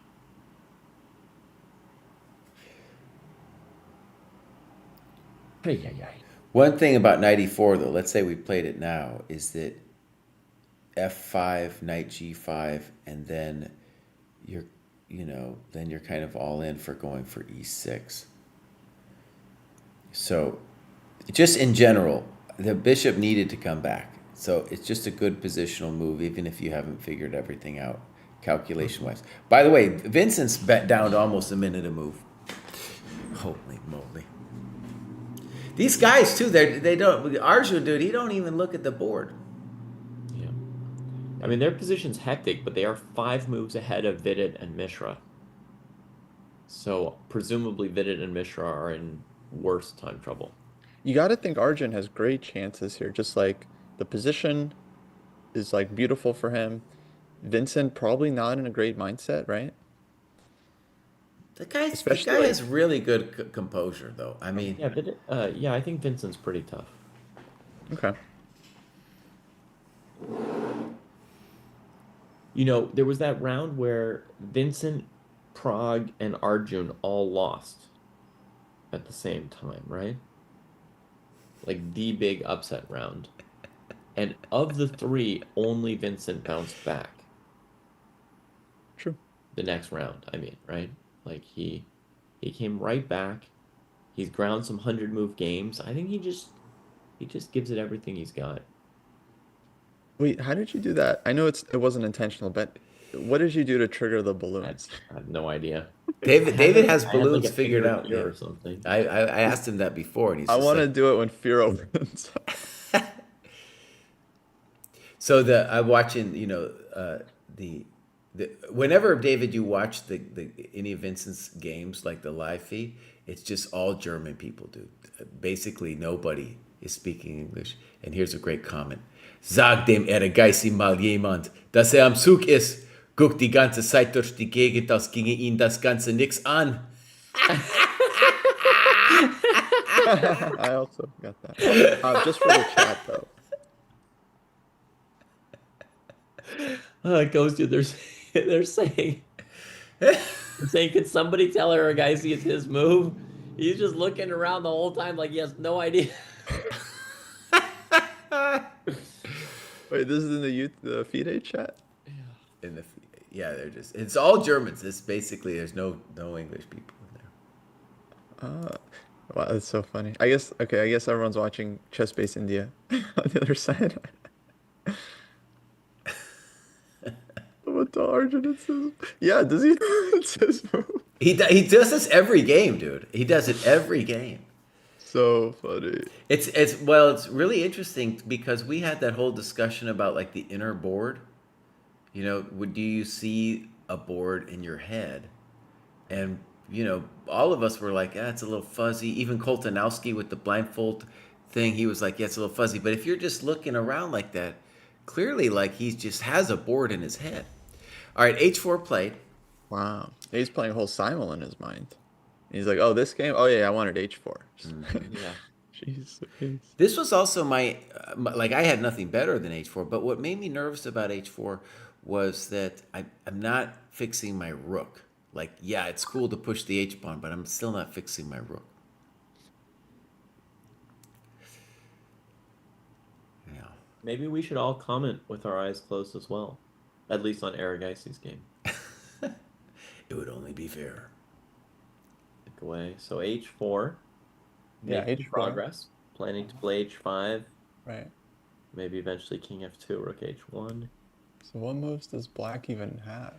Ay. One thing about knight e4, though, let's say we played it now, is that f5, knight g5, and then you're kind of all in for going for e6. So, just in general, the bishop needed to come back. So it's just a good positional move, even if you haven't figured everything out calculation-wise. By the way, Vincent's down to almost a minute a move. Holy moly. These guys, too, they don't, Arju, dude, he don't even look at the board. Yeah. I mean, their position's hectic, but they are 5 moves ahead of Vidit and Mishra. So presumably Vidit and Mishra are in worse time trouble. You got to think Arjun has great chances here. Just like the position is like beautiful for him. Vincent probably not in a great mindset, right? The Especially guy like, has really good composure, though. I mean, Yeah, yeah, I think Vincent's pretty tough. okay. You know, there was that round where Vincent, Prague, and Arjun all lost at the same time, right? Like the big upset round. And of the three, only Vincent bounced back True. the next round, I mean, right? Like he came right back. He's ground some 100-move games. I think he just gives it everything he's got. Wait, how did you do that? I know it wasn't intentional, but what did you do to trigger the balloons? I have no idea. David has I had like balloons a figured finger out. fear Yeah. or something. I asked him that before, and he's I just want to like, do it when fear opens. so I'm watching, the whenever David you watch the any of Vincent's games like the live feed, it's just all German people, dude. Basically nobody is speaking English. And here's a great comment. Sag dem Ehrgeizi mal jemand, dass am Zug ist. Guckt die ganze Zeit durch die Gegend, das ginge ihn das Ganze nix an. I also got that. Just for the chat, though. It goes to they're saying can somebody tell her guys it's his move? He's just looking around the whole time like he has no idea. Wait, this is in the FIDE chat? In the they're just it's all Germans. It's basically there's no English people in there. Wow, that's so funny. I guess everyone's watching Chess Base India on the other side. What the Arjun it says? Yeah, does he? It says move. He does this every game, dude. He does it every game. So funny. It's really interesting because we had that whole discussion about like the inner board. Do you see a board in your head? And all of us were like, it's a little fuzzy. Even Koltanowski with the blindfold thing, he was like, yeah, it's a little fuzzy. But if you're just looking around like that, clearly like he just has a board in his head. All right, H4 played. Wow. He's playing whole simul in his mind. He's like, oh, this game? Oh, yeah, I wanted H4. Yeah. Jeez. This was also my like I had nothing better than H4, but what made me nervous about H4 was that I'm not fixing my rook. Like, yeah, it's cool to push the H pawn, but I'm still not fixing my rook. Yeah. Maybe we should all comment with our eyes closed as well. At least on Aragai's game. It would only be fair. Take away. So H4. Yeah, Making H4. progress. Planning to play H5. Right. Maybe eventually King F2, Rook H1. So what moves does Black even have?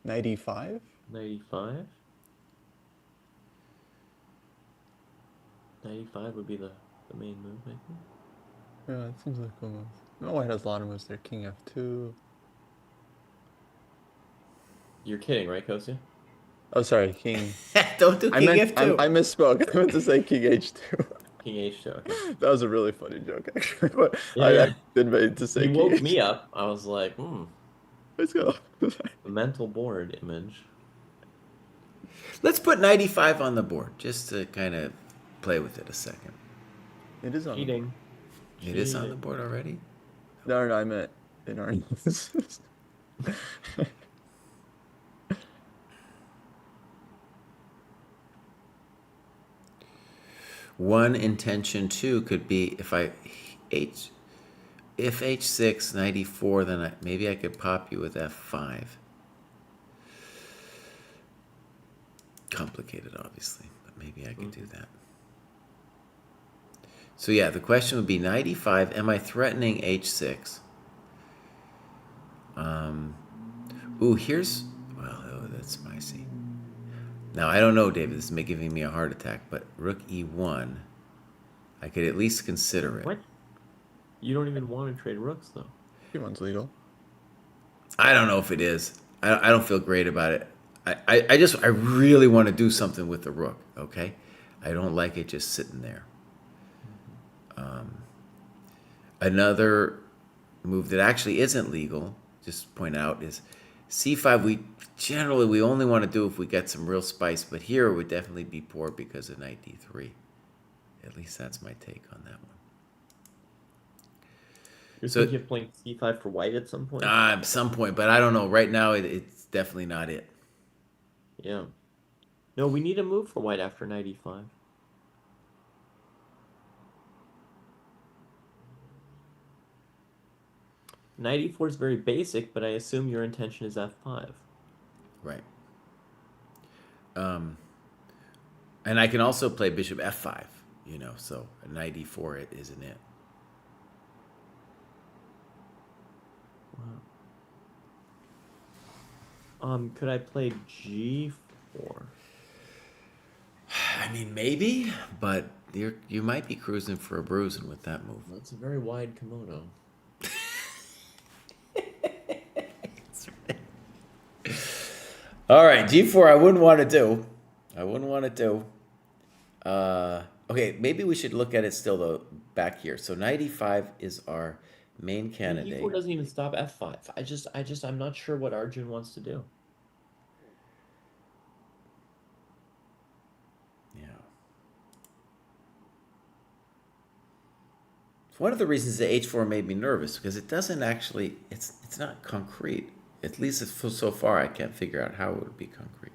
Knight E5? Knight E5. Knight E5 would be the main move, I think. Yeah, it seems like a cool move. No, White has a lot of moves there. King F2. You're kidding, right, Kostia? Oh, sorry, King. Don't do King F2. I misspoke. I meant to say King H2. King H2. Okay. That was a really funny joke, actually. But Yeah, I yeah. didn't mean to say You King woke H2. me up. I was like, Let's go. the mental board image. Let's put 95 on the board just to kind of play with it a second. It is on. Cheating. It is on the board already? No, I meant in our analysis. One intention too could be if H6 94, then maybe I could pop you with F5. Complicated, obviously, but maybe I could do that. So yeah, the question would be 95. Am I threatening H6? That's spicy. Now, I don't know, David. This is giving me a heart attack, but Rook E1, I could at least consider it. What? You don't even want to trade rooks, though. One's legal. I don't know if it is. I don't feel great about it. I really want to do something with the rook. Okay, I don't like it just sitting there. Another move that actually isn't legal, just point out, is c5. We only want to do if we get some real spice, but here it would definitely be poor because of knight d3. At least that's my take on that one. You're So- thinking of playing c5 for white at some point? At some point, but I don't know. Right now, it's definitely not it. Yeah. No, we need a move for white after knight e5. Knight e4 is very basic, but I assume your intention is f5. Right. And I can also play bishop f5, so knight e4 it isn't it. Could I play g4? I mean, maybe, but you might be cruising for a bruising with that move. That's a very wide kimono. All right, g4 I wouldn't want to do. Okay, maybe we should look at it still, though, back here. So knight e5 is our main candidate. e4 doesn't even stop f5. I'm not sure what Arjun wants to do. Yeah. It's one of the reasons that h4 made me nervous, because it doesn't actually, it's not concrete. At least so far, I can't figure out how it would be concrete.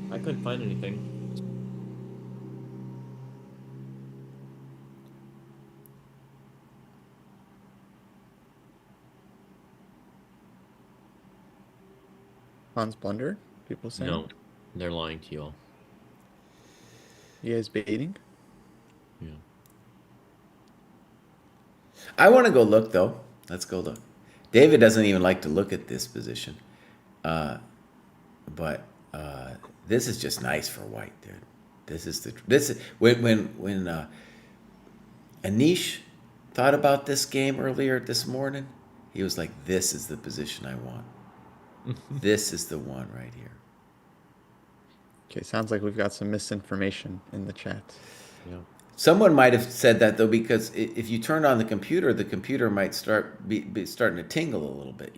I couldn't find anything. Hans blunder, people saying. No, they're lying to you all. You guys baiting? Yeah. I want to go look, though. Let's go look. David doesn't even like to look at this position. But this is just nice for white, dude. This is when Anish thought about this game earlier this morning, he was like, "This is the position I want. This is the one right here." Okay, sounds like we've got some misinformation in the chat. Yeah. Someone might have said that, though, because if you turn on the computer might start be starting to tingle a little bit,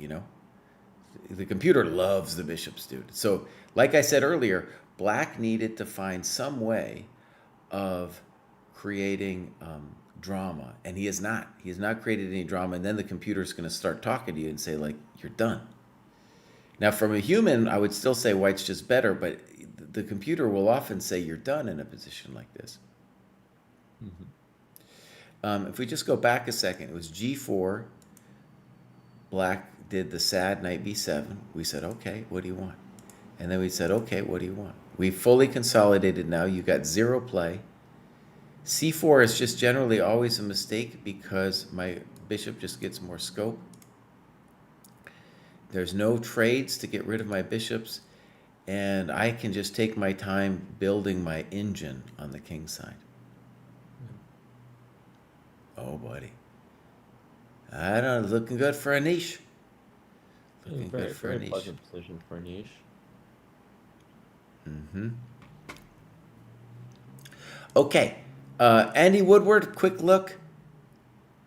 The computer loves the bishops, dude. So, like I said earlier, black needed to find some way of creating drama, and he has not. He has not created any drama, and then the computer's going to start talking to you and say, like, you're done. Now, from a human, I would still say white's just better, but the computer will often say you're done in a position like this. Mm-hmm. If we just go back a second, it was g4. Black did the sad knight b7. We said, okay, what do you want? And then we said, okay, what do you want? We fully consolidated now. You got zero play. c4 is just generally always a mistake because my bishop just gets more scope. There's no trades to get rid of my bishops, and I can just take my time building my engine on the king side. Oh, buddy. I don't know, looking good for Anish. Looking Very, good for very Anish. pleasant position for Anish. Mm-hmm. Okay. Andy Woodward, quick look.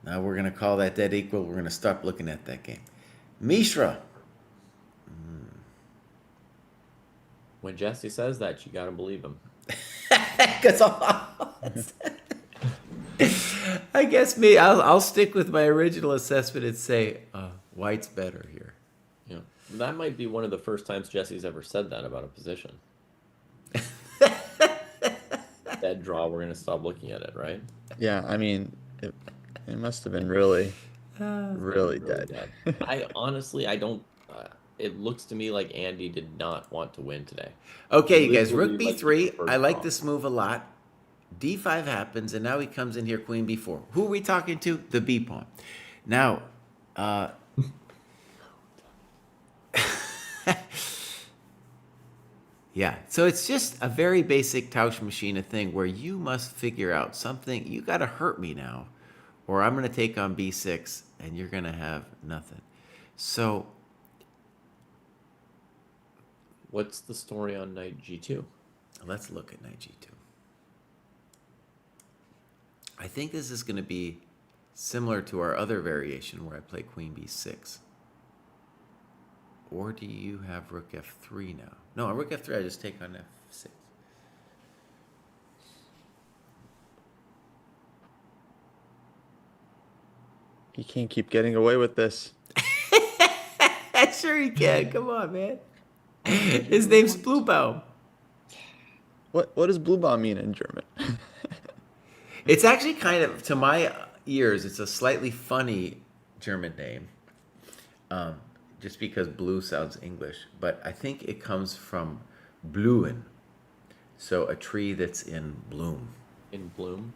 Now we're going to call that dead equal. We're going to stop looking at that game. Mishra. When Jesse says that, you gotta believe him. Because I guess I'll stick with my original assessment and say white's better here. Yeah, that might be one of the first times Jesse's ever said that about a position. Dead draw. We're gonna stop looking at it, right? Yeah, I mean, it must have been really Really dead. I honestly, I don't. It looks to me like Andy did not want to win today. Okay, you guys, Literally, rook like, b3. he preferred I like draw. this move a lot. d5 happens, and now he comes in here, queen b4. Who are we talking to? The b pawn. Now, Yeah, so it's just a very basic Tausch machine thing where you must figure out something. You got to hurt me now, or I'm going to take on b6, and you're going to have nothing. So What's the story on knight g2? let's look at knight g2. I think this is going to be similar to our other variation where I play queen b6. Or do you have rook f3 now? No, on rook f3 I just take on f6. You can't keep getting away with this. Sure you can. Come on, man. His name's Bluebaum. What does Bluebaum mean in German? It's actually kind of, to my ears, it's a slightly funny German name. Just because blue sounds English. But I think it comes from blühen. So a tree that's in bloom. In bloom?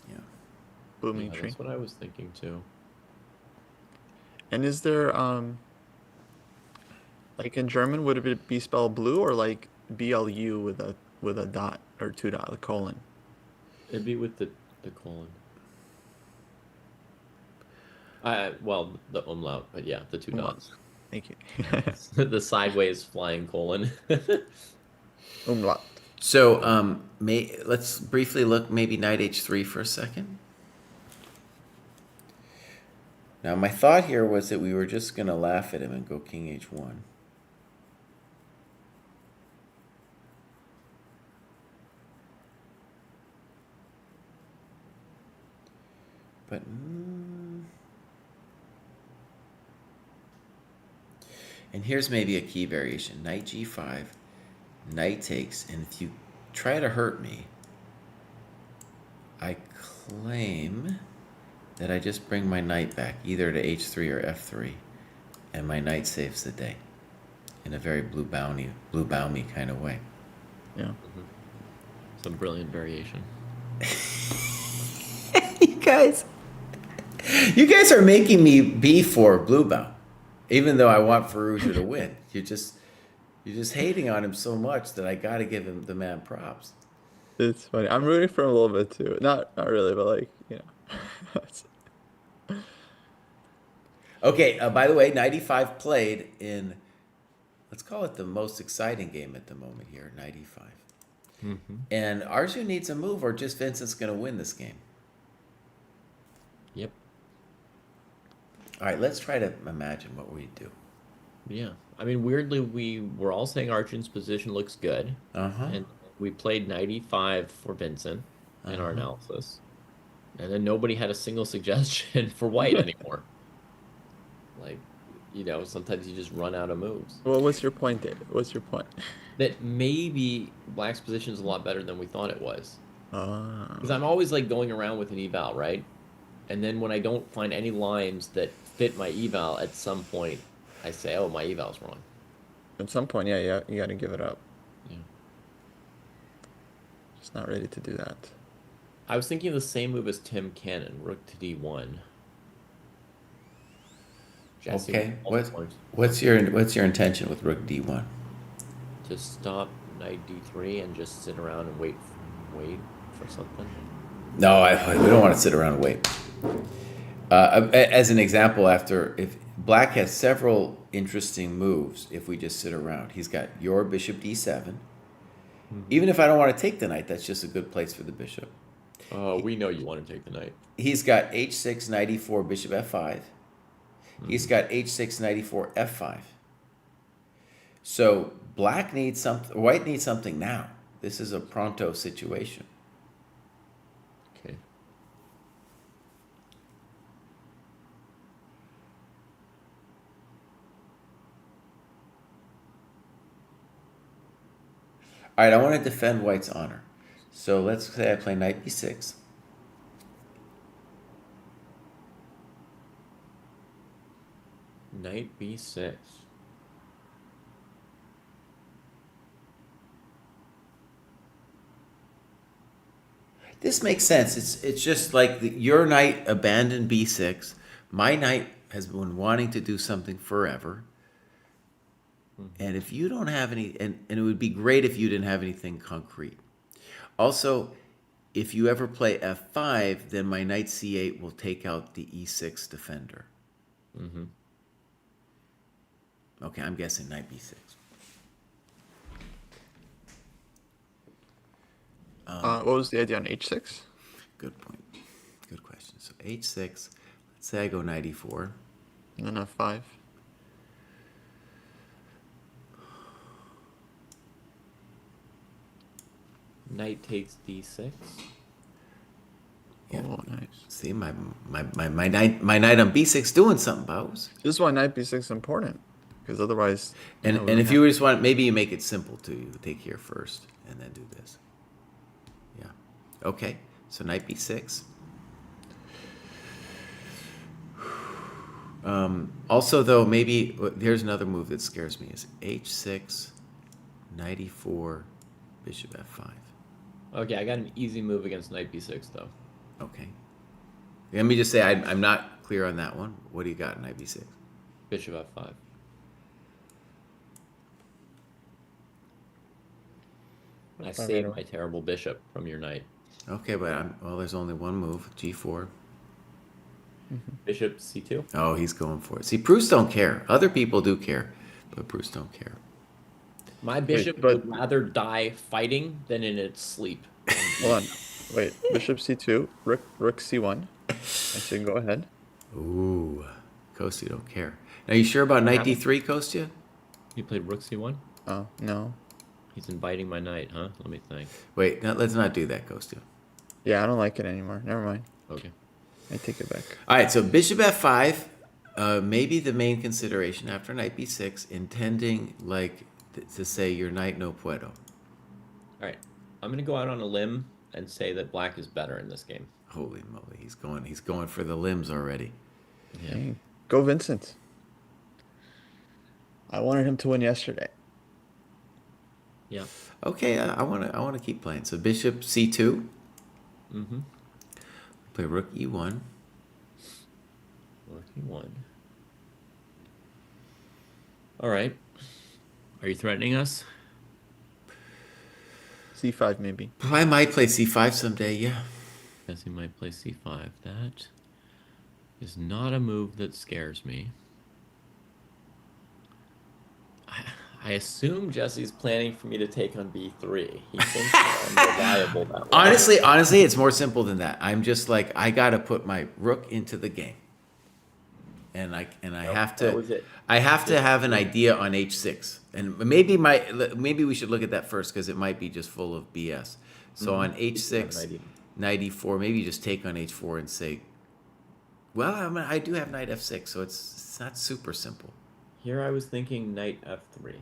Yeah. Blooming Yeah, tree. that's what I was thinking too. And is there like in German, would it be spelled blue or like BLU with a dot or two dot, a colon? It'd be with the colon. Well, the umlaut, but yeah, the two dots. Thank you. The sideways flying colon. Umlaut. So let's briefly look maybe knight h3 for a second. Now my thought here was that we were just going to laugh at him and go king h1. But and here's maybe a key variation. Knight g5, knight takes, and if you try to hurt me, I claim that I just bring my knight back, either to h3 or f3, and my knight saves the day in a very Bluebaumy kind of way. Yeah. Some brilliant variation. You guys are making me be for Bluebaum, even though I want Ferrugia to win. You're just hating on him so much that I got to give him the man props. It's funny. I'm rooting for him a little bit too. Not really, but like, you know. Okay, by the way, 95 played in, let's call it the most exciting game at the moment here, 95. Mm-hmm. And Arjun needs a move or just Vincent's going to win this game. Yep. All right, let's try to imagine what we do. Yeah. I mean, weirdly, we were all saying Arjun's position looks good. Uh-huh. And we played 95 for Vincent in our analysis. And then nobody had a single suggestion for white anymore. Like, you know, sometimes you just run out of moves. Well, what's your point, David? What's your point? That maybe black's position is a lot better than we thought it was. Ah. Because I'm always like going around with an eval, right? And then when I don't find any lines that fit my eval, at some point I say, oh, my eval's wrong. At some point, yeah, you got to give it up. Yeah. Just not ready to do that. I was thinking of the same move as Tim Cannon, rook to d1. Jesse, Okay, what's your intention with rook d1? to stop knight d3 and just sit around and wait for something? No, we don't want to sit around and wait. As an example, if black has several interesting moves, if we just sit around, he's got your bishop d7. Mm-hmm. Even if I don't want to take the knight, that's just a good place for the bishop. We know you want to take the knight. He's got h6, knight e4, bishop f5. He's got h6, knight e4, f5. So white needs something now. This is a pronto situation. Okay. All right, I want to defend white's honor. So let's say I play knight b6. Knight b6. This makes sense. It's just like your knight abandoned b6. My knight has been wanting to do something forever. And if you don't have any, and it would be great if you didn't have anything concrete. Also, if you ever play f5, then my knight c8 will take out the e6 defender. Okay, I'm guessing knight b6. What was the idea on h6? Good point. Good question. So h6, let's say I go knight e4. And then f5. Knight takes d6. Yeah. Oh, nice. See, my knight on b6 doing something, Bowes. This is why knight b6 is important, because otherwise. And we if have- you just want, maybe you make it simple too. You take here first and then do this. Yeah. Okay. So knight b6. Also, though, maybe here's another move that scares me: is h6, knight e4, bishop f5. Okay, I got an easy move against knight b6 though. Okay. Let me just say I'm not clear on that one. What do you got in knight b6? Bishop f5. I saved my terrible bishop from your knight. Okay, but well, there's only one move: g4. Bishop c2. Oh, he's going for it. See, Proust don't care. Other people do care, but Proust don't care. My bishop but- would rather die fighting than in its sleep. Hold on. Wait. Bishop c2. Rook c1. I should go ahead. Ooh, Kostya don't care. Now, you sure about knight d3, Kostya? You played rook c1? Oh, no. He's inviting my knight, huh? Let me think. Wait, let's not do that, Kostya. Yeah, I don't like it anymore. Never mind. Okay. I take it back. All right, so bishop f5, maybe the main consideration after knight b6, intending to say your knight no puedo. All right. I'm going to go out on a limb and say that black is better in this game. Holy moly, he's going for the limbs already. Yeah. Dang. Go Vincent. I wanted him to win yesterday. Yeah. Okay, I want to keep playing. So bishop c2. Mm-hmm. Play rook e1. Rook e1. All right. Are you threatening us? c5 maybe. I might play c5 someday. Yeah. Guess he might play c5. That is not a move that scares me. I assume Jesse's planning for me to take on b3. He thinks I'm more valuable that way. Honestly, it's more simple than that. I'm just like, I gotta put my rook into the game, and I have that was to. it. I have to have an idea on h6, and maybe we should look at that first because it might be just full of BS. So on h6, knight e4, maybe you just take on h4 and say, well, I do have knight f6, so it's not super simple. Here I was thinking knight f3.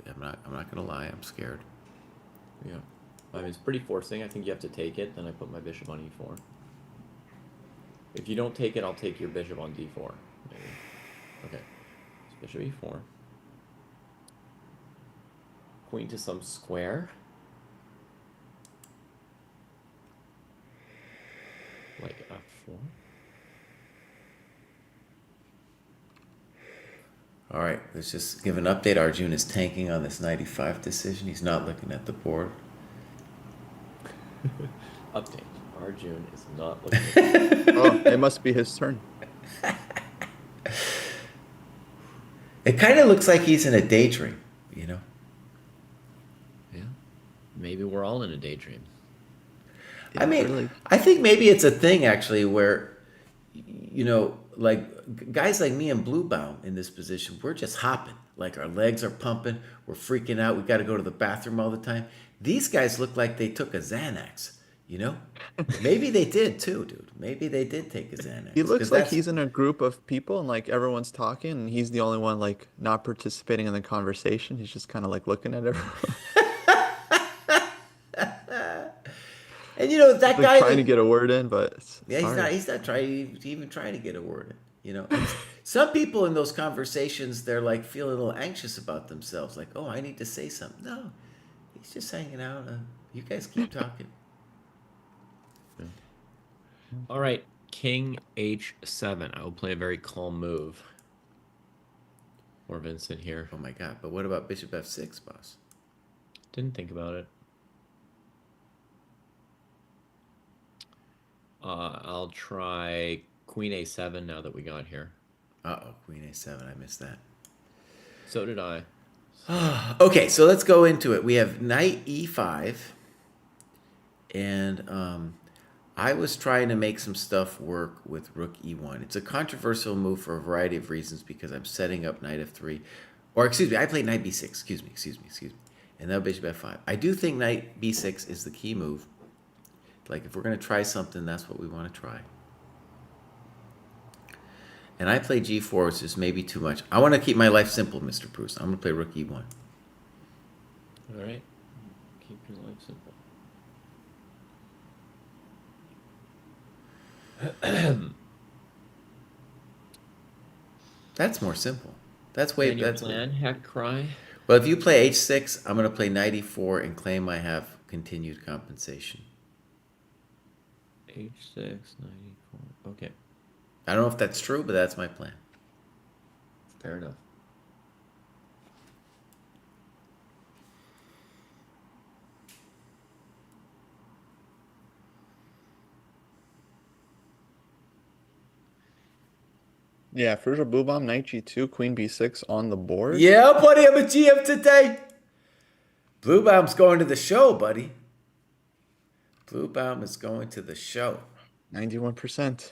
I'm not gonna lie, I'm scared. Yeah. I mean, it's pretty forcing. I think you have to take it. Then I put my bishop on e4. If you don't take it, I'll take your bishop on d4. Maybe. Okay. So bishop e4. Queen to some square. Like f4. All right, let's just give an update. Arjun is tanking on this 95 decision. He's not looking at the board. Update. Arjun is not looking at Oh, it must be his turn. It kind of looks like he's in a daydream, you know? Yeah. Maybe we're all in a daydream. I mean, really. I think maybe it's a thing actually where, you know, like guys like me and Bluebaum in this position, we're just hopping. Like our legs are pumping. We're freaking out. We got to go to the bathroom all the time. These guys look like they took a Xanax, you know? Maybe they did too, dude. Maybe they did take a Xanax. He 'Cause looks like that's- he's in a group of people and like everyone's talking and he's the only one like not participating in the conversation. He's just kind of like looking at everyone. And you know that like guy trying to get a word in, but it's yeah, hard. he's not trying to even trying to get a word in. You know, some people in those conversations they're like feeling a little anxious about themselves, like, oh, I need to say something. No, he's just hanging out. You guys keep talking. All right, King H7. I will play a very calm move. Or Vincent here. Oh my god! But what about Bishop F6, boss? Didn't think about it. I'll try Queen A7 now that we got here. Uh-oh, Queen A7. I missed that. So did I. Okay, so let's go into it. We have Knight E5, and I was trying to make some stuff work with Rook E1. It's a controversial move for a variety of reasons because I'm setting up Knight F3, or excuse me, I played Knight B6. Excuse me, and now Bishop F5. I do think Knight B6 is the key move. Like if we're gonna try something, that's what we want to try. And I play G4, which is maybe too much. I want to keep my life simple, Mr. Proust. I'm going to play Rook E1. All right. Keep your life simple. That's more simple. That's way... And your that's plan, Heck Cry? Well, if you play H6, I'm going to play Knight E4 and claim I have continued compensation. H6, 94. Okay. I don't know if that's true, but that's my plan. Fair enough. Yeah, Ferrugia Blue Bomb, Knight G2, Queen B6 on the board. Yeah, buddy, I'm a GM today. Blue Bomb's going to the show, buddy. Blue Bomb is going to the show. 91%.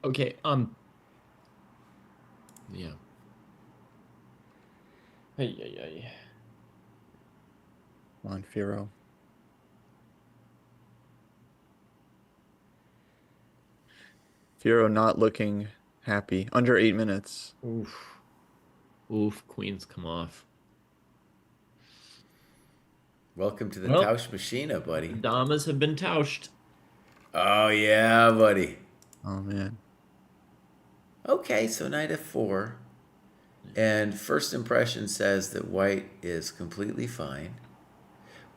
Okay, yeah. Hey. Come on, Firo. Firo not looking happy. Under 8 minutes. Oof, queens come off. Welcome to the Well, Tausch Machina, buddy. Damas have been tauscht. Oh, yeah, buddy. Oh, man. Okay, so Knight F4. And first impression says that white is completely fine.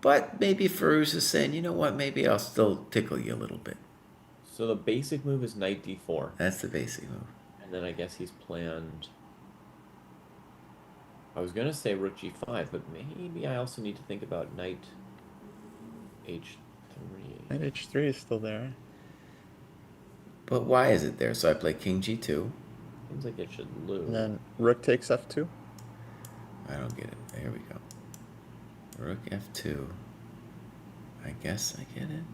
But maybe Farouz is saying, you know what, maybe I'll still tickle you a little bit. So the basic move is Knight D4. That's the basic move. And then I guess he's planned... I was going to say Rook G5, but maybe I also need to think about Knight H3. Knight H3 is still there. But why is it there? So I play King G2. Seems like it should lose. And then Rook takes F2. I don't get it. There we go. Rook F2. I guess I get it.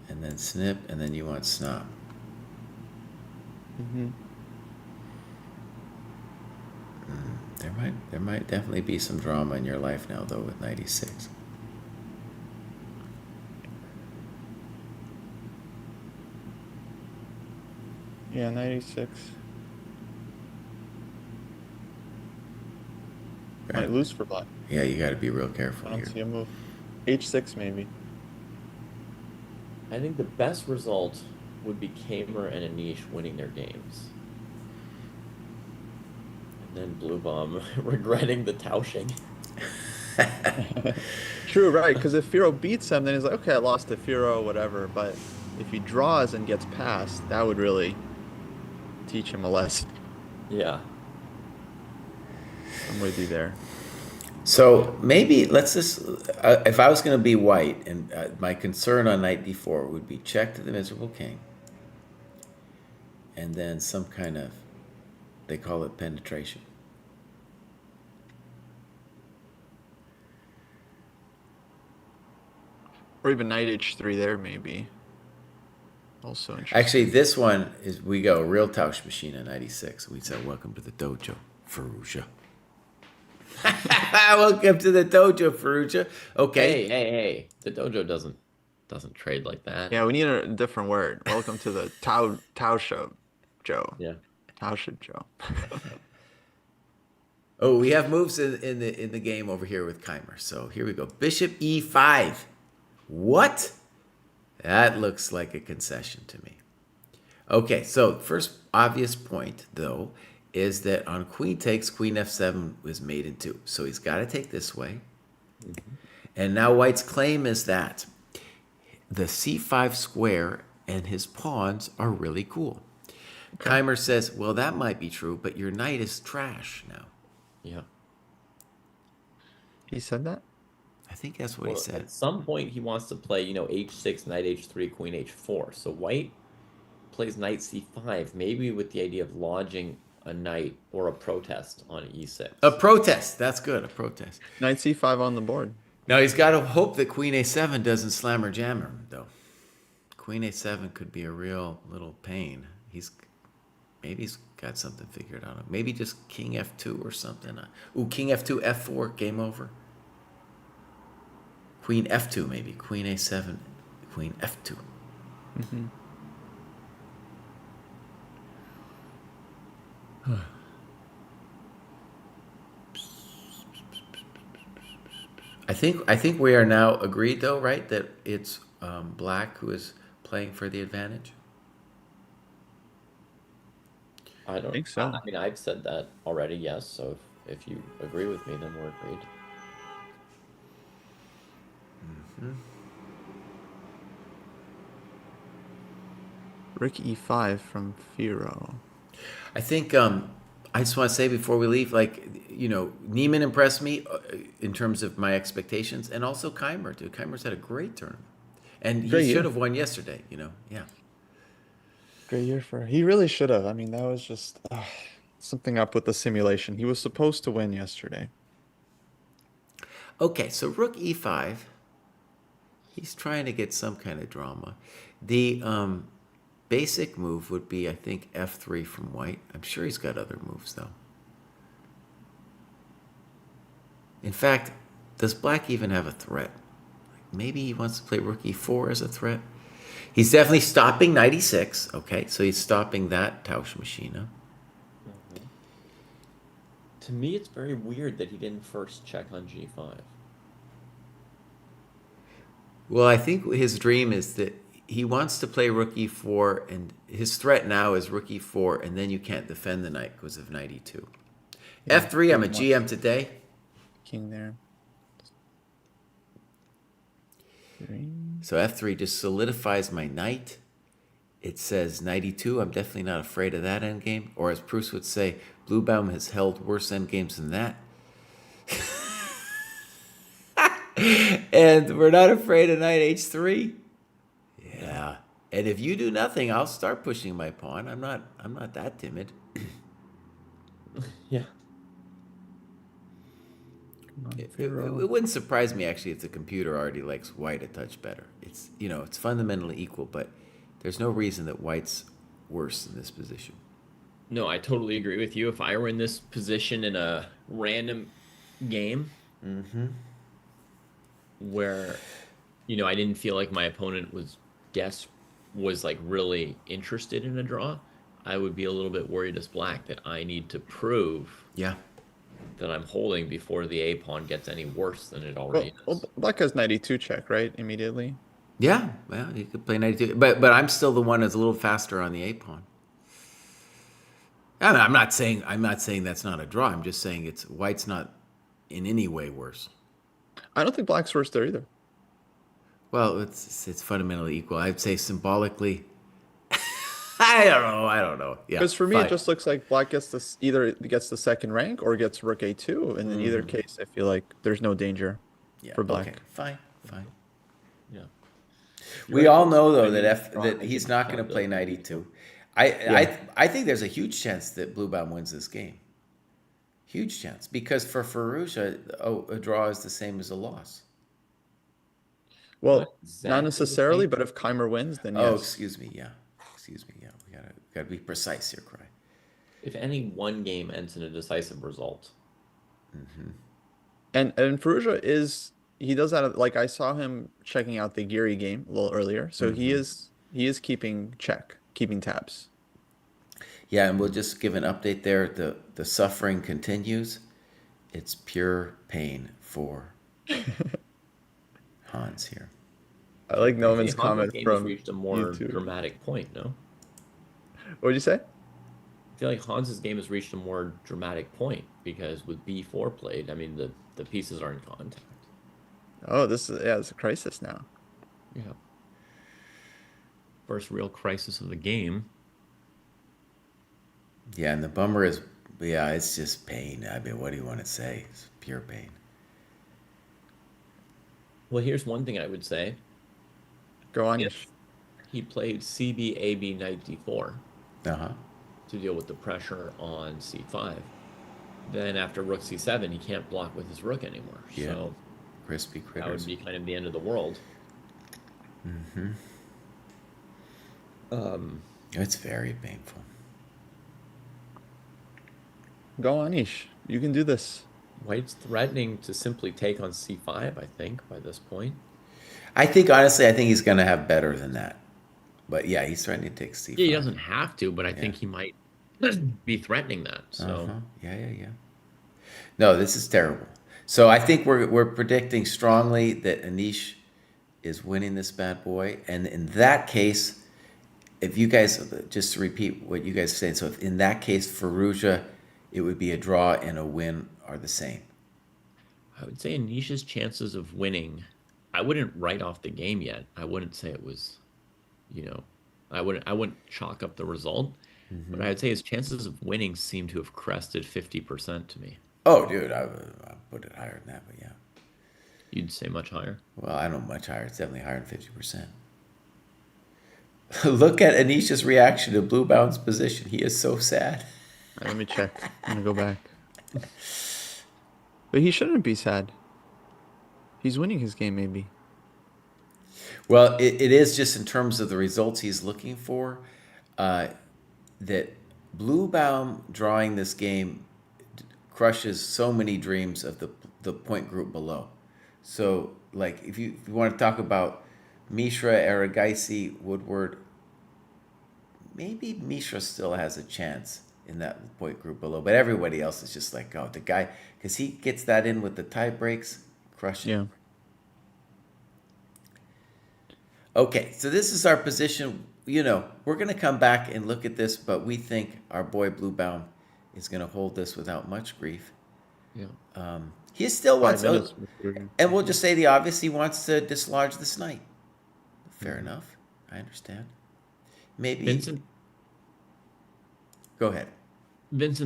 And then snip, and then you want snop. There might definitely be some drama in your life now, though, with 96. Yeah, 96. Might lose for black. Yeah, you got to be real careful I don't here. see a move. H6 maybe. I think the best result would be Kamer and Anish winning their games. And then Blue Bomb regretting the tausching. True, right? Because if Firo beats him, then he's like, okay, I lost to Firo, whatever. But if he draws and gets past, that would really teach him a lesson. Yeah. I'm with you there. So maybe let's just, if I was going to be white, and my concern on Knight D4 would be check to the miserable king, and then some kind of, they call it penetration. Or even Knight H3 there, maybe. Also interesting. Actually, this one is, we go real Tausch machine at 96. We said, welcome to the dojo, Ferrugia. Welcome to the dojo, Ferrugia. Okay. Hey. The dojo doesn't trade like that. Yeah, we need a different word. Welcome to the Tao Show, Joe. Yeah. Tao Show, Joe. Oh, we have moves in the game over here with Keimer. So here we go. Bishop E5. What? That looks like a concession to me. Okay, so first obvious point, though, is that on queen takes, queen F7 was mate in two. So he's got to take this way. And now White's claim is that the c5 square and his pawns are really cool. Okay. Keimer says, well, that might be true, but your knight is trash now. Yeah. He said that? I think that's what he Well, said. at some point, he wants to play, h6, knight h3, queen h4. So white plays knight c5, maybe with the idea of lodging a knight or a protest on e6. A protest. That's good. A protest. Knight c5 on the board. Now he's got to hope that queen a7 doesn't slam or jam him, though. Queen a7 could be a real little pain. Maybe he's got something figured out. Maybe just king f2 or something. Ooh, king f2, f4, game over. Queen f2 maybe. Queen a7, queen f2. Mm-hmm. I think we are now agreed though, right, that it's black who is playing for the advantage. I don't think so. I mean, I've said that already, yes. So if you agree with me, then we're agreed. Rook e5 from Firo. I think I just want to say before we leave, Niemann impressed me in terms of my expectations, and also Keimer too. Keimer's had a great tournament, and he Great year. should have won yesterday. Yeah. Great year for he really should have. I mean, that was just something up with the simulation. He was supposed to win yesterday. Okay, so Rook e5. He's trying to get some kind of drama. The basic move would be, I think, f3 from White. I'm sure he's got other moves, though. In fact, does Black even have a threat? Maybe he wants to play Rook e4 as a threat. He's definitely stopping knight e6. Okay, so he's stopping that Tauschmaschine. To me, it's very weird that he didn't first check on g5. Well, I think his dream is that he wants to play Rook e4, and his threat now is Rook e4, and then you can't defend the knight because of knight e2. Yeah, f3, I'm a GM today. King there. So f3 just solidifies my knight. It says knight e2. I'm definitely not afraid of that endgame. Or as Proust would say, Bluebaum has held worse endgames than that. And we're not afraid of knight h3. Yeah. And if you do nothing, I'll start pushing my pawn. I'm not that timid. Yeah. It wouldn't surprise me actually if the computer already likes White a touch better. It's it's fundamentally equal, but there's no reason that White's worse in this position. No, I totally agree with you. If I were in this position in a random game, where I didn't feel like my opponent was like really interested in a draw, I would be a little bit worried as Black that I need to prove Yeah. that I'm holding before the A pawn gets any worse than it already Well, is. Black has knight e2 check, right? Immediately. Yeah, well, you could play knight e2, but I'm still the one that's a little faster on the A pawn. I mean, I'm not saying that's not a draw. I'm just saying it's White's not in any way worse. I don't think Black's worse there either. Well, it's fundamentally equal. I'd say symbolically. I don't know. Yeah. Because for me, fine. it just looks like Black gets this either gets the second rank or gets Rook a2, and in either case, I feel like there's no danger Yeah, for Black. Okay, fine. Yeah. We all know though that he's not going to play knight e2. I think there's a huge chance that Bluebaum wins this game. Huge chance, because for Firouzja, a draw is the same as a loss. Well, Not exactly not the necessarily, same. but if Keimer wins, then Oh, yes. excuse me. Yeah, we gotta be precise here, Cry. If any one game ends in a decisive result. And Firouzja he does that, like I saw him checking out the Giri game a little earlier, so he is keeping tabs. Yeah, and we'll just give an update there. The suffering continues. It's pure pain for Hans here. I like Noman's Han's comment game has from reached a more YouTube. dramatic point, no? What did you say? I feel like Hans's game has reached a more dramatic point because with b4 played, I mean the pieces are in contact. Oh, it's a crisis now. Yeah. First real crisis of the game. Yeah, and the bummer is, yeah, it's just pain. I mean, what do you want to say? It's pure pain. Well, here's one thing I would say. Go on, Ish. If he played CBAB knight d4 Uh huh. to deal with the pressure on c5, then after rook c7, he can't block with his rook anymore. Yeah. So Crispy that critters. would be kind of the end of the world. It's very painful. Go on, Ish. You can do this. White's threatening to simply take on c5, I think, by this point. I think, honestly, I think he's going to have better than that. But yeah, he's threatening to take C5. Yeah, he doesn't have to, but I think he might be threatening that. So Uh-huh. Yeah. No, this is terrible. So I think we're predicting strongly that Anish is winning this bad boy. And in that case, if you guys, just to repeat what you guys are saying, so if in that case, Fallujah, it would be a draw and a win are the same. I would say Anisha's chances of winning, I wouldn't write off the game yet. I wouldn't say it was, I wouldn't chalk up the result, but I'd say his chances of winning seem to have crested 50% to me. Oh, dude, I put it higher than that, but yeah. You'd say much higher. Well, I don't know much higher. It's definitely higher than 50%. Look at Anisha's reaction to Blue Bound's position. He is so sad. All right, let me check. I'm gonna go back. But he shouldn't be sad. He's winning his game, maybe. Well, it is just in terms of the results he's looking for, that Blue Baum drawing this game crushes so many dreams of the point group below. So, like, if you want to talk about Mishra, Aragaisi, Woodward, maybe Mishra still has a chance in that point group below, but everybody else is just like, oh, the guy, because he gets that in with the tie breaks, crushing. Yeah. Okay, so this is our position. We're going to come back and look at this, but we think our boy Blue Baum is going to hold this without much grief. Yeah. He still wants, 5 minutes. and we'll just say the obvious, he wants to dislodge this knight. Fair enough. I understand. Maybe. Vincent Go ahead.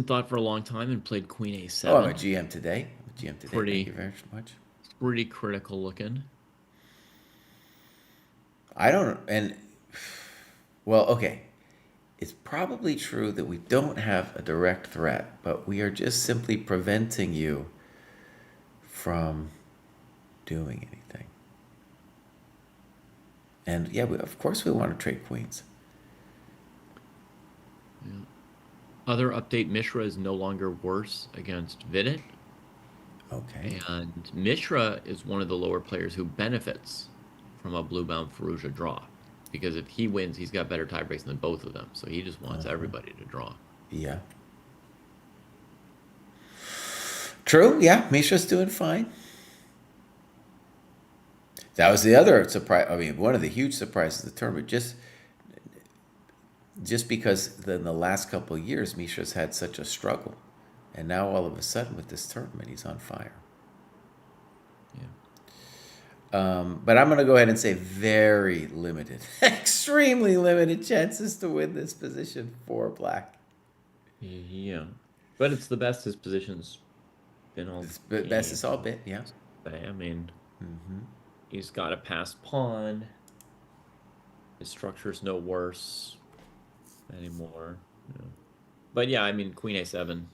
thought for a long time and played Queen A7. Oh, I'm a GM today. Pretty- Thank you very much. Pretty critical looking. I don't, and, well, okay. It's probably true that we don't have a direct threat, but we are just simply preventing you from doing anything. And yeah, of course we want to trade queens. Other update, Mishra is no longer worse against Vidit. Okay. And Mishra is one of the lower players who benefits from a blue-bound Fallujah draw. Because if he wins, he's got better tie breaks than both of them. So he just wants everybody to draw. Yeah. True. Yeah. Mishra's doing fine. That was the other surprise. I mean, one of the huge surprises of the tournament. Just because in the last couple of years, Mishra's had such a struggle. And now all of a sudden with this tournament, he's on fire. Yeah. But I'm going to go ahead and say very limited, extremely limited chances to win this position for black. Yeah. But it's the best his position's been all. It's the best it's all been, yeah. I mean, he's got a passed pawn. His structure's no worse anymore. Yeah. But yeah, I mean, Queen A7.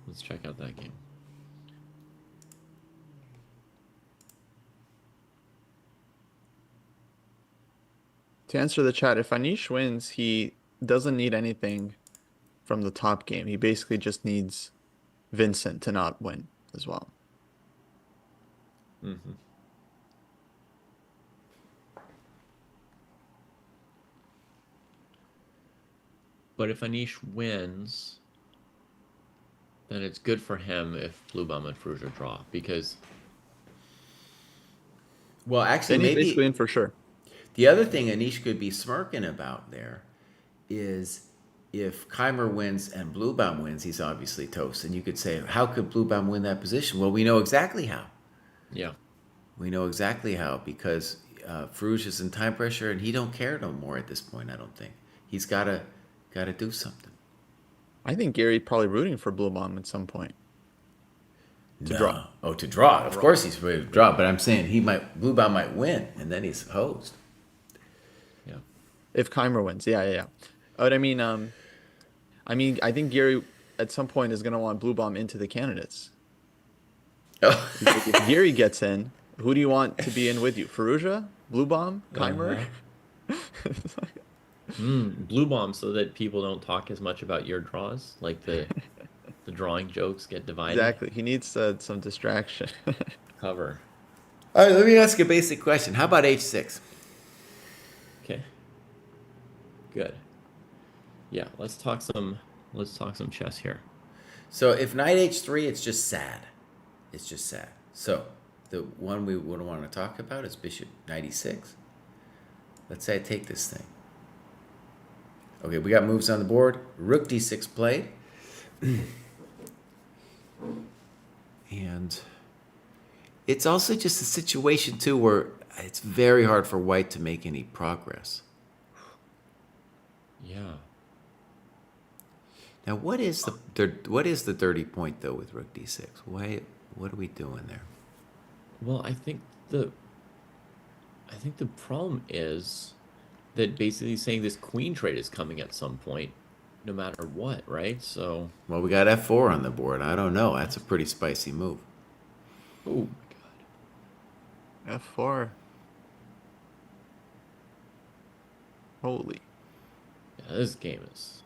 Let's check out that game. To answer the chat, if Anish wins, he doesn't need anything from the top game. He basically just needs Vincent to not win as well. Mm-hmm. But if Anish wins, then it's good for him if Blue Bum and Fallujah draw, because Well, actually, Then he's maybe basically in for sure. the other thing Anish could be smirking about there is if Keimer wins and Bluebaum wins, he's obviously toast. And you could say, how could Bluebaum win that position? Well, we know exactly how. yeah, We know exactly how because Farouj is in time pressure and he don't care no more at this point. I don't think he's gotta do something. I think Gary probably rooting for Blue Bomb at some point to draw. No. Oh, to draw. Of course he's ready to draw, but I'm saying Blue Bomb might win and then he's hosed. Yeah. If Keimer wins, yeah. But I mean, I think Gary at some point is gonna want Blue Bomb into the candidates. Oh. If Gary gets in, who do you want to be in with you? Farouja, Blue Bomb, Keimer? Blue bomb so that people don't talk as much about your draws, like the drawing jokes get divided. Exactly. He needs some distraction. Cover. All right, let me ask you a basic question. How about H6? Okay. Good. Yeah, let's talk some chess here. So if Knight H3, it's just sad. It's just sad. So the one we would want to talk about is Bishop Knight E6. Let's say I take this thing. Okay, we got moves on the board. Rook D6 played. And it's also just a situation, too, where it's very hard for white to make any progress. Yeah. Now, what is the dirty point, though, with Rook D6? What are we doing there? Well, I think the problem is that basically saying this queen trade is coming at some point, no matter what, right? So, Well, we got F4 on the board. I don't know. That's a pretty spicy move. oh my God. F4. Holy. Yeah, this game is.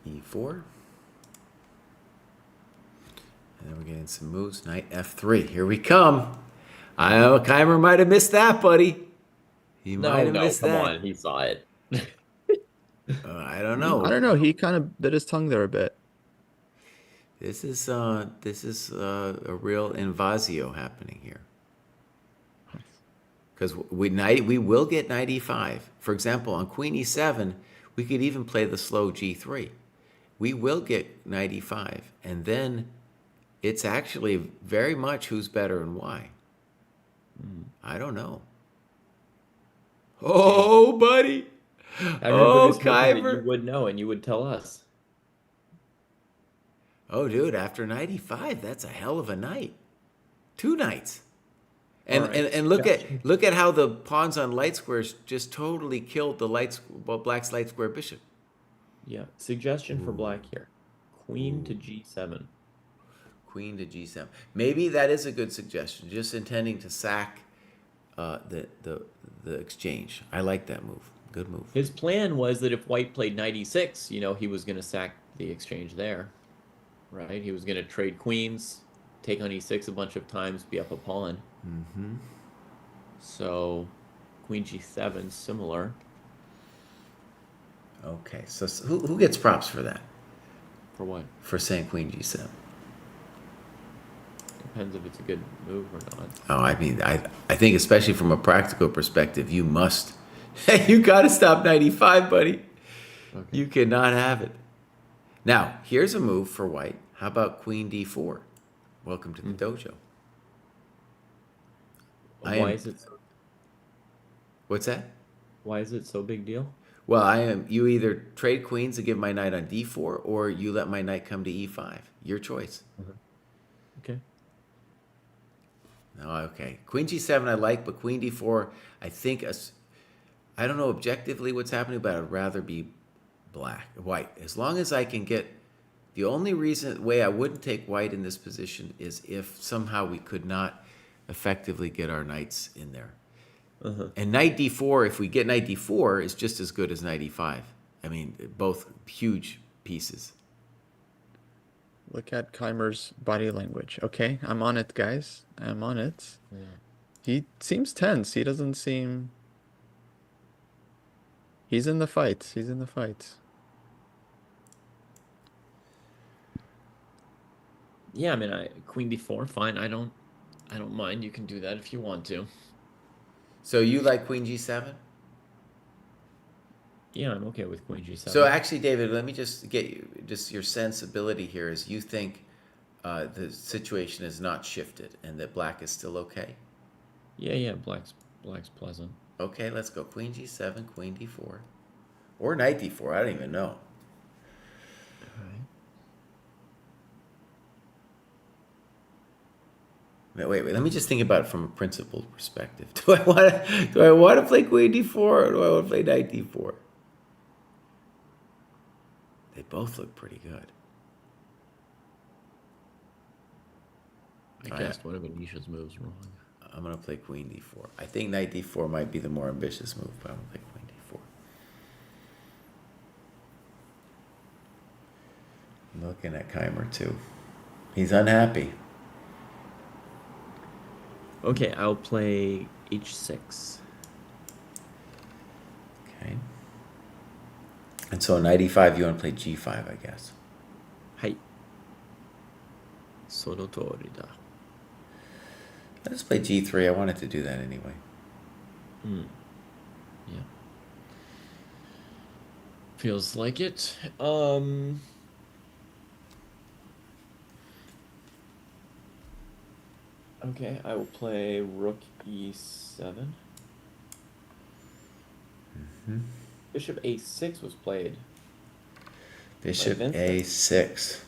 E4. And then we're getting some moves. Knight F3. Here we come. I know Keimer might have missed that, buddy. He might have missed come that. on, he saw it. I don't know. I don't know. He kind of bit his tongue there a bit. This is a real invasio happening here. Because we will get Knight E5. For example, on Queen E7, we could even play the slow G3. We will get Knight E5, and then it's actually very much who's better and why. I don't know. Oh, buddy. Oh, Everybody's hoping that Keimer. you would know, and you would tell us. Oh, dude, after Knight E5, that's a hell of a knight. 2 knights. And, All right. and look at how the pawns on light squares just totally killed the black's light square bishop. Yeah. Suggestion for black here: Queen to G7. Queen to G7. Maybe that is a good suggestion. Just intending to sack the exchange. I like that move. Good move. His plan was that if white played Knight E6, he was going to sack the exchange there, right? He was going to trade queens, take on E6 a bunch of times, be up a pawn. Mm-hmm. So, Queen G7, similar. Okay, so who gets props for that? For what? For saying Queen G7? Depends if it's a good move or not. Oh, I mean, I think especially from a practical perspective, you must. You got to stop 95, buddy. Okay. You cannot have it. Now, here's a move for white. How about Queen D4? Welcome to the dojo. Why is it so, What's that? why is it so big deal? Well, you either trade queens and give my knight on D4, or you let my knight come to E5. Your choice. Okay. No, okay. Queen G7 I like, but Queen D4, I think, I don't know objectively what's happening, but I'd rather be white. As long as I can get, the only way I wouldn't take white in this position is if somehow we could not effectively get our knights in there. And Knight D4, if we get Knight D4, is just as good as Knight E5. I mean, both huge pieces. Look at Keimer's body language. Okay, I'm on it, guys. I'm on it. Yeah. He seems tense. He doesn't seem... He's in the fight. He's in the fight. Yeah, I mean, Queen D4, fine. I don't mind. You can do that if you want to. So you like Queen G7? Yeah, I'm okay with queen g7. So actually, David, let me just get you, just your sensibility here is you think the situation is not shifted and that black is still okay? Yeah, black's pleasant. Okay, let's go. Queen g7, queen d4. Or knight d4, I don't even know. Okay. Wait, let me just think about it from a principled perspective. Do I want to play queen d4 or do I want to play knight d4? They both look pretty good. I guessed one of Anisha's moves wrong. I'm going to play queen d4. I think knight d4 might be the more ambitious move, but I'm going to play queen d4. I'm looking at Keimer too. He's unhappy. Okay, I'll play h6. Okay. And so knight e5, you want to play g5, I guess. はい。その通りだ。Let's play g3. I wanted to do that anyway. Yeah. Feels like it. Okay, I will play rook e7. Bishop a6 was played. Bishop Vincent. a6.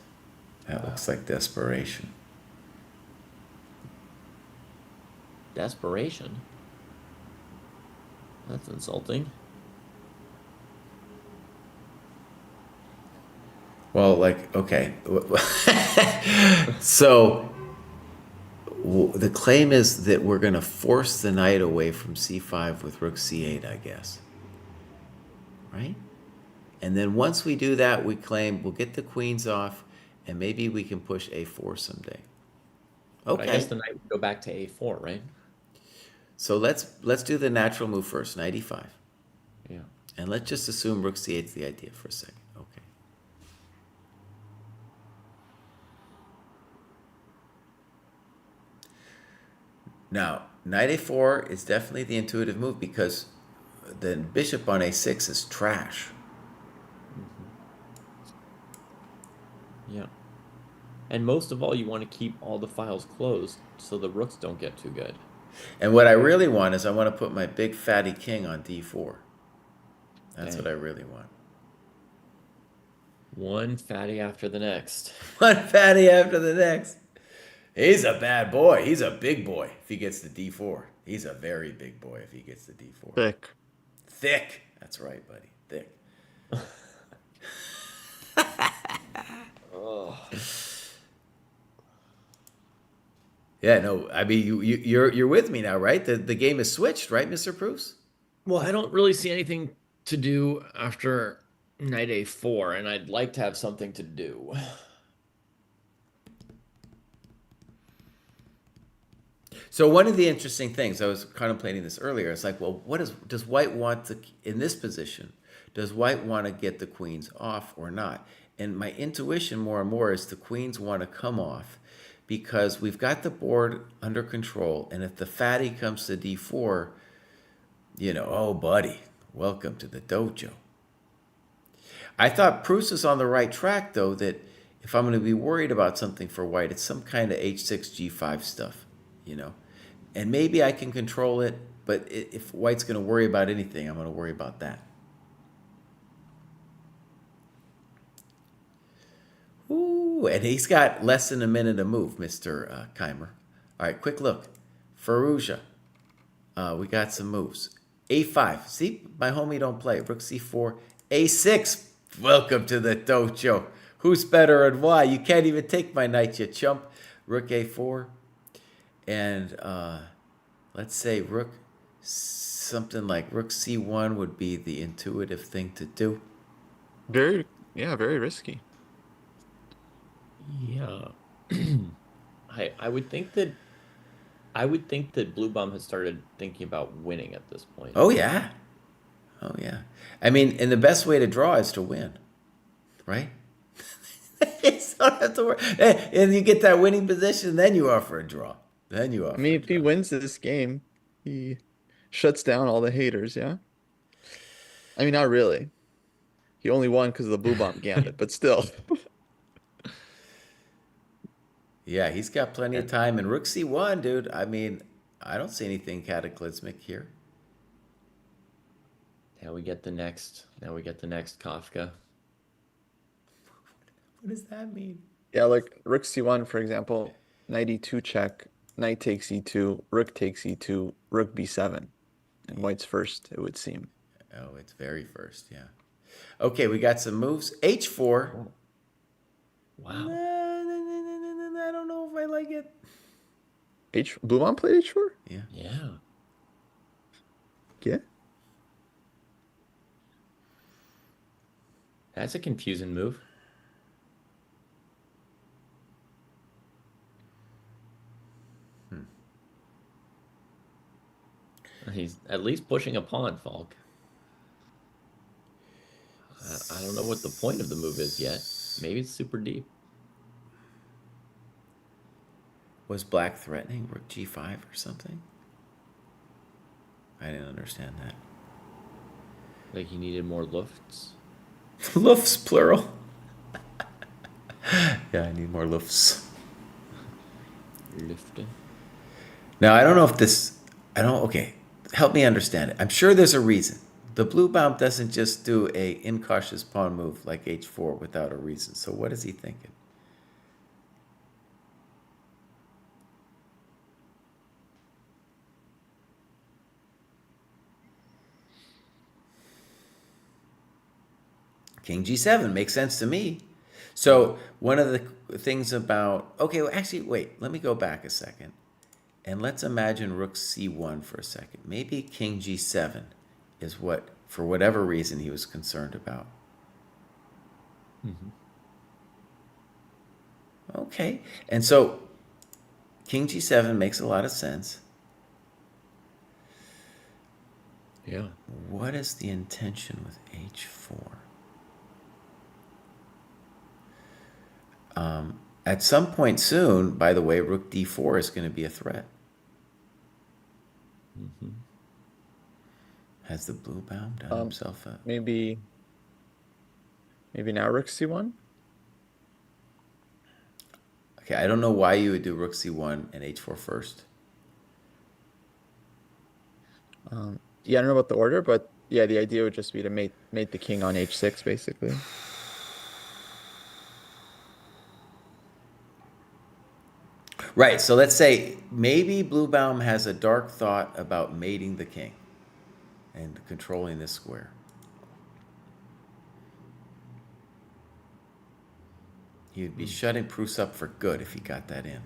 That looks like desperation. Desperation? That's insulting. Well, like, okay. So the claim is that we're going to force the knight away from c5 with rook c8, I guess. Right? And then once we do that, we claim we'll get the queens off and maybe we can push a4 someday. Okay. I guess the knight would go back to a4, right? So let's do the natural move first, knight e5. Yeah. And let's just assume rook c8 is the idea for a second. Okay. Now, knight a4 is definitely the intuitive move because the bishop on a6 is trash. Yeah. And most of all, you want to keep all the files closed so the rooks don't get too good. And what I really want is I want to put my big fatty king on d4. That's Okay. what I really want. One fatty after the next. One fatty after the next. He's a bad boy. He's a big boy if he gets the d4. He's a very big boy if he gets the d4. Thick. Thick. That's right, buddy. Thick. Oh. Yeah, no, I mean you're with me now, right? The game is switched, right, Mr. Bruce? Well, I don't really see anything to do after knight a4, and I'd like to have something to do. So one of the interesting things, I was contemplating this earlier, it's like, well, does white want to, in this position, does white want to get the queens off or not? And my intuition more and more is the queens want to come off because we've got the board under control, and if the fatty comes to d4, oh, buddy, welcome to the dojo. I thought Proust is on the right track, though, that if I'm going to be worried about something for white, it's some kind of h6, g5 stuff, And maybe I can control it, but if white's going to worry about anything, I'm going to worry about that. Ooh, and he's got less than a minute to move, Mr. Keimer. All right, quick look. Fallujah. We got some moves. A5. See, my homie don't play. Rook c4. A6. Welcome to the dojo. Who's better and why? You can't even take my knight, you chump. Rook a4. And let's say something like rook c1 would be the intuitive thing to do. Very risky. Yeah. I would think that Blue Bomb has started thinking about winning at this point. Oh, yeah. Oh, yeah. I mean, and the best way to draw is to win, right? You don't have to worry. And you get that winning position, then you offer a draw. I mean, if he wins this game, he shuts down all the haters, yeah? I mean, not really. He only won because of the blue bomb gambit, but still. Yeah, he's got plenty of And time. And Rook C1, dude. I mean, I don't see anything cataclysmic here. now we get the next. Now we get the next Kafka. What does that mean? Yeah, like rook c1, for example, knight e2 check, knight takes e2, rook takes e2, rook b7. And white's first, it would seem. Oh, it's very first, yeah. Okay, we got some moves. H4. Wow. I don't know if I like it. Blue bomb played h4? Yeah. Yeah. Yeah. That's a confusing move. He's at least pushing a pawn, Falk. I don't know what the point of the move is yet. Maybe it's super deep. Was black threatening rook g5 or something? I didn't understand that. Like he needed more lufts. Lufts, plural. Yeah, I need more lufts. Lifting. Now, I don't know if this... Okay, help me understand it. I'm sure there's a reason. The blue bomb doesn't just do a incautious pawn move like h4 without a reason. So what is he thinking? King g7 makes sense to me. So one of the things about... Okay, well, actually, wait. Let me go back a second. And let's imagine rook c1 for a second. Maybe king g7 is what, for whatever reason, he was concerned about. Mm-hmm. Okay. And so king g7 makes a lot of sense. Yeah. What is the intention with h4? At some point soon, by the way, rook d4 is going to be a threat. Mm-hmm. Has the blue bomb done himself a... Maybe now rook c1? Okay, I don't know why you would do rook c1 and h4 first. Yeah, I don't know about the order, but yeah, the idea would just be to mate the king on h6, basically. Right, so let's say maybe blue bomb has a dark thought about mating the king and controlling this square. He would be shutting Proust up for good if he got that in.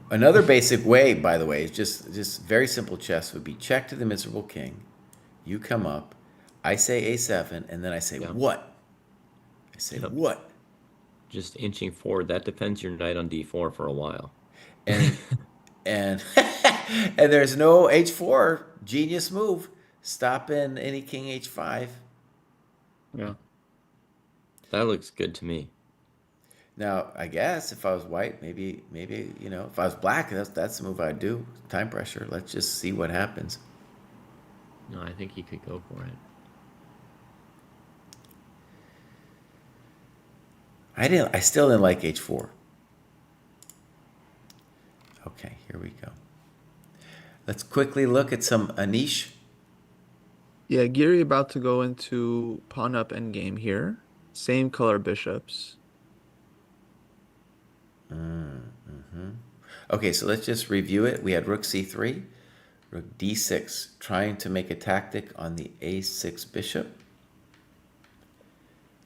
Another basic way, by the way, is just very simple chess would be check to the miserable king. You come up. I say a7, and then I say, what? I say, what? Just inching forward. That defends your knight on d4 for a while. And and there's no h4 genius move stopping any king h5. Yeah. That looks good to me. Now, I guess if I was white, maybe if I was black, that's the move I'd do. Time pressure. Let's just see what happens. No, I think he could go for it. I still didn't like h4. Okay, here we go. Let's quickly look at some Anish. Yeah, Giri about to go into pawn up endgame here. Same color bishops. Okay, so let's just review it. We had rook c3, rook d6, trying to make a tactic on the a6 bishop.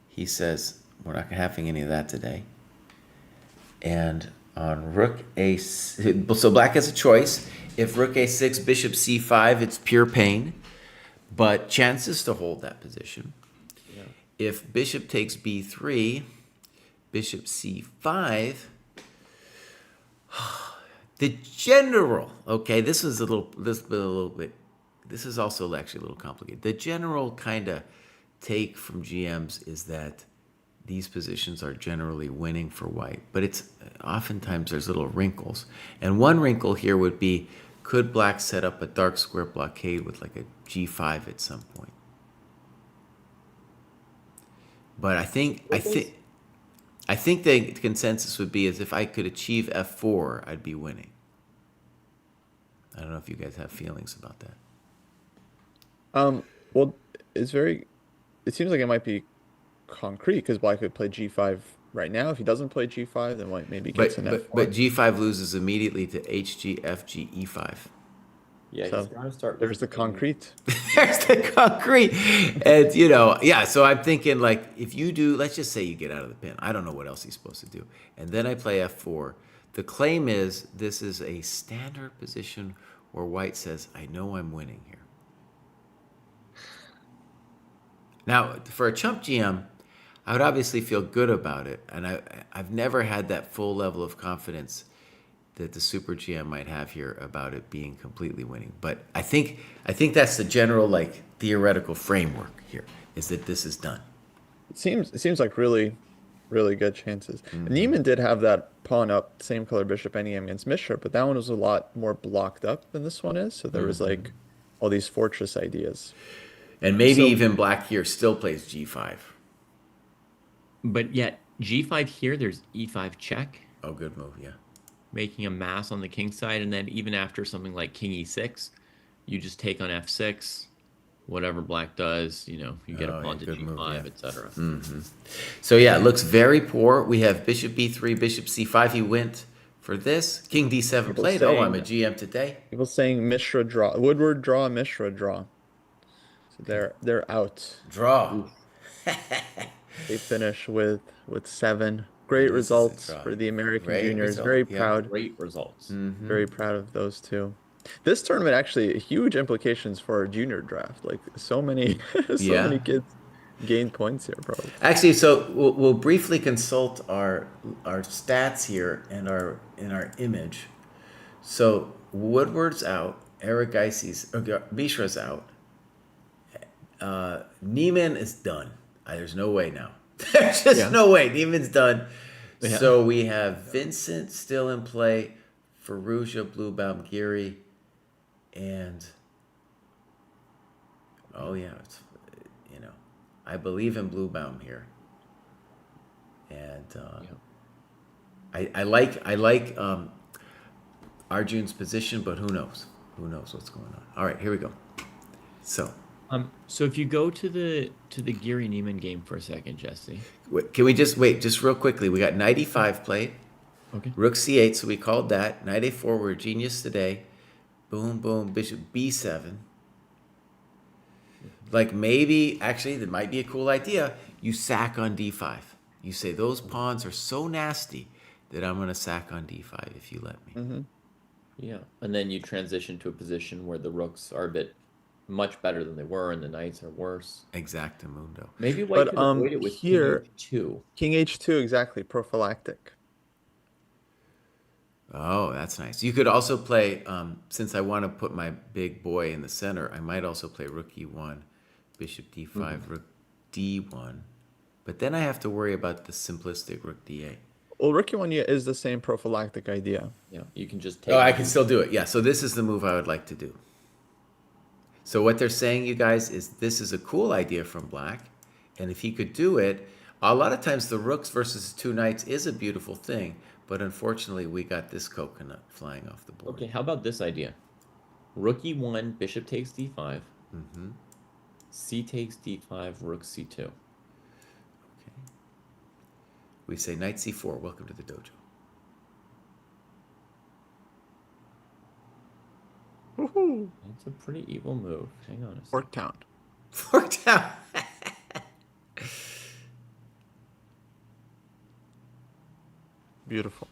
He says, we're not having any of that today. And on rook a6, so black has a choice. If rook a6, bishop c5, it's pure pain, but chances to hold that position. Yeah. If bishop takes b3, bishop c5, the general, okay, this is also actually a little complicated. The general kind of take from GMs is that these positions are generally winning for white, but it's oftentimes there's little wrinkles. And one wrinkle here would be Could black set up a dark square blockade with like a g5 at some point? But I think the consensus would be is if I could achieve f4, I'd be winning. I don't know if you guys have feelings about that. Well, it's very. It seems like it might be concrete because black could play g5 right now. If he doesn't play g5, then white maybe gets an f4. But g5 loses immediately to hg, fg, e5. Yeah, So he's got to start. there's the concrete. There's the concrete. And, you know, yeah, so I'm thinking, like, if you do, let's just say you get out of the pin. I don't know what else he's supposed to do. And then I play f4. The claim is this is a standard position where white says, I know I'm winning here. Now, for a chump GM, I would obviously feel good about it. And I've never had that full level of confidence that the super GM might have here about it being completely winning. But I think that's the general, like, theoretical framework here, is that this is done. It seems like really, really good chances. Niemann did have that pawn up, same color bishop any against Mishra, but that one was a lot more blocked up than this one is. So there was like all these fortress ideas. And maybe even black here still plays g5. But yet g5 here, there's e5 check, Oh, good move, yeah. making a mass on the king side, and then even after something like king e6, you just take on f6. Whatever black does, you know, you get a pawn to good g5, move, yeah. etc. So yeah, it looks very poor. We have bishop b3, bishop c5. He went for this. King d7 People played. saying- Oh, I'm a GM today. People saying Mishra draw, Woodward draw, Mishra draw. So they're out. Draw. They finish with 7. Great results draw. for the American Great juniors. result, Very yeah. proud. Great results. Very proud of those two. This tournament actually huge implications for our junior draft. Like so many Yeah. many kids gained points here, probably. Actually, so we'll briefly consult our stats here and our image. So Woodward's out. Eric Geisey's Mishra's out. Niemann is done. There's no way now. There's just no way. Niemann's done. Yeah. So we have Vincent still in play, Firouzja, Bluebaum, Giri, and it's, you know, I believe in Bluebaum here, and I like Arjun's position, but who knows? Who knows what's going on? All right, here we go. So if you go to the Giri Niemann game for a second, Jesse. Can we just wait just real quickly? We got knight e5 played. Okay. Rook c8, so we called that. Knight a4, we're a genius today. Boom, boom, bishop b7. Like maybe, actually, that might be a cool idea. You sack on d5. You say, those pawns are so nasty that I'm going to sack on d5 if you let me. Yeah, and then you transition to a position where the rooks are a bit much better than they were, and the knights are worse. Exactamundo. Maybe white could avoid it with here, king h2. King h2, exactly, prophylactic. Oh, that's nice. You could also play, since I want to put my big boy in the center, I might also play rook e1, bishop d5, rook d1. But then I have to worry about the simplistic rook d8. Well, rook e1 is the same prophylactic idea. Yeah, you can just take. Oh, I can still do it. Yeah, so this is the move I would like to do. So what they're saying, you guys, is this is a cool idea from black. And if he could do it, a lot of times the rooks versus 2 knights is a beautiful thing. But unfortunately, we got this coconut flying off the board. Okay, how about this idea? Rook e1, bishop takes d5. C takes d5, rook c2. Okay. We say knight c4. Welcome to the dojo. Woohoo! That's a pretty evil move. Hang on a second. Fork town. Worked out. Beautiful.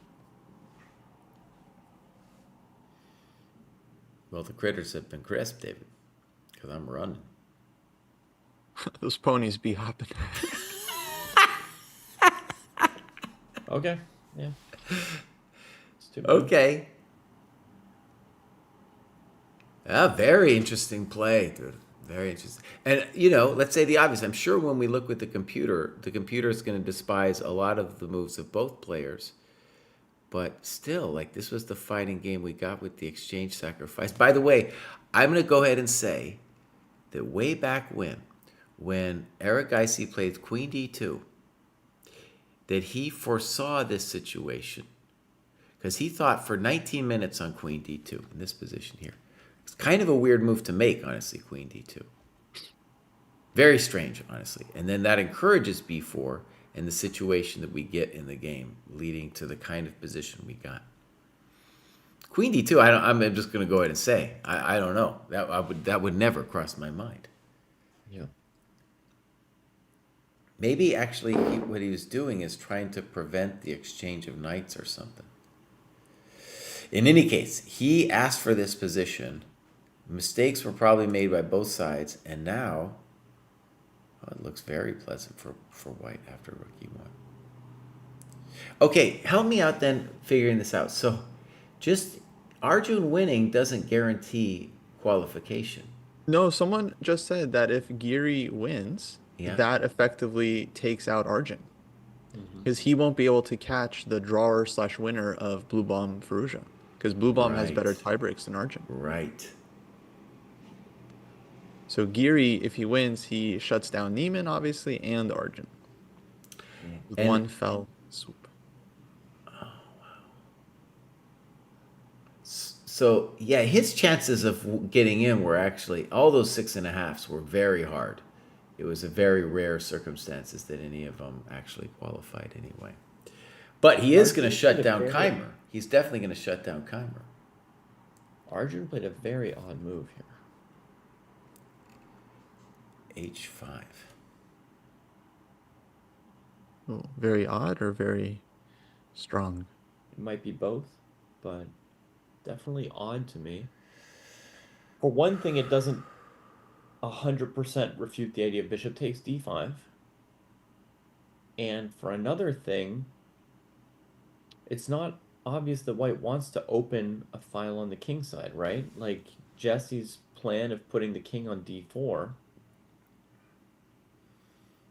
Well, the critters have been crisp, David, because I'm running. Those ponies be hopping. Okay, yeah. It's too bad. Okay. Very interesting play, dude. Very interesting. And, you know, let's say the obvious. I'm sure when we look with the computer is going to despise a lot of the moves of both players. But still, like, this was the fighting game we got with the exchange sacrifice. By the way, I'm going to go ahead and say that way back when Eric Geisy played Queen D2, that he foresaw this situation because he thought for 19 minutes on Queen D2 in this position here. It's kind of a weird move to make, honestly, Queen D2. Very strange, honestly. And then that encourages B4 and the situation that we get in the game, leading to the kind of position we got. Queen D2, I'm just going to go ahead and say, I don't know. That would never cross my mind. Yeah. Maybe actually what he was doing is trying to prevent the exchange of knights or something. In any case, he asked for this position. Mistakes were probably made by both sides, and now it looks very pleasant for white after rook e1. Okay, help me out then figuring this out. So just Arjun winning doesn't guarantee qualification. No, someone just said that if Giri wins, Yeah. that effectively takes out Arjun. Because he won't be able to catch the drawer/winner of Blue Bomb Fallujah. Because Blue Bomb has Right. better tie breaks than Arjun. Right. So Giri, if he wins, he shuts down Niemann, obviously, and Arjun. With And- one fell swoop. So, yeah, his chances of getting in were actually, all those 6.5s were very hard. It was a very rare circumstances that any of them actually qualified anyway. But he is going to shut down Keimer. He's definitely going to shut down Keimer. Arjun played a very odd move here. H5. Oh, very odd or very strong? It might be both, but definitely odd to me. For one thing, it doesn't 100% refute the idea of bishop takes d5. And for another thing, it's not obvious that white wants to open a file on the king side, right? Like Jesse's plan of putting the king on d4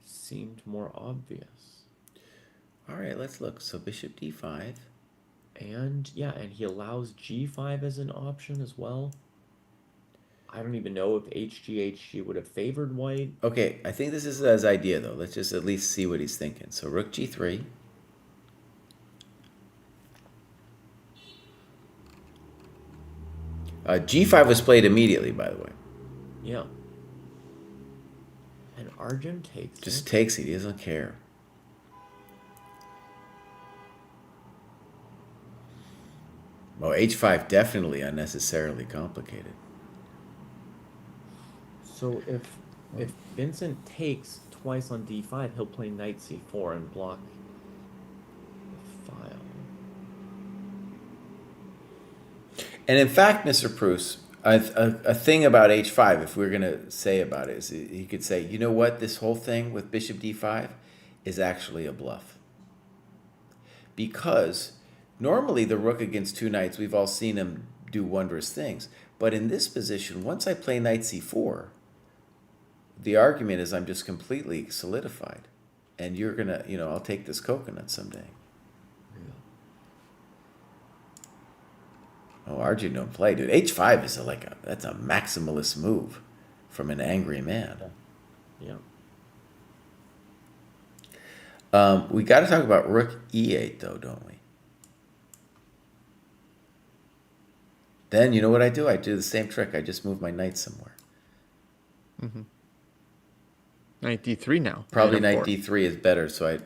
seemed more obvious. All right, let's look. So bishop d5. And yeah, and he allows g5 as an option as well. I don't even know if HG would have favored white. Okay, I think this is his idea, though. Let's just at least see what he's thinking. So rook g3. G5 was played immediately, by the way. Yeah. And Arjun takes Just it. takes it. He doesn't care. Well, h5 definitely unnecessarily complicated. So if Vincent takes twice on d5, he'll play knight c4 and block the file. And in fact, Mr. Proust, a thing about h5, if we're going to say about it, is he could say, you know what, this whole thing with bishop d5 is actually a bluff. Because normally the rook against two knights, we've all seen him do wondrous things. But in this position, once I play knight c4, the argument is I'm just completely solidified. And you're going to, I'll take this coconut someday. Oh, Arjun don't play, dude. H5 is that's a maximalist move from an angry man. Yeah. We got to talk about rook e8, though, don't we? Then, you know what I do? I do the same trick. I just move my knight somewhere. Mm-hmm. Knight d3 now. Probably Knight knight f4. d3 is better, so I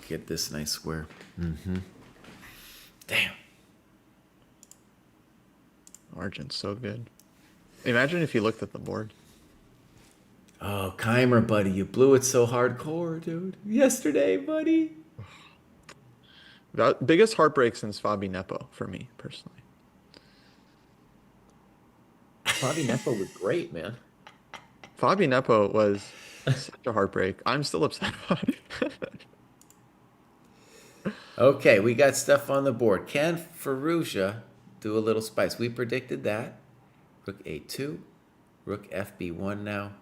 get this nice square. Damn. Arjun's so good. Imagine if you looked at the board. Oh, Keimer, buddy, you blew it so hardcore, dude. Yesterday, buddy. That biggest heartbreak since Fabi Nepo for me personally. Fabi Nepo was great, man. Fabi Nepo was such a heartbreak. I'm still upset about it. Okay, we got stuff on the board. Can Fallujah do a little spice? We predicted that. Rook a2, rook fb1 now.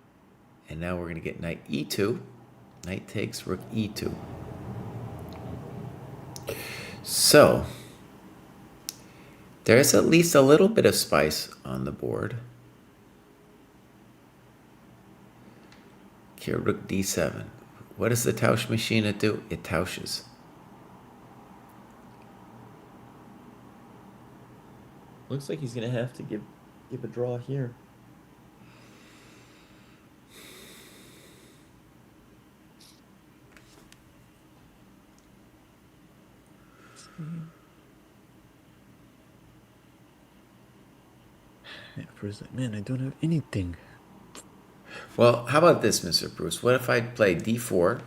And now we're going to get knight e2. Knight takes rook e2. So, There's at least a little bit of spice on the board. Here, rook d7. What does the Tausch machine do? It tausches. Looks like he's gonna have to give a draw here. Yeah, Bruce, like, man, I don't have anything. Well, how about this, Mr. Bruce? What if I play d4?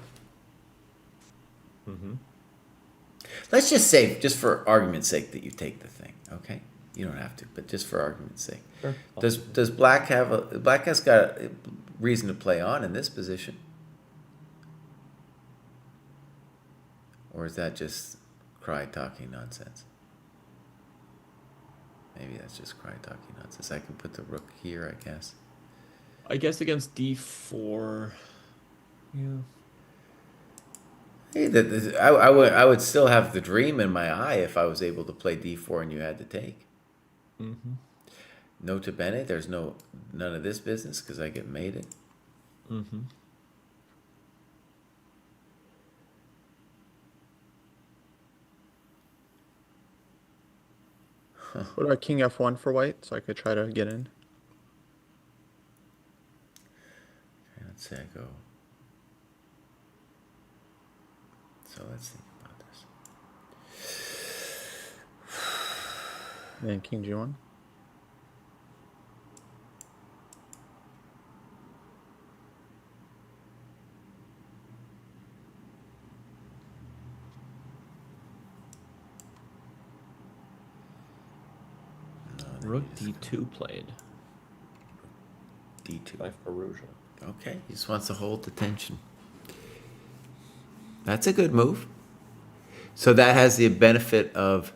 Mm-hmm. Let's just say, just for argument's sake, that you take the thing, okay? You don't have to, but just for argument's sake. Sure. Does Black have Black has got a reason to play on in this position? Or is that just cry talking nonsense? Maybe that's just cry talking nonsense. I can put the rook here, I guess. I guess against d4. Yeah. Hey, I would still have the dream in my eye if I was able to play d4 and you had to take. Mm-hmm. Nota bene, there's none of this business because I get mated. Mm-hmm. What about king f1 for white, so I could try to get in? Okay, let's say I go. So let's think about this. Then king g1. Rook d2 played d2. by Faruja. Okay, he just wants to hold the tension. That's a good move. So that has the benefit of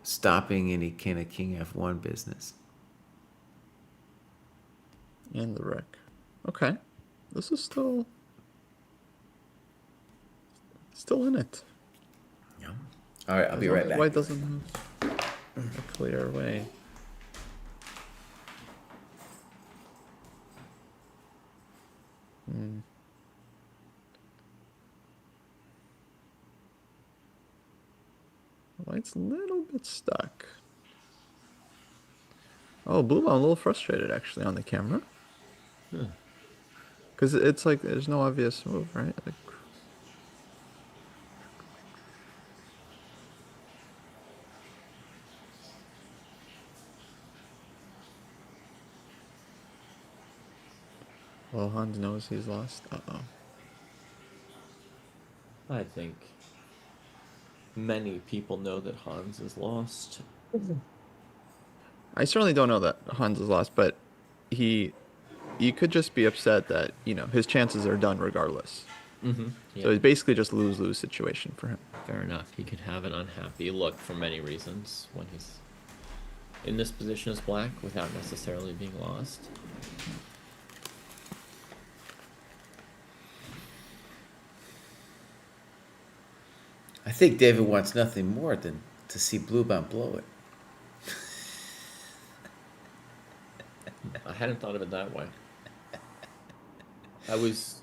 stopping any kind of king f1 business. And the wreck. Okay. This is still in it. Yeah. All right, I'll be As long right as back. white doesn't have a clear way. White's a little bit stuck. Oh, Blue, I'm a little frustrated actually on the camera. Because it's like there's no obvious move, right? Like, well, Hans knows he's lost. Uh-oh. I think many people know that Hans is lost. I certainly don't know that Hans is lost, but you could just be upset that, his chances are done regardless. Mm-hmm. Yeah. So it's basically just lose-lose situation for him. Fair enough. He could have an unhappy look for many reasons when he's in this position as black without necessarily being lost. I think David wants nothing more than to see Bluebound blow it. I hadn't thought of it that way. I was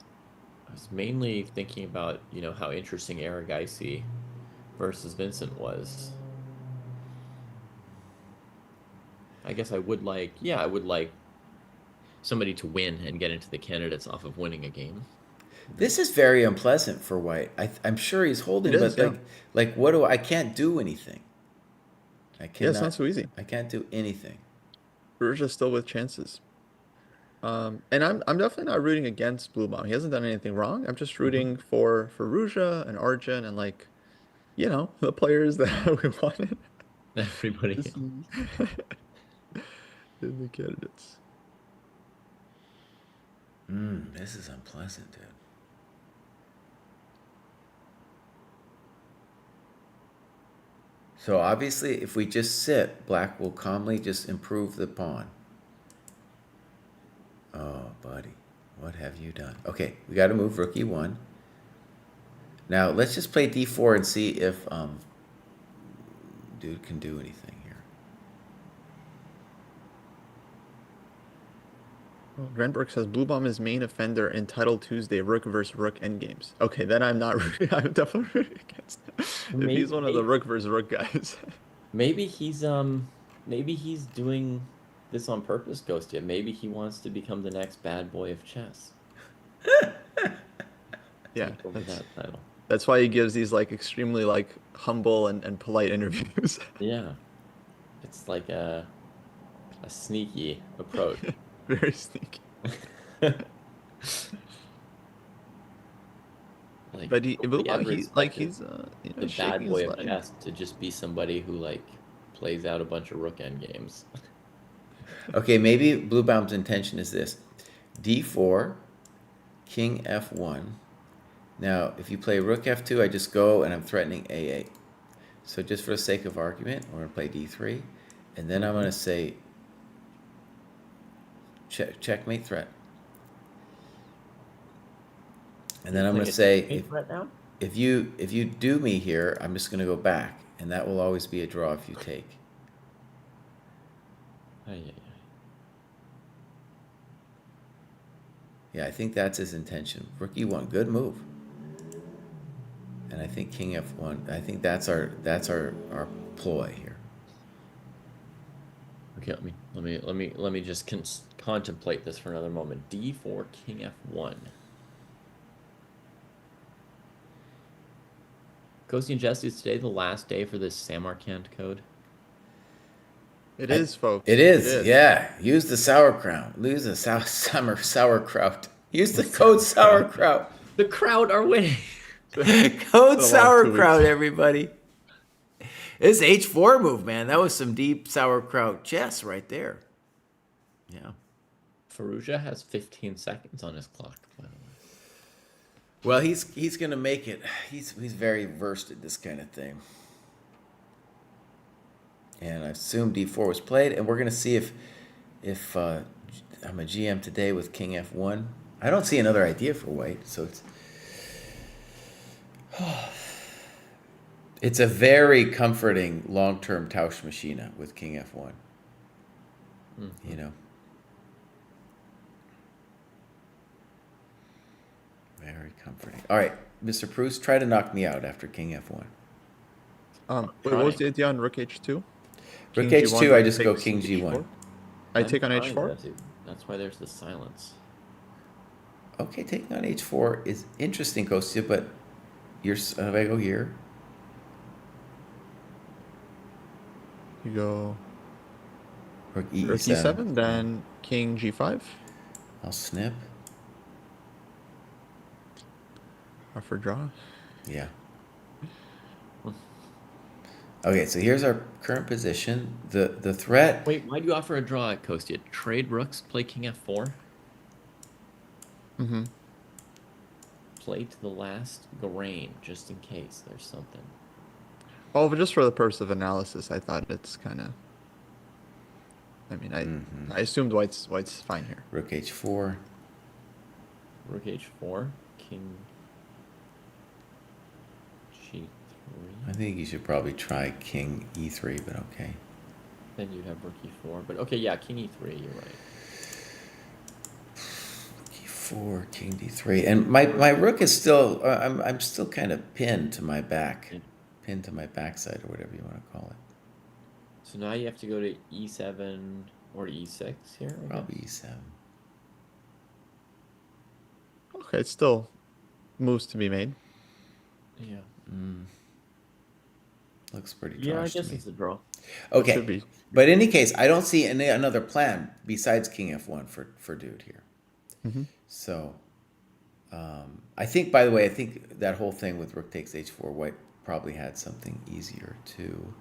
mainly thinking about, how interesting Aragaisi versus Vincent was. I guess I would like somebody to win and get into the candidates off of winning a game. This is very unpleasant for White. I'm sure he's holding, It is, but yeah. like I can't do anything. I cannot. Yeah, it's not so easy. I can't do anything. Ruja's still with chances. And I'm definitely not rooting against Blue Bomb. He hasn't done anything wrong. I'm just rooting for Ruja and Arjun and the players that we wanted Everybody. in the candidates. This is unpleasant, dude. So obviously, if we just sit, Black will calmly just improve the pawn. Oh, buddy, what have you done? Okay, we got to move rook e1. Now let's just play d4 and see if dude can do anything here. Oh, Renberg says Blue Bomb is main offender in Title Tuesday Rook versus Rook endgames. Okay, then I'm not. I'm definitely rooting against him. If he's one of the Rook versus Rook guys. Maybe he's doing this on purpose, Ghostia. Maybe he wants to become the next bad boy of chess. Yeah, Take over that title. that's why he gives these like extremely like humble and polite interviews. Yeah. It's like a sneaky approach. Very sneaky. Like, But he, nobody ever he's like expected he's you know, the shaking bad boy his of leg. chess to just be somebody who like plays out a bunch of rook end games. Okay, maybe Blue Baum's intention is this: d4, king f1. Now, if you play rook f2, I just go and I'm threatening a8. So just for the sake of argument, we're going to play d3, and then I'm going to say checkmate threat. And then I'm going to say if you do me here, I'm just going to go back, and that will always be a draw if you take. Yeah, I think that's his intention. Rook e1, good move. And I think king f1. I think that's our ploy here. Okay, let me just contemplate this for another moment. D4, king f1. Kosi and Jesse, is today the last day for this Samarkand code? It is, folks. It is, yeah. Use the sauerkraut. Use the summer sauerkraut. Use the code sauerkraut. The crowd are winning. Code sauerkraut, everybody. This h4 move, man. That was some deep sauerkraut chess right there. Yeah. Faruja has 15 seconds on his clock, by the way. Well, he's gonna make it. He's very versed at this kind of thing. And I assume d4 was played, and we're gonna see if I'm a GM today with king f1. I don't see another idea for white, so it's a very comforting long-term Tausch Machina with king f1. Mm-hmm. You know, very comforting. All right, Mr. Proust, try to knock me out after king f1. Wait, what was the idea on Rook h2? Rook King h2, G1 I just go takes king g1. h4? I take on I'm h4? trying to. That's why there's the silence. Okay, taking on h4 is interesting, Kostya, but if I go here, You go rook Rook e7, e7, then king g5. I'll snip. For draw. Yeah. Okay, so here's our current position. The threat. Wait, why do you offer a draw at Kostya? Trade rooks, play king f4? Mm-hmm. Play to the last grain, just in case there's something. Well, but just for the purpose of analysis, I thought it's kind of. I mean, I assumed white's fine here. Rook h4. Rook h4, king g3. I think you should probably try king e3, but okay. Then you'd have rook e4. But okay, yeah, king e3, you're right. e4, king d3, and my rook is still. I'm still kind of pinned to my back, pinned to my backside, or whatever you want to call it. So now you have to go to e7 or e6 here? Probably e7. Okay, it's still moves to be made. Yeah. Looks pretty. Yeah, I trash to guess me. it's a draw. Okay, Should be. but in any case, I don't see another plan besides king f1 for dude here. Mm-hmm. So, I think. By the way, I think that whole thing with rook takes h4, white probably had something easier too.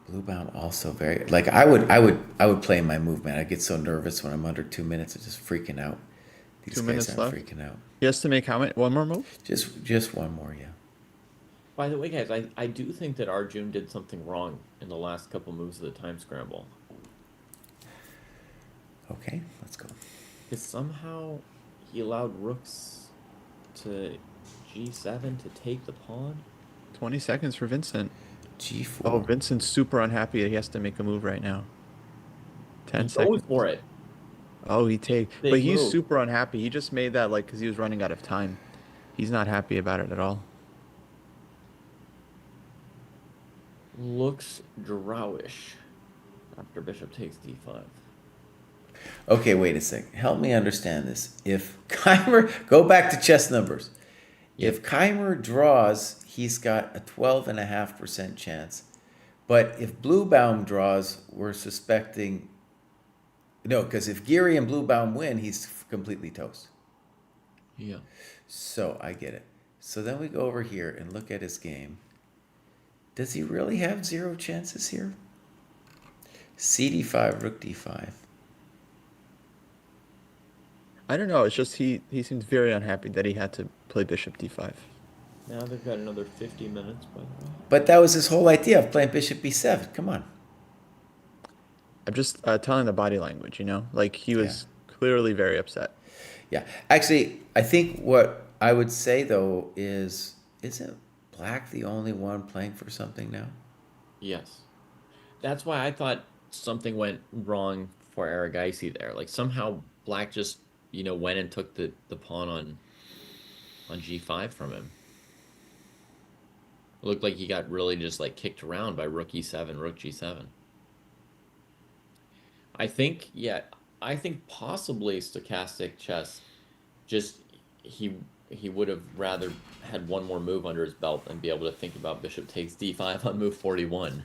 Blue bound also very like I would play my move, man. I get so nervous when I'm under 2 minutes of just freaking out. These 2 guys minutes aren't left. freaking out. He has to make how many? One more move? Just one more, yeah. By the way, guys, I do think that Arjun did something wrong in the last couple moves of the time scramble. Okay, let's go. Because somehow he allowed rooks to g7 to take the pawn. 20 seconds for Vincent. G4. Oh, Vincent's super unhappy that he has to make a move right now. 10 He's seconds. going for it. Oh, he take, but Big he's move. super unhappy. He just made that like because he was running out of time. He's not happy about it at all. Looks drawish after bishop takes d5. Okay, wait a second. Help me understand this. If Keimer, go back to chess numbers. If Keimer draws, he's got a 12.5% chance. But if Bluebaum draws, we're suspecting. No, because if Giri and Bluebaum win, he's completely toast. Yeah. So I get it. So then we go over here and look at his game. Does he really have 0 chances here? CD5, rook d5. I don't know. It's just he seems very unhappy that he had to play bishop d5. Now they've got another 50 minutes, by the way. But that was his whole idea of playing bishop b7. Come on. I'm just telling the body language, you know? Like he was clearly very upset. Yeah. Actually, I think what I would say, though, is isn't Black the only one playing for something now? Yes. That's why I thought something went wrong for Aragaisi there. Like somehow Black just, went and took the pawn on g5 from him. It looked like he got really just like kicked around by rook e7, rook g7. I think possibly stochastic chess just he would have rather had one more move under his belt and be able to think about bishop takes d5 on move 41.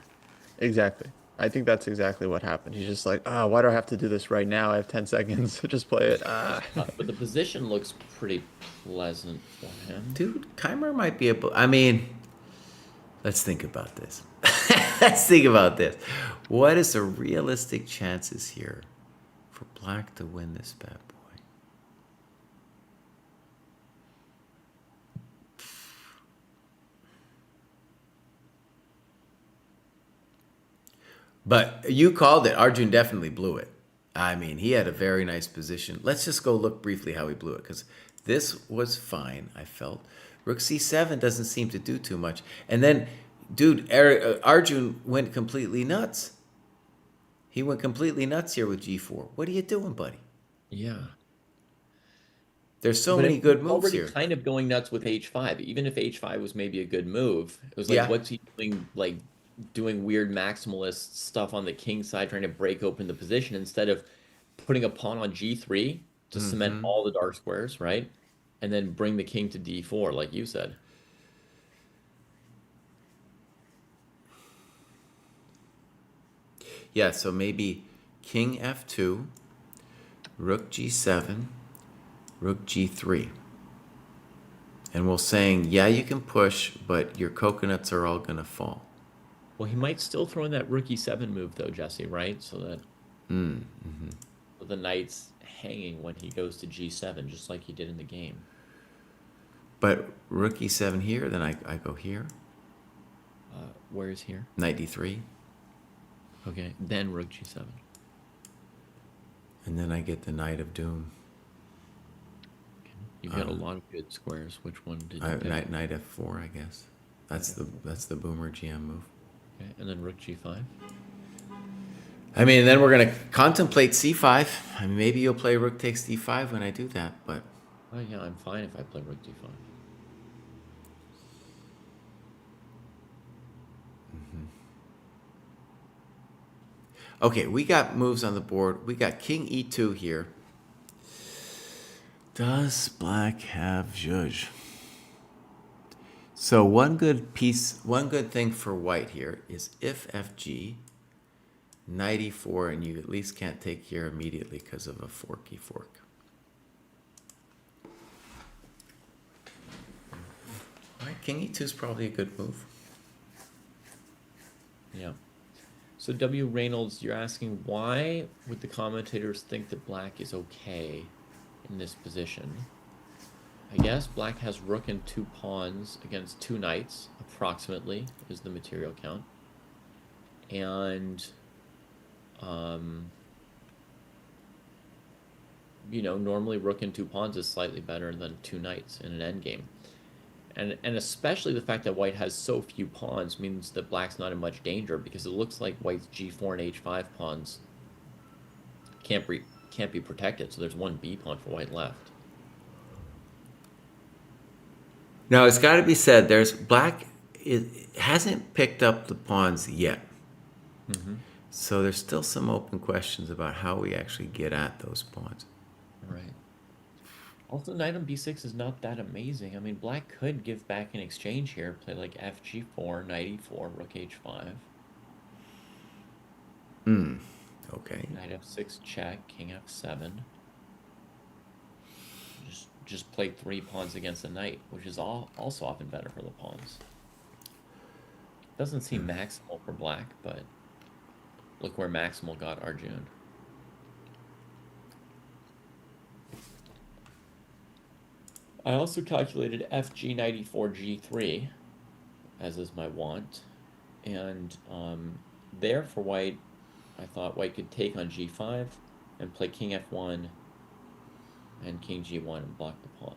Exactly. I think that's exactly what happened. He's just like, oh, why do I have to do this right now? I have 10 seconds. Just play it. But the position looks pretty pleasant for him. Dude, Keimer might be able. I mean, let's think about this. Let's think about this. What is the realistic chances here for Black to win this bad boy? But you called it. Arjun definitely blew it. I mean, he had a very nice position. Let's just go look briefly how he blew it, because this was fine, I felt. Rook c7 doesn't seem to do too much. And then, dude, Arjun went completely nuts. He went completely nuts here with g4. What are you doing, buddy? Yeah. There's so But many it good was moves already here. kind of going nuts with h5. Even if h5 was maybe a good move, it was like, Yeah. what's he doing? Like doing weird maximalist stuff on the king side, trying to break open the position instead of putting a pawn on g3 to cement all the dark squares, right? And then bring the king to d4, like you said. Yeah, so maybe king f2, rook g7, rook g3. And we're saying, yeah, you can push, but your coconuts are all going to fall. Well, he might still throw in that rook e7 move, though, Jesse, right? So that so the knight's hanging when he goes to g7, just like he did in the game. But rook e7 here, then I go here. Where is here? Knight d3. Okay, then rook g7. And then I get the Knight of Doom. You've got a lot of good squares. Which one did you pick? Knight f4, I guess. That's the boomer GM move. Okay, and then rook g5. I mean, then we're going to contemplate c5. I mean, maybe you'll play rook takes d5 when I do that, but... Oh, yeah, I'm fine if I play rook d5. Okay, we got moves on the board. We got king e2 here. Does Black have zhuzh? So one good thing for White here is if fg, knight e4, and you at least can't take here immediately because of a forky fork. All right, king e2 is probably a good move. Yeah. So W. Reynolds, you're asking why would the commentators think that Black is okay in this position? I guess Black has rook and 2 pawns against 2 knights, approximately, is the material count. And, normally rook and 2 pawns is slightly better than 2 knights in an endgame. And especially the fact that White has so few pawns means that Black's not in much danger, because it looks like White's g4 and h5 pawns can't can't be protected, so there's one B pawn for white left. Now, it's got to be said, black hasn't picked up the pawns yet. So there's still some open questions about how we actually get at those pawns. Right. Also, knight on b6 is not that amazing. I mean, black could give back in exchange here, play like fg4, knight e4, rook h5. Okay. Knight f6 check, king f7. Just play 3 pawns against the knight, which is also often better for the pawns. Doesn't seem maximal for black, but look where maximal got Arjun. I also calculated fg knight e4 g3, as is my want, and there for white, I thought white could take on g5 and play king f1 and king g1 and block the pawn.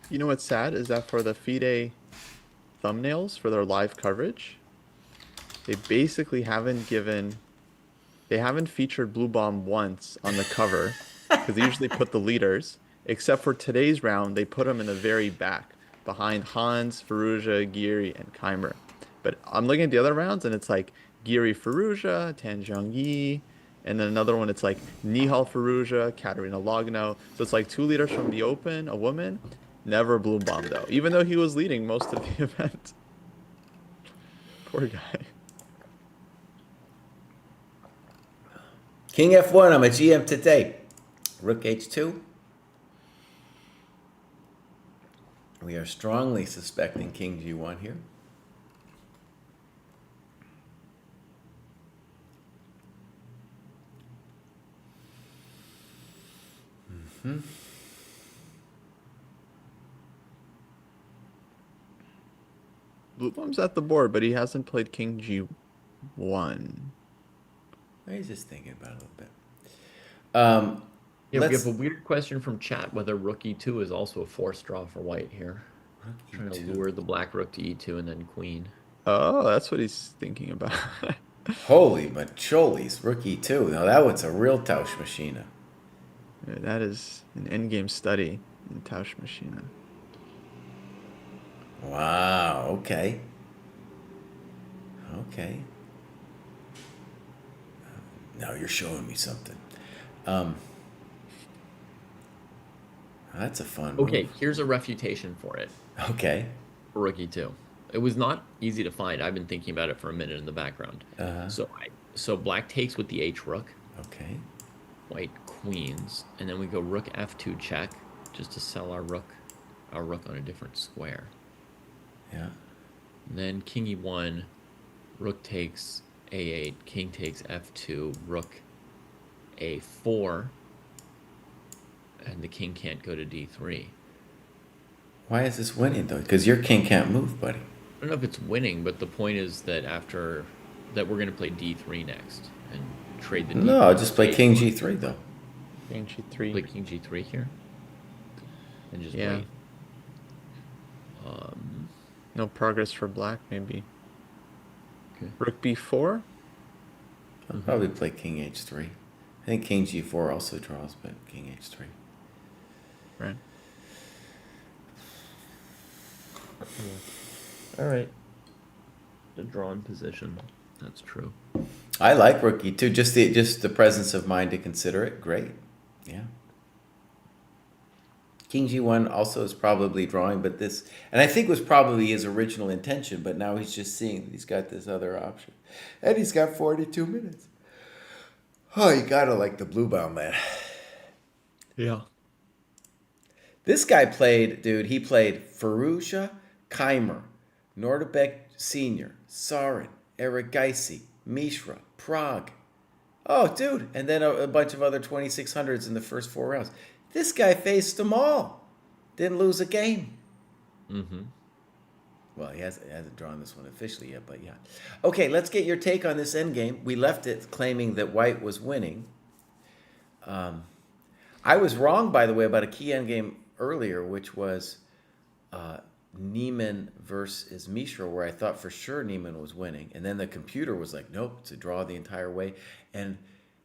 You know what's sad is that for the FIDE thumbnails for their live coverage, they basically they haven't featured Blue Bomb once on the cover because they usually put the leaders, except for today's round, they put them in the very back behind Hans, Firouzja, Giri, and Keimer. But I'm looking at the other rounds and it's like Giri Firouzja, Tan Zhongyi, and then another one, it's like Nihal Firouzja, Katerina Logno. So it's like 2 leaders from the Open, a woman. Never Blue Bomb though, even though he was leading most of the event. Poor guy. King f1, I'm a GM today. Rook h2. We are strongly suspecting king g1 here. Blue Bomb's at the board, but he hasn't played king g1. He's just thinking about it a little bit. Yeah, we have a weird question from chat whether rook e2 is also a forced draw for white here. Trying to lure the black rook to e2 and then queen. Oh, that's what he's thinking about. Holy macholis, rook e2. Now that was a real Tausch Machina. Yeah, that is an endgame study in Tausch Machina. Wow, okay. Okay. Now you're showing me something. That's a fun Okay, move. here's a refutation for it. Okay. For rook e2. It was not easy to find. I've been thinking about it for a minute in the background. So black takes with the h rook. Okay. White queens, and then we go rook f2 check just to sell our rook on a different square. Yeah. And then king e1, rook takes a8, king takes f2, rook a4, and the king can't go to d3. Why is this winning though? Because your king can't move, buddy. I don't know if it's winning, but the point is that after that we're going to play d3 next and trade the d3. No, just play king g3 though. King g3. Play king g3 here and just Yeah. wait. No progress for black, maybe. Okay. Rook b4? I'll probably play king h3. I think king g4 also draws, but king h3. Right. All right. The drawn position. That's true. I like rook e2. Just the presence of mind to consider it. Great. Yeah. King g1 also is probably drawing, but this, and I think was probably his original intention, but now he's just seeing that he's got this other option. And he's got 42 minutes. Oh, you gotta like the Blue Bomb, man. Yeah. This guy played, dude, he played Firouzja, Keimer, Nordebek Sr., Sarin, Erigaisi, Mishra, Prague. Oh, dude. And then a bunch of other 2600s in the first 4 rounds. This guy faced them all. Didn't lose a game. Mm-hmm. Well, he hasn't drawn this one officially yet, but yeah. Okay, let's get your take on this endgame. We left it claiming that white was winning. I was wrong, by the way, about a key endgame earlier, which was Niemann versus Mishra, where I thought for sure Niemann was winning. And then the computer was like, nope, it's a draw the entire way. And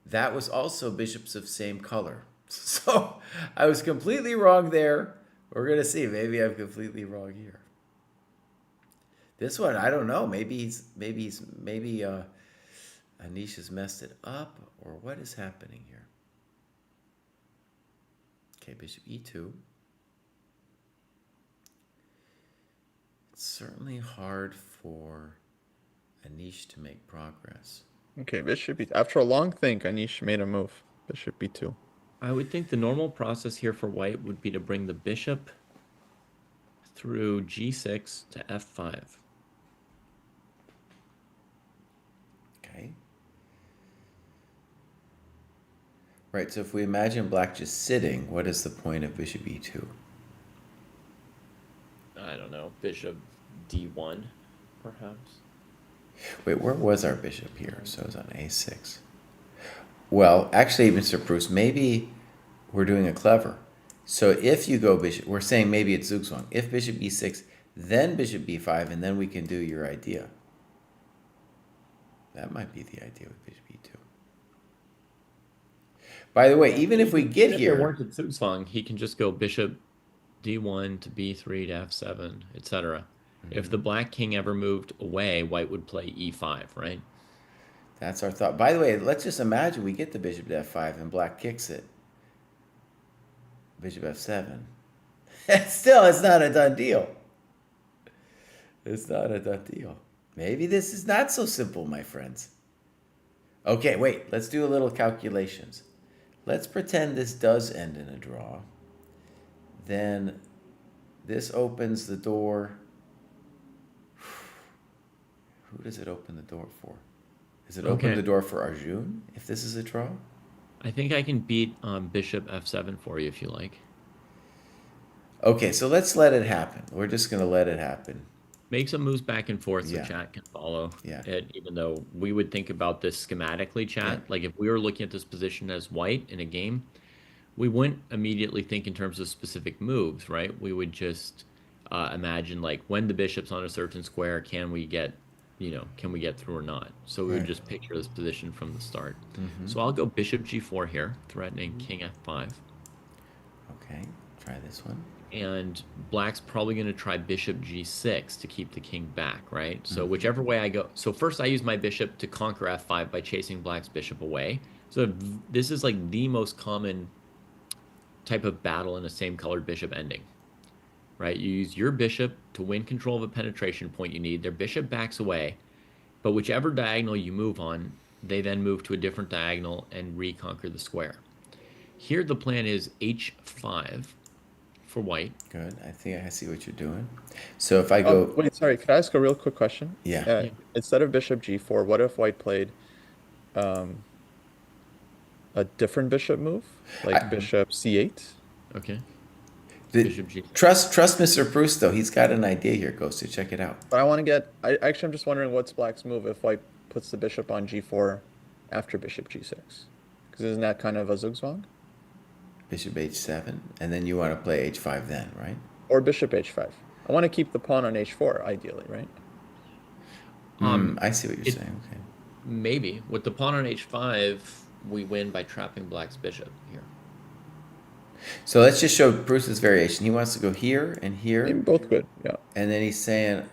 that was also bishops of same color. So I was completely wrong there. We're going to see. Maybe I'm completely wrong here. This one, I don't know. Maybe Anish has messed it up, or what is happening here? Okay, bishop e2. It's certainly hard for Anish to make progress. Okay, bishop b. After a long think, Anish made a move. Bishop b2. I would think the normal process here for white would be to bring the bishop through g6 to f5. Okay. Right, so if we imagine black just sitting, what is the point of bishop e2? I don't know, bishop d1, perhaps. Wait, where was our bishop here? So it's on a6. Well, actually, Mr. Proust, maybe we're doing a clever. So if you go bishop, we're saying maybe it's Zugzwang. If bishop e6, then bishop b5, and then we can do your idea. That might be the idea with bishop e2. By the way, even if we get here... If there weren't a Zugzwang, he can just go bishop d1 to b3 to f7, etc. If the black king ever moved away, white would play e5, right? That's our thought. By the way, let's just imagine we get the bishop to f5 and black kicks it. Bishop f7. Still, it's not a done deal. It's not a done deal. Maybe this is not so simple, my friends. Okay, wait. Let's do a little calculations. Let's pretend this does end in a draw. Then this opens the door. Who does it open the door for? Does it open the door for Arjun if this is a draw? I think I can beat bishop f7 for you if you like. Okay, so let's let it happen. We're just going to let it happen. Make some moves back and forth so chat can follow it, even though we would think about this schematically, chat. Like if we were looking at this position as white in a game, we wouldn't immediately think in terms of specific moves, right? We would just imagine like when the bishop's on a certain square, can we get through or not? So we would just picture this position from the start. So I'll go bishop g4 here, threatening king f5. Okay, try this one. And black's probably going to try bishop g6 to keep the king back, right? So whichever way I go. So first I use my bishop to conquer f5 by chasing black's bishop away. So this is like the most common type of battle in a same colored bishop ending, right? You use your bishop to win control of a penetration point you need. Their bishop backs away, but whichever diagonal you move on, they then move to a different diagonal and reconquer the square. Here the plan is h5 for white. Good. I think I see what you're doing. So if I go... wait, sorry. Could I ask a real quick question? Yeah. Instead of bishop g4, what if white played a different bishop move? Like bishop c8? Okay. Bishop G. Trust Mr. Proust, though. He's got an idea here, Ghost, to check it out. But I want to get... I'm just wondering what's black's move if white puts the bishop on g4 after bishop g6. Because isn't that kind of a Zugzwang? Bishop h7, and then you want to play h5 then, right? Or bishop h5. I want to keep the pawn on h4, ideally, right? I see what you're saying. Okay. Maybe. With the pawn on h5, we win by trapping black's bishop here. So let's just show Bruce's variation. He wants to go here and here. Maybe both good, yeah. And then he's saying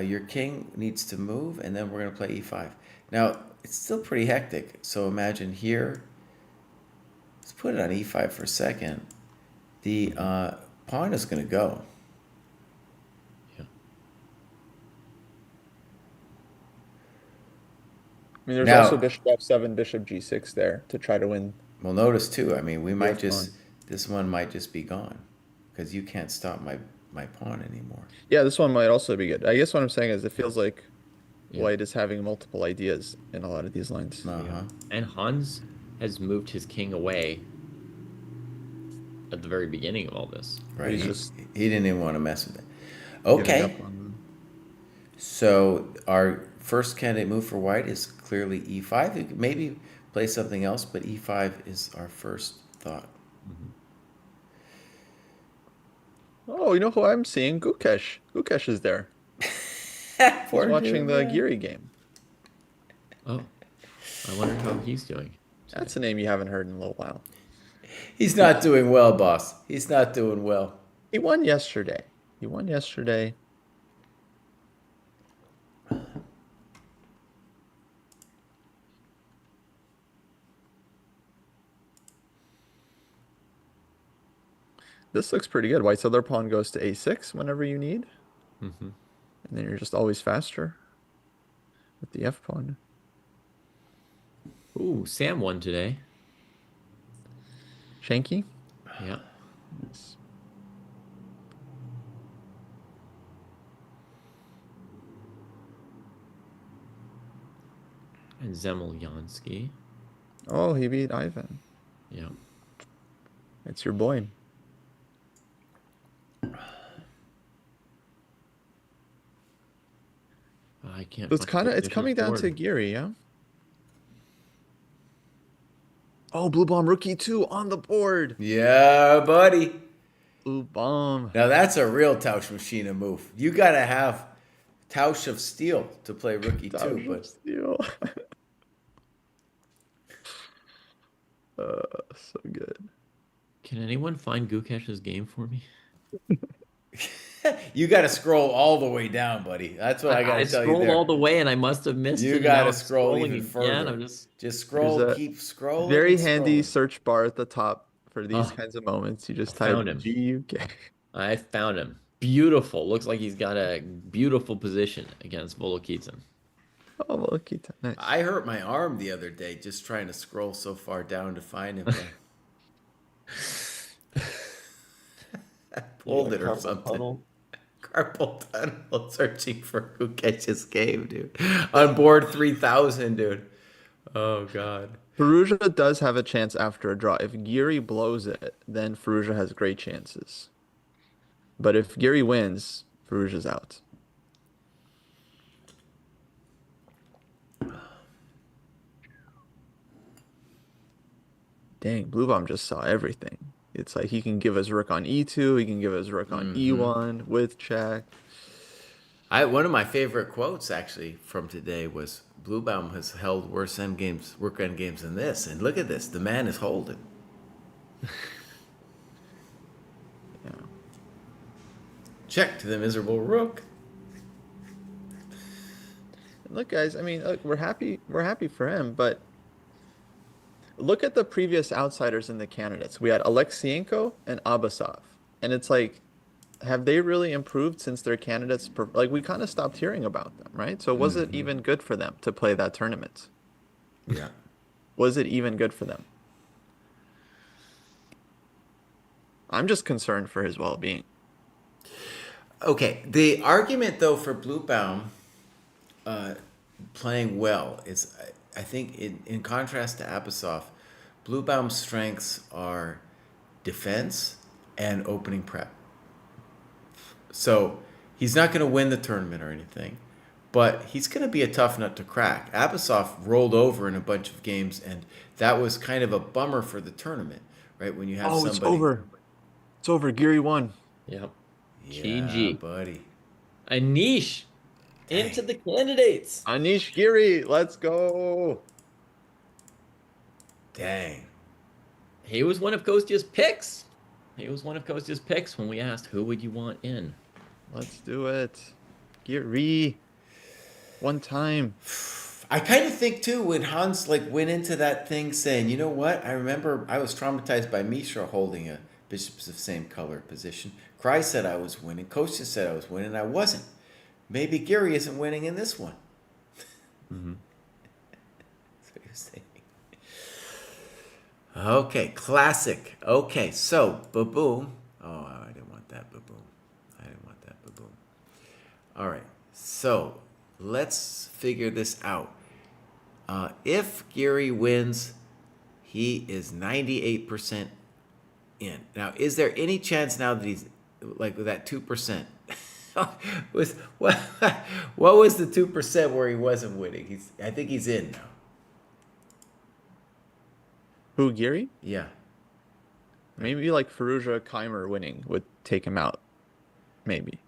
your king needs to move, and then we're going to play e5. Now, it's still pretty hectic. So imagine here. Let's put it on e5 for a second. The pawn is going to go. Yeah. I mean, there's Now, also bishop f7, bishop g6 there to try to win. Well, notice too. I mean, we might just... This one might just be gone because you can't stop my pawn anymore. Yeah, this one might also be good. I guess what I'm saying is it feels like white is having multiple ideas in a lot of these lines. And Hans has moved his king away at the very beginning of all this. Right. He didn't even want to mess with it. Okay. So our first candidate move for white is clearly e5. We could maybe play something else, but e5 is our first thought. Oh, you know who I'm seeing? Gukesh. Gukesh is there. He's Poor watching dude, the man. Giri game. Oh, I wonder how he's doing. That's a name you haven't heard in a little while. He's not doing well, boss. He's not doing well. He won yesterday. He won yesterday. This looks pretty good. White's other pawn goes to a6 whenever you need. Mm-hmm. And then you're just always faster with the f pawn. Ooh, Sam won today. Shanky. Yeah. Nice. And Zemlyansky. Oh, he beat Ivan. Yeah. It's your boy. I can't. So it's find kind of it's Gukesh's coming down to board. Giri, yeah. Oh, blue bomb rookie 2 on the board. Yeah, buddy. Blue bomb. Now that's a real Tausch Machina move. You gotta have Tausch of Steel to play rookie too, Tausch of but Steel. So good. Can anyone find Gukesh's game for me? you gotta scroll all the way down, buddy. That's what I gotta tell you scrolled there. all the way and I must have missed it. You and gotta now I'm scroll scrolling even again. further. I'm just scroll, There's a keep scrolling. Very and handy scrolling. search bar at the top for these Oh, kinds of moments. You just I found type him. GUK. I found him. Beautiful. Looks like he's got a beautiful position against Volokitsin. Oh, look, nice. I hurt my arm the other day just trying to scroll so far down to find him. I pulled it or something. Carpal tunnel searching for Gukesh's game, dude. On board 3000, dude. Oh, God. Firouzja does have a chance after a draw. If Giri blows it, then Firouzja has great chances. But if Giri wins, Firouzja's out. Dang, Blue Bomb just saw everything. It's like he can give us rook on e2, he can give us rook on e1 with check. One of my favorite quotes actually from today was Bluebaum has held work end games than this, and look at this, the man is holding. Yeah. Check to the miserable rook. And look, guys, I mean, look, we're happy for him, but look at the previous outsiders in the candidates. We had Alexienko and Abasov, and it's like, have they really improved since their candidates? Like, we kind of stopped hearing about them, right? So was it even good for them to play that tournament? Yeah. Was it even good for them? I'm just concerned for his well-being. Okay, the argument though for Bluebaum playing well is, I think, in contrast to Abasov, Bluebaum's strengths are defense and opening prep. So he's not going to win the tournament or anything, but he's going to be a tough nut to crack. Abasov rolled over in a bunch of games, and that was kind of a bummer for the tournament, right? When you have somebody. It's over. It's over. Giri won. Yep. Yeah, GG. buddy. Anish into the candidates. Anish Giri, let's go. Dang. He was one of Kostya's picks. He was one of Kostya's picks when we asked who would you want in. Let's do it. Giri. One time. I kind of think too when Hans went into that thing saying, you know what? I remember I was traumatized by Mishra holding a bishops of same color position. Cry said I was winning. Kostya said I was winning. I wasn't. Maybe Giri isn't winning in this one. Mm-hmm. That's what he was saying. Okay, classic. Okay, so Baboom. Oh, I didn't want that Baboom. All right, so let's figure this out. If Giri wins, he is 98% in. Now, is there any chance now that he's like that 2%? was what was the 2% where he wasn't winning? I think he's in now. Who, Giri? Yeah. Maybe like Firouzja Keimer winning would take him out. Maybe.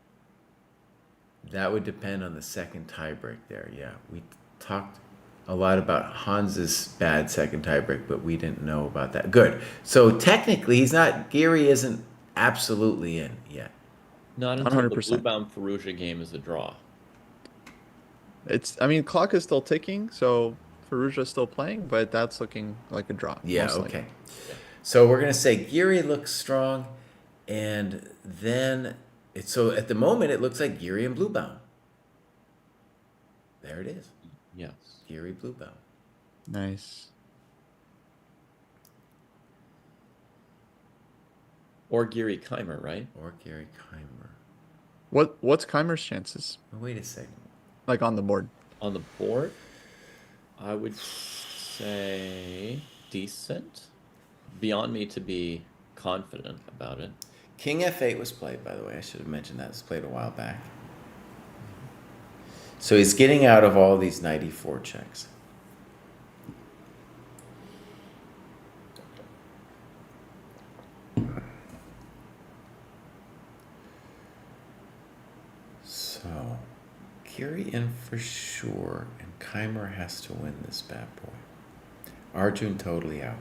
That would depend on the second tiebreak there. Yeah. We talked a lot about Hans's bad second tiebreak, but we didn't know about that. Good. So technically Giri isn't absolutely in yet. Not until the 100%. Blue-Bound Firouzja game is a draw. I mean, clock is still ticking, so Firouzja's still playing, but that's looking like a draw. Yeah, most okay. likely. So we're going to say Giri looks strong, and then so at the moment it looks like Giri and Bluebound. There it is. Yes. Giri Bluebound. Nice. Or Giri Keimer, right? Or Giri Keimer. What's Keimer's chances? Oh, wait a second. Like on the board? On the board, I would say decent. Beyond me to be confident about it. King F8 was played, by the way. I should have mentioned that. It was played a while back. So he's getting out of all these knight e4 checks. So, Giri in for sure, and Keimer has to win this bad boy. Arjun totally out.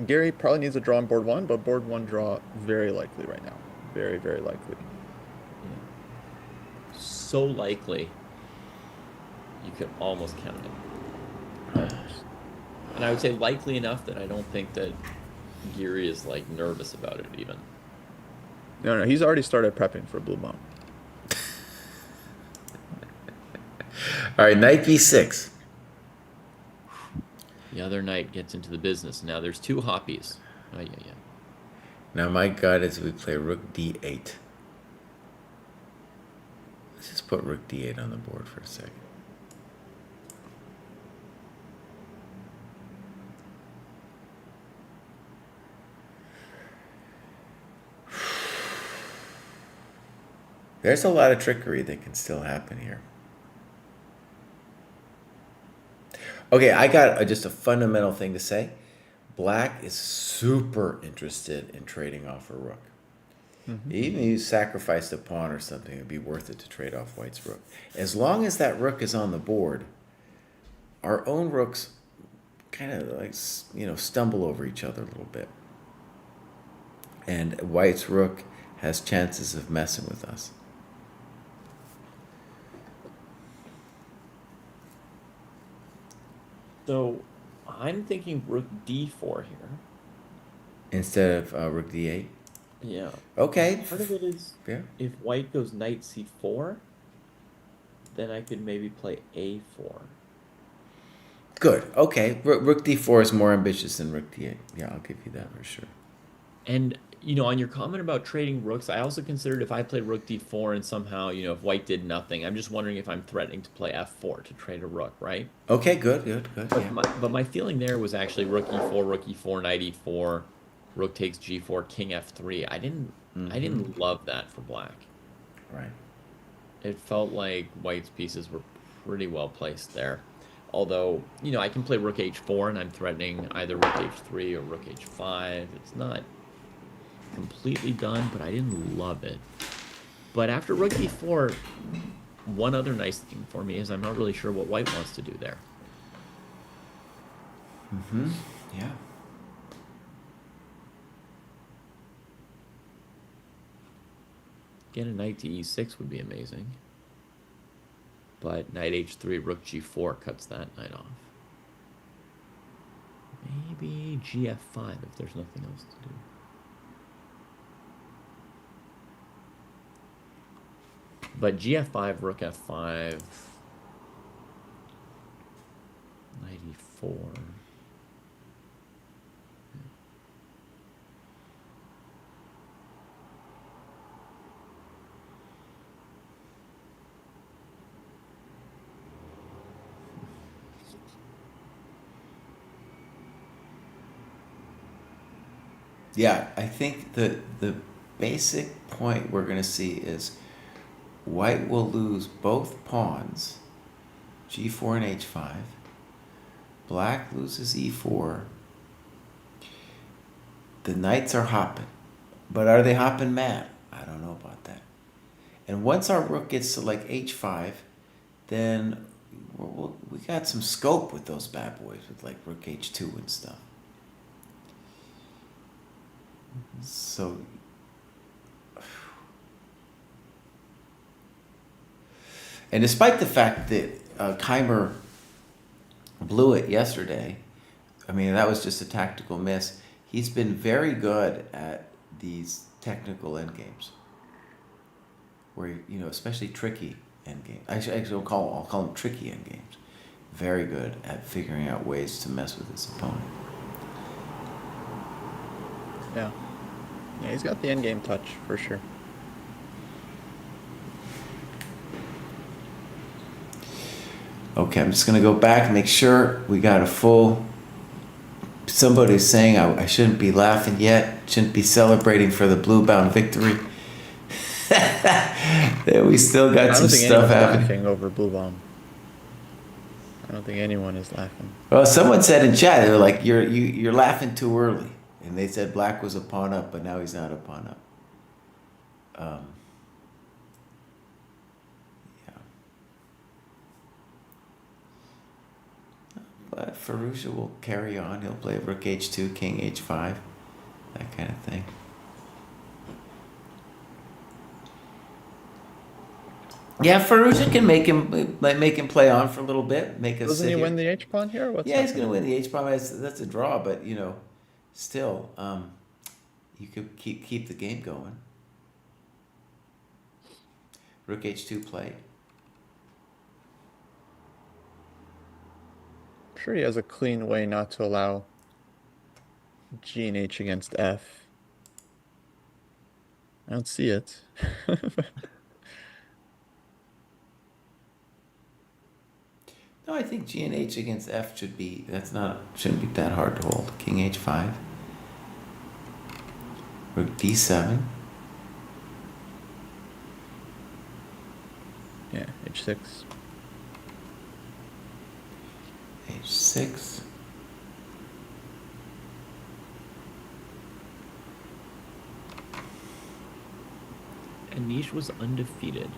Gary probably needs a draw on board one, but board one draw very likely right now. Very, very likely. So likely, you could almost count it. And I would say likely enough that I don't think that Giri is like nervous about it even. No, he's already started prepping for Blue Bone. All right, knight b6. The other knight gets into the business. Now there's two hoppies. Oh, yeah. Now my gut is we play rook d8. Let's just put rook d8 on the board for a second. There's a lot of trickery that can still happen here. Okay, I got just a fundamental thing to say. Black is super interested in trading off a rook. Mm-hmm. Even if you sacrificed a pawn or something, it'd be worth it to trade off white's rook. As long as that rook is on the board, our own rooks kind of like, stumble over each other a little bit. And white's rook has chances of messing with us. So I'm thinking rook d4 here. Instead of rook d8? Yeah. Okay. Part of it is if white goes knight c4, then I could maybe play a4. Good. Okay. Rook d4 is more ambitious than rook d8. Yeah, I'll give you that for sure. And, on your comment about trading rooks, I also considered if I played rook d4 and somehow, if white did nothing, I'm just wondering if I'm threatening to play f4 to trade a rook, right? Okay, good. But, Yeah. but my feeling there was actually rook e4, knight e4, rook takes g4, king f3. I didn't love that for black. Right. It felt like white's pieces were pretty well placed there. Although, I can play rook h4 and I'm threatening either rook h3 or rook h5. It's not completely done, but I didn't love it. But after rook e4, one other nice thing for me is I'm not really sure what white wants to do there. Mm-hmm. Yeah. Get a knight to e6 would be amazing. But knight h3, rook g4 cuts that knight off. Maybe gf5 if there's nothing else to do. But gf5, rook f5, knight e4. Yeah, I think the basic point we're going to see is white will lose both pawns, g4 and h5. Black loses e4. The knights are hopping. But are they hopping mad? I don't know about that. And once our rook gets to like h5, then we got some scope with those bad boys, with like rook h2 and stuff. So, and despite the fact that Keimer blew it yesterday, I mean, that was just a tactical miss. He's been very good at these technical endgames, where, you know, especially tricky endgames. Actually, I'll call them tricky endgames. Very good at figuring out ways to mess with his opponent. Yeah. Yeah, he's got the endgame touch for sure. Okay, I'm just gonna go back and make sure we got a full. Somebody's saying I shouldn't be laughing yet, shouldn't be celebrating for the blue-bound victory. We still got some stuff happening. Laughing over Blue Bomb. I don't think anyone is laughing. Well, someone said in chat, they were like, "You're laughing too early," and they said Black was a pawn up, but now he's not a pawn up. Yeah. But Fallujah will carry on. He'll play rook h2, king h5, that kind of thing. Yeah, Fallujah can make him play on for a little bit. Doesn't he win the H pawn here? What's yeah, he's happening? going to win the H pawn. That's a draw, but you know, still, you could keep the game going. Rook h2 played. I'm sure he has a clean way not to allow G and H against F. I don't see it. No, I think G and H against F shouldn't be that hard to hold. King h5. Rook d7. Yeah, H6. h6. Anish was undefeated.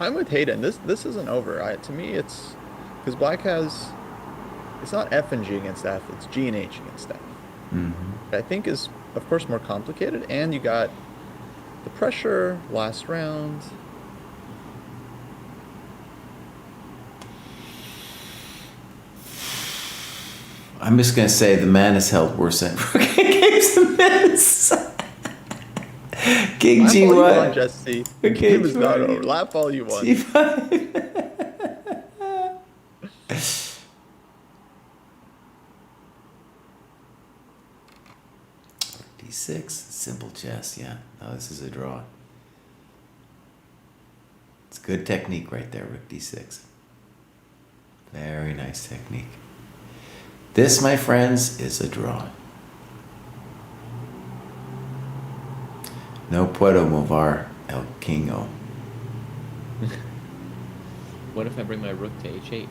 I'm with Hayden. This isn't over. To me, it's because Black has. It's not F and G against F. It's G and H against F. Mm-hmm. I think is of course more complicated, and you got the pressure last round. I'm just gonna say the man is held worse than games than this. King G1. Just see. Okay, The game is not over. Laugh all you want. G5. D6, simple chess, yeah. No, this is a draw. It's good technique right there, Rook D6. Very nice technique. This, my friends, is a draw. No puedo mover el kingo. What if I bring my rook to h8?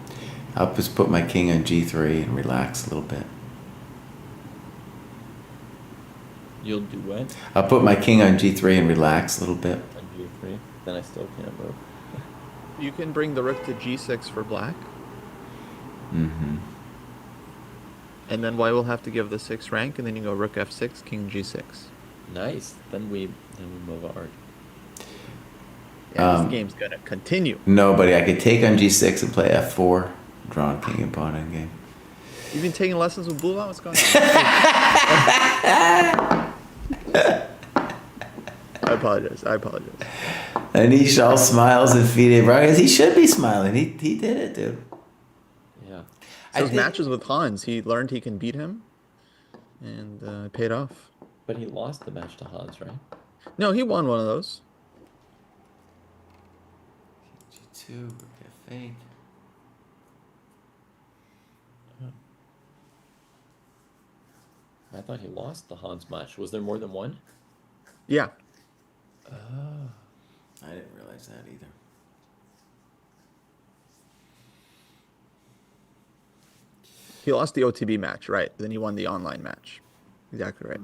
I'll just put my king on g3 and relax a little bit. You'll do what? I'll put my king on g3 and relax a little bit. On g3? Then I still can't move. You can bring the rook to G6 for Black, Mm-hmm. and then White will have to give the 6 rank, and then you go rook F6, king G6. Nice. Then we move our. Yeah, this game's gonna continue. No, buddy, I could take on g6 and play f4, draw on king and pawn in game. You've been taking lessons with Blue Line? What's going on? I apologize. Anish all smiles and Fide Bragas. He should be smiling. He did it, dude. Yeah. So his matches with Hans, he learned he can beat him, and it paid off. But he lost the match to Hans, right? No, he won one of those. G2, rook f8. I thought he lost the Hans match. Was there more than one? Yeah. I didn't realize that either. He lost the OTB match, right? Then he won the online match. Exactly right.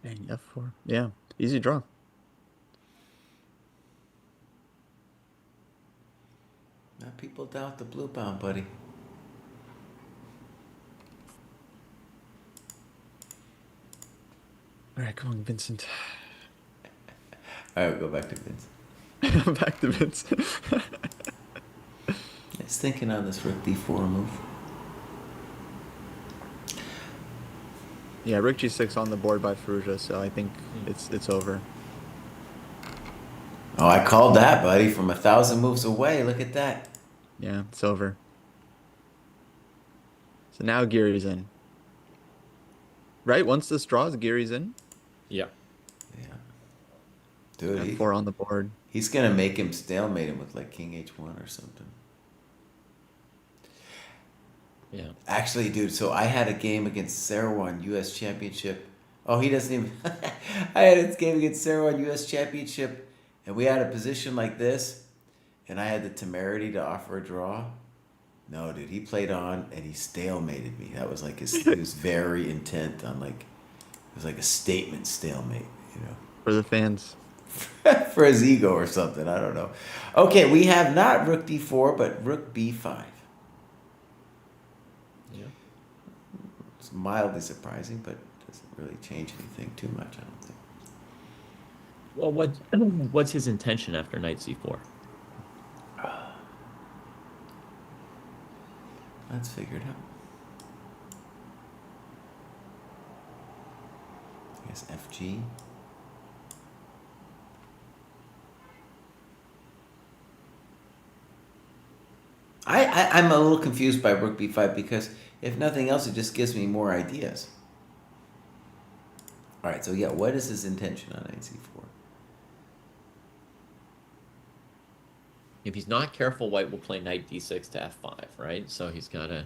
Dang, F4. Yeah, easy draw. Now people doubt the blue bound, buddy. All right, come on, Vincent. All right, we'll go back to Vince. Back to Vincent. He's thinking on this rook d4 move. Yeah, rook g6 on the board by Ferrugia, so I think it's over. Oh, I called that, buddy, from 1,000 moves away. Look at that. Yeah, it's over. So now Giri's in. Right? Once this draws, Giri's in. Yeah. Yeah. Dude, F4 on the board. he's going to make him stalemate him with like king h1 or something. Yeah. Actually, dude, so I had a game against Sarwan, U.S. Championship. Oh, he doesn't even... I had a game against Sarwan, U.S. Championship, and we had a position like this, and I had the temerity to offer a draw. No, dude, he played on, and he stalemated me. That was like he was very intent on like... It was like a statement stalemate, you know. For the fans. For his ego or something, I don't know. Okay, we have not rook d4, but rook b5. Yeah. It's mildly surprising, but doesn't really change anything too much, I don't think. Well, what's his intention after knight c4? Let's figure it out. I guess FG. I'm a little confused by rook b5 because if nothing else, it just gives me more ideas. All right, so yeah, what is his intention on knight c4? If he's not careful, white will play knight d6 to f5, right? So he's got to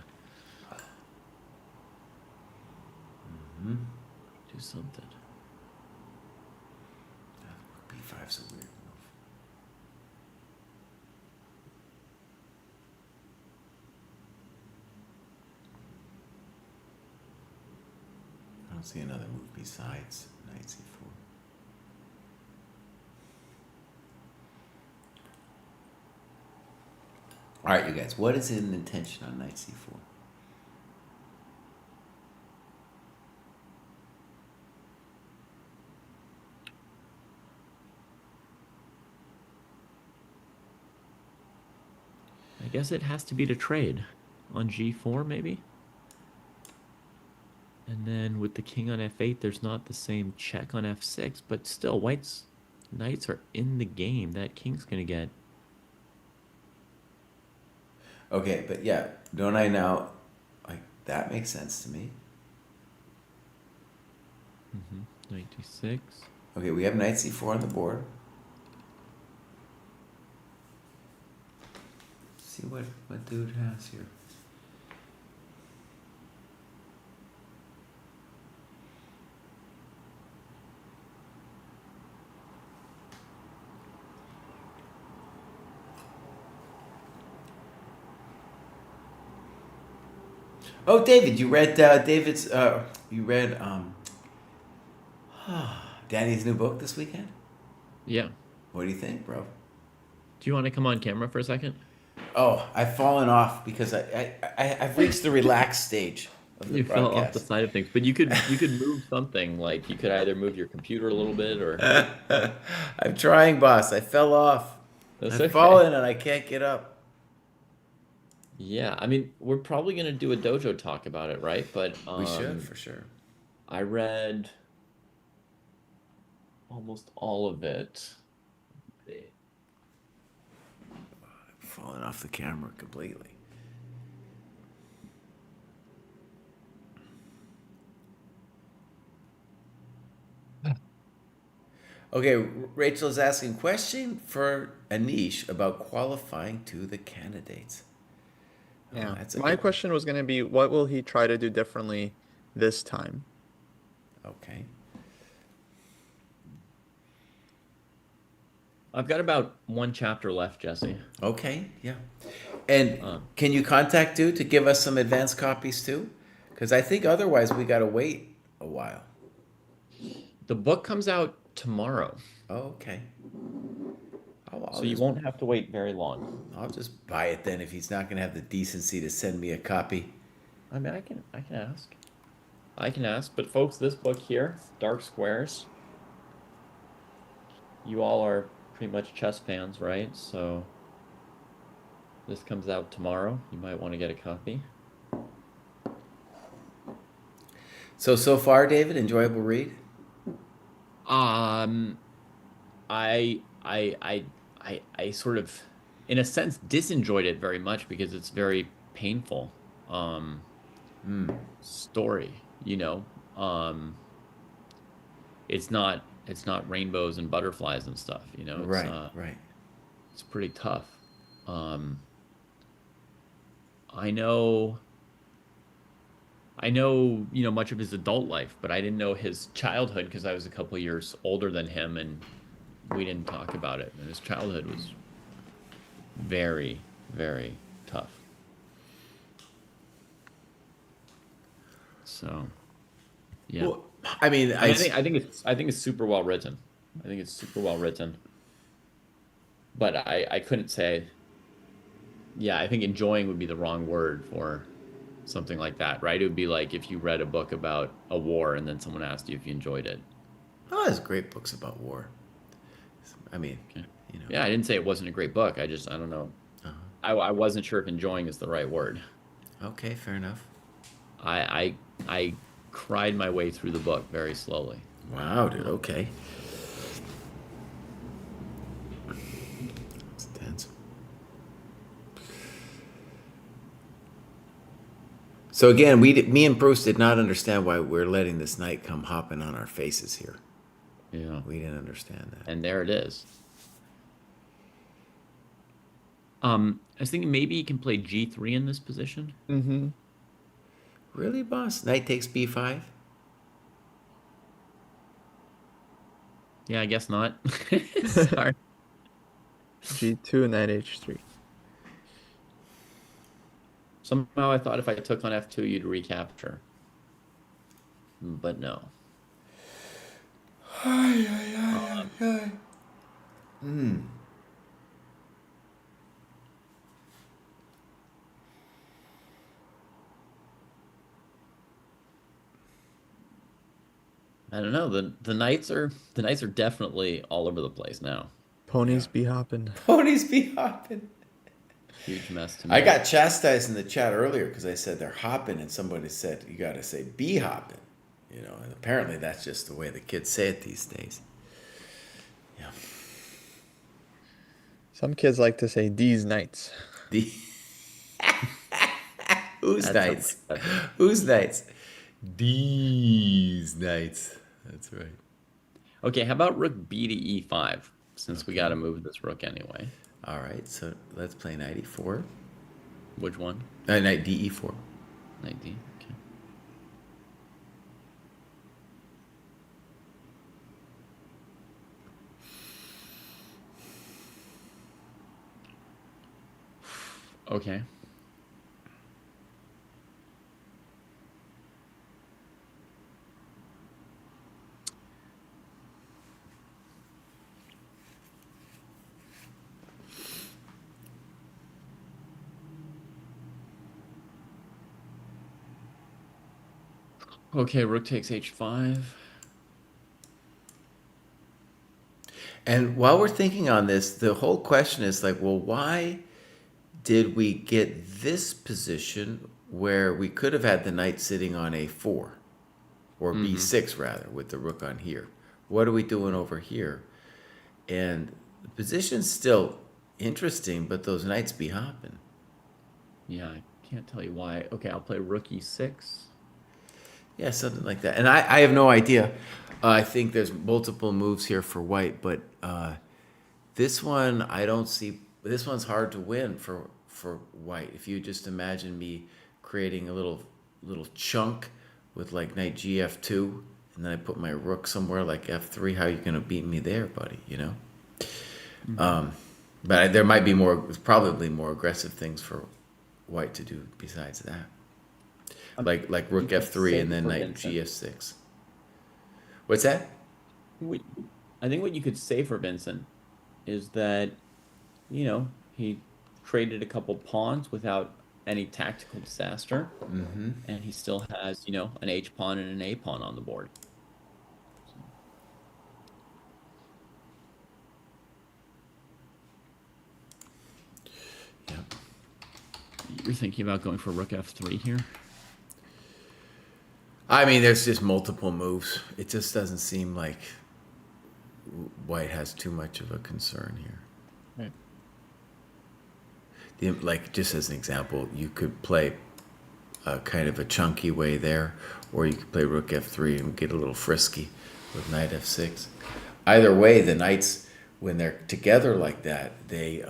do something. Rook b5 is a weird move. I don't see another move besides knight c4. All right, you guys, what is his intention on knight c4? I guess it has to be to trade on g4, maybe? And then with the king on f8, there's not the same check on f6, but still, white's knights are in the game. That king's going to get... Okay, but yeah, don't I now, like, that makes sense to me. Knight d6. Okay, we have knight c4 on the board. See what dude has here. Oh, David, you read Danny's new book this weekend? Yeah. What do you think, bro? Do you want to come on camera for a second? Oh, I've fallen off because I've reached the relaxed stage of the You fell off the broadcast. side of things, but you could move something. Like you could either move your computer a little bit, or I'm trying, boss. I fell off. That's I've okay. fallen and I can't get up. Yeah, I mean, we're probably gonna do a dojo talk about it, right? But We should, for sure. I read almost all of it. Falling off the camera completely. Okay, Rachel is asking question for Anish about qualifying to the candidates. Yeah. That's a My good one. question was going to be, what will he try to do differently this time? Okay. I've got about one chapter left, Jesse. Okay, yeah. And can you contact Dude to give us some advance copies too? Because I think otherwise we got to wait a while. The book comes out tomorrow, Okay. I'll so you just, won't have to wait very long. I'll just buy it then if he's not going to have the decency to send me a copy. I mean, I can ask. I can ask, but folks, this book here, Dark Squares, you all are pretty much chess fans, right? So this comes out tomorrow. You might want to get a copy. So far, David, enjoyable read? Um, I sort of, in a sense, disenjoyed it very much because it's very painful, story, you know. It's not rainbows and butterflies and stuff, you know. Right. It's pretty tough. Um, I know, you know, much of his adult life, but I didn't know his childhood because I was a couple years older than him, and we didn't talk about it. And his childhood was very, very tough. So, yeah. Well, I mean, I think it's super well written. I think it's super well written. But I couldn't say. Yeah, I think enjoying would be the wrong word for something like that, right? It would be like if you read a book about a war and then someone asked you if you enjoyed it. oh, there's great books about war. I mean, Okay. you know. Yeah, I didn't say it wasn't a great book. I don't know. I wasn't sure if enjoying is the right word. Okay, fair enough. I cried my way through the book very slowly. Wow, dude. Okay. It's tense. So again, me and Bruce did not understand why we're letting this knight come hopping on our faces here. Yeah. We didn't understand that. And there it is. I was thinking maybe you can play G3 in this position. Mm-hmm. Really, boss? Knight takes b5? Yeah, I guess not. Sorry. G2, knight h3. Somehow I thought if I took on F2, you'd recapture. But no. I don't know. The knights are definitely all over the place now. Ponies be hopping. Ponies be hopping. Huge mess to me. I got chastised in the chat earlier because I said they're hopping, and somebody said you got to say be hopping. You know, and apparently that's just the way the kids say it these days. Yeah. Some kids like to say these knights. The Whose That knights? sounds like that. Whose knights? These knights. That's right. Okay, how about rook b to e5? Since we got to move this rook anyway. All right, so let's play knight e4. Which one? Knight de4. Knight d. Okay. Okay. Okay, rook takes h5. And while we're thinking on this, the whole question is like, well, why did we get this position where we could have had the knight sitting on a4 or b6 rather with the rook on here? What are we doing over here? And the position's still interesting, but those knights be hopping. Yeah, I can't tell you why. Okay, I'll play rook e6. Yeah, something like that. And I have no idea. I think there's multiple moves here for white, but this one I don't see. This one's hard to win for white. If you just imagine me creating a little chunk with like knight gf2, and then I put my rook somewhere like f3, how are you gonna beat me there, buddy? You know. But there might be more, probably more aggressive things for white to do besides that. Like rook could f3 say and then for knight Vincent. gf6. What's that? I think what you could say for Vincent is that, he traded a couple pawns without any tactical disaster, and he still has, an H pawn and an A pawn on the board. Yeah. You're thinking about going for rook f3 here? I mean, there's just multiple moves. It just doesn't seem like white has too much of a concern here. Right. Like, just as an example, you could play a kind of a chunky way there, or you could play rook f3 and get a little frisky with knight f6. Either way, the knights, when they're together like that, they're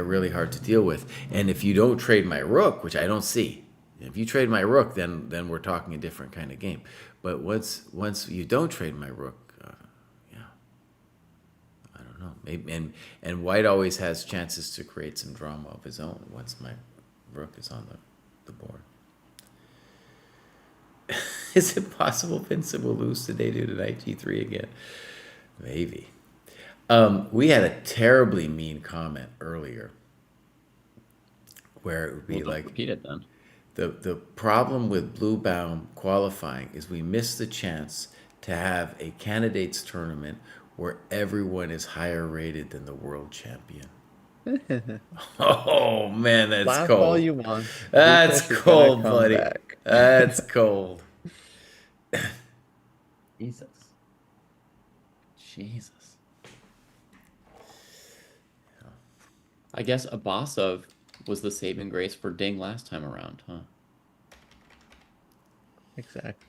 really hard to deal with. And if you don't trade my rook, which I don't see, if you trade my rook, then we're talking a different kind of game. But once you don't trade my rook, I don't know. Maybe and white always has chances to create some drama of his own once my rook is on the board. Is it possible Vincent will lose today due to knight g3 again? Maybe. We had a terribly mean comment earlier where it would be like, repeat it then. the problem with Bluebaum qualifying is we missed the chance to have a candidates tournament where everyone is higher rated than the world champion. Oh man, that's Laugh cold. all you want. That's Lukash is cold, gonna come buddy. back. That's cold. Jesus. I guess Abbasov was the saving grace for Ding last time around, huh? Exactly.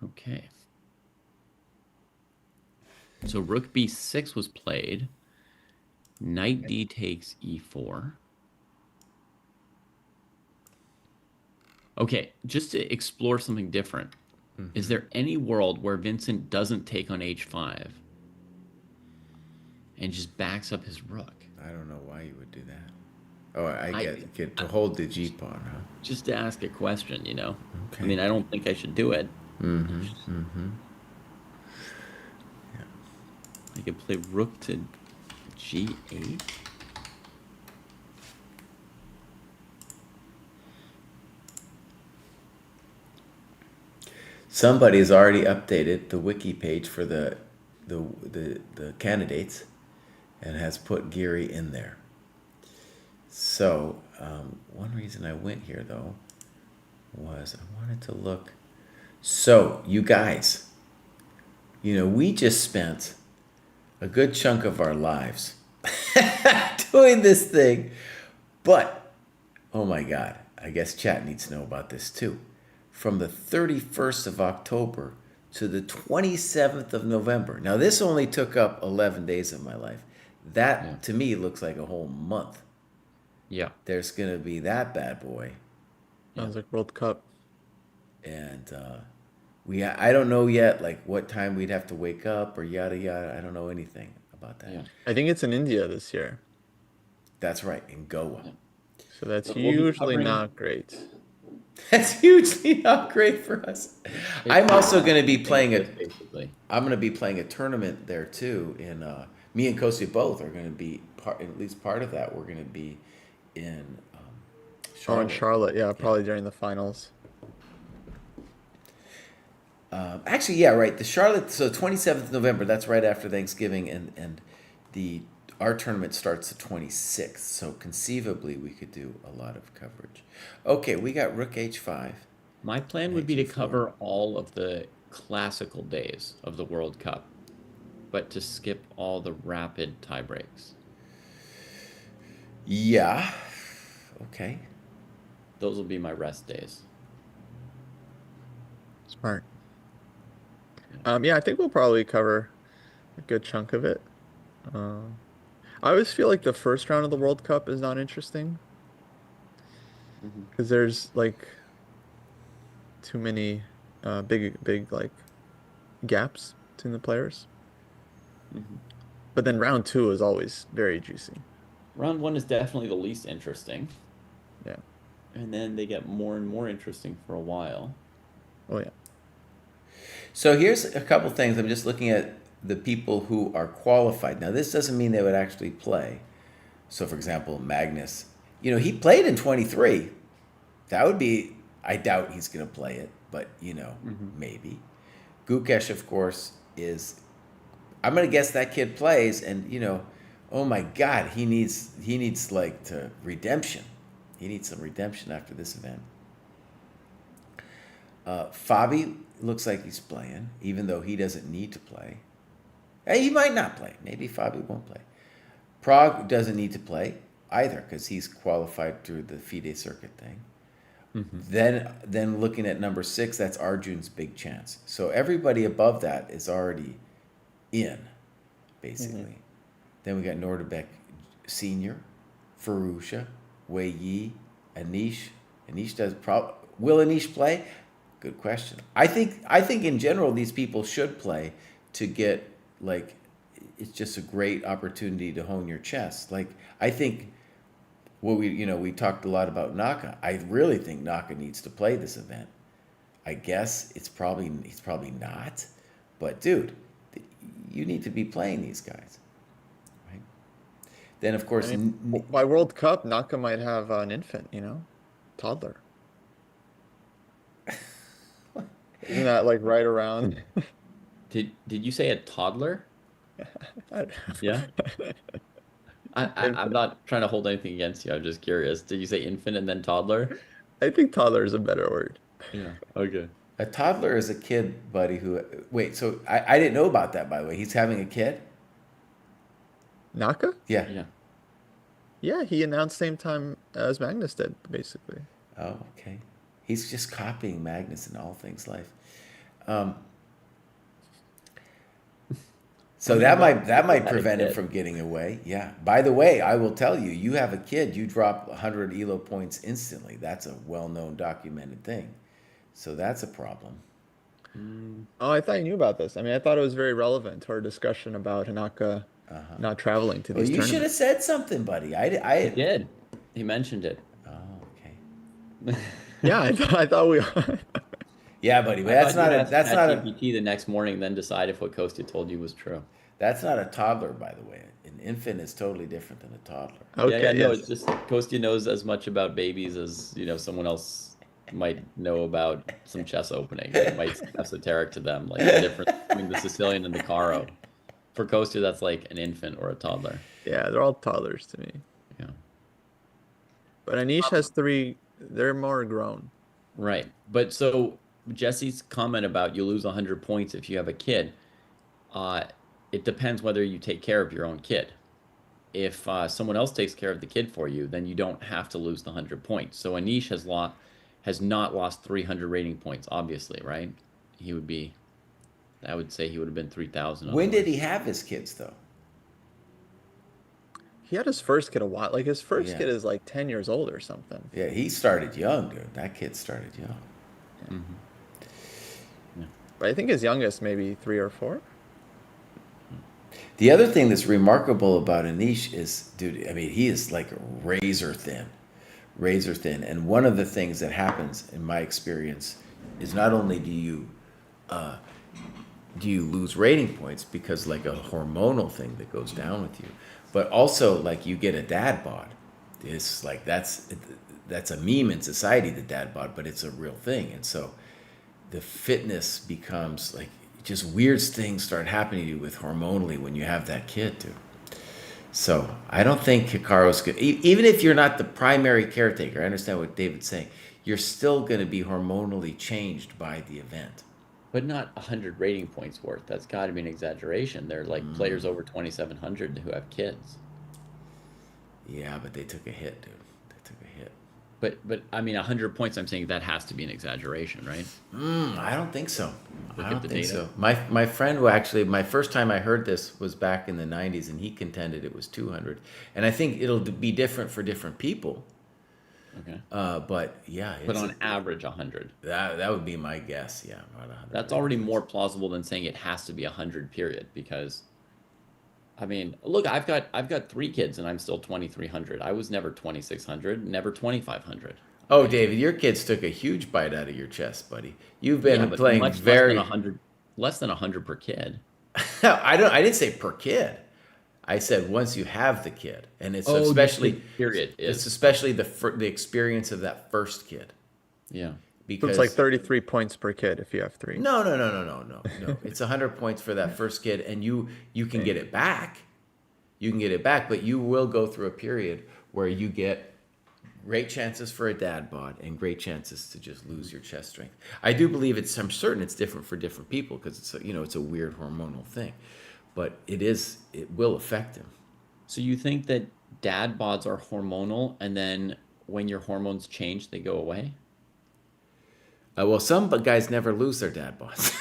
Okay. So rook b6 was played. Knight d takes e4. Okay, just to explore something different. Is there any world where Vincent doesn't take on h5 and just backs up his rook? I don't know why you would do that. Oh, I I- get to hold the G pawn, huh? Just to ask a question, I Okay. mean, I don't think I should do it. I could play rook to g8. Somebody's already updated the wiki page for the candidates and has put Giri in there. So one reason I went here though was I wanted to look. So you guys, we just spent a good chunk of our lives doing this thing, but oh my God, I guess chat needs to know about this too. From the 31st of October to the 27th of November. Now, this only took up 11 days of my life. That, to me, looks like a whole month. Yeah. There's going to be that bad boy. Sounds like World Cup. And I don't know yet, like, what time we'd have to wake up or yada, yada. I don't know anything about that. Yeah. I think it's in India this year, That's right, in Goa. so that's But we'll be usually covering- not great. That's hugely not great for us. I'm also going to be playing basically. I'm going to be playing a tournament there too. In me and Kosi both are going to be at least part of that. We're going to be in Oh, in Charlotte. Charlotte, yeah, probably during the finals. Actually, yeah, right. The Charlotte. So 27th November. That's right after Thanksgiving, and our tournament starts the 26th. So conceivably, we could do a lot of coverage. Okay, we got Rook H5. My plan would be to H4. cover all of the classical days of the World Cup, but to skip all the rapid tie breaks. Yeah. Okay. Those will be my rest days. Smart. Yeah, I think we'll probably cover a good chunk of it. Um, I always feel like the first round of the World Cup is not interesting Hmm. because there's like too many big like gaps between the players. Hmm. But then round two is always very juicy. Round one is definitely the least interesting, Yeah. and then they get more and more interesting for a while. Oh yeah. So here's a couple things. I'm just looking at the people who are qualified. Now, this doesn't mean they would actually play. So, for example, Magnus, he played in 23. That would be, I doubt he's going to play it, but, Hmm. maybe. Gukesh, of course, I'm going to guess that kid plays, and, oh my God, he needs like redemption. He needs some redemption after this event. Fabi looks like he's playing, even though he doesn't need to play. Hey, he might not play. Maybe Fabi won't play. Prague doesn't need to play either because he's qualified through the FIDE circuit thing. Hmm. Then looking at number 6, that's Arjun's big chance. So everybody above that is already in, basically. Then we got Nordebek Senior, Farusha, Wei Yi, Anish. Will Anish play? Good question. I think in general these people should play to get like it's just a great opportunity to hone your chess. Like I think we talked a lot about Naka. I really think Naka needs to play this event. I guess he's probably not, but dude, you need to be playing these guys, right? Then of I course, mean, by World Cup, Naka might have an infant, toddler. Isn't that like right around? Did you say a toddler? I, Yeah. I'm infant. not trying to hold anything against you. I'm just curious. Did you say infant and then toddler? I think toddler is a better word. Yeah. Okay. a toddler is a kid, buddy. Who wait? So I didn't know about that. By the way, he's having a kid. Naka? Yeah. Yeah. Yeah, he announced same time as Magnus did, basically. Oh, okay. He's just copying Magnus in all things life. Um, so I mean, that might had a prevent him kid. from getting away. Yeah. By the way, I will tell you, you have a kid, you drop 100 elo points instantly. That's a well-known, documented thing. So that's a problem. Oh, I thought you knew about this. I mean, I thought it was very relevant to our discussion about Hanaka not traveling to Well, these you should have tournaments. said something, buddy. He did. He mentioned it. Oh, okay. Yeah, I thought we. Yeah, buddy, but I that's thought not you'd a ask that's not a ChatGPT the next morning, then decide if what Kostya told you was true. that's not a toddler, by the way. An infant is totally different than a toddler. Yeah, yeah, Okay, no, yes. it's just Kostya knows as much about babies as, someone else might know about some chess opening. It might seem esoteric to them, like the difference between the Sicilian and the Caro. For Kostya, that's like an infant or a toddler. Yeah, they're all toddlers to me. Yeah. But Anish has three. They're more grown. Right. But so Jesse's comment about you lose 100 points if you have a kid, uh, it depends whether you take care of your own kid. If someone else takes care of the kid for you, then you don't have to lose the 100 points. So Anish has not lost 300 rating points, obviously, right? He would be, I would say he would have been 3,000 When did otherwise. he have his kids, though? He had his first kid a while. Like his first Yeah. kid is like 10 years old or something. Yeah, he started young, dude. That kid started young. Hmm. Yeah. But I think his youngest maybe 3 or 4. The other thing that's remarkable about Anish is, dude, I mean, he is like razor thin, razor thin. And one of the things that happens, in my experience, is not only do you lose rating points because like a hormonal thing that goes down with you, but also like you get a dad bod. It's like that's a meme in society, the dad bod, but it's a real thing. And so the fitness becomes like just weird things start happening to you with hormonally when you have that kid, dude. So I don't think Hikaru's good. Even if you're not the primary caretaker, I understand what David's saying. You're still going to be hormonally changed by the event. But not 100 rating points worth. That's got to be an exaggeration. They're like players over 2,700 who have kids. Yeah, but they took a hit, dude. They took a hit. But I mean, 100 points. I'm saying that has to be an exaggeration, right? I don't think so. Look I at don't the think data. so. My friend who actually, my first time I heard this was back in the 90s, and he contended it was 200. And I think it'll be different for different people. Okay. But yeah, But it's on average, 100. that would be my guess. Yeah, about 100. That's already more plausible than saying it has to be 100 period, because I mean, look, I've got 3 kids and I'm still 2300. I was never 2600, never 2500. Oh, David, your kids took a huge bite out of your chest, buddy. You've been Yeah, but playing much very. less than 100 per kid. I didn't say per kid. I said once you have the kid, and it's Oh, especially period it's is especially the experience of that first kid, yeah. So because it's like 33 points per kid if you have 3. no. It's 100 points for that first kid, and you can get it back. You can get it back, but you will go through a period where you get great chances for a dad bod and great chances to just lose your chest strength. I do believe I'm certain it's different for different people because it's a weird hormonal thing, but it will affect him. So you think that dad bods are hormonal, and then when your hormones change, they go away? Well, some guys never lose their dad bods.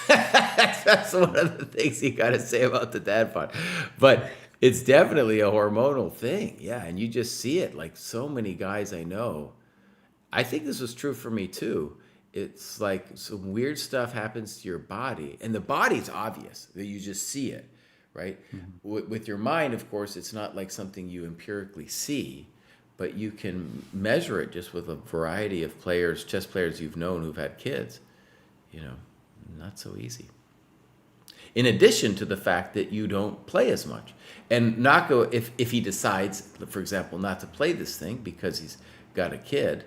That's one of the things you got to say about the dad bod. But it's definitely a hormonal thing. Yeah, and you just see it. Like so many guys I know. I think this was true for me too. It's like some weird stuff happens to your body, and the body's obvious that you just see it, right? With your mind, of course, it's not like something you empirically see, but you can measure it just with a variety of players, chess players you've known who've had kids. Not so easy. In addition to the fact that you don't play as much. And Nako, if he decides, for example, not to play this thing because he's got a kid,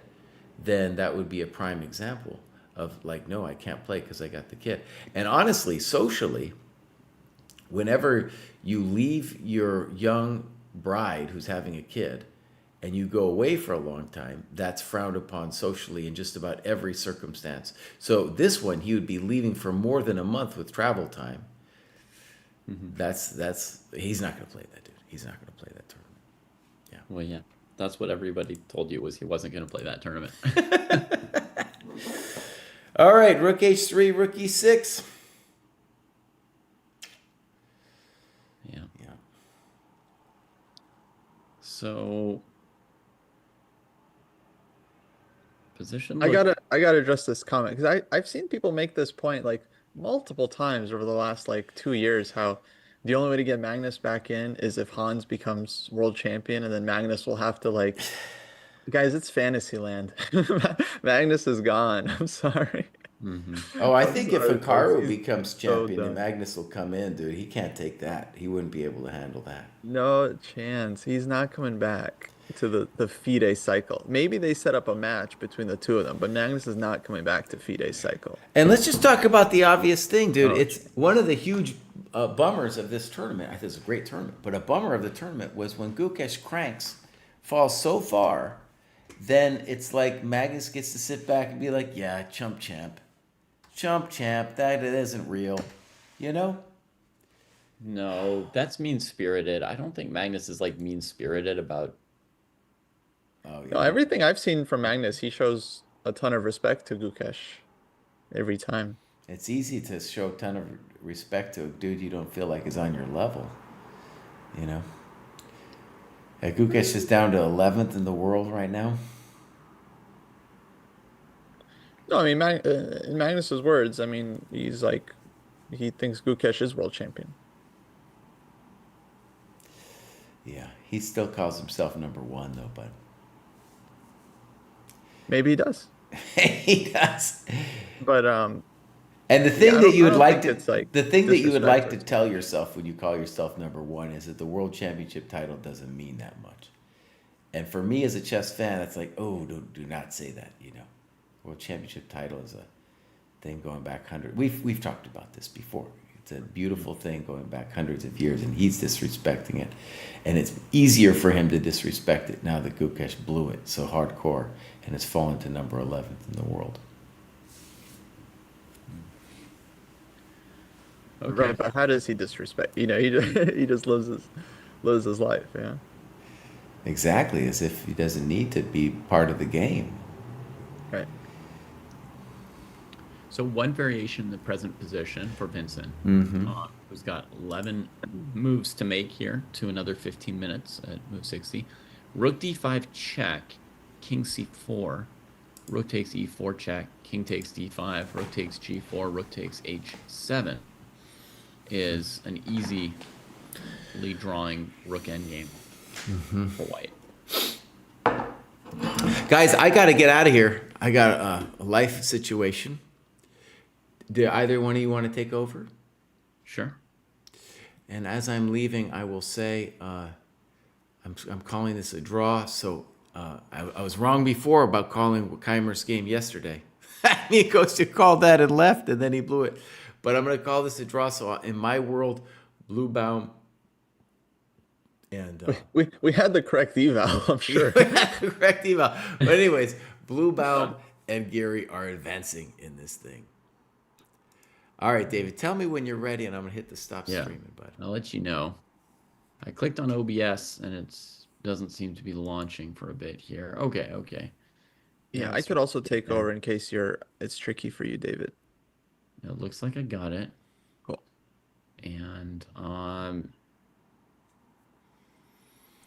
then that would be a prime example of like, no, I can't play because I got the kid. And honestly, socially, whenever you leave your young bride who's having a kid and you go away for a long time, that's frowned upon socially in just about every circumstance. So this one, he would be leaving for more than a month with travel time. That's he's not going to play that, dude. He's not going to play that tournament. Yeah. Well, yeah. That's what everybody told you, was he wasn't going to play that tournament. All right, Rook H3, Rook E6. Yeah. Yeah. So position. I gotta address this comment because I've seen people make this point like multiple times over the last like 2 years, how the only way to get Magnus back in is if Hans becomes world champion, and then Magnus will have to like, guys, it's Fantasyland. Magnus is gone. I'm sorry. Oh, I think if sorry, Hikaru folks. He's becomes so champion, then done. Magnus will come in, dude. He can't take that. He wouldn't be able to handle that. No chance. He's not coming back to the FIDE cycle. Maybe they set up a match between the two of them, but Magnus is not coming back to FIDE cycle. And let's just talk about the obvious thing, dude. Oh, It's one of the huge bummers of this tournament. I think it's a great tournament, but a bummer of the tournament was when Gukesh cranks, falls so far, then it's like Magnus gets to sit back and be like, yeah, chump champ, that isn't real, you know? No, that's mean-spirited. I don't think Magnus is like mean-spirited about. Oh, yeah. No, everything I've seen from Magnus, he shows a ton of respect to Gukesh every time. It's easy to show a ton of respect to a dude you don't feel like is on your level, you know? Gukesh is down to 11th in the world right now. No, I mean, in Magnus's words, I mean, he's like, he thinks Gukesh is world champion. Yeah, he still calls himself number one, though, but Maybe he does. he does. But And the thing I that don't- you I would don't like think to, it's, like, the thing that you would like to disrespect. tell yourself when you call yourself number one is that the world championship title doesn't mean that much. And for me as a chess fan, it's like, oh, do not say that. You know, world championship title is a thing going back We've talked about this before. It's a beautiful thing going back hundreds of years, and he's disrespecting it. And it's easier for him to disrespect it now that Gukesh blew it so hardcore and has fallen to number 11th in the world. Okay. right, but how does he disrespect? You know, he just, he just lives his life. Yeah. Exactly, as if he doesn't need to be part of the game. Right. So one variation in the present position for Vincent, who's got 11 moves to make here to another 15 minutes at move 60. Rook d5 check, king c4, rook takes e4 check, king takes d5, rook takes g4, rook takes h7 is an easy lead drawing rook endgame for white. Guys, I got to get out of here. I got a life situation. Do either one of you want to take over? Sure. And as I'm leaving, I will say I'm calling this a draw. So I was wrong before about calling Keimer's game yesterday. Me and Kostya called that and left, and then he blew it. But I'm going to call this a draw. So in my world, Bluebaum and We had the correct eval, I'm sure. correct email. But anyways, Bluebaum and Giri are advancing in this thing. All right, David, tell me when you're ready, and I'm gonna hit the stop Yeah. streaming button. I'll let you know. I clicked on OBS and it doesn't seem to be launching for a bit here. Okay, okay. Yeah, I that's could also take there. over in case it's tricky for you, David. It looks like I got it. Cool. And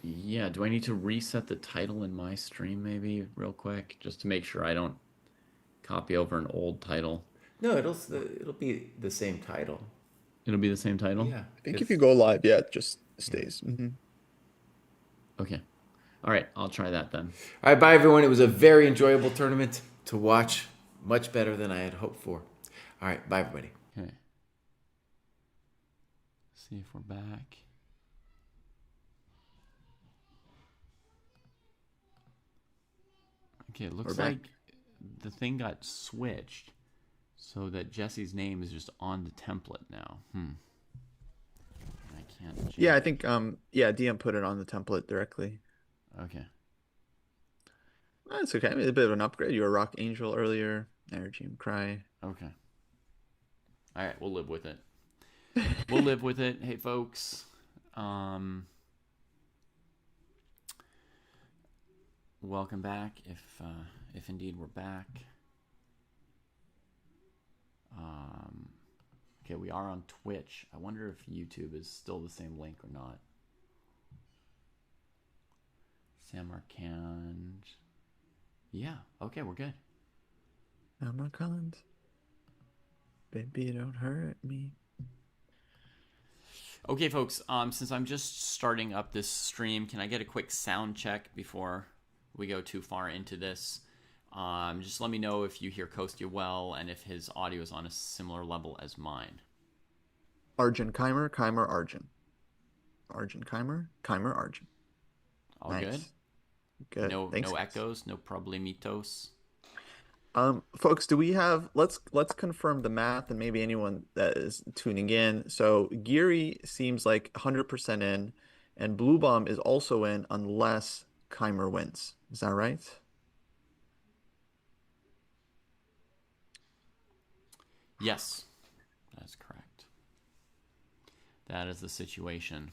yeah, do I need to reset the title in my stream maybe real quick just to make sure I don't copy over an old title? No, it'll be the same title. It'll be the same title? Yeah. I think if you go live, yeah, it just stays. Okay. All right, I'll try that then. All right, bye everyone. It was a very enjoyable tournament to watch, much better than I had hoped for. All right, bye everybody. Okay. See if we're back. Okay, it looks We're back. like the thing got switched so that Jesse's name is just on the template now. I can't change. Yeah, I think DM put it on the template directly. Okay. That's okay. I mean, a bit of an upgrade. You were Rock Angel earlier. Energy and Cry. Okay. All right, we'll live with it. We'll live with it. Hey, folks. Welcome back. If indeed we're back. Okay, we are on Twitch. I wonder if YouTube is still the same link or not. Samarkand. Yeah. Okay, we're good. Samarkand. Baby, don't hurt me. Okay, folks. Since I'm just starting up this stream, can I get a quick sound check before we go too far into this? Just let me know if you hear Kostya well and if his audio is on a similar level as mine. Arjun Keimer, Keimer Arjun. Arjun Keimer, Keimer Arjun. All Nice. good? Good. No Thanks, guys. echoes, no problemitos. Folks, do we have let's confirm the math and maybe anyone that is tuning in. So Giri seems like 100% in, and Blue Bomb is also in unless Keimer wins. Is that right? Yes, that's correct. That is the situation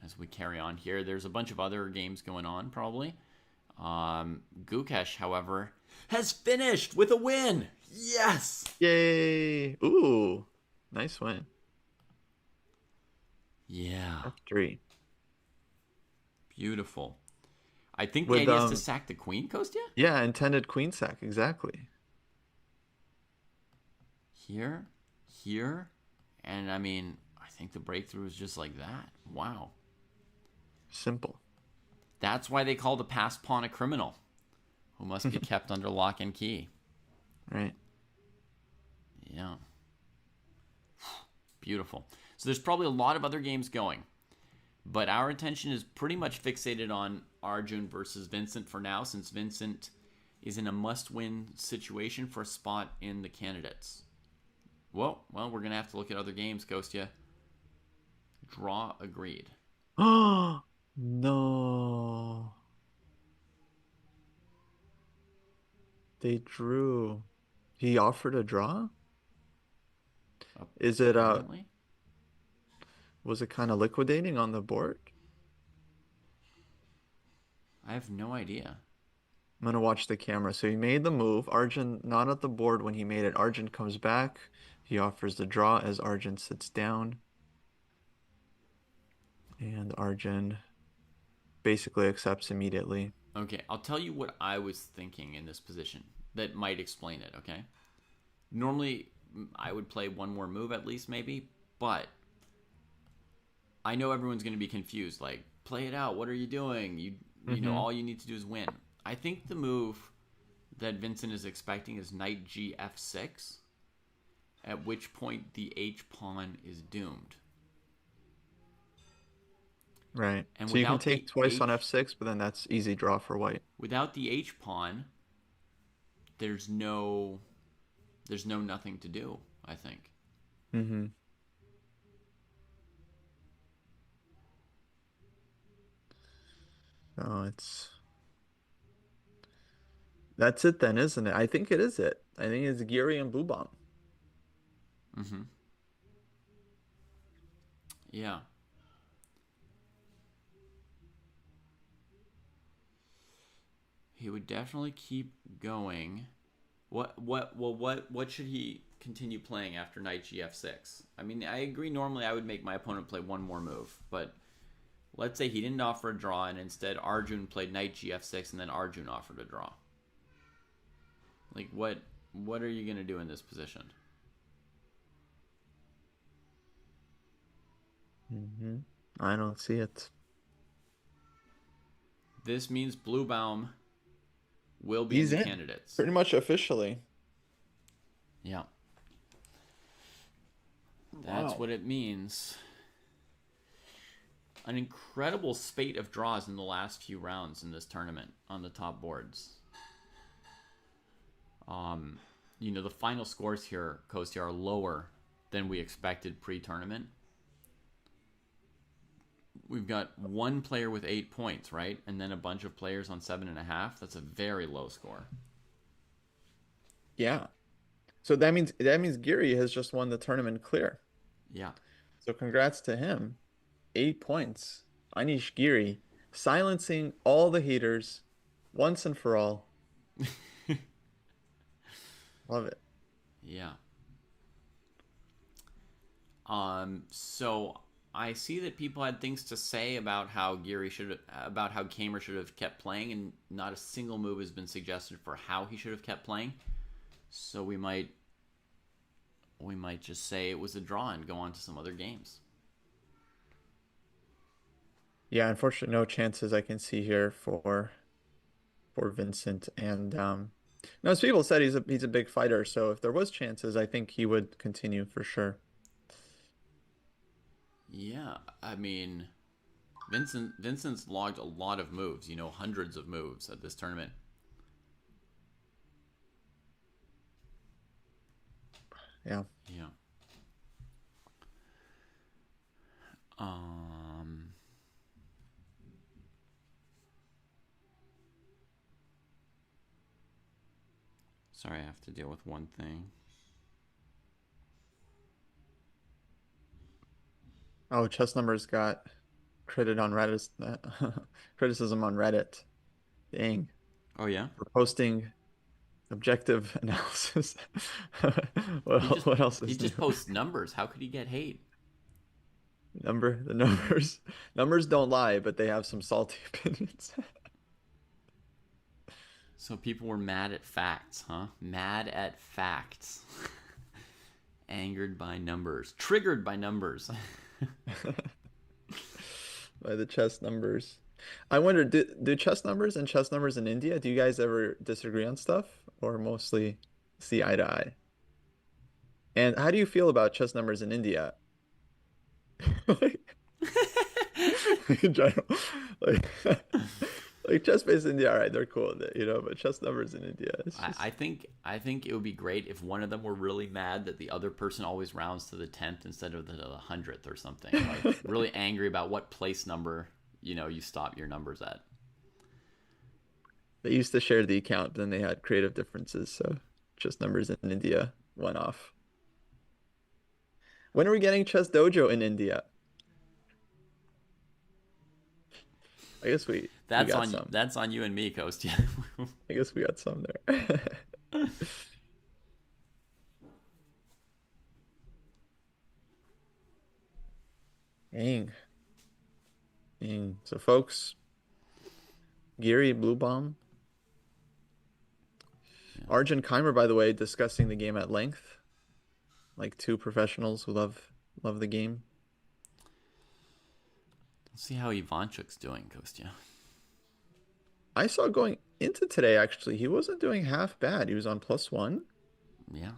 as we carry on here. There's a bunch of other games going on, probably. Gukesh, however, has finished with a win. Yes! Yay! Ooh, nice win. Yeah, F3. beautiful. I think With, the idea is to sack the queen, Kostya? Yeah, intended queen sack, exactly. Here, and I mean, I think the breakthrough is just like that. Wow. Simple. That's why they call the passed pawn a criminal who must be kept under lock and key. Right. Yeah. Beautiful. So there's probably a lot of other games going, but our attention is pretty much fixated on Arjun versus Vincent for now, since Vincent is in a must-win situation for a spot in the candidates. Well, we're going to have to look at other games, Kostya. Draw agreed. Oh, no. They drew. He offered a draw? Is it Apparently. was it kind of liquidating on the board? I have no idea. I'm gonna watch the camera. So he made the move. Arjun not at the board when he made it. Arjun comes back. He offers the draw as Arjun sits down. And Arjun basically accepts immediately. Okay, I'll tell you what I was thinking in this position that might explain it, okay? Normally, I would play one more move at least, maybe, but I know everyone's going to be confused. Like, play it out. What are you doing? You know, all you need to do is win. I think the move that Vincent is expecting is knight gf6, at which point the h pawn is doomed. Right. And So you can without take the twice on H- f6, but then that's easy draw for white. Without the h pawn, there's no nothing to do, I think. Mm-hmm. Oh, that's it then, isn't it? I think it is it. I think it's Giri and Blue Bomb. Yeah. He would definitely keep going. What should he continue playing after knight gf6? I mean, I agree normally I would make my opponent play one more move, but let's say he didn't offer a draw and instead Arjun played knight gf6 and then Arjun offered a draw. Like what are you going to do in this position? Mm-hmm. I don't see it. This means Bluebaum will be He's in the in. candidates. Pretty much officially. Yeah. That's Wow. what it means. An incredible spate of draws in the last few rounds in this tournament on the top boards. You know, the final scores here, Kostya, are lower than we expected pre-tournament. We've got one player with 8 points, right? And then a bunch of players on 7.5. That's a very low score. Yeah. So that means Giri has just won the tournament clear. Yeah. So congrats to him. 8 points. Anish Giri silencing all the haters once and for all. Love it. Yeah. So I see that people had things to say about how Kamer should have kept playing, and not a single move has been suggested for how he should have kept playing. So we might just say it was a draw and go on to some other games. Yeah, unfortunately, no chances I can see here for Vincent. And no, as people said, he's a big fighter. So if there was chances, I think he would continue for sure. Yeah, I mean, Vincent's logged a lot of moves, you know, hundreds of moves at this tournament. Yeah. Yeah. Sorry, I have to deal with one thing. Oh, chess numbers got credit on Reddit, criticism on Reddit. Dang, Oh yeah? for posting objective analysis. He What, just what else he is new? just posts numbers. How could he get hate? The numbers don't lie, but they have some salty opinions. So people were mad at facts, huh? Mad at facts. Angered by numbers. Triggered by numbers. By the chess numbers. I wonder, do chess numbers and chess numbers in India, do you guys ever disagree on stuff or mostly see eye to eye? And how do you feel about chess numbers in India? Like, in general, like, like chess based India, all right, they're cool, but chess numbers in India, it's I, just I think I think it would be great if one of them were really mad that the other person always rounds to the 10th instead of the 100th or something. Like really angry about what place number, you stop your numbers at. they used to share the account, but then they had creative differences, so chess numbers in India went off. When are we getting chess dojo in India? I guess we got some. That's on you and me, Coast. Yeah. I guess we got some there. Dang. Dang. So, folks, Giri, Blue Bomb. Arjun Keimer, by the way, discussing the game at length, like two professionals who love the game. Let's see how Ivanchuk's doing, Kostya. I saw going into today, actually, he wasn't doing half bad. He was on +1. Yeah.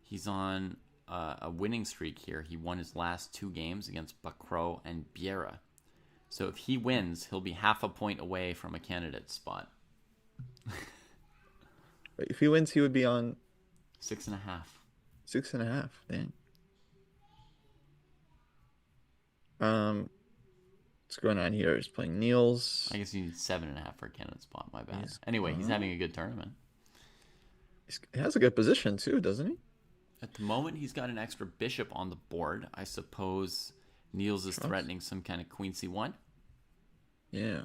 He's on a winning streak here. He won his last 2 games against Bacro and Biera. So if he wins, he'll be half a point away from a candidate spot. If he wins, he would be on 6.5. 6.5. Dang. What's going on here? He's playing Niels. I guess he needs 7.5 for a candidate spot. My bad. Anyway, he's having a good tournament. He has a good position too, doesn't he? At the moment, he's got an extra bishop on the board. I suppose Niels is threatening some kind of queen c1. Yeah.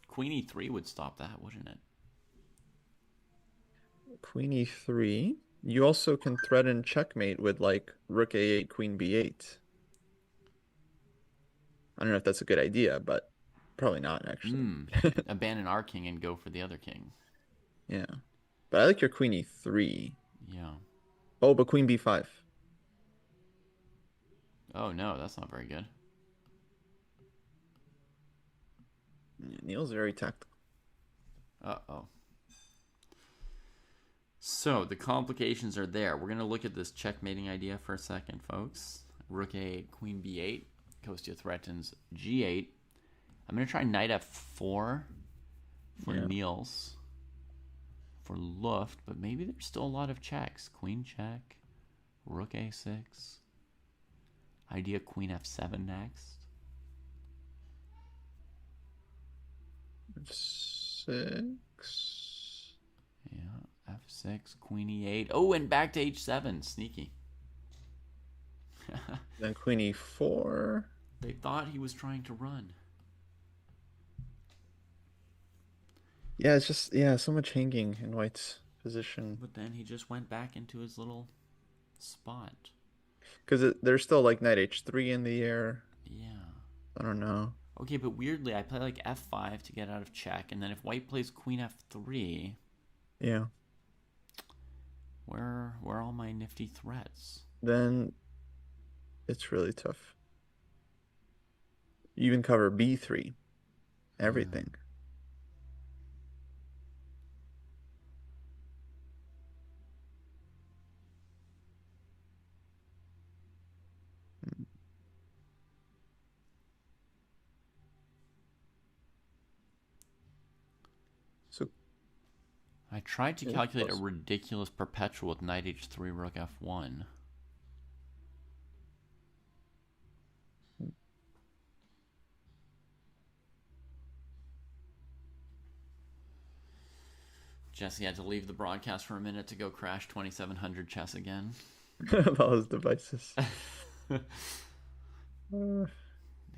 Queen e3 would stop that, wouldn't it? Queen e3. You also can threaten checkmate with like rook a8, queen b8. I don't know if that's a good idea, but probably not actually. Abandon our king and go for the other king. Yeah. But I like your queen e3. Yeah. Oh, but queen b5. Oh, no, that's not very good. Yeah, Neil's very tactical. Uh-oh. So, the complications are there. We're going to look at this checkmating idea for a second, folks. Rook a8, queen b8. Kostya threatens g8. I'm going to try knight f4 for Niels. For Luft, but maybe there's still a lot of checks. Queen check. Rook a6. Idea queen f7 next. F6. Yeah, f6, queen e8. Oh, and back to h7. Sneaky. Then queen e4. They thought he was trying to run. Yeah, it's just, so much hanging in White's position. But then he just went back into his little spot. Because there's still like knight h3 in the air. Yeah. I don't know. Okay, but weirdly, I play like f5 to get out of check, and then if White plays queen f3, Yeah. where are all my nifty threats? Then it's really tough. You even cover b3. Everything. So I tried to calculate a ridiculous perpetual with knight h3, rook f1. Jesse had to leave the broadcast for a minute to go crash 2700 chess again. all his devices.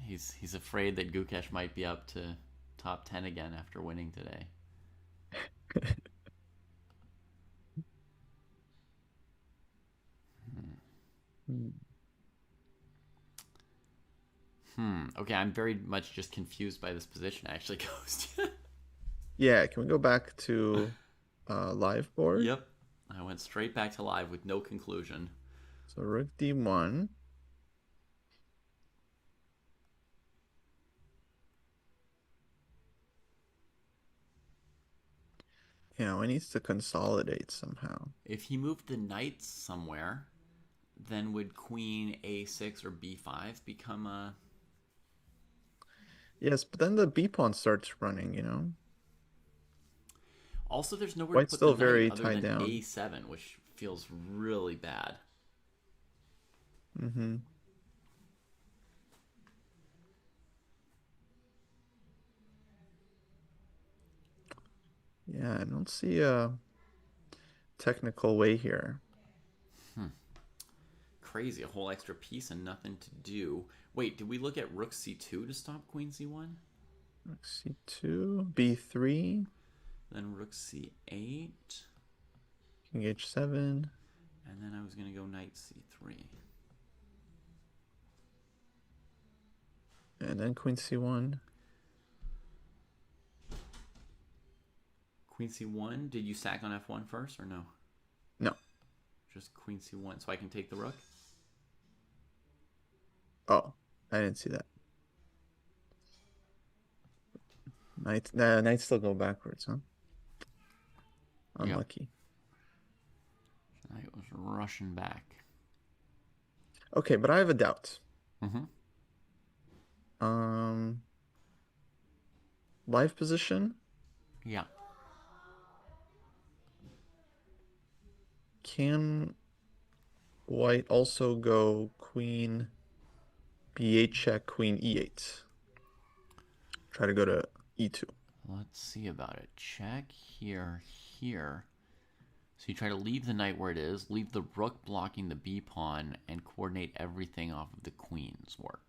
He's afraid that Gukesh might be up to top 10 again after winning today. Okay, I'm very much just confused by this position, actually, Ghost. Yeah, can we go back to live board? Yep. I went straight back to live with no conclusion. So rook d1. Yeah, it needs to consolidate somehow. If he moved the knights somewhere, then would queen a6 or b5 become a... Yes, but then the b pawn starts running, you know? Also, there's nowhere White's to put still the knight very other tied than down. a7, which feels really bad. Mm-hmm. Yeah, I don't see a technical way here. crazy. A whole extra piece and nothing to do. Wait, did we look at rook c2 to stop queen c1? Rook c2, b3, Then rook c8. king h7. And then I was going to go knight c3. And then queen c1. Queen c1. Did you sack on f1 first or no? No. Just queen c1. So I can take the rook? Oh, I didn't see that. Knights still go backwards, huh? Unlucky. Yep. Knight was rushing back. Okay, but I have a doubt. Mm-hmm. Live position. Yeah. Can white also go queen b8 check, queen e8? Try to go to e2. Let's see about it. Check here, here. So you try to leave the knight where it is, leave the rook blocking the b pawn, and coordinate everything off of the queen's work.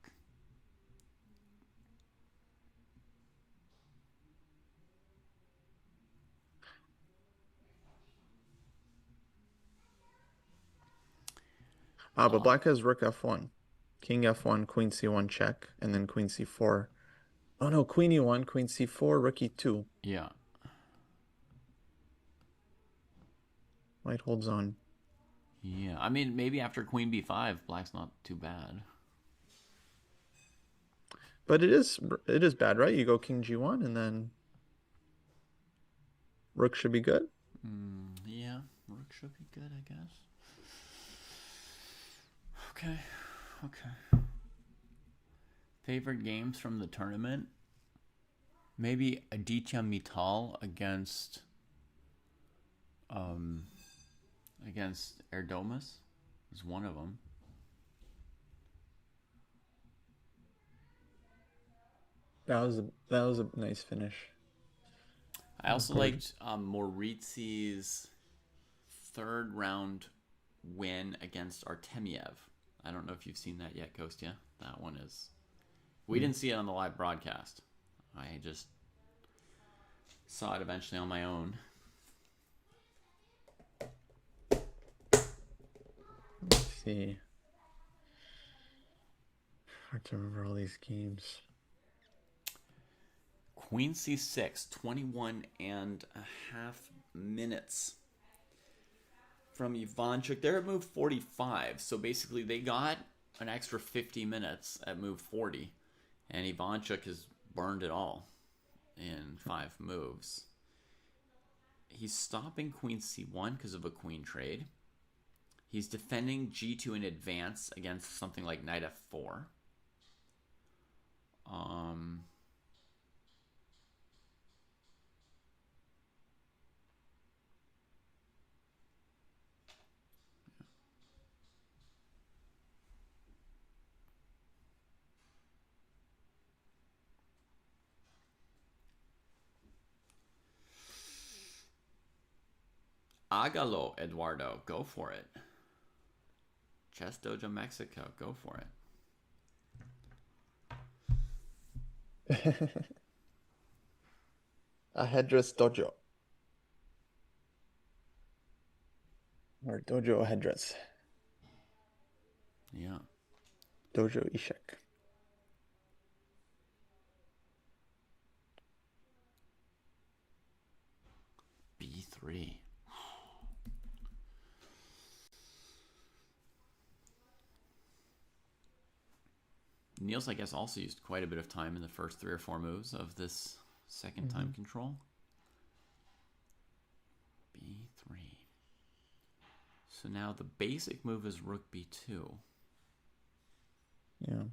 But black has rook f1, king f1, queen c1 check, and then queen c4. Oh no, queen e1, queen c4, rook e2. Yeah. White holds on. Yeah, I mean, maybe after queen b5, black's not too bad. But it is bad, right? You go king g1 and then rook should be good. Yeah, rook should be good, I guess. Okay, okay. Favorite games from the tournament? Maybe Aditya Mittal against Erdomas is one of them. That was a nice finish. I also liked Morizi's third round win against Artemiev. I don't know if you've seen that yet, Kostya. That one is... We didn't see it on the live broadcast. I just saw it eventually on my own. Let's see. Hard to remember all these games. Queen c6, 21 and a half minutes from Ivanchuk. They're at move 45, so basically they got an extra 50 minutes at move 40, and Ivanchuk has burned it all in 5 moves. He's stopping queen c1 because of a queen trade. He's defending g2 in advance against something like knight f4. Agalo, Eduardo, go for it. Chess Dojo Mexico, go for it. A headdress dojo. Or dojo headdress. Yeah. Dojo ishek. B3. Niels, I guess, also used quite a bit of time in the first 3 or 4 moves of this second time control. B3. So now the basic move is rook b2. Yeah.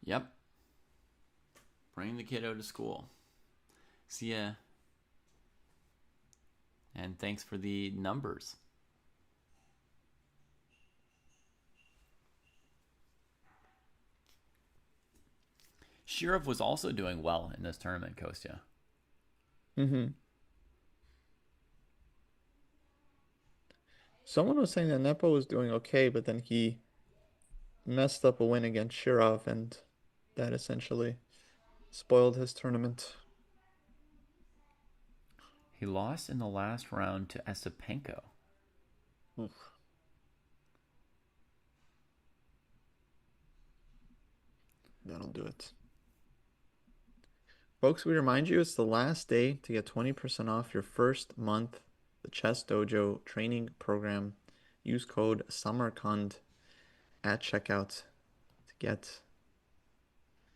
Yep. Bring the kiddo to school. See ya. And thanks for the numbers. Shirov was also doing well in this tournament, Kostya. Mm-hmm. Someone was saying that Nepo was doing okay, but then he messed up a win against Shirov, and that essentially spoiled his tournament. He lost in the last round to Esipenko. Oof. That'll do it. Folks, we remind you it's the last day to get 20% off your first month, the Chess Dojo training program. Use code Samarkand at checkout to get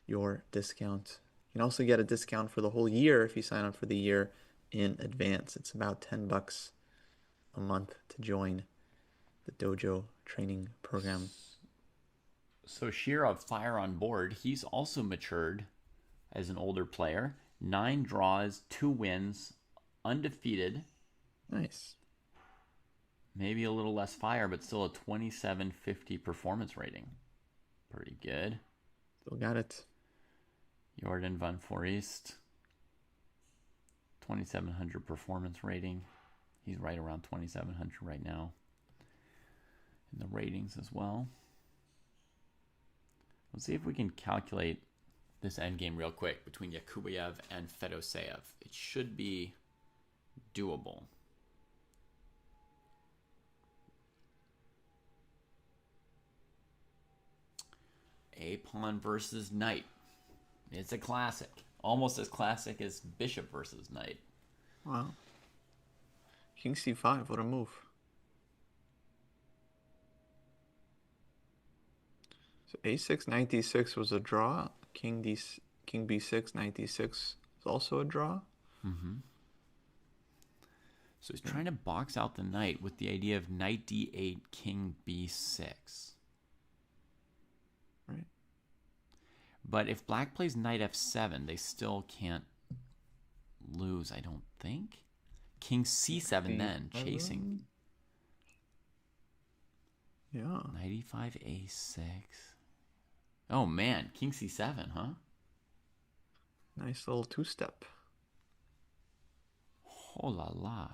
your discount. You can also get a discount for the whole year if you sign up for the year in advance. It's about $10 a month to join the dojo training program. So Shirov, fire on board. He's also matured as an older player. 9 draws, 2 wins, undefeated. Nice. Maybe a little less fire, but still a 2750 performance rating. Pretty good. Still got it. Jordan van Forest, 2700 performance rating. He's right around 2700 right now in the ratings as well. Let's see if we can calculate this endgame real quick between Yakubayev and Fedoseev. It should be doable. A pawn versus knight. It's a classic. Almost as classic as bishop versus knight. Wow. King c5, what a move. So a6, knight d6 was a draw. King b6, knight d6 is also a draw. So he's trying to box out the knight with the idea of knight d8, king b6. Right. But if black plays knight f7, they still can't lose, I don't think. King c7 then, chasing. Yeah. Knight e5, a6. Oh man, king c7, huh? Nice little two-step. Oh la la.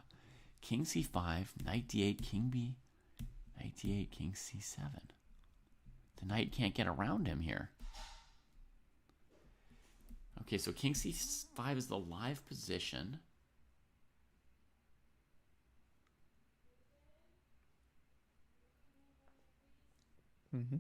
King c5, knight d8, king b, knight d8, king c7. The knight can't get around him here. Okay, so king c5 is the live position. Mm-hmm.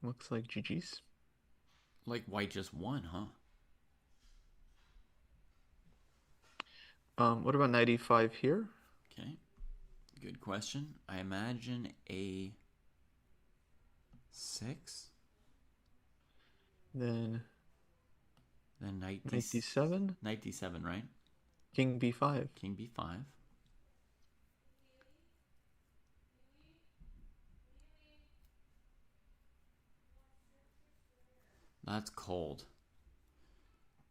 Looks like GG's. Like white just won, huh? What about knight e5 here? Okay, good question. I imagine a6. Then Knight d7. Knight d7, right? King b5. King b5. That's cold.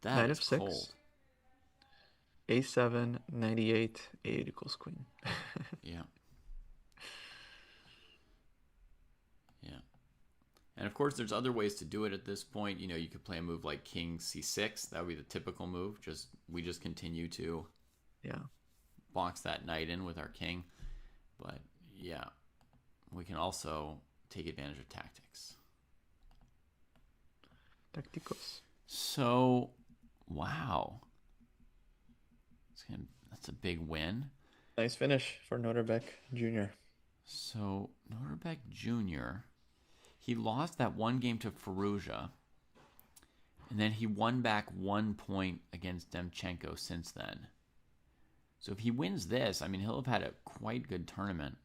Knight That's f6. cold. a7, 98, a8 equals queen. Yeah. Yeah. And of course, there's other ways to do it at this point. You know, you could play a move like king c6. That would be the typical move. We just continue to Yeah. box that knight in with our king. But yeah, we can also take advantage of tactics. Tacticos. So, wow. That's a big win. Nice finish for Noterbeck Jr. So, Noterbeck Jr., he lost that one game to Firouzja, and then he won back 1 point against Demchenko since then. So if he wins this, I mean, he'll have had a quite good tournament.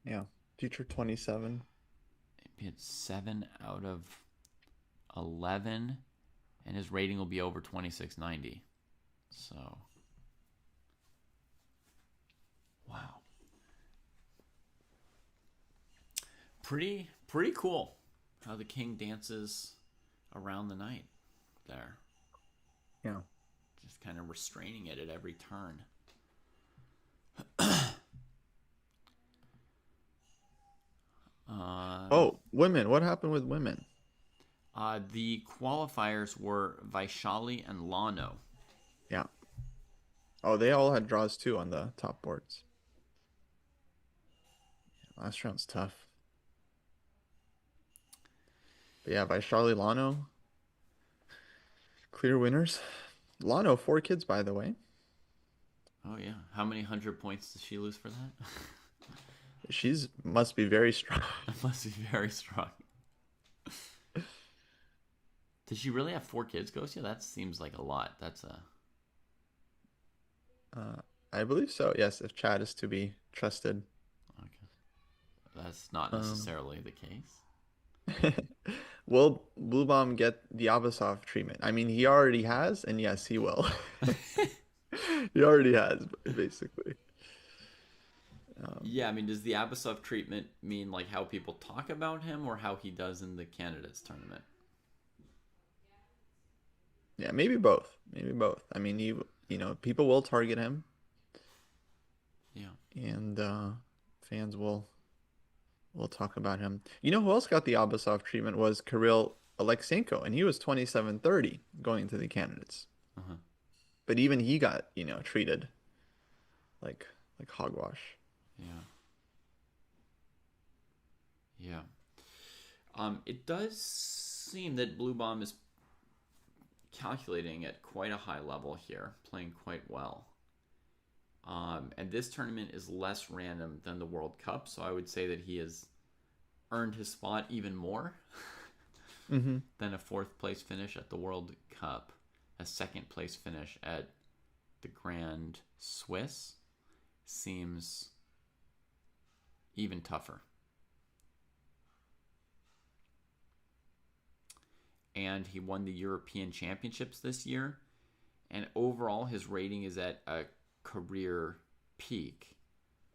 Yeah. Future 27. He had 7 out of 11, and his rating will be over 2690. So, wow. Pretty cool how the king dances around the knight there. Yeah. Just kind of restraining it at every turn. Oh, women. What happened with women? The qualifiers were Vaishali and Lano. Yeah. Oh, they all had draws too on the top boards. Last round's tough. But yeah, by Charlie Lano, clear winners. Lano, 4 kids, by the way. Oh yeah, how many 100 points does she lose for that? She's must be very strong. That must be very strong. Did she really have 4 kids, Gosia? That seems like a lot. That's a I believe so. Yes, if Chad is to be trusted. okay. That's not necessarily the case. Will Blue Bomb get the Abasov treatment? I mean, he already has, and yes, he will. He already has, basically. Yeah, I mean, does the Abasov treatment mean like how people talk about him, or how he does in the candidates tournament? Yeah, maybe both. Maybe both. I mean, people will target him, Yeah. and fans will talk about him. You know who else got the Abasov treatment was Kirill Alexenko, and he was 27-30 going into the candidates. Uh-huh. But even he got, treated like hogwash. Yeah. Yeah. It does seem that Blue Bomb is calculating at quite a high level here, playing quite well. And this tournament is less random than the World Cup, so I would say that he has earned his spot even more than a 4th-place finish at the World Cup. A 2nd-place finish at the Grand Swiss seems even tougher. And he won the European Championships this year, and overall his rating is at a career peak.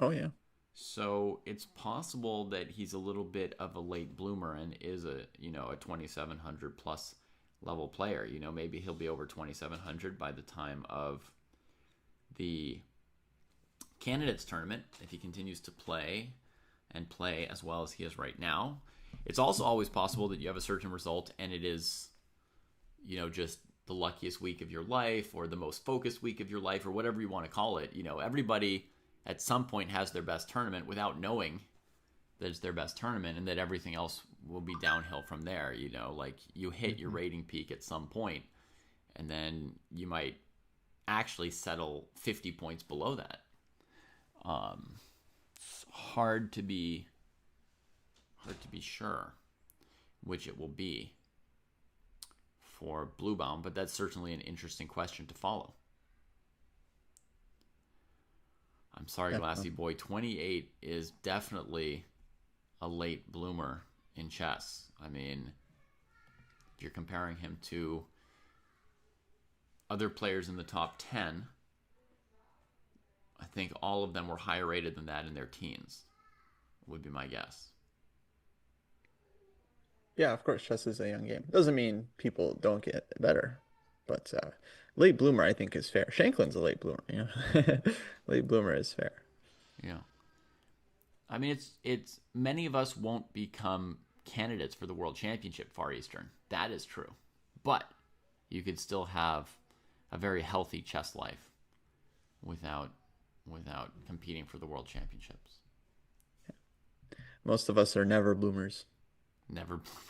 Oh yeah. So it's possible that he's a little bit of a late bloomer and is a 2700 plus level player. Maybe he'll be over 2700 by the time of the candidates tournament if he continues to play as well as he is right now. It's also always possible that you have a certain result and it is just the luckiest week of your life or the most focused week of your life or whatever you want to call it. Everybody at some point has their best tournament without knowing that it's their best tournament, and that everything else will be downhill from there. Like you hit your rating peak at some point, and then you might actually settle 50 points below that. It's hard to be sure which it will be for Blue Bomb, but that's certainly an interesting question to follow. I'm sorry, Glassy Boy. 28 is definitely a late bloomer in chess. I mean, if you're comparing him to other players in the top 10, I think all of them were higher rated than that in their teens, would be my guess. Yeah, of course, chess is a young game. Doesn't mean people don't get better, but late bloomer I think is fair. Shanklin's a late bloomer, Late bloomer is fair. Yeah. I mean, it's many of us won't become candidates for the World Championship Far Eastern. That is true. But you could still have a very healthy chess life without competing for the World Championships. Most of us are never bloomers. Never bloomers.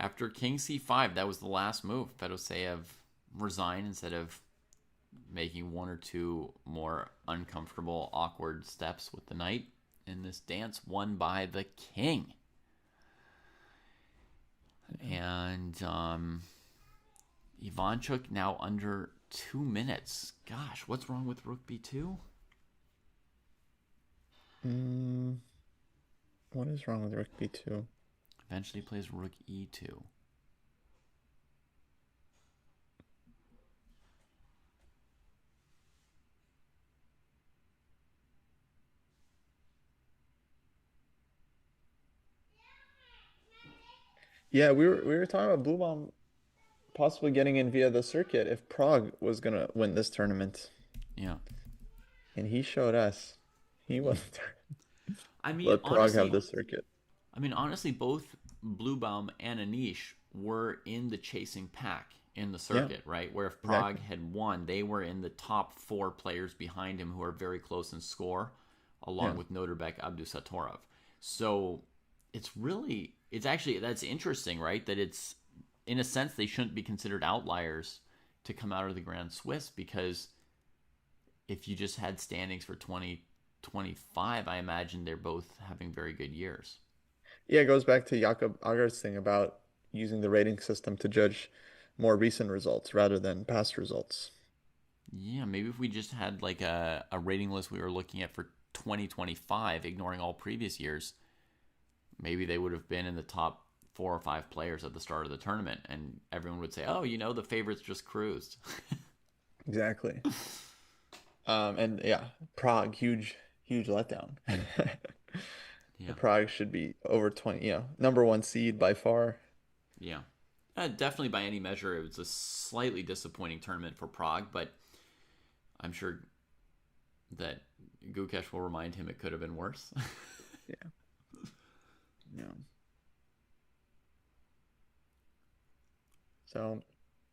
After King C5, that was the last move. Fedoseev resigned instead of making 1 or 2 more uncomfortable, awkward steps with the knight in this dance won by the king. And Ivanchuk now under 2 minutes. Gosh, what's wrong with Rook B2? What is wrong with Rook B2? Eventually plays Rook E2. Yeah, we were talking about Blue Bomb possibly getting in via the circuit if Prague was gonna win this tournament. Yeah. And he showed us he won the tournament. I mean, Let Prague have honestly, the circuit. both Bluebaum and Anish were in the chasing pack in the Yeah, circuit, right? Where if Prague exactly. had won, they were in the top 4 players behind him who are very close in score, along Yeah. with Noterbek Abdusatorov. So it's actually, that's interesting, right? That it's, in a sense, they shouldn't be considered outliers to come out of the Grand Swiss, because if you just had standings for 2025, I imagine they're both having very good years. Yeah, it goes back to Jakob Ager's thing about using the rating system to judge more recent results rather than past results. Yeah, maybe if we just had like a rating list we were looking at for 2025, ignoring all previous years, maybe they would have been in the top 4 or 5 players at the start of the tournament, and everyone would say, "Oh, the favorites just cruised." Exactly. And yeah, Prague, huge letdown. Yeah, Prague should be over 20, number one seed by far. yeah. Definitely, by any measure, it was a slightly disappointing tournament for Prague, but I'm sure that Gukesh will remind him it could have been worse. Yeah. Yeah. So,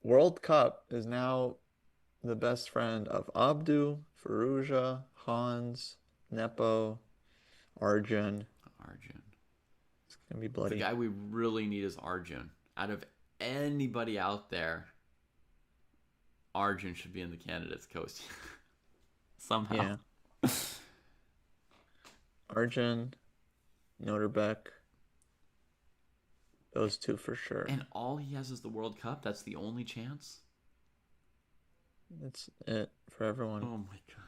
World Cup is now the best friend of Abdu, Faruja, Hans, Nepo, Arjun. Arjun. It's gonna be The bloody. guy we really need is Arjun. Out of anybody out there, Arjun should be in the candidates coast somehow. Yeah. Arjun, Noterbeck, those two for sure. And all he has is the World Cup. That's the only chance. That's it for everyone. Oh my god.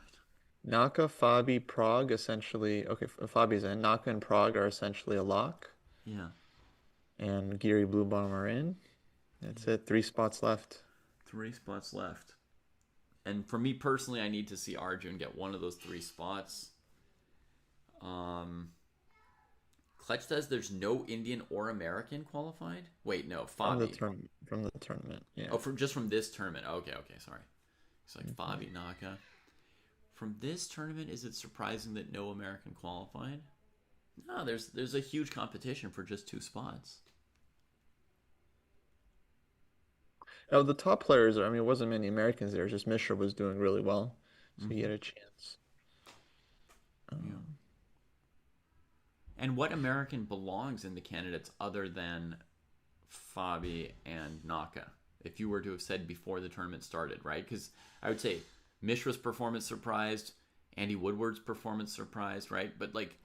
Naka, Fabi, Prague essentially. Okay, Fabi's in. Naka and Prague are essentially a lock. Yeah. And Giri, Bluebomb are in. That's it. 3 spots left. 3 spots left. And for me personally, I need to see Arjun get one of those 3 spots. Clutch says there's no Indian or American qualified. Wait, no, Fabi. From the tournament. Yeah. Oh, from this tournament. Okay, sorry. It's like Fabi, Naka. From this tournament, is it surprising that no American qualified? No, there's a huge competition for just 2 spots. Now the top players, it wasn't many Americans there. Just Mishra was doing really well, so he Mm-hmm. had a chance. Yeah. And what American belongs in the candidates other than Fabi and Naka? If you were to have said before the tournament started, right? Because I would say Mishra's performance surprised, Andy Woodward's performance surprised, right? But like,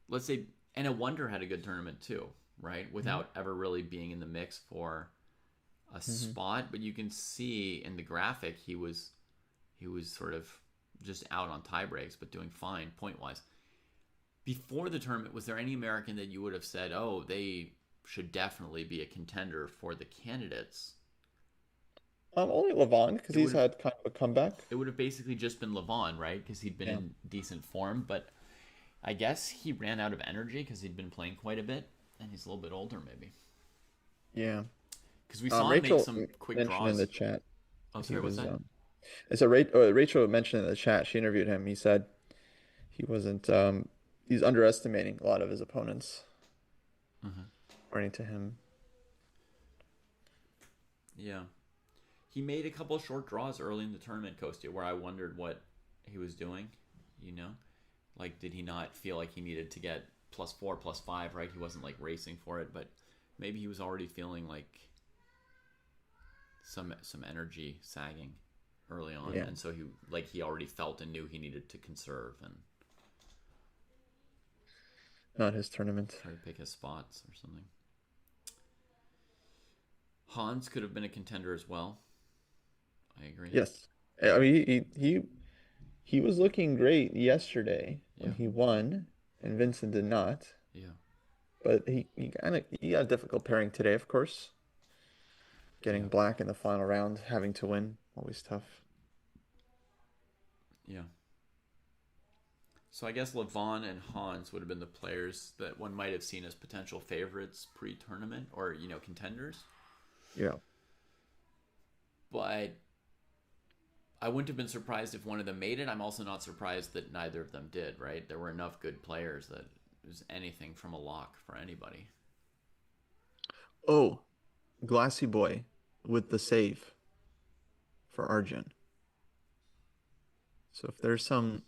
let's say, and a Wonder had a good tournament too, right? Without ever really being in the mix for a spot. But you can see in the graphic he was sort of just out on tie breaks, but doing fine point wise. Before the tournament, was there any American that you would have said, oh, they should definitely be a contender for the candidates? Only Levon because It he's would have had kind of a comeback. it would have basically just been Levon, right? Because he'd been Yeah. in decent form, but I guess he ran out of energy because he'd been playing quite a bit, and he's a little bit older, maybe. Yeah. Because we saw him make Rachel some quick mentioned in the draws. chat Oh, he sorry, what's was. that? So Rachel mentioned in the chat. She interviewed him. He said he wasn't. He's underestimating a lot of his opponents, according to him. Yeah. He made a couple short draws early in the tournament, Kostya, where I wondered what he was doing, you know? Like, did he not feel like he needed to get +4, +5, right? He wasn't, like, racing for it, but maybe he was already feeling, like, some energy sagging early on. Yeah. And so he already felt and knew he needed to conserve and Not his tournament. try to pick his spots or something. Hans could have been a contender as well. I agree. Yes. He was looking great yesterday when Yeah. he won, and Vincent did not. Yeah. But he got a difficult pairing today, of course. Getting Yeah. black in the final round, having to win, always tough. Yeah. So I guess Levon and Hans would have been the players that one might have seen as potential favorites pre-tournament or, contenders. Yeah. but I wouldn't have been surprised if one of them made it. I'm also not surprised that neither of them did, right? There were enough good players that it was anything from a lock for anybody. Oh, Glassy Boy with the save for Arjun. So if there's some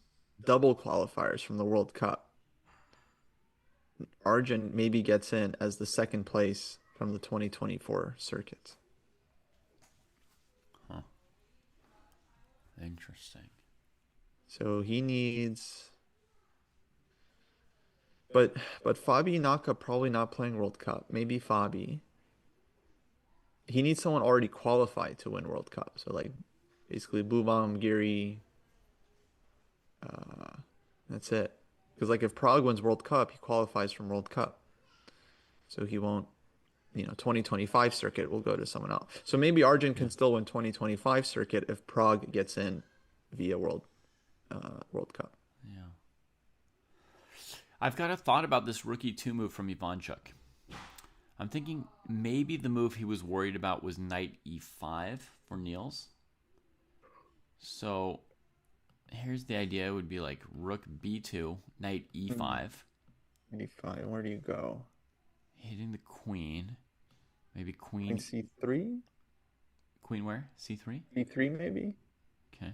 double qualifiers from the World Cup, Arjun maybe gets in as the second place from the 2024 circuit. Huh. Interesting. So he needs, but Fabi Naka probably not playing World Cup. Maybe Fabi. He needs someone already qualified to win World Cup. So like basically Bubam, Giri, that's it. Because like if Prague wins World Cup, he qualifies from World Cup. So he won't, 2025 circuit will go to someone else. So maybe Arjun can still win 2025 circuit if Prague gets in via World Cup. Yeah. I've got a thought about this rookie 2 move from Ivanchuk. I'm thinking maybe the move he was worried about was knight e5 for Niels. So here's the idea. It would be like rook b2, knight e5. E5, where do you go? Hitting the queen. Maybe Queen queen. C3? Queen where? c3? E3 maybe? Okay.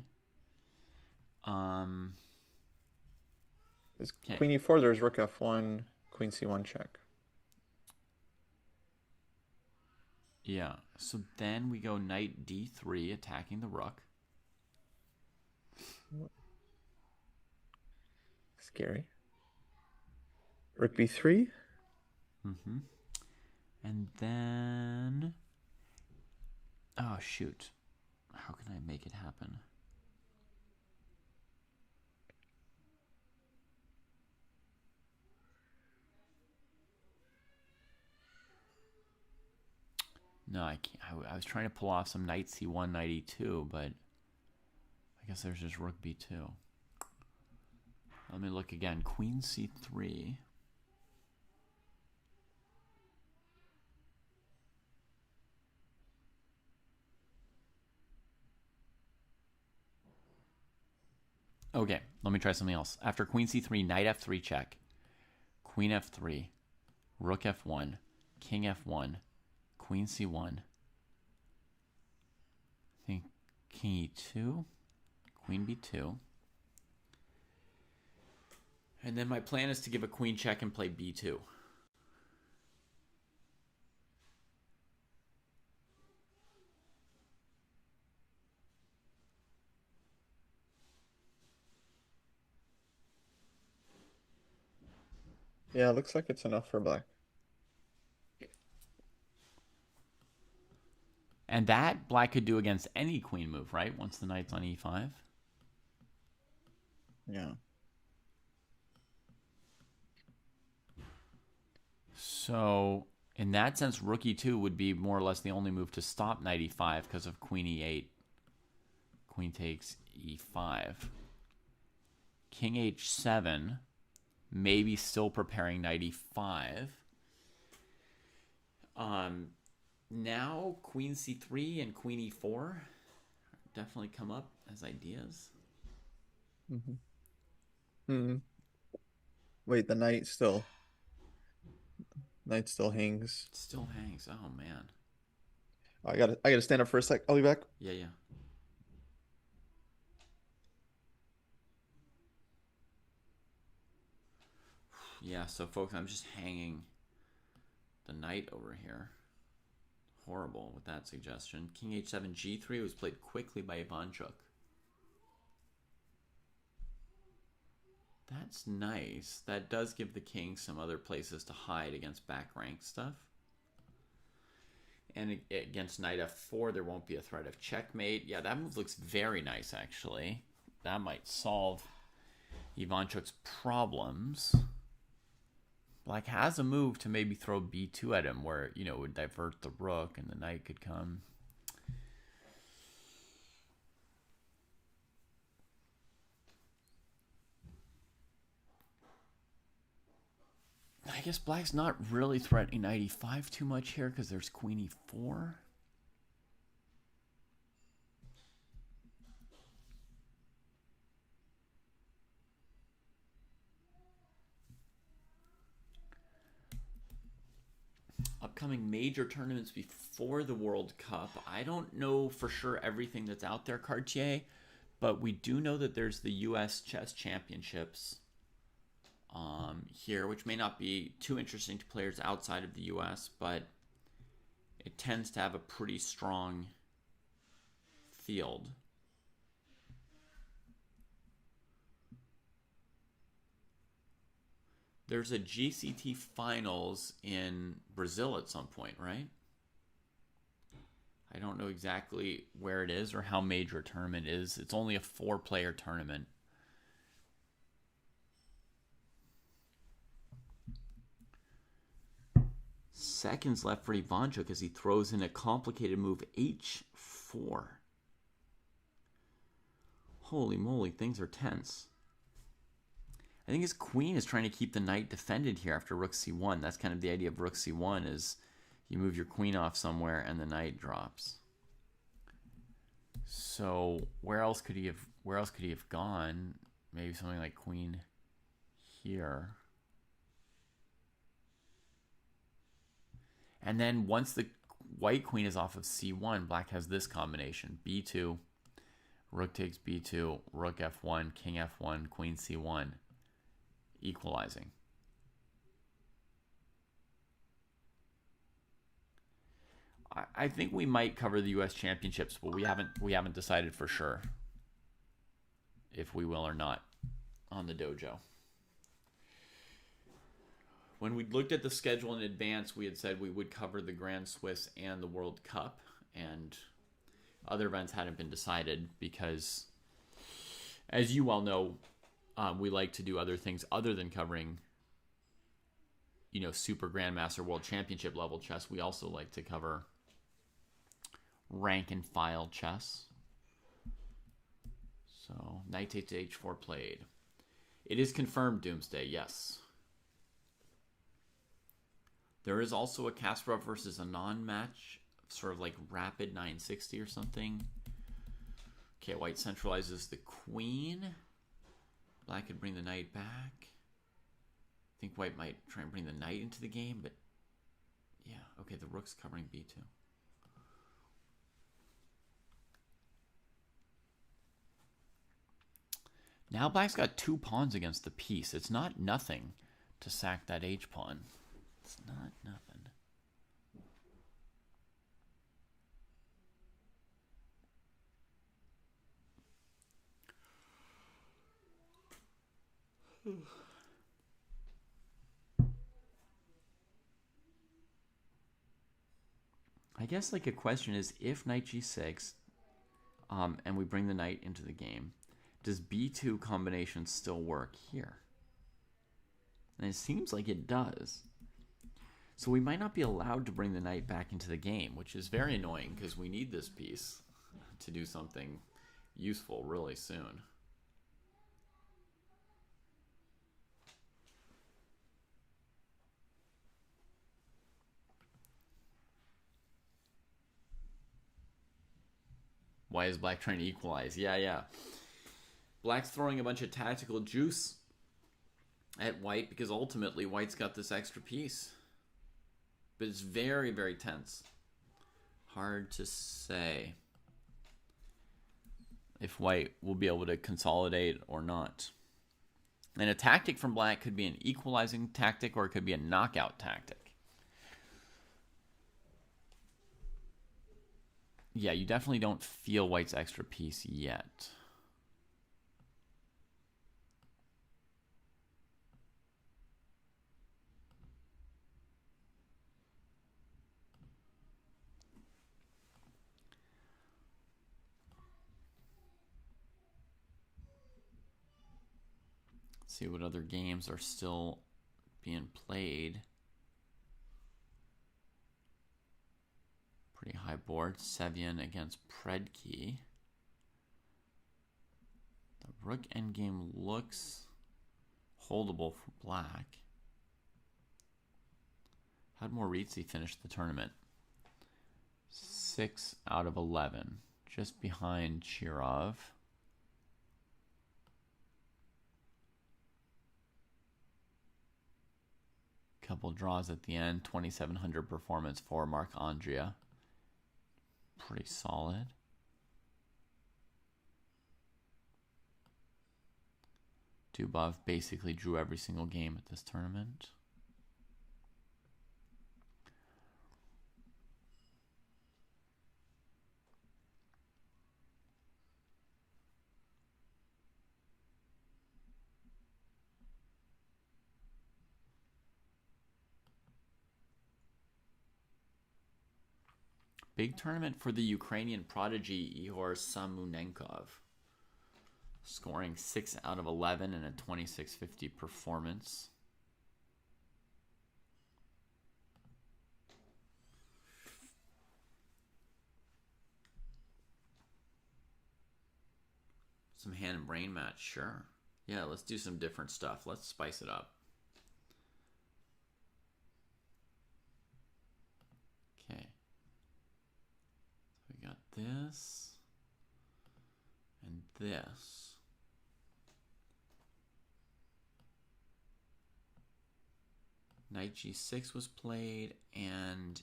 Is Okay. Queen E4, there's Rook F1, Queen C1 check. Yeah. So then we go knight d3, attacking the rook. Scary. Rook B3? Mm-hmm. And then... Oh, shoot. How can I make it happen? No, I can't. I was trying to pull off some knight c1, knight e2, but I guess there's just rook b2. Let me look again. Queen c3. Okay, let me try something else. After queen c3, knight f3 check. Queen f3. Rook f1. King f1. Queen c1. I think king e2. Queen b2. And then my plan is to give a queen check and play b2. Yeah, it looks like it's enough for black. And that black could do against any queen move, right? Once the knight's on e5. Yeah. So, in that sense, rook e2 would be more or less the only move to stop knight e5 because of queen e8. Queen takes e5. King h7, maybe still preparing knight e5. Now queen c3 and queen e4 definitely come up as ideas. Wait, the knight still hangs. It still hangs. Oh man. I gotta stand up for a sec. I'll be back. Yeah, yeah. Yeah, so folks, I'm just hanging the knight over here. Horrible with that suggestion. King h7, g3 was played quickly by Ivanchuk. That's nice. That does give the king some other places to hide against back rank stuff. And against knight f4, there won't be a threat of checkmate. Yeah, that move looks very nice, actually. That might solve Ivanchuk's problems. Black has a move to maybe throw b2 at him where, it would divert the rook and the knight could come. I guess black's not really threatening knight e5 too much here because there's queen e4. upcoming major tournaments before the World Cup. I don't know for sure everything that's out there, Cartier, but we do know that there's the U.S. Chess Championships here, which may not be too interesting to players outside of the U.S., but it tends to have a pretty strong field. There's a GCT finals in Brazil at some point, right? I don't know exactly where it is or how major a tournament is. It's only a 4-player tournament. Seconds left for Ivanchuk as he throws in a complicated move, h4. Holy moly, things are tense. I think his queen is trying to keep the knight defended here after rook c1. That's kind of the idea of rook c1, is you move your queen off somewhere and the knight drops. So where else could he have gone? Maybe something like queen here. And then once the white queen is off of c1, black has this combination. b2, rook takes b2, rook f1, king f1, queen c1. Equalizing. I think we might cover the U.S. Championships, but we haven't decided for sure if we will or not on the dojo. When we looked at the schedule in advance, we had said we would cover the Grand Swiss and the World Cup, and other events hadn't been decided because, as you all know, we like to do other things other than covering, Super Grandmaster World Championship level chess. We also like to cover rank and file chess. So, knight takes h4 played. It is confirmed, Doomsday, yes. There is also a Kasparov versus Anand match, sort of like rapid 960 or something. Okay, white centralizes the queen. Black could bring the knight back. I think white might try and bring the knight into the game, but yeah, okay, the rook's covering b2. Now black's got 2 pawns against the piece. It's not nothing to sack that h-pawn. It's not nothing. I guess like a question is, if knight g6 and we bring the knight into the game, does b2 combination still work here? And it seems like it does. So we might not be allowed to bring the knight back into the game, which is very annoying because we need this piece to do something useful really soon. Why is black trying to equalize? Yeah. Black's throwing a bunch of tactical juice at white because ultimately white's got this extra piece. But it's very, very tense. Hard to say if white will be able to consolidate or not. And a tactic from black could be an equalizing tactic or it could be a knockout tactic. Yeah, you definitely don't feel white's extra piece yet. Let's see what other games are still being played. Pretty high board. Sevian against Predke. The rook endgame looks holdable for black. How'd Moritzi finish the tournament? 6 out of 11. Just behind Chirov. Couple draws at the end. 2,700 performance for Mark Andrea. Pretty solid. Dubov basically drew every single game at this tournament. Big tournament for the Ukrainian prodigy Ihor Samunenkov. Scoring 6 out of 11 and a 2650 performance. Some hand and brain match, sure. Yeah, let's do some different stuff. Let's spice it up. Okay. We got this and this. Knight g6 was played, and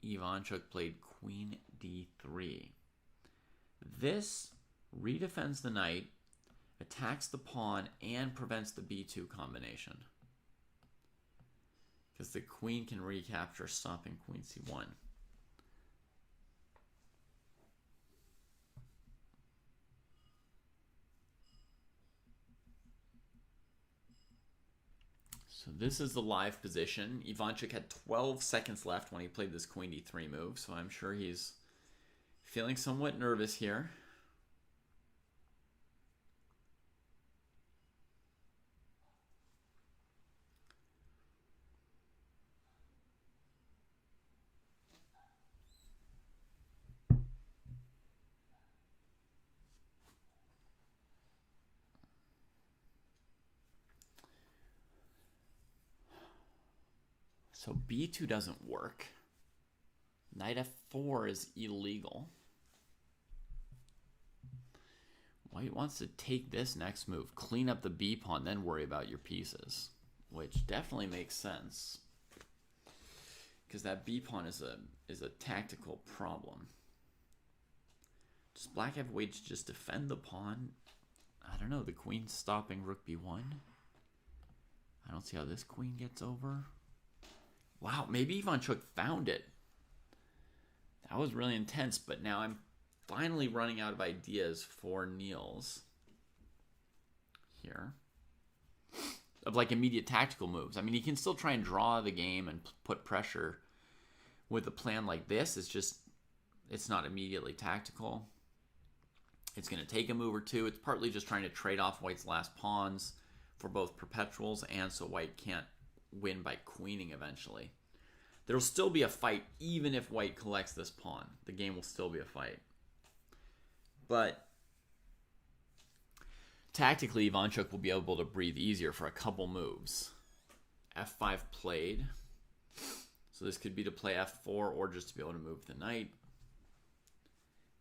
Ivanchuk played queen d3. This redefends the knight, attacks the pawn, and prevents the b2 combination. Because the queen can recapture, stopping queen c1. So this is the live position. Ivanchuk had 12 seconds left when he played this queen d3 move, so I'm sure he's feeling somewhat nervous here. So b2 doesn't work. Knight f4 is illegal. White wants to take this next move, clean up the b pawn, then worry about your pieces, which definitely makes sense, because that b pawn is a tactical problem. Does black have a way to just defend the pawn? I don't know. The queen's stopping rook b1. I don't see how this queen gets over. Wow, maybe Ivanchuk found it. That was really intense, but now I'm finally running out of ideas for Niels here. Of like immediate tactical moves. I mean, he can still try and draw the game and put pressure with a plan like this. It's just, it's not immediately tactical. It's going to take a move or two. It's partly just trying to trade off White's last pawns for both perpetuals and so White can't win by queening eventually. There'll still be a fight even if White collects this pawn. The game will still be a fight. But tactically, Ivanchuk will be able to breathe easier for a couple moves. f5 played. So this could be to play f4 or just to be able to move the knight.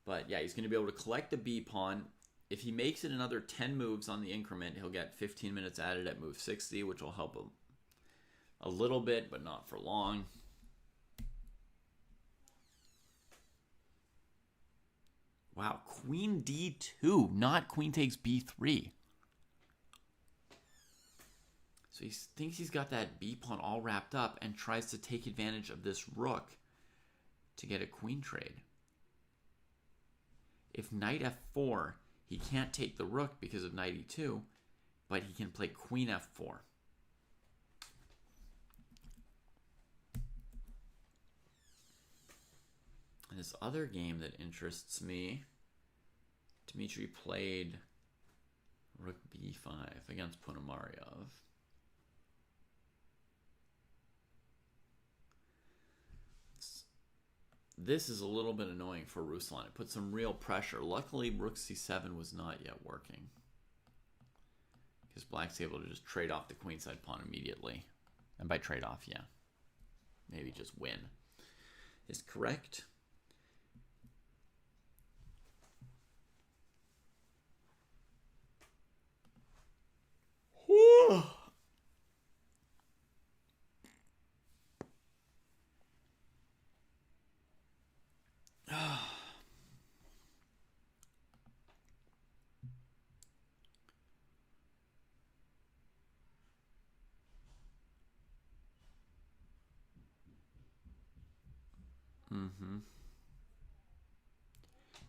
But yeah, he's going to be able to collect the b pawn. If he makes it another 10 moves on the increment, he'll get 15 minutes added at move 60, which will help him a little bit, but not for long. Wow, queen d2, not queen takes b3. So he thinks he's got that b pawn all wrapped up and tries to take advantage of this rook to get a queen trade. If knight f4, he can't take the rook because of knight e2, but he can play queen f4. And this other game that interests me, Dmitry played rook b5 against Ponomaryov. This is a little bit annoying for Ruslan. It put some real pressure. Luckily, rook c7 was not yet working, because black's able to just trade off the queenside pawn immediately. And by trade off, yeah, maybe just win is correct.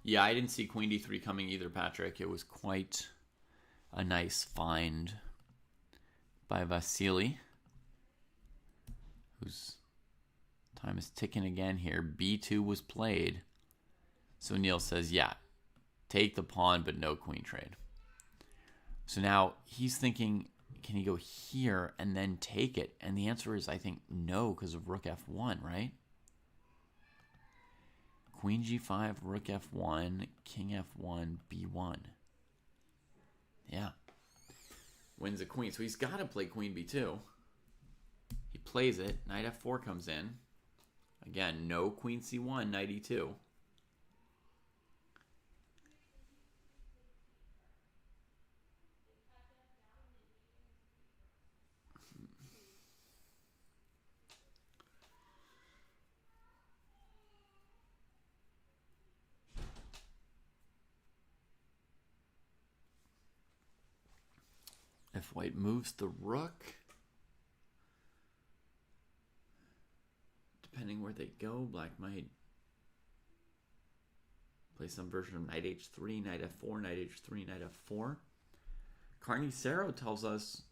Yeah, I didn't see queen d3 coming either, Patrick. It was quite a nice find by Vasily, whose time is ticking again here. b2 was played. So Neil says, yeah, take the pawn, but no queen trade. So now he's thinking, can he go here and then take it? And the answer is, I think, no, because of rook f1, right? Queen g5, rook f1, king f1, b1. Yeah. Wins a queen. So he's got to play queen b2. He plays it. Knight f4 comes in. Again, no queen c1, knight e2. If white moves the rook, depending where they go, black might play some version of knight h3, knight f4, knight h3, knight f4. Carney Saro tells us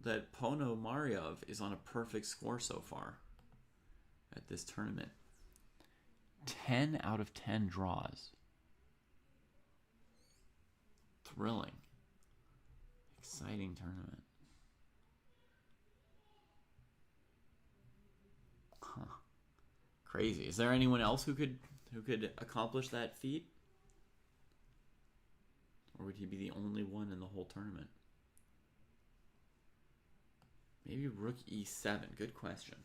that Ponomarev is on a perfect score so far at this tournament. 10 out of 10 draws. Thrilling. Exciting tournament. Huh. Crazy. Is there anyone else who could accomplish that feat? Or would he be the only one in the whole tournament? Maybe rook e7. Good question.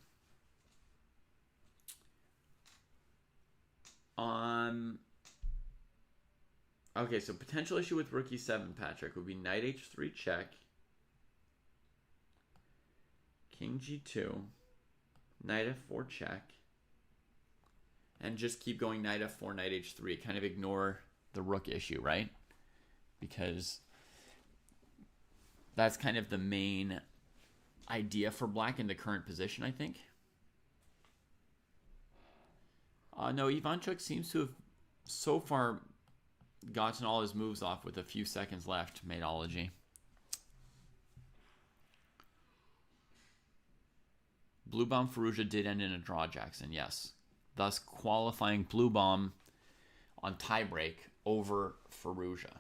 Okay, so potential issue with rook e7, Patrick, would be knight h3 check, king g2, knight f4 check, and just keep going knight f4, knight h3. Kind of ignore the rook issue, right? Because that's kind of the main idea for black in the current position, I think. No, Ivanchuk seems to have so far gotten all his moves off with a few seconds left, Mateology. Blue Bomb Fallujah did end in a draw, Jackson, yes. Thus qualifying Blue Bomb on tiebreak over Fallujah.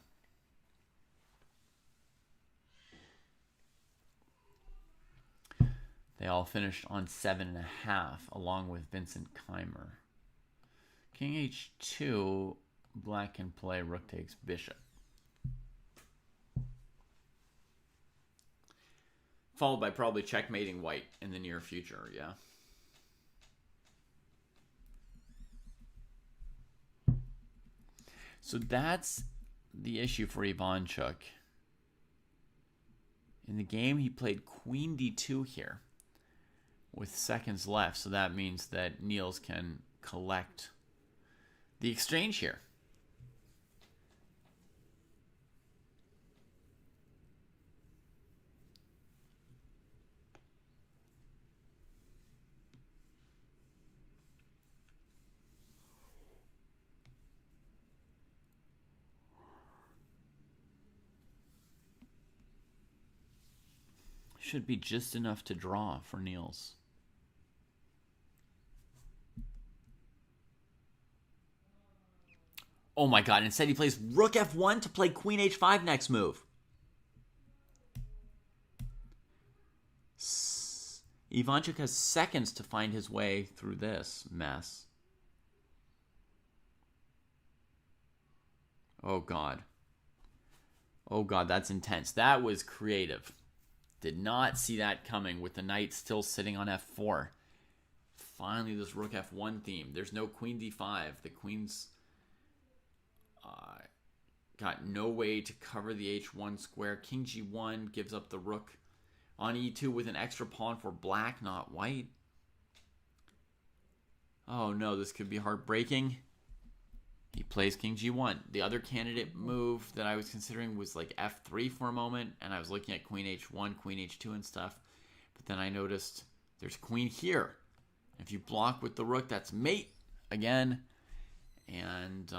They all finished on 7.5, along with Vincent Keimer. King h2, black can play rook takes bishop. Followed by probably checkmating white in the near future, yeah. So that's the issue for Ivanchuk. In the game, he played queen d2 here with seconds left, so that means that Niels can collect the exchange here. Should be just enough to draw for Niels. Oh my god, instead he plays rook f1 to play queen h5 next move. Ivanchuk has seconds to find his way through this mess. Oh god. Oh god, that's intense. That was creative. Did not see that coming with the knight still sitting on f4. Finally, this rook f1 theme. There's no queen d5. The queen's got no way to cover the h1 square. King g1 gives up the rook on e2 with an extra pawn for black, not white. Oh no, this could be heartbreaking. He plays king g1. The other candidate move that I was considering was like f3 for a moment, and I was looking at queen h1, queen h2 and stuff. But then I noticed there's queen here. If you block with the rook, that's mate. again. And,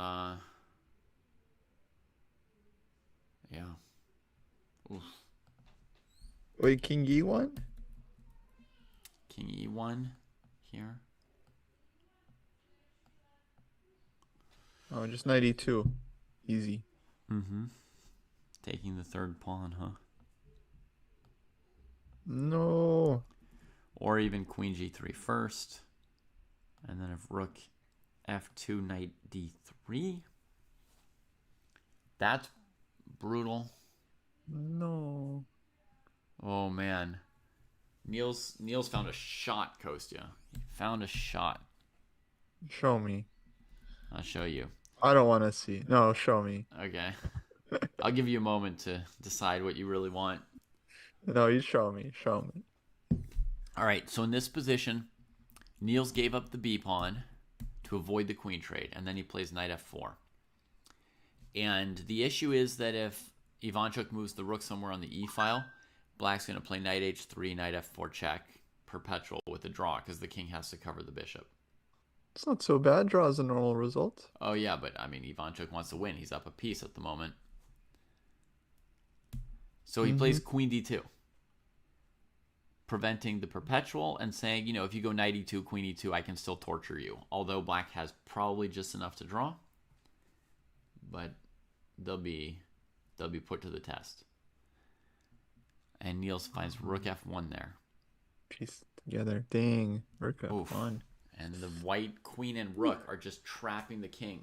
yeah. Oof. Wait, King E1? King E1 here. Oh, just knight E2. Easy. Mm-hmm. Taking the third pawn, huh? No. Or even queen G3 first. And then if rook F2, knight D3. That's brutal. No. Oh, man. Niels found a shot, Kostya. He found a shot. Show me. I'll show you. I don't want to see. No, show me. Okay. I'll give you a moment to decide what you really want. No, you show me. Show me. All right, so in this position, Niels gave up the B pawn to avoid the queen trade, and then he plays knight F4. And the issue is that if Ivanchuk moves the rook somewhere on the E file, Black's going to play knight H3, knight F4 check, perpetual with a draw, because the king has to cover the bishop. It's not so bad. Draw is a normal result. Oh, yeah, but I mean, Ivanchuk wants to win. He's up a piece at the moment. So he plays queen D2, preventing the perpetual and saying, you know, if you go knight E2, queen E2, I can still torture you. Although Black has probably just enough to draw, but they'll be put to the test. And Niels finds rook F1 there. Piece together. Dang. Rook Oof. F1. And the white queen and rook are just trapping the king,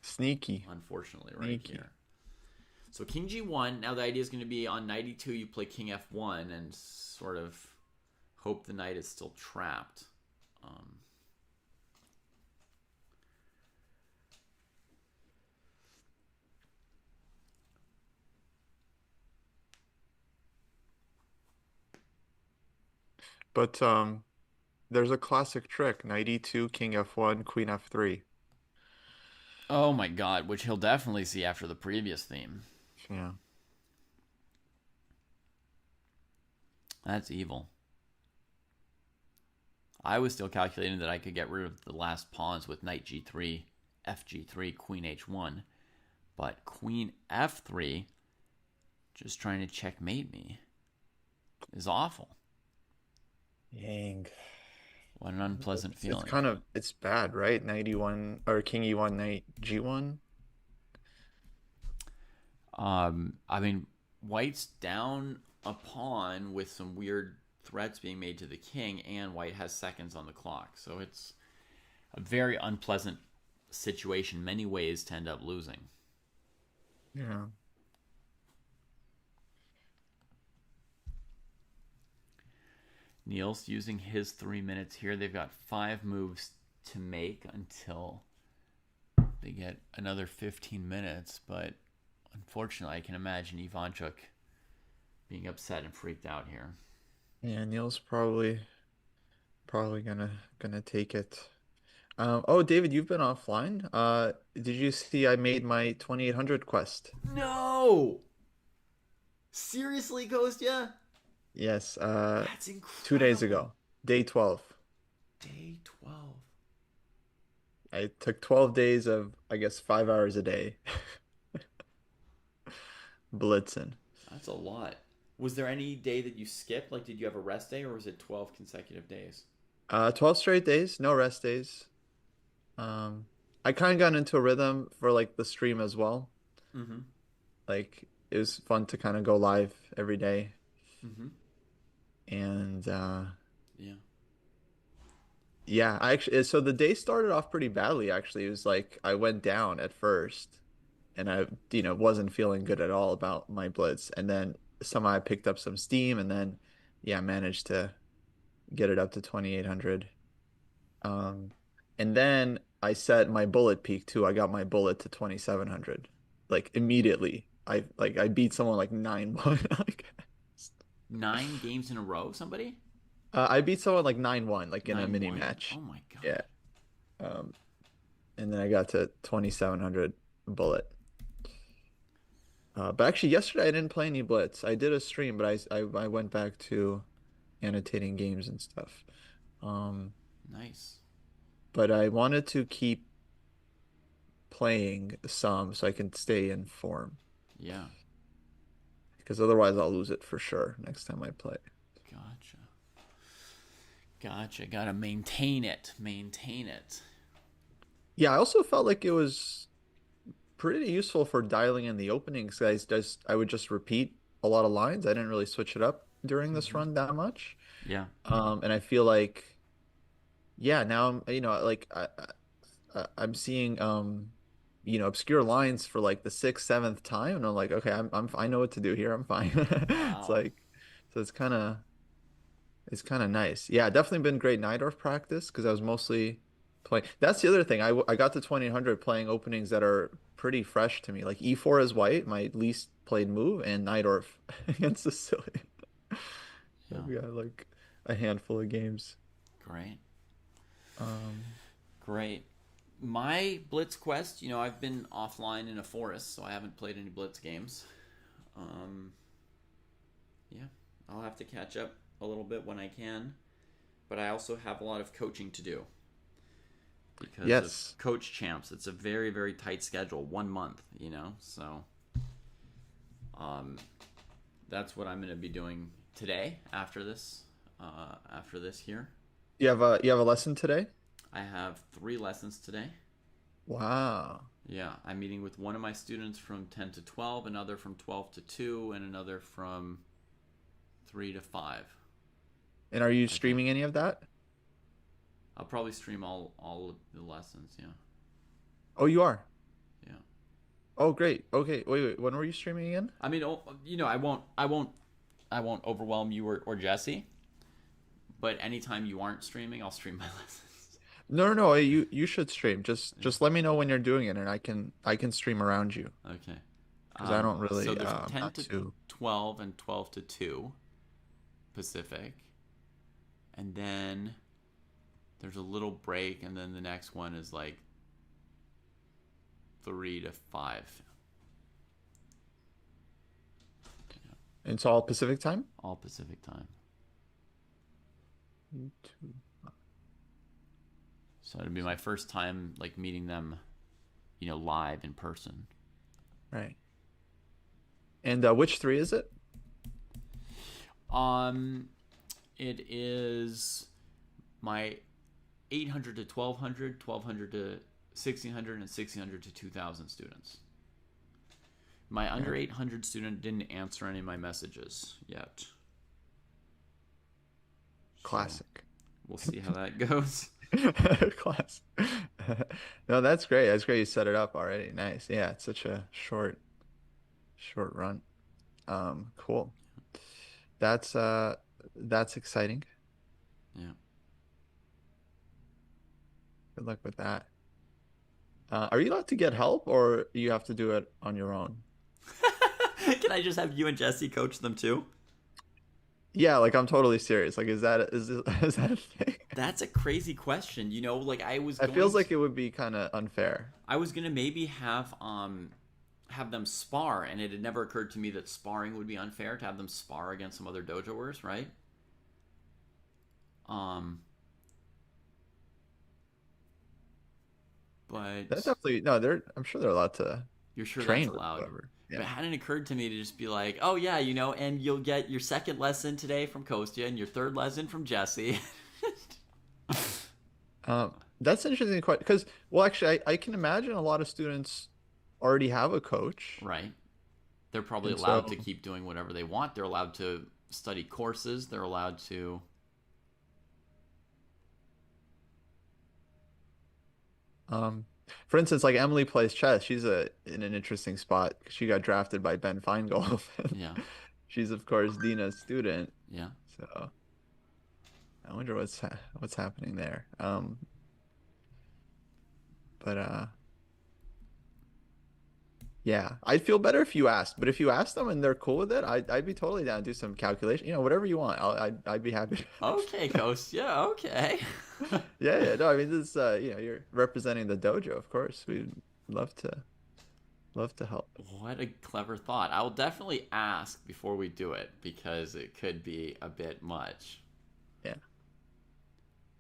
Sneaky. unfortunately, right Sneaky. here. So king G1, now the idea is going to be on knight E2, you play king F1 and sort of hope the knight is still trapped. But there's a classic trick. Knight E2, King F1, Queen F3. Oh my god, which he'll definitely see after the previous theme. Yeah. That's evil. I was still calculating that I could get rid of the last pawns with knight G3, FG3, queen H1. But queen F3, just trying to checkmate me, is awful. Dang. What an unpleasant feeling. It's bad, right? Knight E1 or King E1, Knight G1. I mean, white's down a pawn with some weird threats being made to the king, and white has seconds on the clock. So it's a very unpleasant situation, many ways to end up losing. Yeah. Niels using his 3 minutes here. They've got 5 moves to make until they get another 15 minutes, but unfortunately I can imagine Ivanchuk being upset and freaked out here. Yeah, Neil's probably gonna take it. Oh, David, you've been offline. Did you see I made my 2800 quest? No! Seriously, Kostya? Yes, That's incredible. 2 days ago, day 12. Day 12. I took 12 days of, I guess, 5 hours a day. Blitzing. That's a lot. Was there any day that you skipped? Like, did you have a rest day, or was it 12 consecutive days? 12 straight days, no rest days. I kind of got into a rhythm for like the stream as well. Mm-hmm. Like it was fun to kind of go live every day. Mm-hmm. And Yeah. yeah, I actually so the day started off pretty badly actually. It was like I went down at first and I wasn't feeling good at all about my blitz. And then somehow I picked up some steam and then yeah, managed to get it up to 2800. Um, and then I set my bullet peak too. I got my bullet to 2700. Like immediately. I beat someone like 9-1. Like 9 games in a row, somebody? I beat someone like 9-1 like in a 9-1. mini match. Oh my god. Yeah. Um, and then I got to 2700 bullet. But actually yesterday I didn't play any blitz. I did a stream, but I went back to annotating games and stuff. Nice. but I wanted to keep playing some so I can stay in form Yeah. because otherwise I'll lose it for sure next time I play. Gotcha. Gotcha. Gotta maintain it. Maintain it. Yeah, I also felt like it was pretty useful for dialing in the openings, guys. Just I would just repeat a lot of lines. I didn't really switch it up during this run that much. Yeah. And I feel like, yeah, now like I'm seeing obscure lines for like the sixth, seventh time, and I'm like, okay, I know what to do here. I'm fine. It's Wow. like, so it's kind of nice. Yeah, definitely been great Najdorf practice because I was mostly playing. That's the other thing. I got to 2000 playing openings that are pretty fresh to me. Like E4 is white, my least played move, and Najdorf against Sicilian. Yeah. I've got like a handful of games. Great. Um, Great. My Blitz quest, I've been offline in a forest, so I haven't played any Blitz games. Um, yeah, I'll have to catch up a little bit when I can, but I also have a lot of coaching to do because yes. of coach champs. It's a very, very tight schedule, 1 month, so that's what I'm going to be doing today after this here. You have a lesson today? I have 3 lessons today. Wow. Yeah, I'm meeting with one of my students from 10 to 12, another from 12 to 2, and another from 3 to 5. And are you Okay. streaming any of that? I'll probably stream all of the lessons, yeah. Oh, you are. Yeah. Oh, great. Okay. Wait. When were you streaming again? I mean, I won't overwhelm you or Jesse, but anytime you aren't streaming, I'll stream my lessons. No. You should stream. Yeah. Just let me know when you're doing it, and I can stream around you Okay. because I don't So really there's I'm 10 not to too. 12 and 12 to 2 Pacific. And then there's a little break, and then the next one is like 3 to 5. It's all Pacific time. All Pacific time. So it'll be my first time like meeting them, live in person. Right. And which three is it? Um, it is my 800 to 1200, 1200 to 1600, and 1600 to 2000 students. My under 800 student didn't answer any of my messages yet. Classic. We'll see how that goes. Class. No, that's great. That's great. You set it up already. Nice. Yeah, it's such a short run. Cool. That's exciting. Yeah. Good luck with that. Are you allowed to get help or you have to do it on your own? Can I just have you and Jesse coach them too? Yeah, like I'm totally serious. Like, is that is that a thing? That's a crazy question. Like It feels like it would be kind of unfair. I was gonna maybe have them spar, and it had never occurred to me that sparring would be unfair to have them spar against some other dojoers, right? But That's definitely no. I'm sure they're allowed to you're sure train that's with allowed. whoever. But Yeah. it hadn't occurred to me to just be like, oh yeah, and you'll get your second lesson today from Kostya and your third lesson from Jesse. That's an interesting question because, well, actually, I can imagine a lot of students already have a coach, Right. They're probably and allowed to so keep doing whatever they want. They're allowed to study courses. They're allowed to. um, for instance, like Emily plays chess. She's in an interesting spot. She got drafted by Ben Feingold. Yeah. She's of course Dina's student, Yeah. so I wonder what's happening there. But yeah, I'd feel better if you asked. But if you ask them and they're cool with it, I'd be totally down to do some calculation. Whatever you want. I'd be happy. Okay, Coast. Yeah. Okay. Yeah. No, I mean, this you're representing the dojo, of course. We'd love to help. What a clever thought. I will definitely ask before we do it because it could be a bit much. Yeah.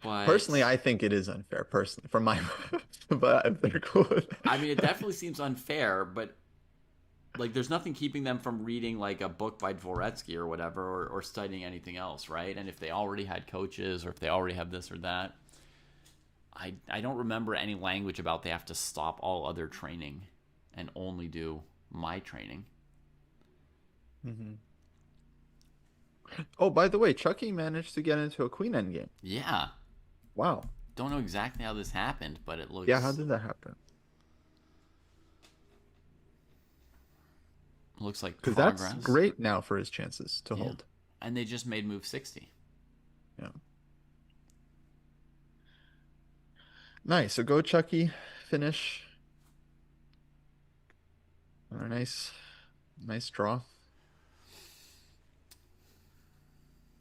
But Personally, I think it is unfair. Personally, from my, but if they're cool with I mean, it definitely seems unfair, but like there's nothing keeping them from reading like a book by Dvoretsky or whatever, or studying anything else, right? And if they already had coaches, or if they already have this or that, I don't remember any language about they have to stop all other training and only do my training. Oh, by the way, Chucky managed to get into a queen endgame. Yeah, Wow. don't know exactly how this happened, but it Yeah, how looks did that happen? like Because progress. that's great now for his chances to Yeah. hold. And they just made move 60. Yeah. Nice. So go Chucky, finish. A nice draw.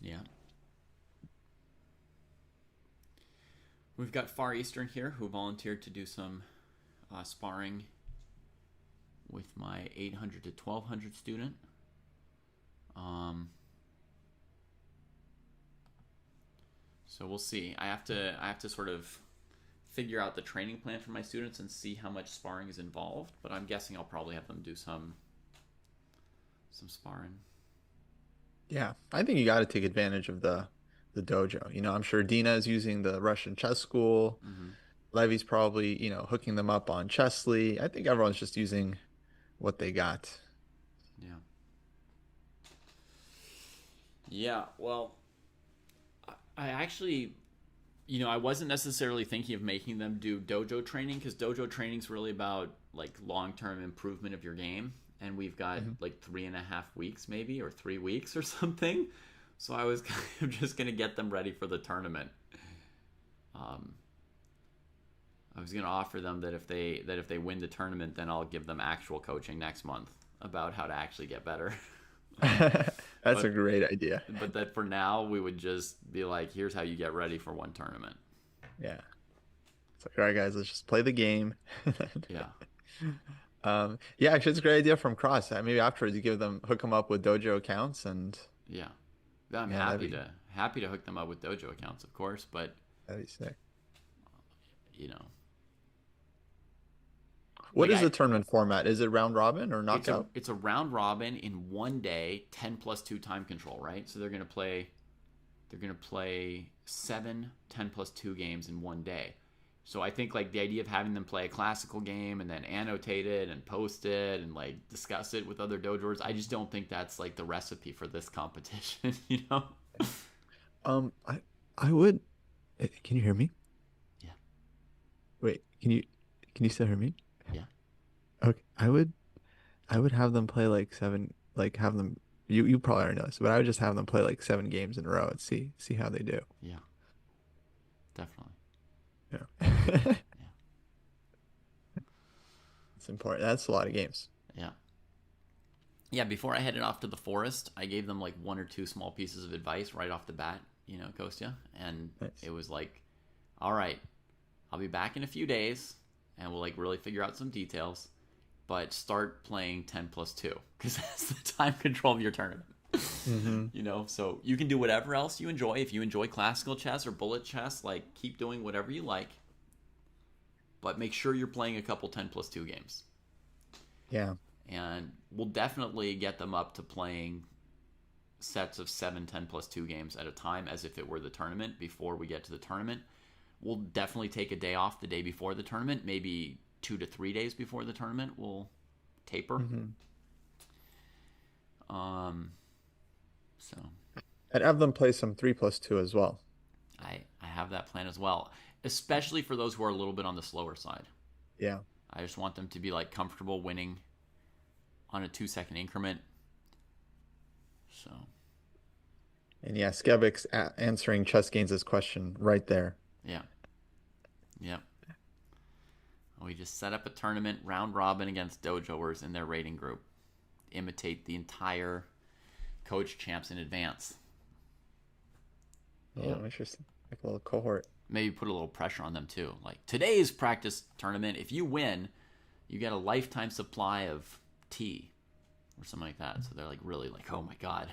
Yeah. We've got Far Eastern here who volunteered to do some sparring with my 800 to 1200 student. So we'll see. I have to sort of figure out the training plan for my students and see how much sparring is involved. But I'm guessing I'll probably have them do some sparring. Yeah, I think you got to take advantage of the dojo. I'm sure Dina is using the Russian chess school. Levy's probably, hooking them up on Chessly. I think everyone's just using what they got. Yeah. Yeah. Well, I actually, I wasn't necessarily thinking of making them do dojo training, because dojo training is really about like long-term improvement of your game. And we've got like 3.5 weeks maybe, or 3 weeks or something. So I was kind of just going to get them ready for the tournament. I was going to offer them that if they win the tournament, then I'll give them actual coaching next month about how to actually get better. That's a great idea. But that for now, we would just be like, here's how you get ready for one tournament. Yeah. It's like, all right, guys, let's just play the game. Yeah. Yeah, actually, it's a great idea from Cross. Maybe afterwards you hook them up with dojo accounts, and Yeah. I'm Yeah, happy to hook them up with dojo accounts, of course, but that'd be sick. you know, What like is the tournament format? Is it round robin or knockout? it's a round robin in one day, 10+2 time control, right? So they're gonna play 7 10+2 games in one day. So I think like the idea of having them play a classical game and then annotate it and post it and like discuss it with other dojos, I just don't think that's like the recipe for this competition, you know? I would. Can you hear me? Yeah. Wait, can you still hear me? Yeah. Okay, I would have them play like seven, like have them. You probably already know this, but I would just have them play like 7 games in a row and see how they do. Yeah. Definitely. Yeah. Yeah. It's important. That's a lot of games. Yeah. Yeah, before I headed off to the forest, I gave them like 1 or 2 small pieces of advice right off the bat, Kostya. And Nice. it was like, all right, I'll be back in a few days and we'll like really figure out some details, but start playing 10+2 because that's the time control of your tournament. So you can do whatever else you enjoy. If you enjoy classical chess or bullet chess, like keep doing whatever you like, but make sure you're playing a couple 10+2 games. Yeah. And we'll definitely get them up to playing sets of 7 10+2 games at a time as if it were the tournament before we get to the tournament. We'll definitely take a day off the day before the tournament, maybe 2 to 3 days before the tournament. We'll taper. So I'd have them play some 3+2 as well. I have that plan as well, especially for those who are a little bit on the slower side. Yeah. I just want them to be like comfortable winning on a 2-second increment. So And yeah, Skebik's answering Chess Gaines' question right there. yeah. Yep. We just set up a tournament round robin against dojoers in their rating group. Imitate the entire coach champs in advance. Oh, interesting. Like a little cohort. Maybe put a little pressure on them too. Like today's practice tournament, if you win, you get a lifetime supply of tea or something like that. So they're like really like, oh my God.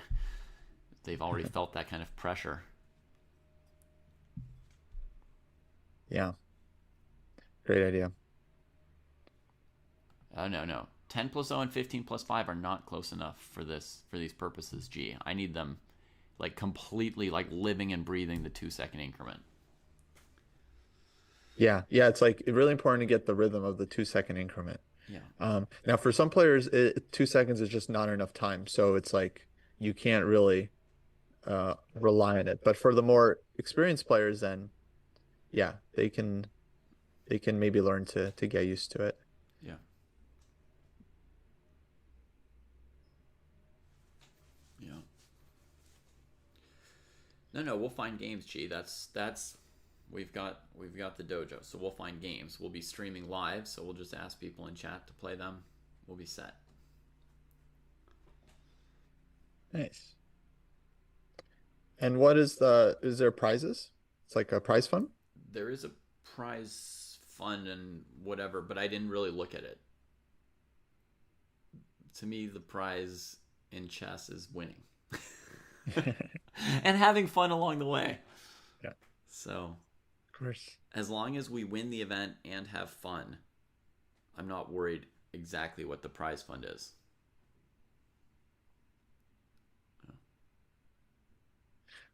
They've already felt that kind of pressure. Yeah, great idea. No. 10 plus 0 and 15 plus 5 are not close enough for these purposes, G. I need them like completely like living and breathing the 2 second increment. Yeah, yeah, it's like really important to get the rhythm of the 2 second increment. Yeah. Now, for some players, 2 seconds is just not enough time, so it's like you can't really rely on it. But for the more experienced players, then yeah, they can maybe learn to get used to it. Yeah. Yeah. No, we'll find games, G. That's we've got the dojo. So we'll find games. We'll be streaming live, so we'll just ask people in chat to play them. We'll be set. Nice. And is there prizes? It's like a prize fund? There is a prize fund and whatever, but I didn't really look at it. To me, the prize in chess is winning and having fun along the way. Yeah, So, of course. as long as we win the event and have fun, I'm not worried exactly what the prize fund is.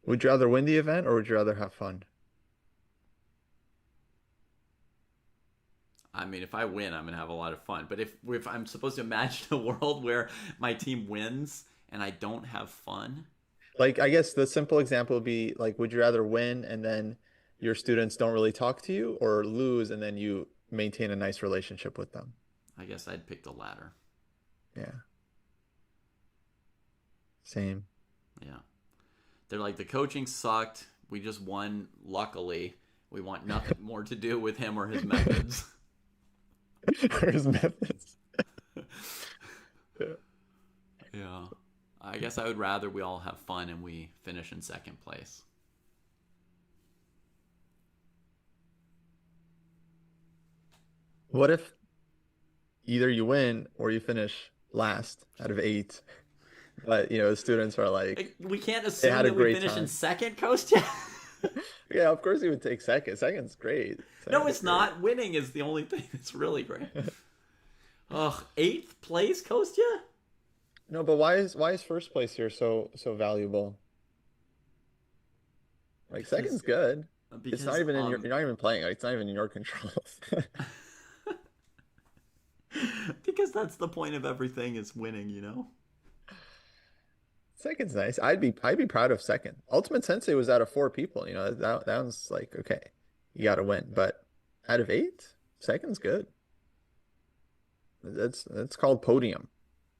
Would you rather win the event or would you rather have fun? I mean, if I win, I'm gonna have a lot of fun. But if I'm supposed to imagine a world where my team wins and I don't have fun, Like, I guess the simple example would be like, would you rather win and then your students don't really talk to you, or lose and then you maintain a nice relationship with them? I guess I'd pick the latter. Yeah, same. Yeah. They're like, the coaching sucked. We just won, luckily. We want nothing more to do with him or his methods. Or his methods. Yeah. Yeah. I guess I would rather we all have fun and we finish in second place. What if either you win or you finish last out of eight, but the students are like, We can't they assume had a that we great finish in time. second, Kostya. Yeah, of course you would take second. Second's great. No, Second's it's great. not. Winning is the only thing that's really great. Ugh, eighth place, Kostya? No, but why is first place here so valuable? Like second's good. It's not Because even in you're not even playing. Like, it's not even in your control. because that's the point of everything is winning, you know? Second's nice. I'd be proud of second. Ultimate Sensei was out of four people. That one's like, okay, you got to win. But out of eight, second's good. That's called podium,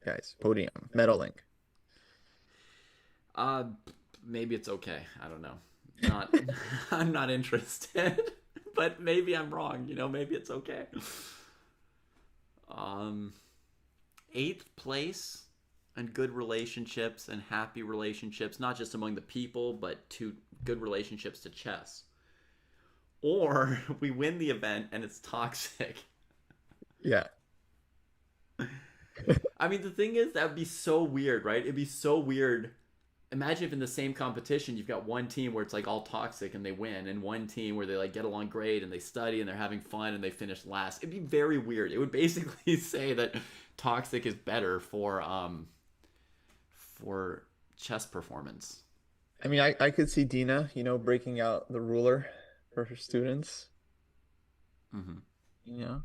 guys. Podium medaling. Uh, maybe it's okay. I don't know. Not, I'm not interested, but maybe I'm wrong. Maybe it's okay. Um, eighth place and good relationships and happy relationships, not just among the people, but to good relationships to chess. Or we win the event and it's toxic. Yeah. I mean, the thing is, that would be so weird, right? It'd be so weird. Imagine if in the same competition you've got one team where it's like all toxic and they win, and one team where they like get along great and they study and they're having fun and they finish last. It'd be very weird. It would basically say that toxic is better for chess performance. I mean, I could see Dina, breaking out the ruler for her students. Mm-hmm. You know.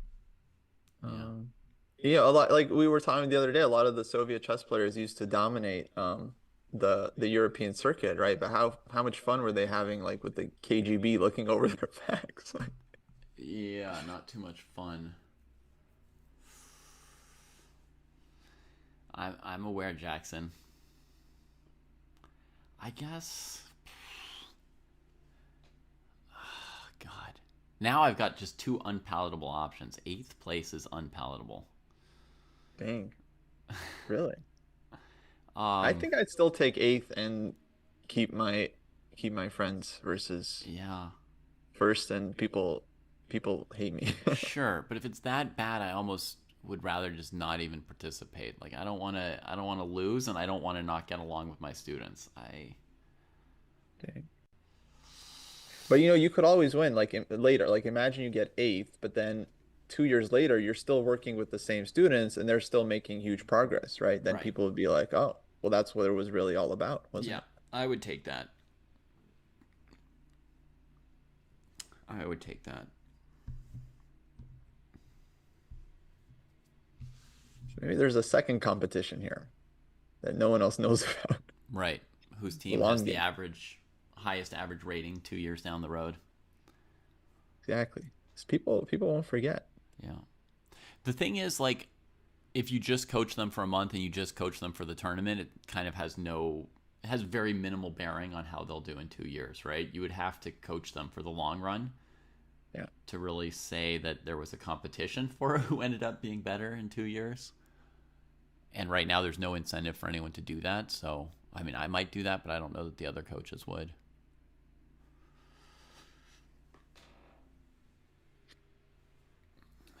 Yeah. A lot, like we were talking the other day, a lot of the Soviet chess players used to dominate the European circuit, right? But how much fun were they having, like with the KGB looking over their backs? Like, Yeah, not too much fun. I'm aware, Jackson. I guess. Oh, God. Now I've got just two unpalatable options. Eighth place is unpalatable. dang, really? I think I'd still take eighth and keep my friends versus Yeah, first, and people hate me. sure. But if it's that bad, I almost would rather just not even participate. Like I don't want to lose, and I don't want to not get along with my students. Dang. But you could always win like later. Like imagine you get eighth, but then 2 years later, you're still working with the same students and they're still making huge progress, right? Then Right. people would be like, oh, well, that's what it was really all about, wasn't Yeah, it? I would take that. I would take that. So maybe there's a second competition here that no one else knows about. Right. Whose The team has long the game. highest average rating 2 years down the road? Exactly. 'Cause people won't forget. Yeah. The thing is, like, if you just coach them for a month and you just coach them for the tournament, it kind of it has very minimal bearing on how they'll do in 2 years, right? You would have to coach them for the long run Yeah. to really say that there was a competition for who ended up being better in 2 years. And right now, there's no incentive for anyone to do that. So, I mean, I might do that, but I don't know that the other coaches would.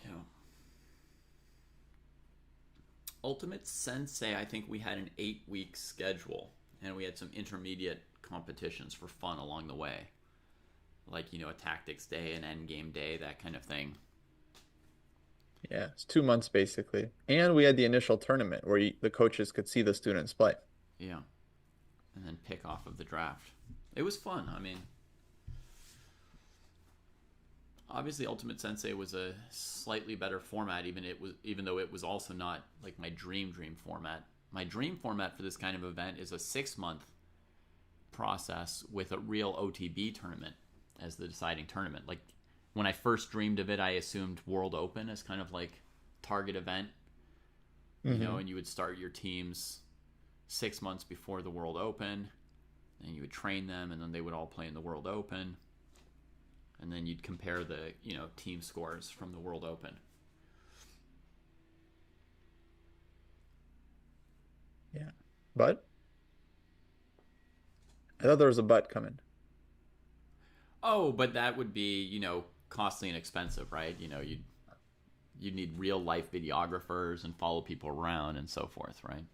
Yeah. Ultimate Sensei, I think we had an 8-week schedule, and we had some intermediate competitions for fun along the way. Like, a tactics day, an end game day, that kind of thing. Yeah. It's 2 months basically. And we had the initial tournament where the coaches could see the students play. Yeah. And then pick off of the draft. It was fun. I mean, obviously Ultimate Sensei was a slightly better format, even though it was also not like my dream format. My dream format for this kind of event is a 6-month process with a real OTB tournament as the deciding tournament. Like, when I first dreamed of it, I assumed World Open as kind of like target event, and you would start your teams 6 months before the World Open, and you would train them, and then they would all play in the World Open, and then you'd compare the team scores from the World Open. Yeah. But I thought there was a but coming. Oh, but that would be costly and expensive, right? You'd need real life videographers and follow people around and so forth, right?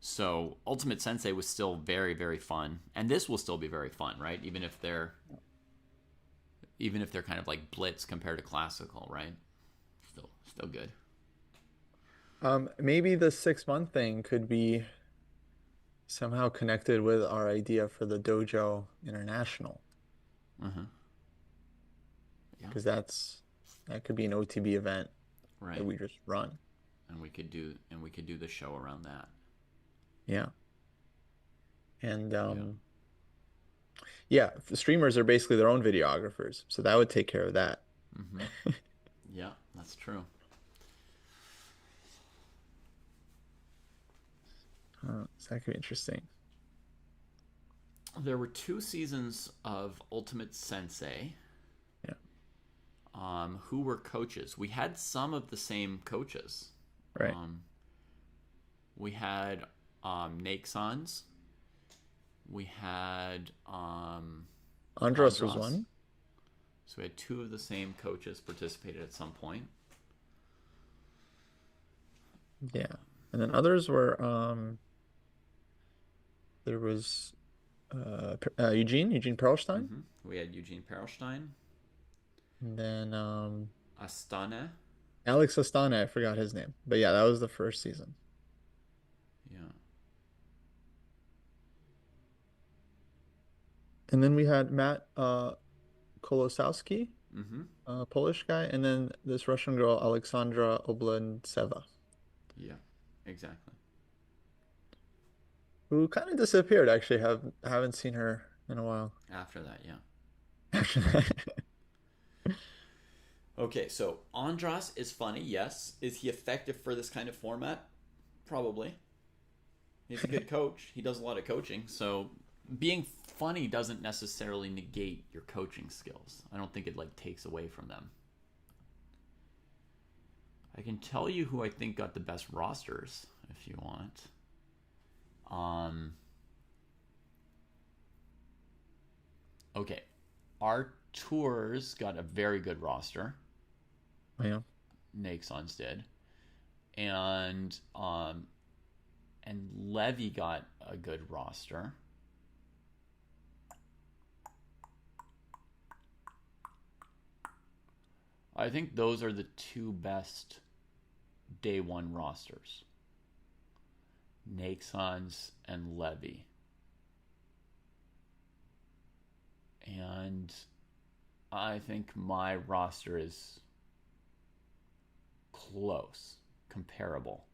So Ultimate Sensei was still very, very fun, and this will still be very fun, right? Even if they're kind of like blitz compared to classical, right? Still good. Maybe the 6 month thing could be somehow connected with our idea for the Dojo International, Yeah, because that could be an OTB event right. that we just run. And we could do the show around that. Yeah. And Yeah. yeah, the streamers are basically their own videographers, so that would take care of that. Yeah, that's true. So that could be interesting. There were 2 seasons of Ultimate Sensei. Yeah. Who were coaches? We had some of the same coaches. Right. We had Naixons. We had Andros was Andros. one. So we had 2 of the same coaches participated at some point. Yeah. And then others were there was Eugene Perlstein. We had Eugene Perelstein, And then Astana. Alex Astana, I forgot his name. But yeah, that was the first season. Yeah. And then we had Matt Kolosowski, Mm-hmm. Polish guy, and then this Russian girl, Alexandra Oblantseva, Yeah. Exactly. who kind of disappeared. Actually, haven't seen her in a while. After that, yeah. Okay, so Andras is funny, yes. Is he effective for this kind of format? Probably. He's a good coach. He does a lot of coaching. So being funny doesn't necessarily negate your coaching skills. I don't think it takes away from them. I can tell you who I think got the best rosters if you want. Okay. Our tours got a very good roster. Yeah. Naixons did. And Levy got a good roster. I think those are the two best day one rosters. Naxons and Levy. And I think my roster is close, comparable.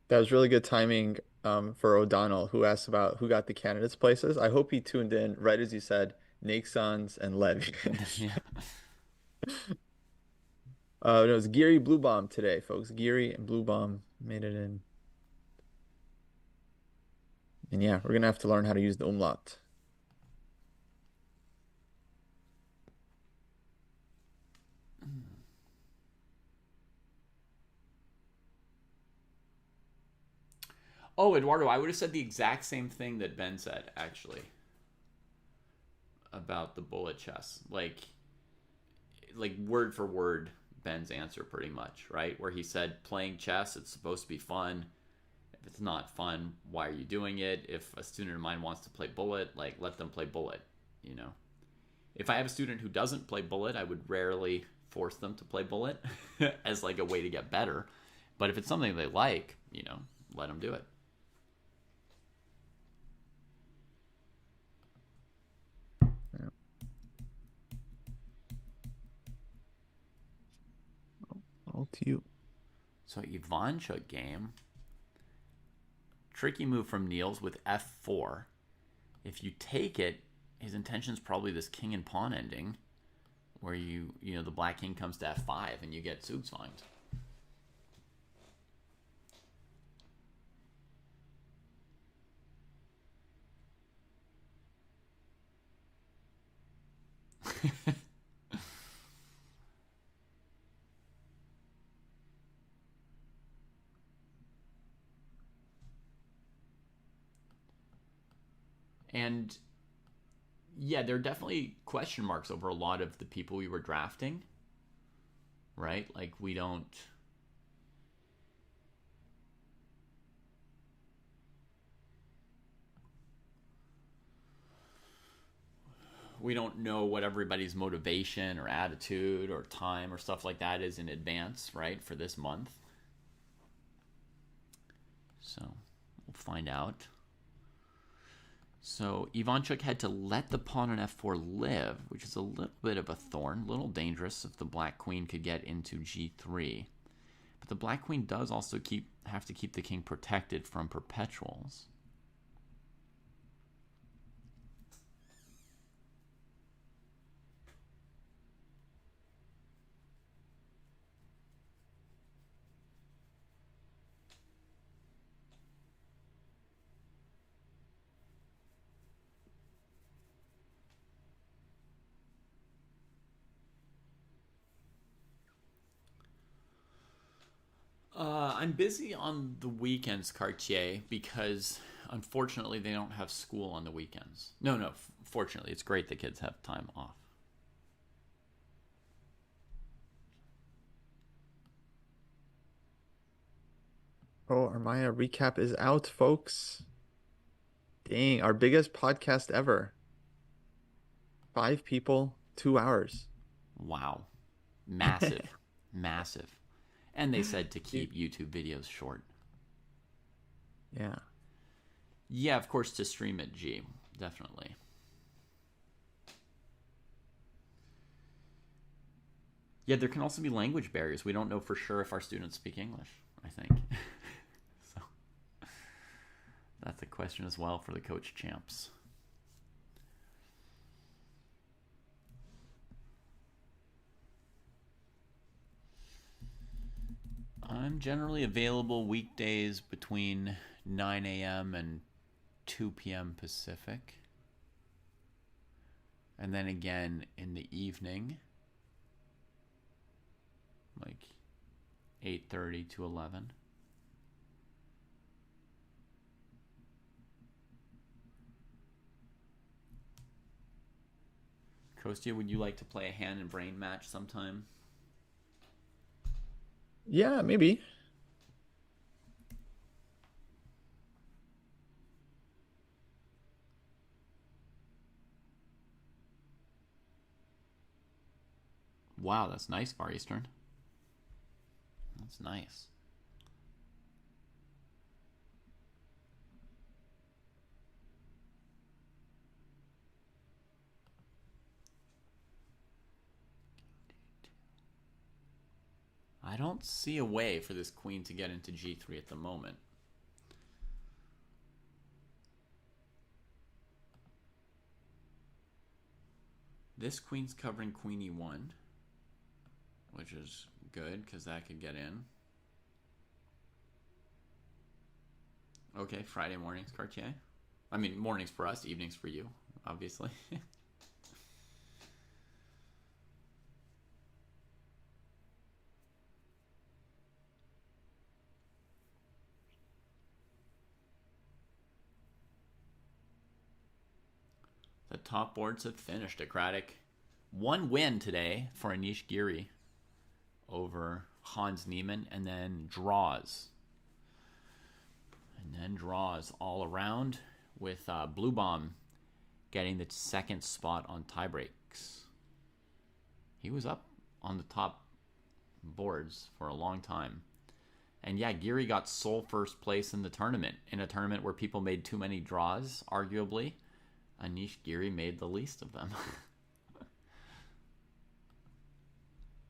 That was really good timing for O'Donnell, who asked about who got the candidates' places. I hope he tuned in right as you said Naxons and Levy. Yeah. It was Giri Blue Bomb today, folks. Giri and Blue Bomb made it in. And yeah, we're gonna have to learn how to use the umlaut. Oh, Eduardo, I would have said the exact same thing that Ben said, actually, about the bullet chess. Like word for word, Ben's answer pretty much, right? Where he said, playing chess, it's supposed to be fun. If it's not fun, why are you doing it? If a student of mine wants to play bullet, like, let them play bullet, you know? If I have a student who doesn't play bullet, I would rarely force them to play bullet as like a way to get better. But if it's something they like, you know, let them do it. Yeah. All to you. So Ivanchuk game. Tricky move from Niels with f4. If you take it, his intention's probably this king and pawn ending, where you know the black king comes to f5 and you get Zugzwanged. And yeah, there are definitely question marks over a lot of the people we were drafting, right? Like we don't know what everybody's motivation or attitude or time or stuff like that is in advance, right, for this month. So we'll find out. So Ivanchuk had to let the pawn on f4 live, which is a little bit of a thorn, a little dangerous if the black queen could get into g3. But the black queen does also have to keep the king protected from perpetuals. I'm busy on the weekends, Cartier, because unfortunately they don't have school on the weekends. No, fortunately, it's great the kids have time off. Oh, our Maya recap is out, folks. Dang, our biggest podcast ever. 5 people, 2 hours. Wow. Massive. Massive. And they said to keep YouTube videos short. Yeah. Yeah, of course, to stream at G. Definitely. Yeah, there can also be language barriers. We don't know for sure if our students speak English, I think. So that's a question as well for the coach champs. I'm generally available weekdays between 9 a.m. and 2 p.m. Pacific. And then again in the evening, like 8:30 to 11. Kostya, would you like to play a hand and brain match sometime? Yeah, maybe. Wow, that's nice, Far Eastern. That's nice. I don't see a way for this queen to get into g3 at the moment. This queen's covering queen e1, which is good because that could get in. Okay, Friday mornings, Cartier. I mean, mornings for us, evenings for you, obviously. The top boards have finished. Socratic. One win today for Anish Giri over Hans Niemann, and then draws. And then draws all around with Blue Bomb getting the second spot on tiebreaks. He was up on the top boards for a long time. And yeah, Giri got sole first place in the tournament, in a tournament where people made too many draws, arguably. Anish Giri made the least of them.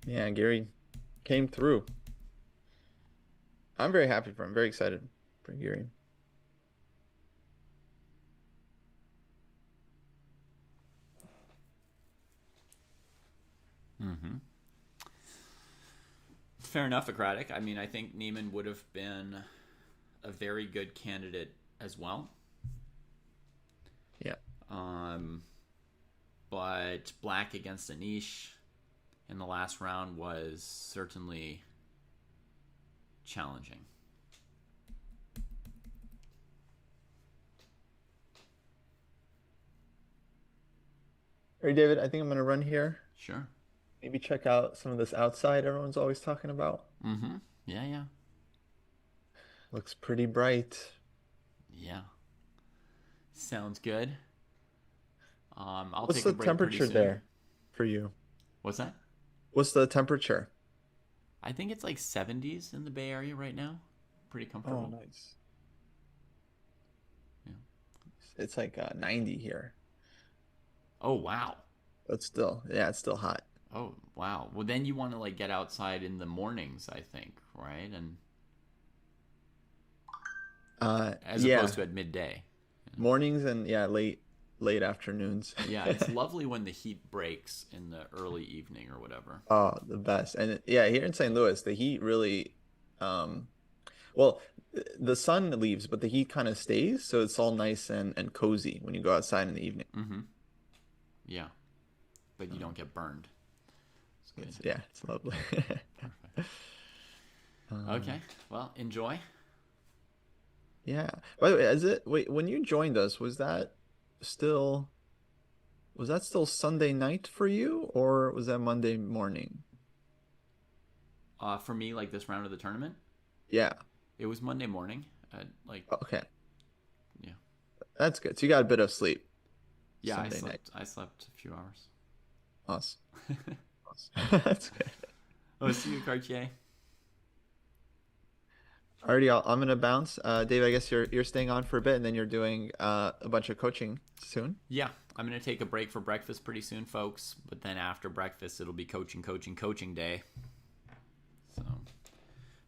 Yeah, Giri came through. I'm very happy for him. Very excited for Giri. Fair enough, Socratic. I mean, I think Niemann would have been a very good candidate as well. Yeah. But black against Anish in the last round was certainly challenging. All right, David, I think I'm going to run here. Sure. Maybe check out some of this outside everyone's always talking about. Mm-hmm. Yeah, yeah. Looks pretty bright. Yeah. Sounds good. I'll What's take the a break pretty temperature soon. there for you? What's that? What's the temperature? I think it's like 70s in the Bay Area right now. Pretty Oh, comfortable. nice. Yeah. It's like 90 here. Oh, wow. But still, yeah, it's still hot. Oh, wow. Well, then you want to like get outside in the mornings, I think, right? And as Yeah, opposed to at midday. mornings and yeah, late afternoons. Yeah, it's lovely when the heat breaks in the early evening or whatever. Oh, the best. And yeah, here in St. Louis, the heat really, well, the sun leaves, but the heat kind of stays, so it's all nice and cozy when you go outside in the evening. Mm-hmm. Yeah, but you don't get burned. It's good. Yeah, it's lovely. Perfect. Okay, well, enjoy. Yeah. By the way, wait, when you joined us, still was that still Sunday night for you, or was that Monday morning? For me, like this round of the tournament, Yeah. it was Monday morning. Like, Okay. yeah, That's good. So you got a bit of sleep yeah. Sunday night. I slept a few hours. Awesome. Awesome. That's good. Oh, see you, Cartier. Alrighty, I'm gonna bounce. Dave, I guess you're staying on for a bit, and then you're doing a bunch of coaching soon. Yeah, I'm gonna take a break for breakfast pretty soon, folks. But then after breakfast, it'll be coaching day. So,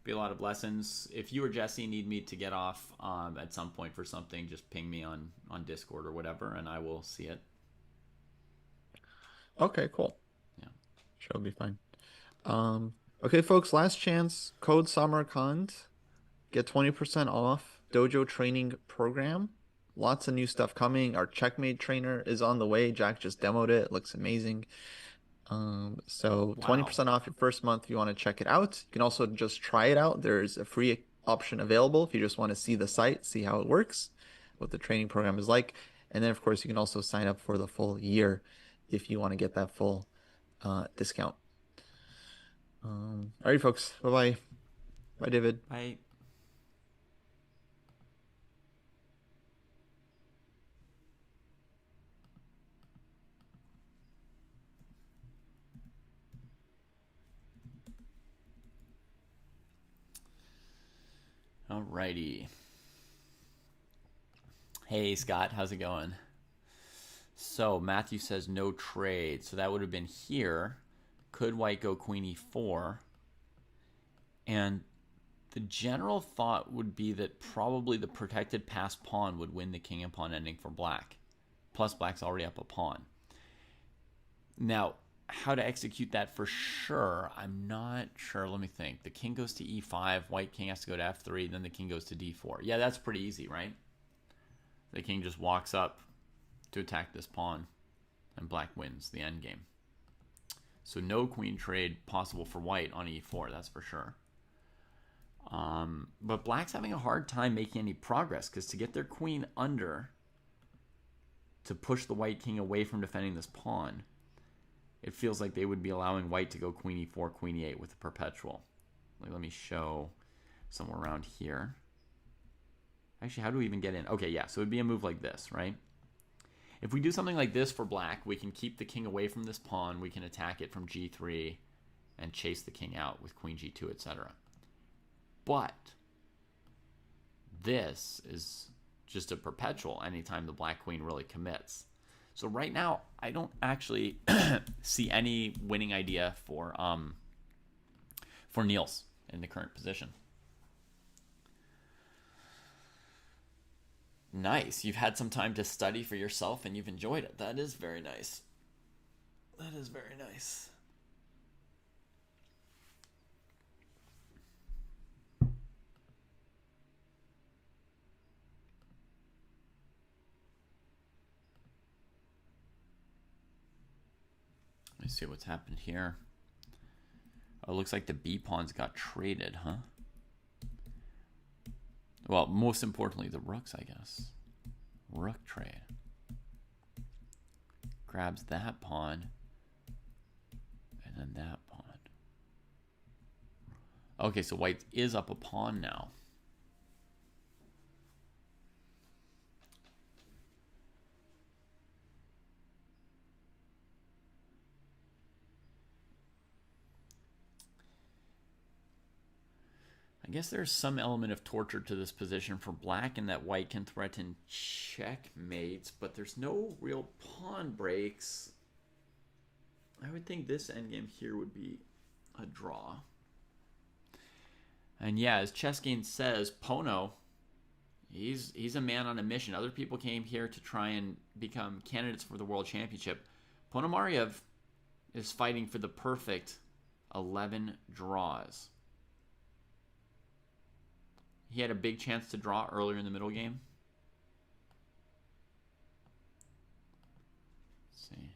be a lot of lessons. If you or Jesse need me to get off at some point for something, just ping me on Discord or whatever, and I will see it. Okay, cool. Yeah. Sure, it'll be fine. Okay, folks, last chance. Code Samarkand. Get 20% off dojo training program. Lots of new stuff coming. Our checkmate trainer is on the way. Jack just demoed it. It looks amazing. So 20% off your first month if you want to check it out. You can also just try it out. There's a free option available if you just want to see the site, see how it works, what the training program is like. And then, of course, you can also sign up for the full year if you want to get that full discount. All right, folks. Bye-bye. Bye, David. Bye. Alrighty. Hey Scott, how's it going? So Matthew says no trade. So that would have been here. Could white go queen e4? And the general thought would be that probably the protected passed pawn would win the king and pawn ending for black. Plus black's already up a pawn. Now, how to execute that for sure, I'm not sure. Let me think. The king goes to e5, white king has to go to f3, then the king goes to d4. Yeah, that's pretty easy, right? The king just walks up to attack this pawn, and black wins the endgame. So no queen trade possible for white on e4, that's for sure. But black's having a hard time making any progress, because to get their queen under, to push the white king away from defending this pawn, it feels like they would be allowing white to go queen e4, queen e8 with a perpetual. Like, let me show somewhere around here. Actually, how do we even get in? Okay, yeah, so it would be a move like this, right? If we do something like this for black, we can keep the king away from this pawn. We can attack it from g3 and chase the king out with queen g2, etc. But this is just a perpetual anytime the black queen really commits. So right now, I don't actually see any winning idea for Niels in the current position. Nice. You've had some time to study for yourself and you've enjoyed it. That is very nice. That is very nice. Let me see what's happened here. Oh, it looks like the B pawns got traded, huh? Well, most importantly, the rooks, I guess. Rook trade. Grabs that pawn. And then that pawn. Okay, so white is up a pawn now. I guess there's some element of torture to this position for black in that white can threaten checkmates, but there's no real pawn breaks. I would think this endgame here would be a draw. And yeah, as Chessgame says, Pono, he's a man on a mission. Other people came here to try and become candidates for the World Championship. Ponomarev is fighting for the perfect 11 draws. He had a big chance to draw earlier in the middle game. Let's see.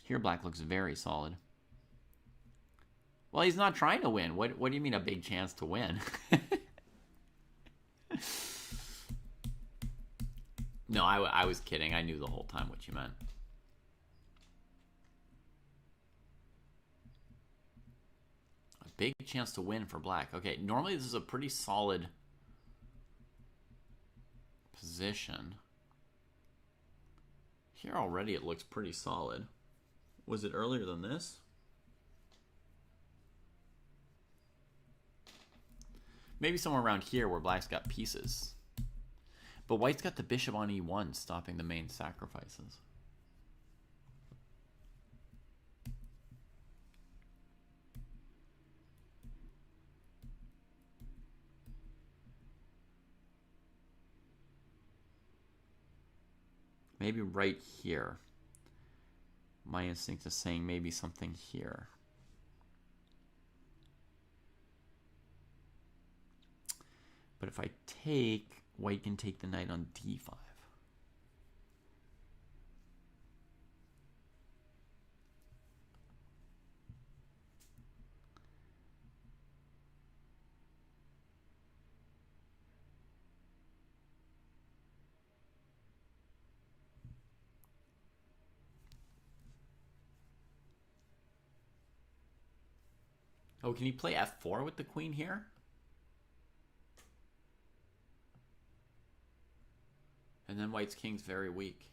Here black looks very solid. Well, he's not trying to win. What do you mean a big chance to win? No, I was kidding. I knew the whole time what you meant. Big chance to win for black. Okay, normally this is a pretty solid position. Here already it looks pretty solid. Was it earlier than this? Maybe somewhere around here where black's got pieces. But white's got the bishop on e1 stopping the main sacrifices. Maybe right here. My instinct is saying maybe something here. But if I take, white can take the knight on d5. Oh, can he play f4 with the queen here? And then white's king's very weak.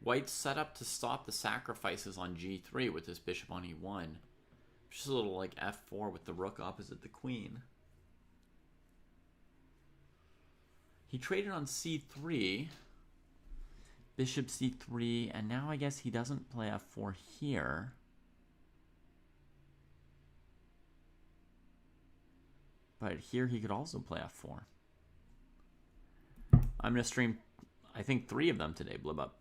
White's set up to stop the sacrifices on g3 with this bishop on e1. Just a little like f4 with the rook opposite the queen. He traded on c3, bishop c3, and now I guess he doesn't play f4 here. But here he could also play f4. I'm going to stream, I think, 3 of them today, Blib Up.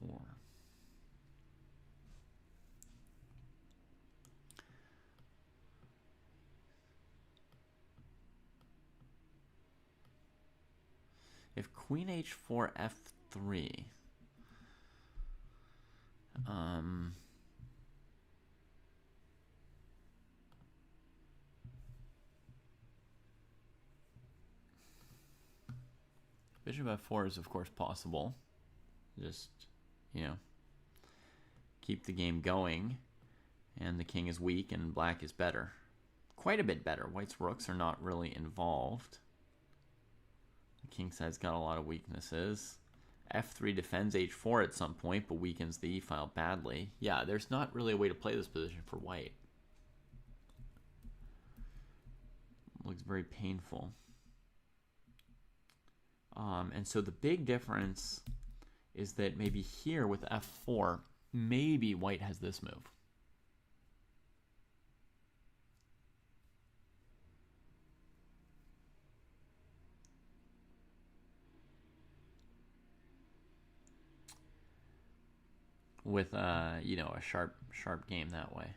F4. If queen h4, f3... Bishop f4 is, of course, possible. Just, keep the game going. And the king is weak and black is better. Quite a bit better. White's rooks are not really involved. The king side's got a lot of weaknesses. f3 defends h4 at some point, but weakens the e file badly. Yeah, there's not really a way to play this position for white. Looks very painful. And so the big difference is that maybe here with f4, maybe white has this move. With a sharp game that way.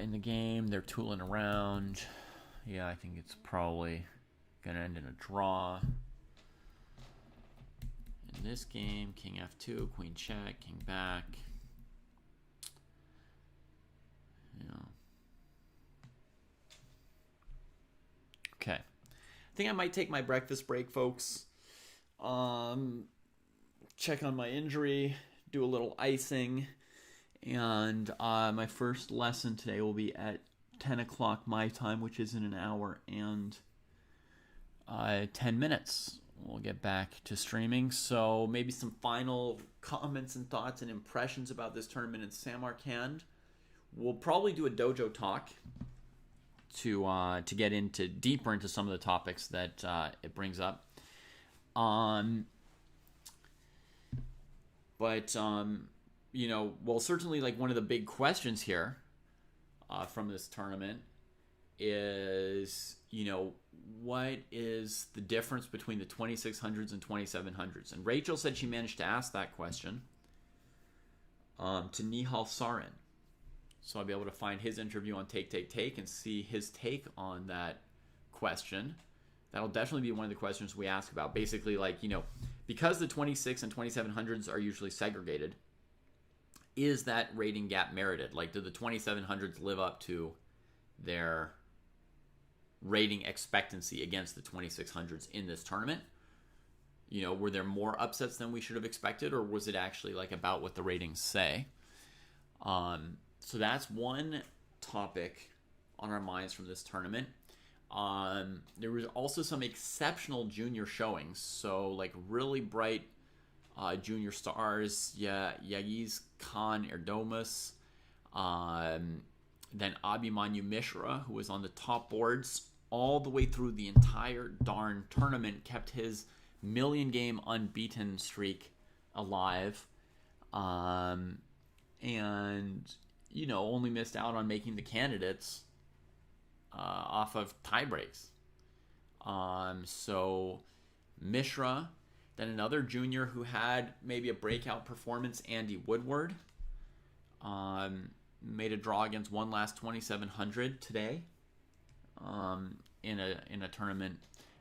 In the game, they're tooling around. Yeah, I think it's probably gonna end in a draw. In this game, king f2, queen check, king back. Okay. I think I might take my breakfast break, folks. Check on my injury, do a little icing, and my first lesson today will be at 10 o'clock my time, which is in an hour and 10 minutes. We'll get back to streaming. So maybe some final comments and thoughts and impressions about this tournament in Samarkand. We'll probably do a dojo talk to get deeper into some of the topics that it brings up. Certainly like one of the big questions here from this tournament is, what is the difference between the 2600s and 2700s? And Rachel said she managed to ask that question to Nihal Sarin. So I'll be able to find his interview on Take and see his take on that question. That'll definitely be one of the questions we ask about. Basically, because the 26 and 2700s are usually segregated, is that rating gap merited? Do the 2700s live up to their rating expectancy against the 2600s in this tournament? Were there more upsets than we should have expected, or was it actually about what the ratings say? So that's one topic on our minds from this tournament. There was also some exceptional junior showings. So really bright junior stars. Yagiz Khan Erdomas. Then Abhimanyu Mishra, who was on the top boards all the way through the entire darn tournament, kept his million-game unbeaten streak alive. And, only missed out on making the candidates off of tiebreaks. So Mishra, then another junior who had maybe a breakout performance, Andy Woodward, made a draw against One Last 2700 today in a tournament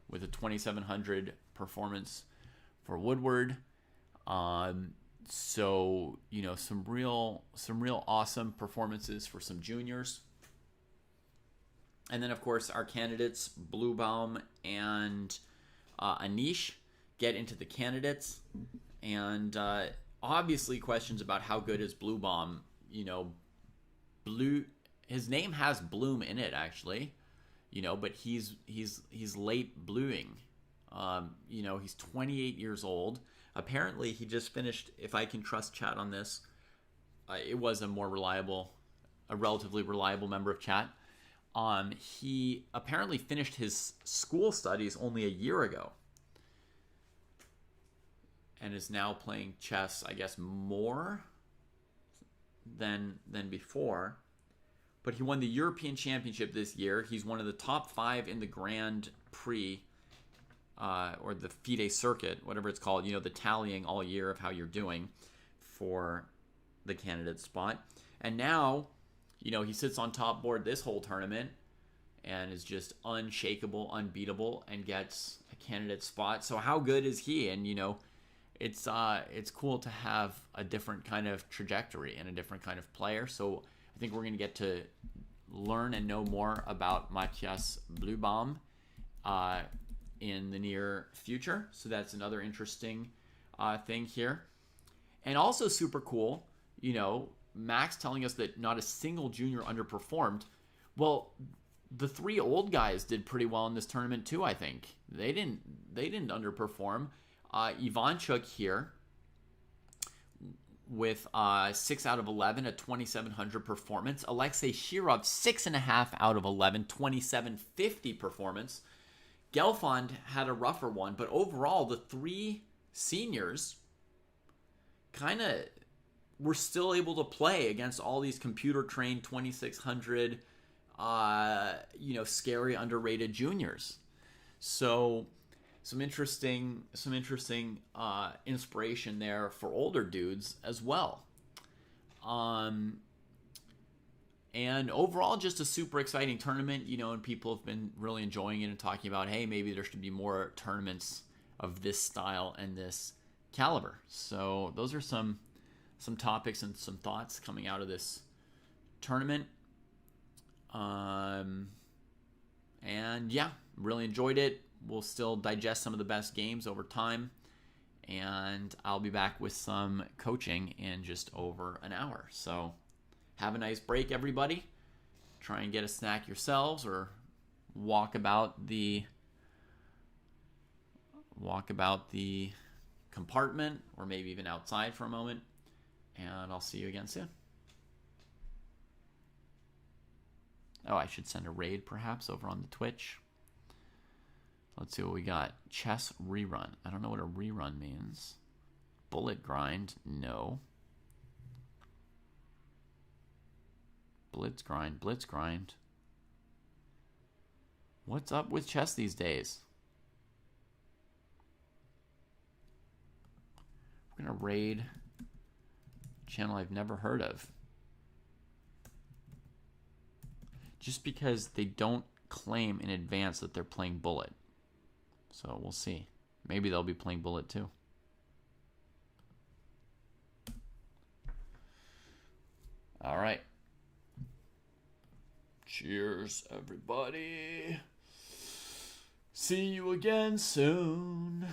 with a 2700 performance for Woodward. So some real awesome performances for some juniors. And then, of course, our candidates, Bluebaum and Anish, get into the candidates. And obviously questions about how good is Bluebaum. his name has bloom in it actually, but he's late blooming. He's 28 years old. Apparently, he just finished. If I can trust chat on this, it was a relatively reliable member of chat. He apparently finished his school studies only a year ago, and is now playing chess, I guess, more than before. But he won the European Championship this year. He's one of the top 5 in the Grand Prix, or the FIDE circuit, whatever it's called. The tallying all year of how you're doing for the candidate spot. And now, he sits on top board this whole tournament and is just unshakable, unbeatable, and gets a candidate spot. So how good is he? And it's cool to have a different kind of trajectory and a different kind of player. So I think we're going to get to learn and know more about Matthias Blühbaum in the near future. So that's another interesting thing here. And also super cool, Max telling us that not a single junior underperformed. Well, the 3 old guys did pretty well in this tournament too, I think. They didn't underperform. Ivanchuk here with 6 out of 11, a 2,700 performance. Alexei Shirov, 6.5 out of 11, 2,750 performance. Gelfand had a rougher one, but overall, the 3 seniors kind of were still able to play against all these computer-trained 2,600, scary, underrated juniors. So some interesting inspiration there for older dudes as well. And overall, just a super exciting tournament, and people have been really enjoying it and talking about, hey, maybe there should be more tournaments of this style and this caliber. So those are some topics and some thoughts coming out of this tournament. And yeah, really enjoyed it. We'll still digest some of the best games over time. And I'll be back with some coaching in just over an hour. So have a nice break, everybody. Try and get a snack yourselves or walk about the compartment, or maybe even outside for a moment. And I'll see you again soon. Oh, I should send a raid perhaps over on the Twitch. Let's see what we got. Chess rerun. I don't know what a rerun means. Bullet grind. No. Blitz grind. What's up with chess these days? We're going to raid a channel I've never heard of. Just because they don't claim in advance that they're playing Bullet. So we'll see. Maybe they'll be playing Bullet too. All right. Cheers, everybody. See you again soon.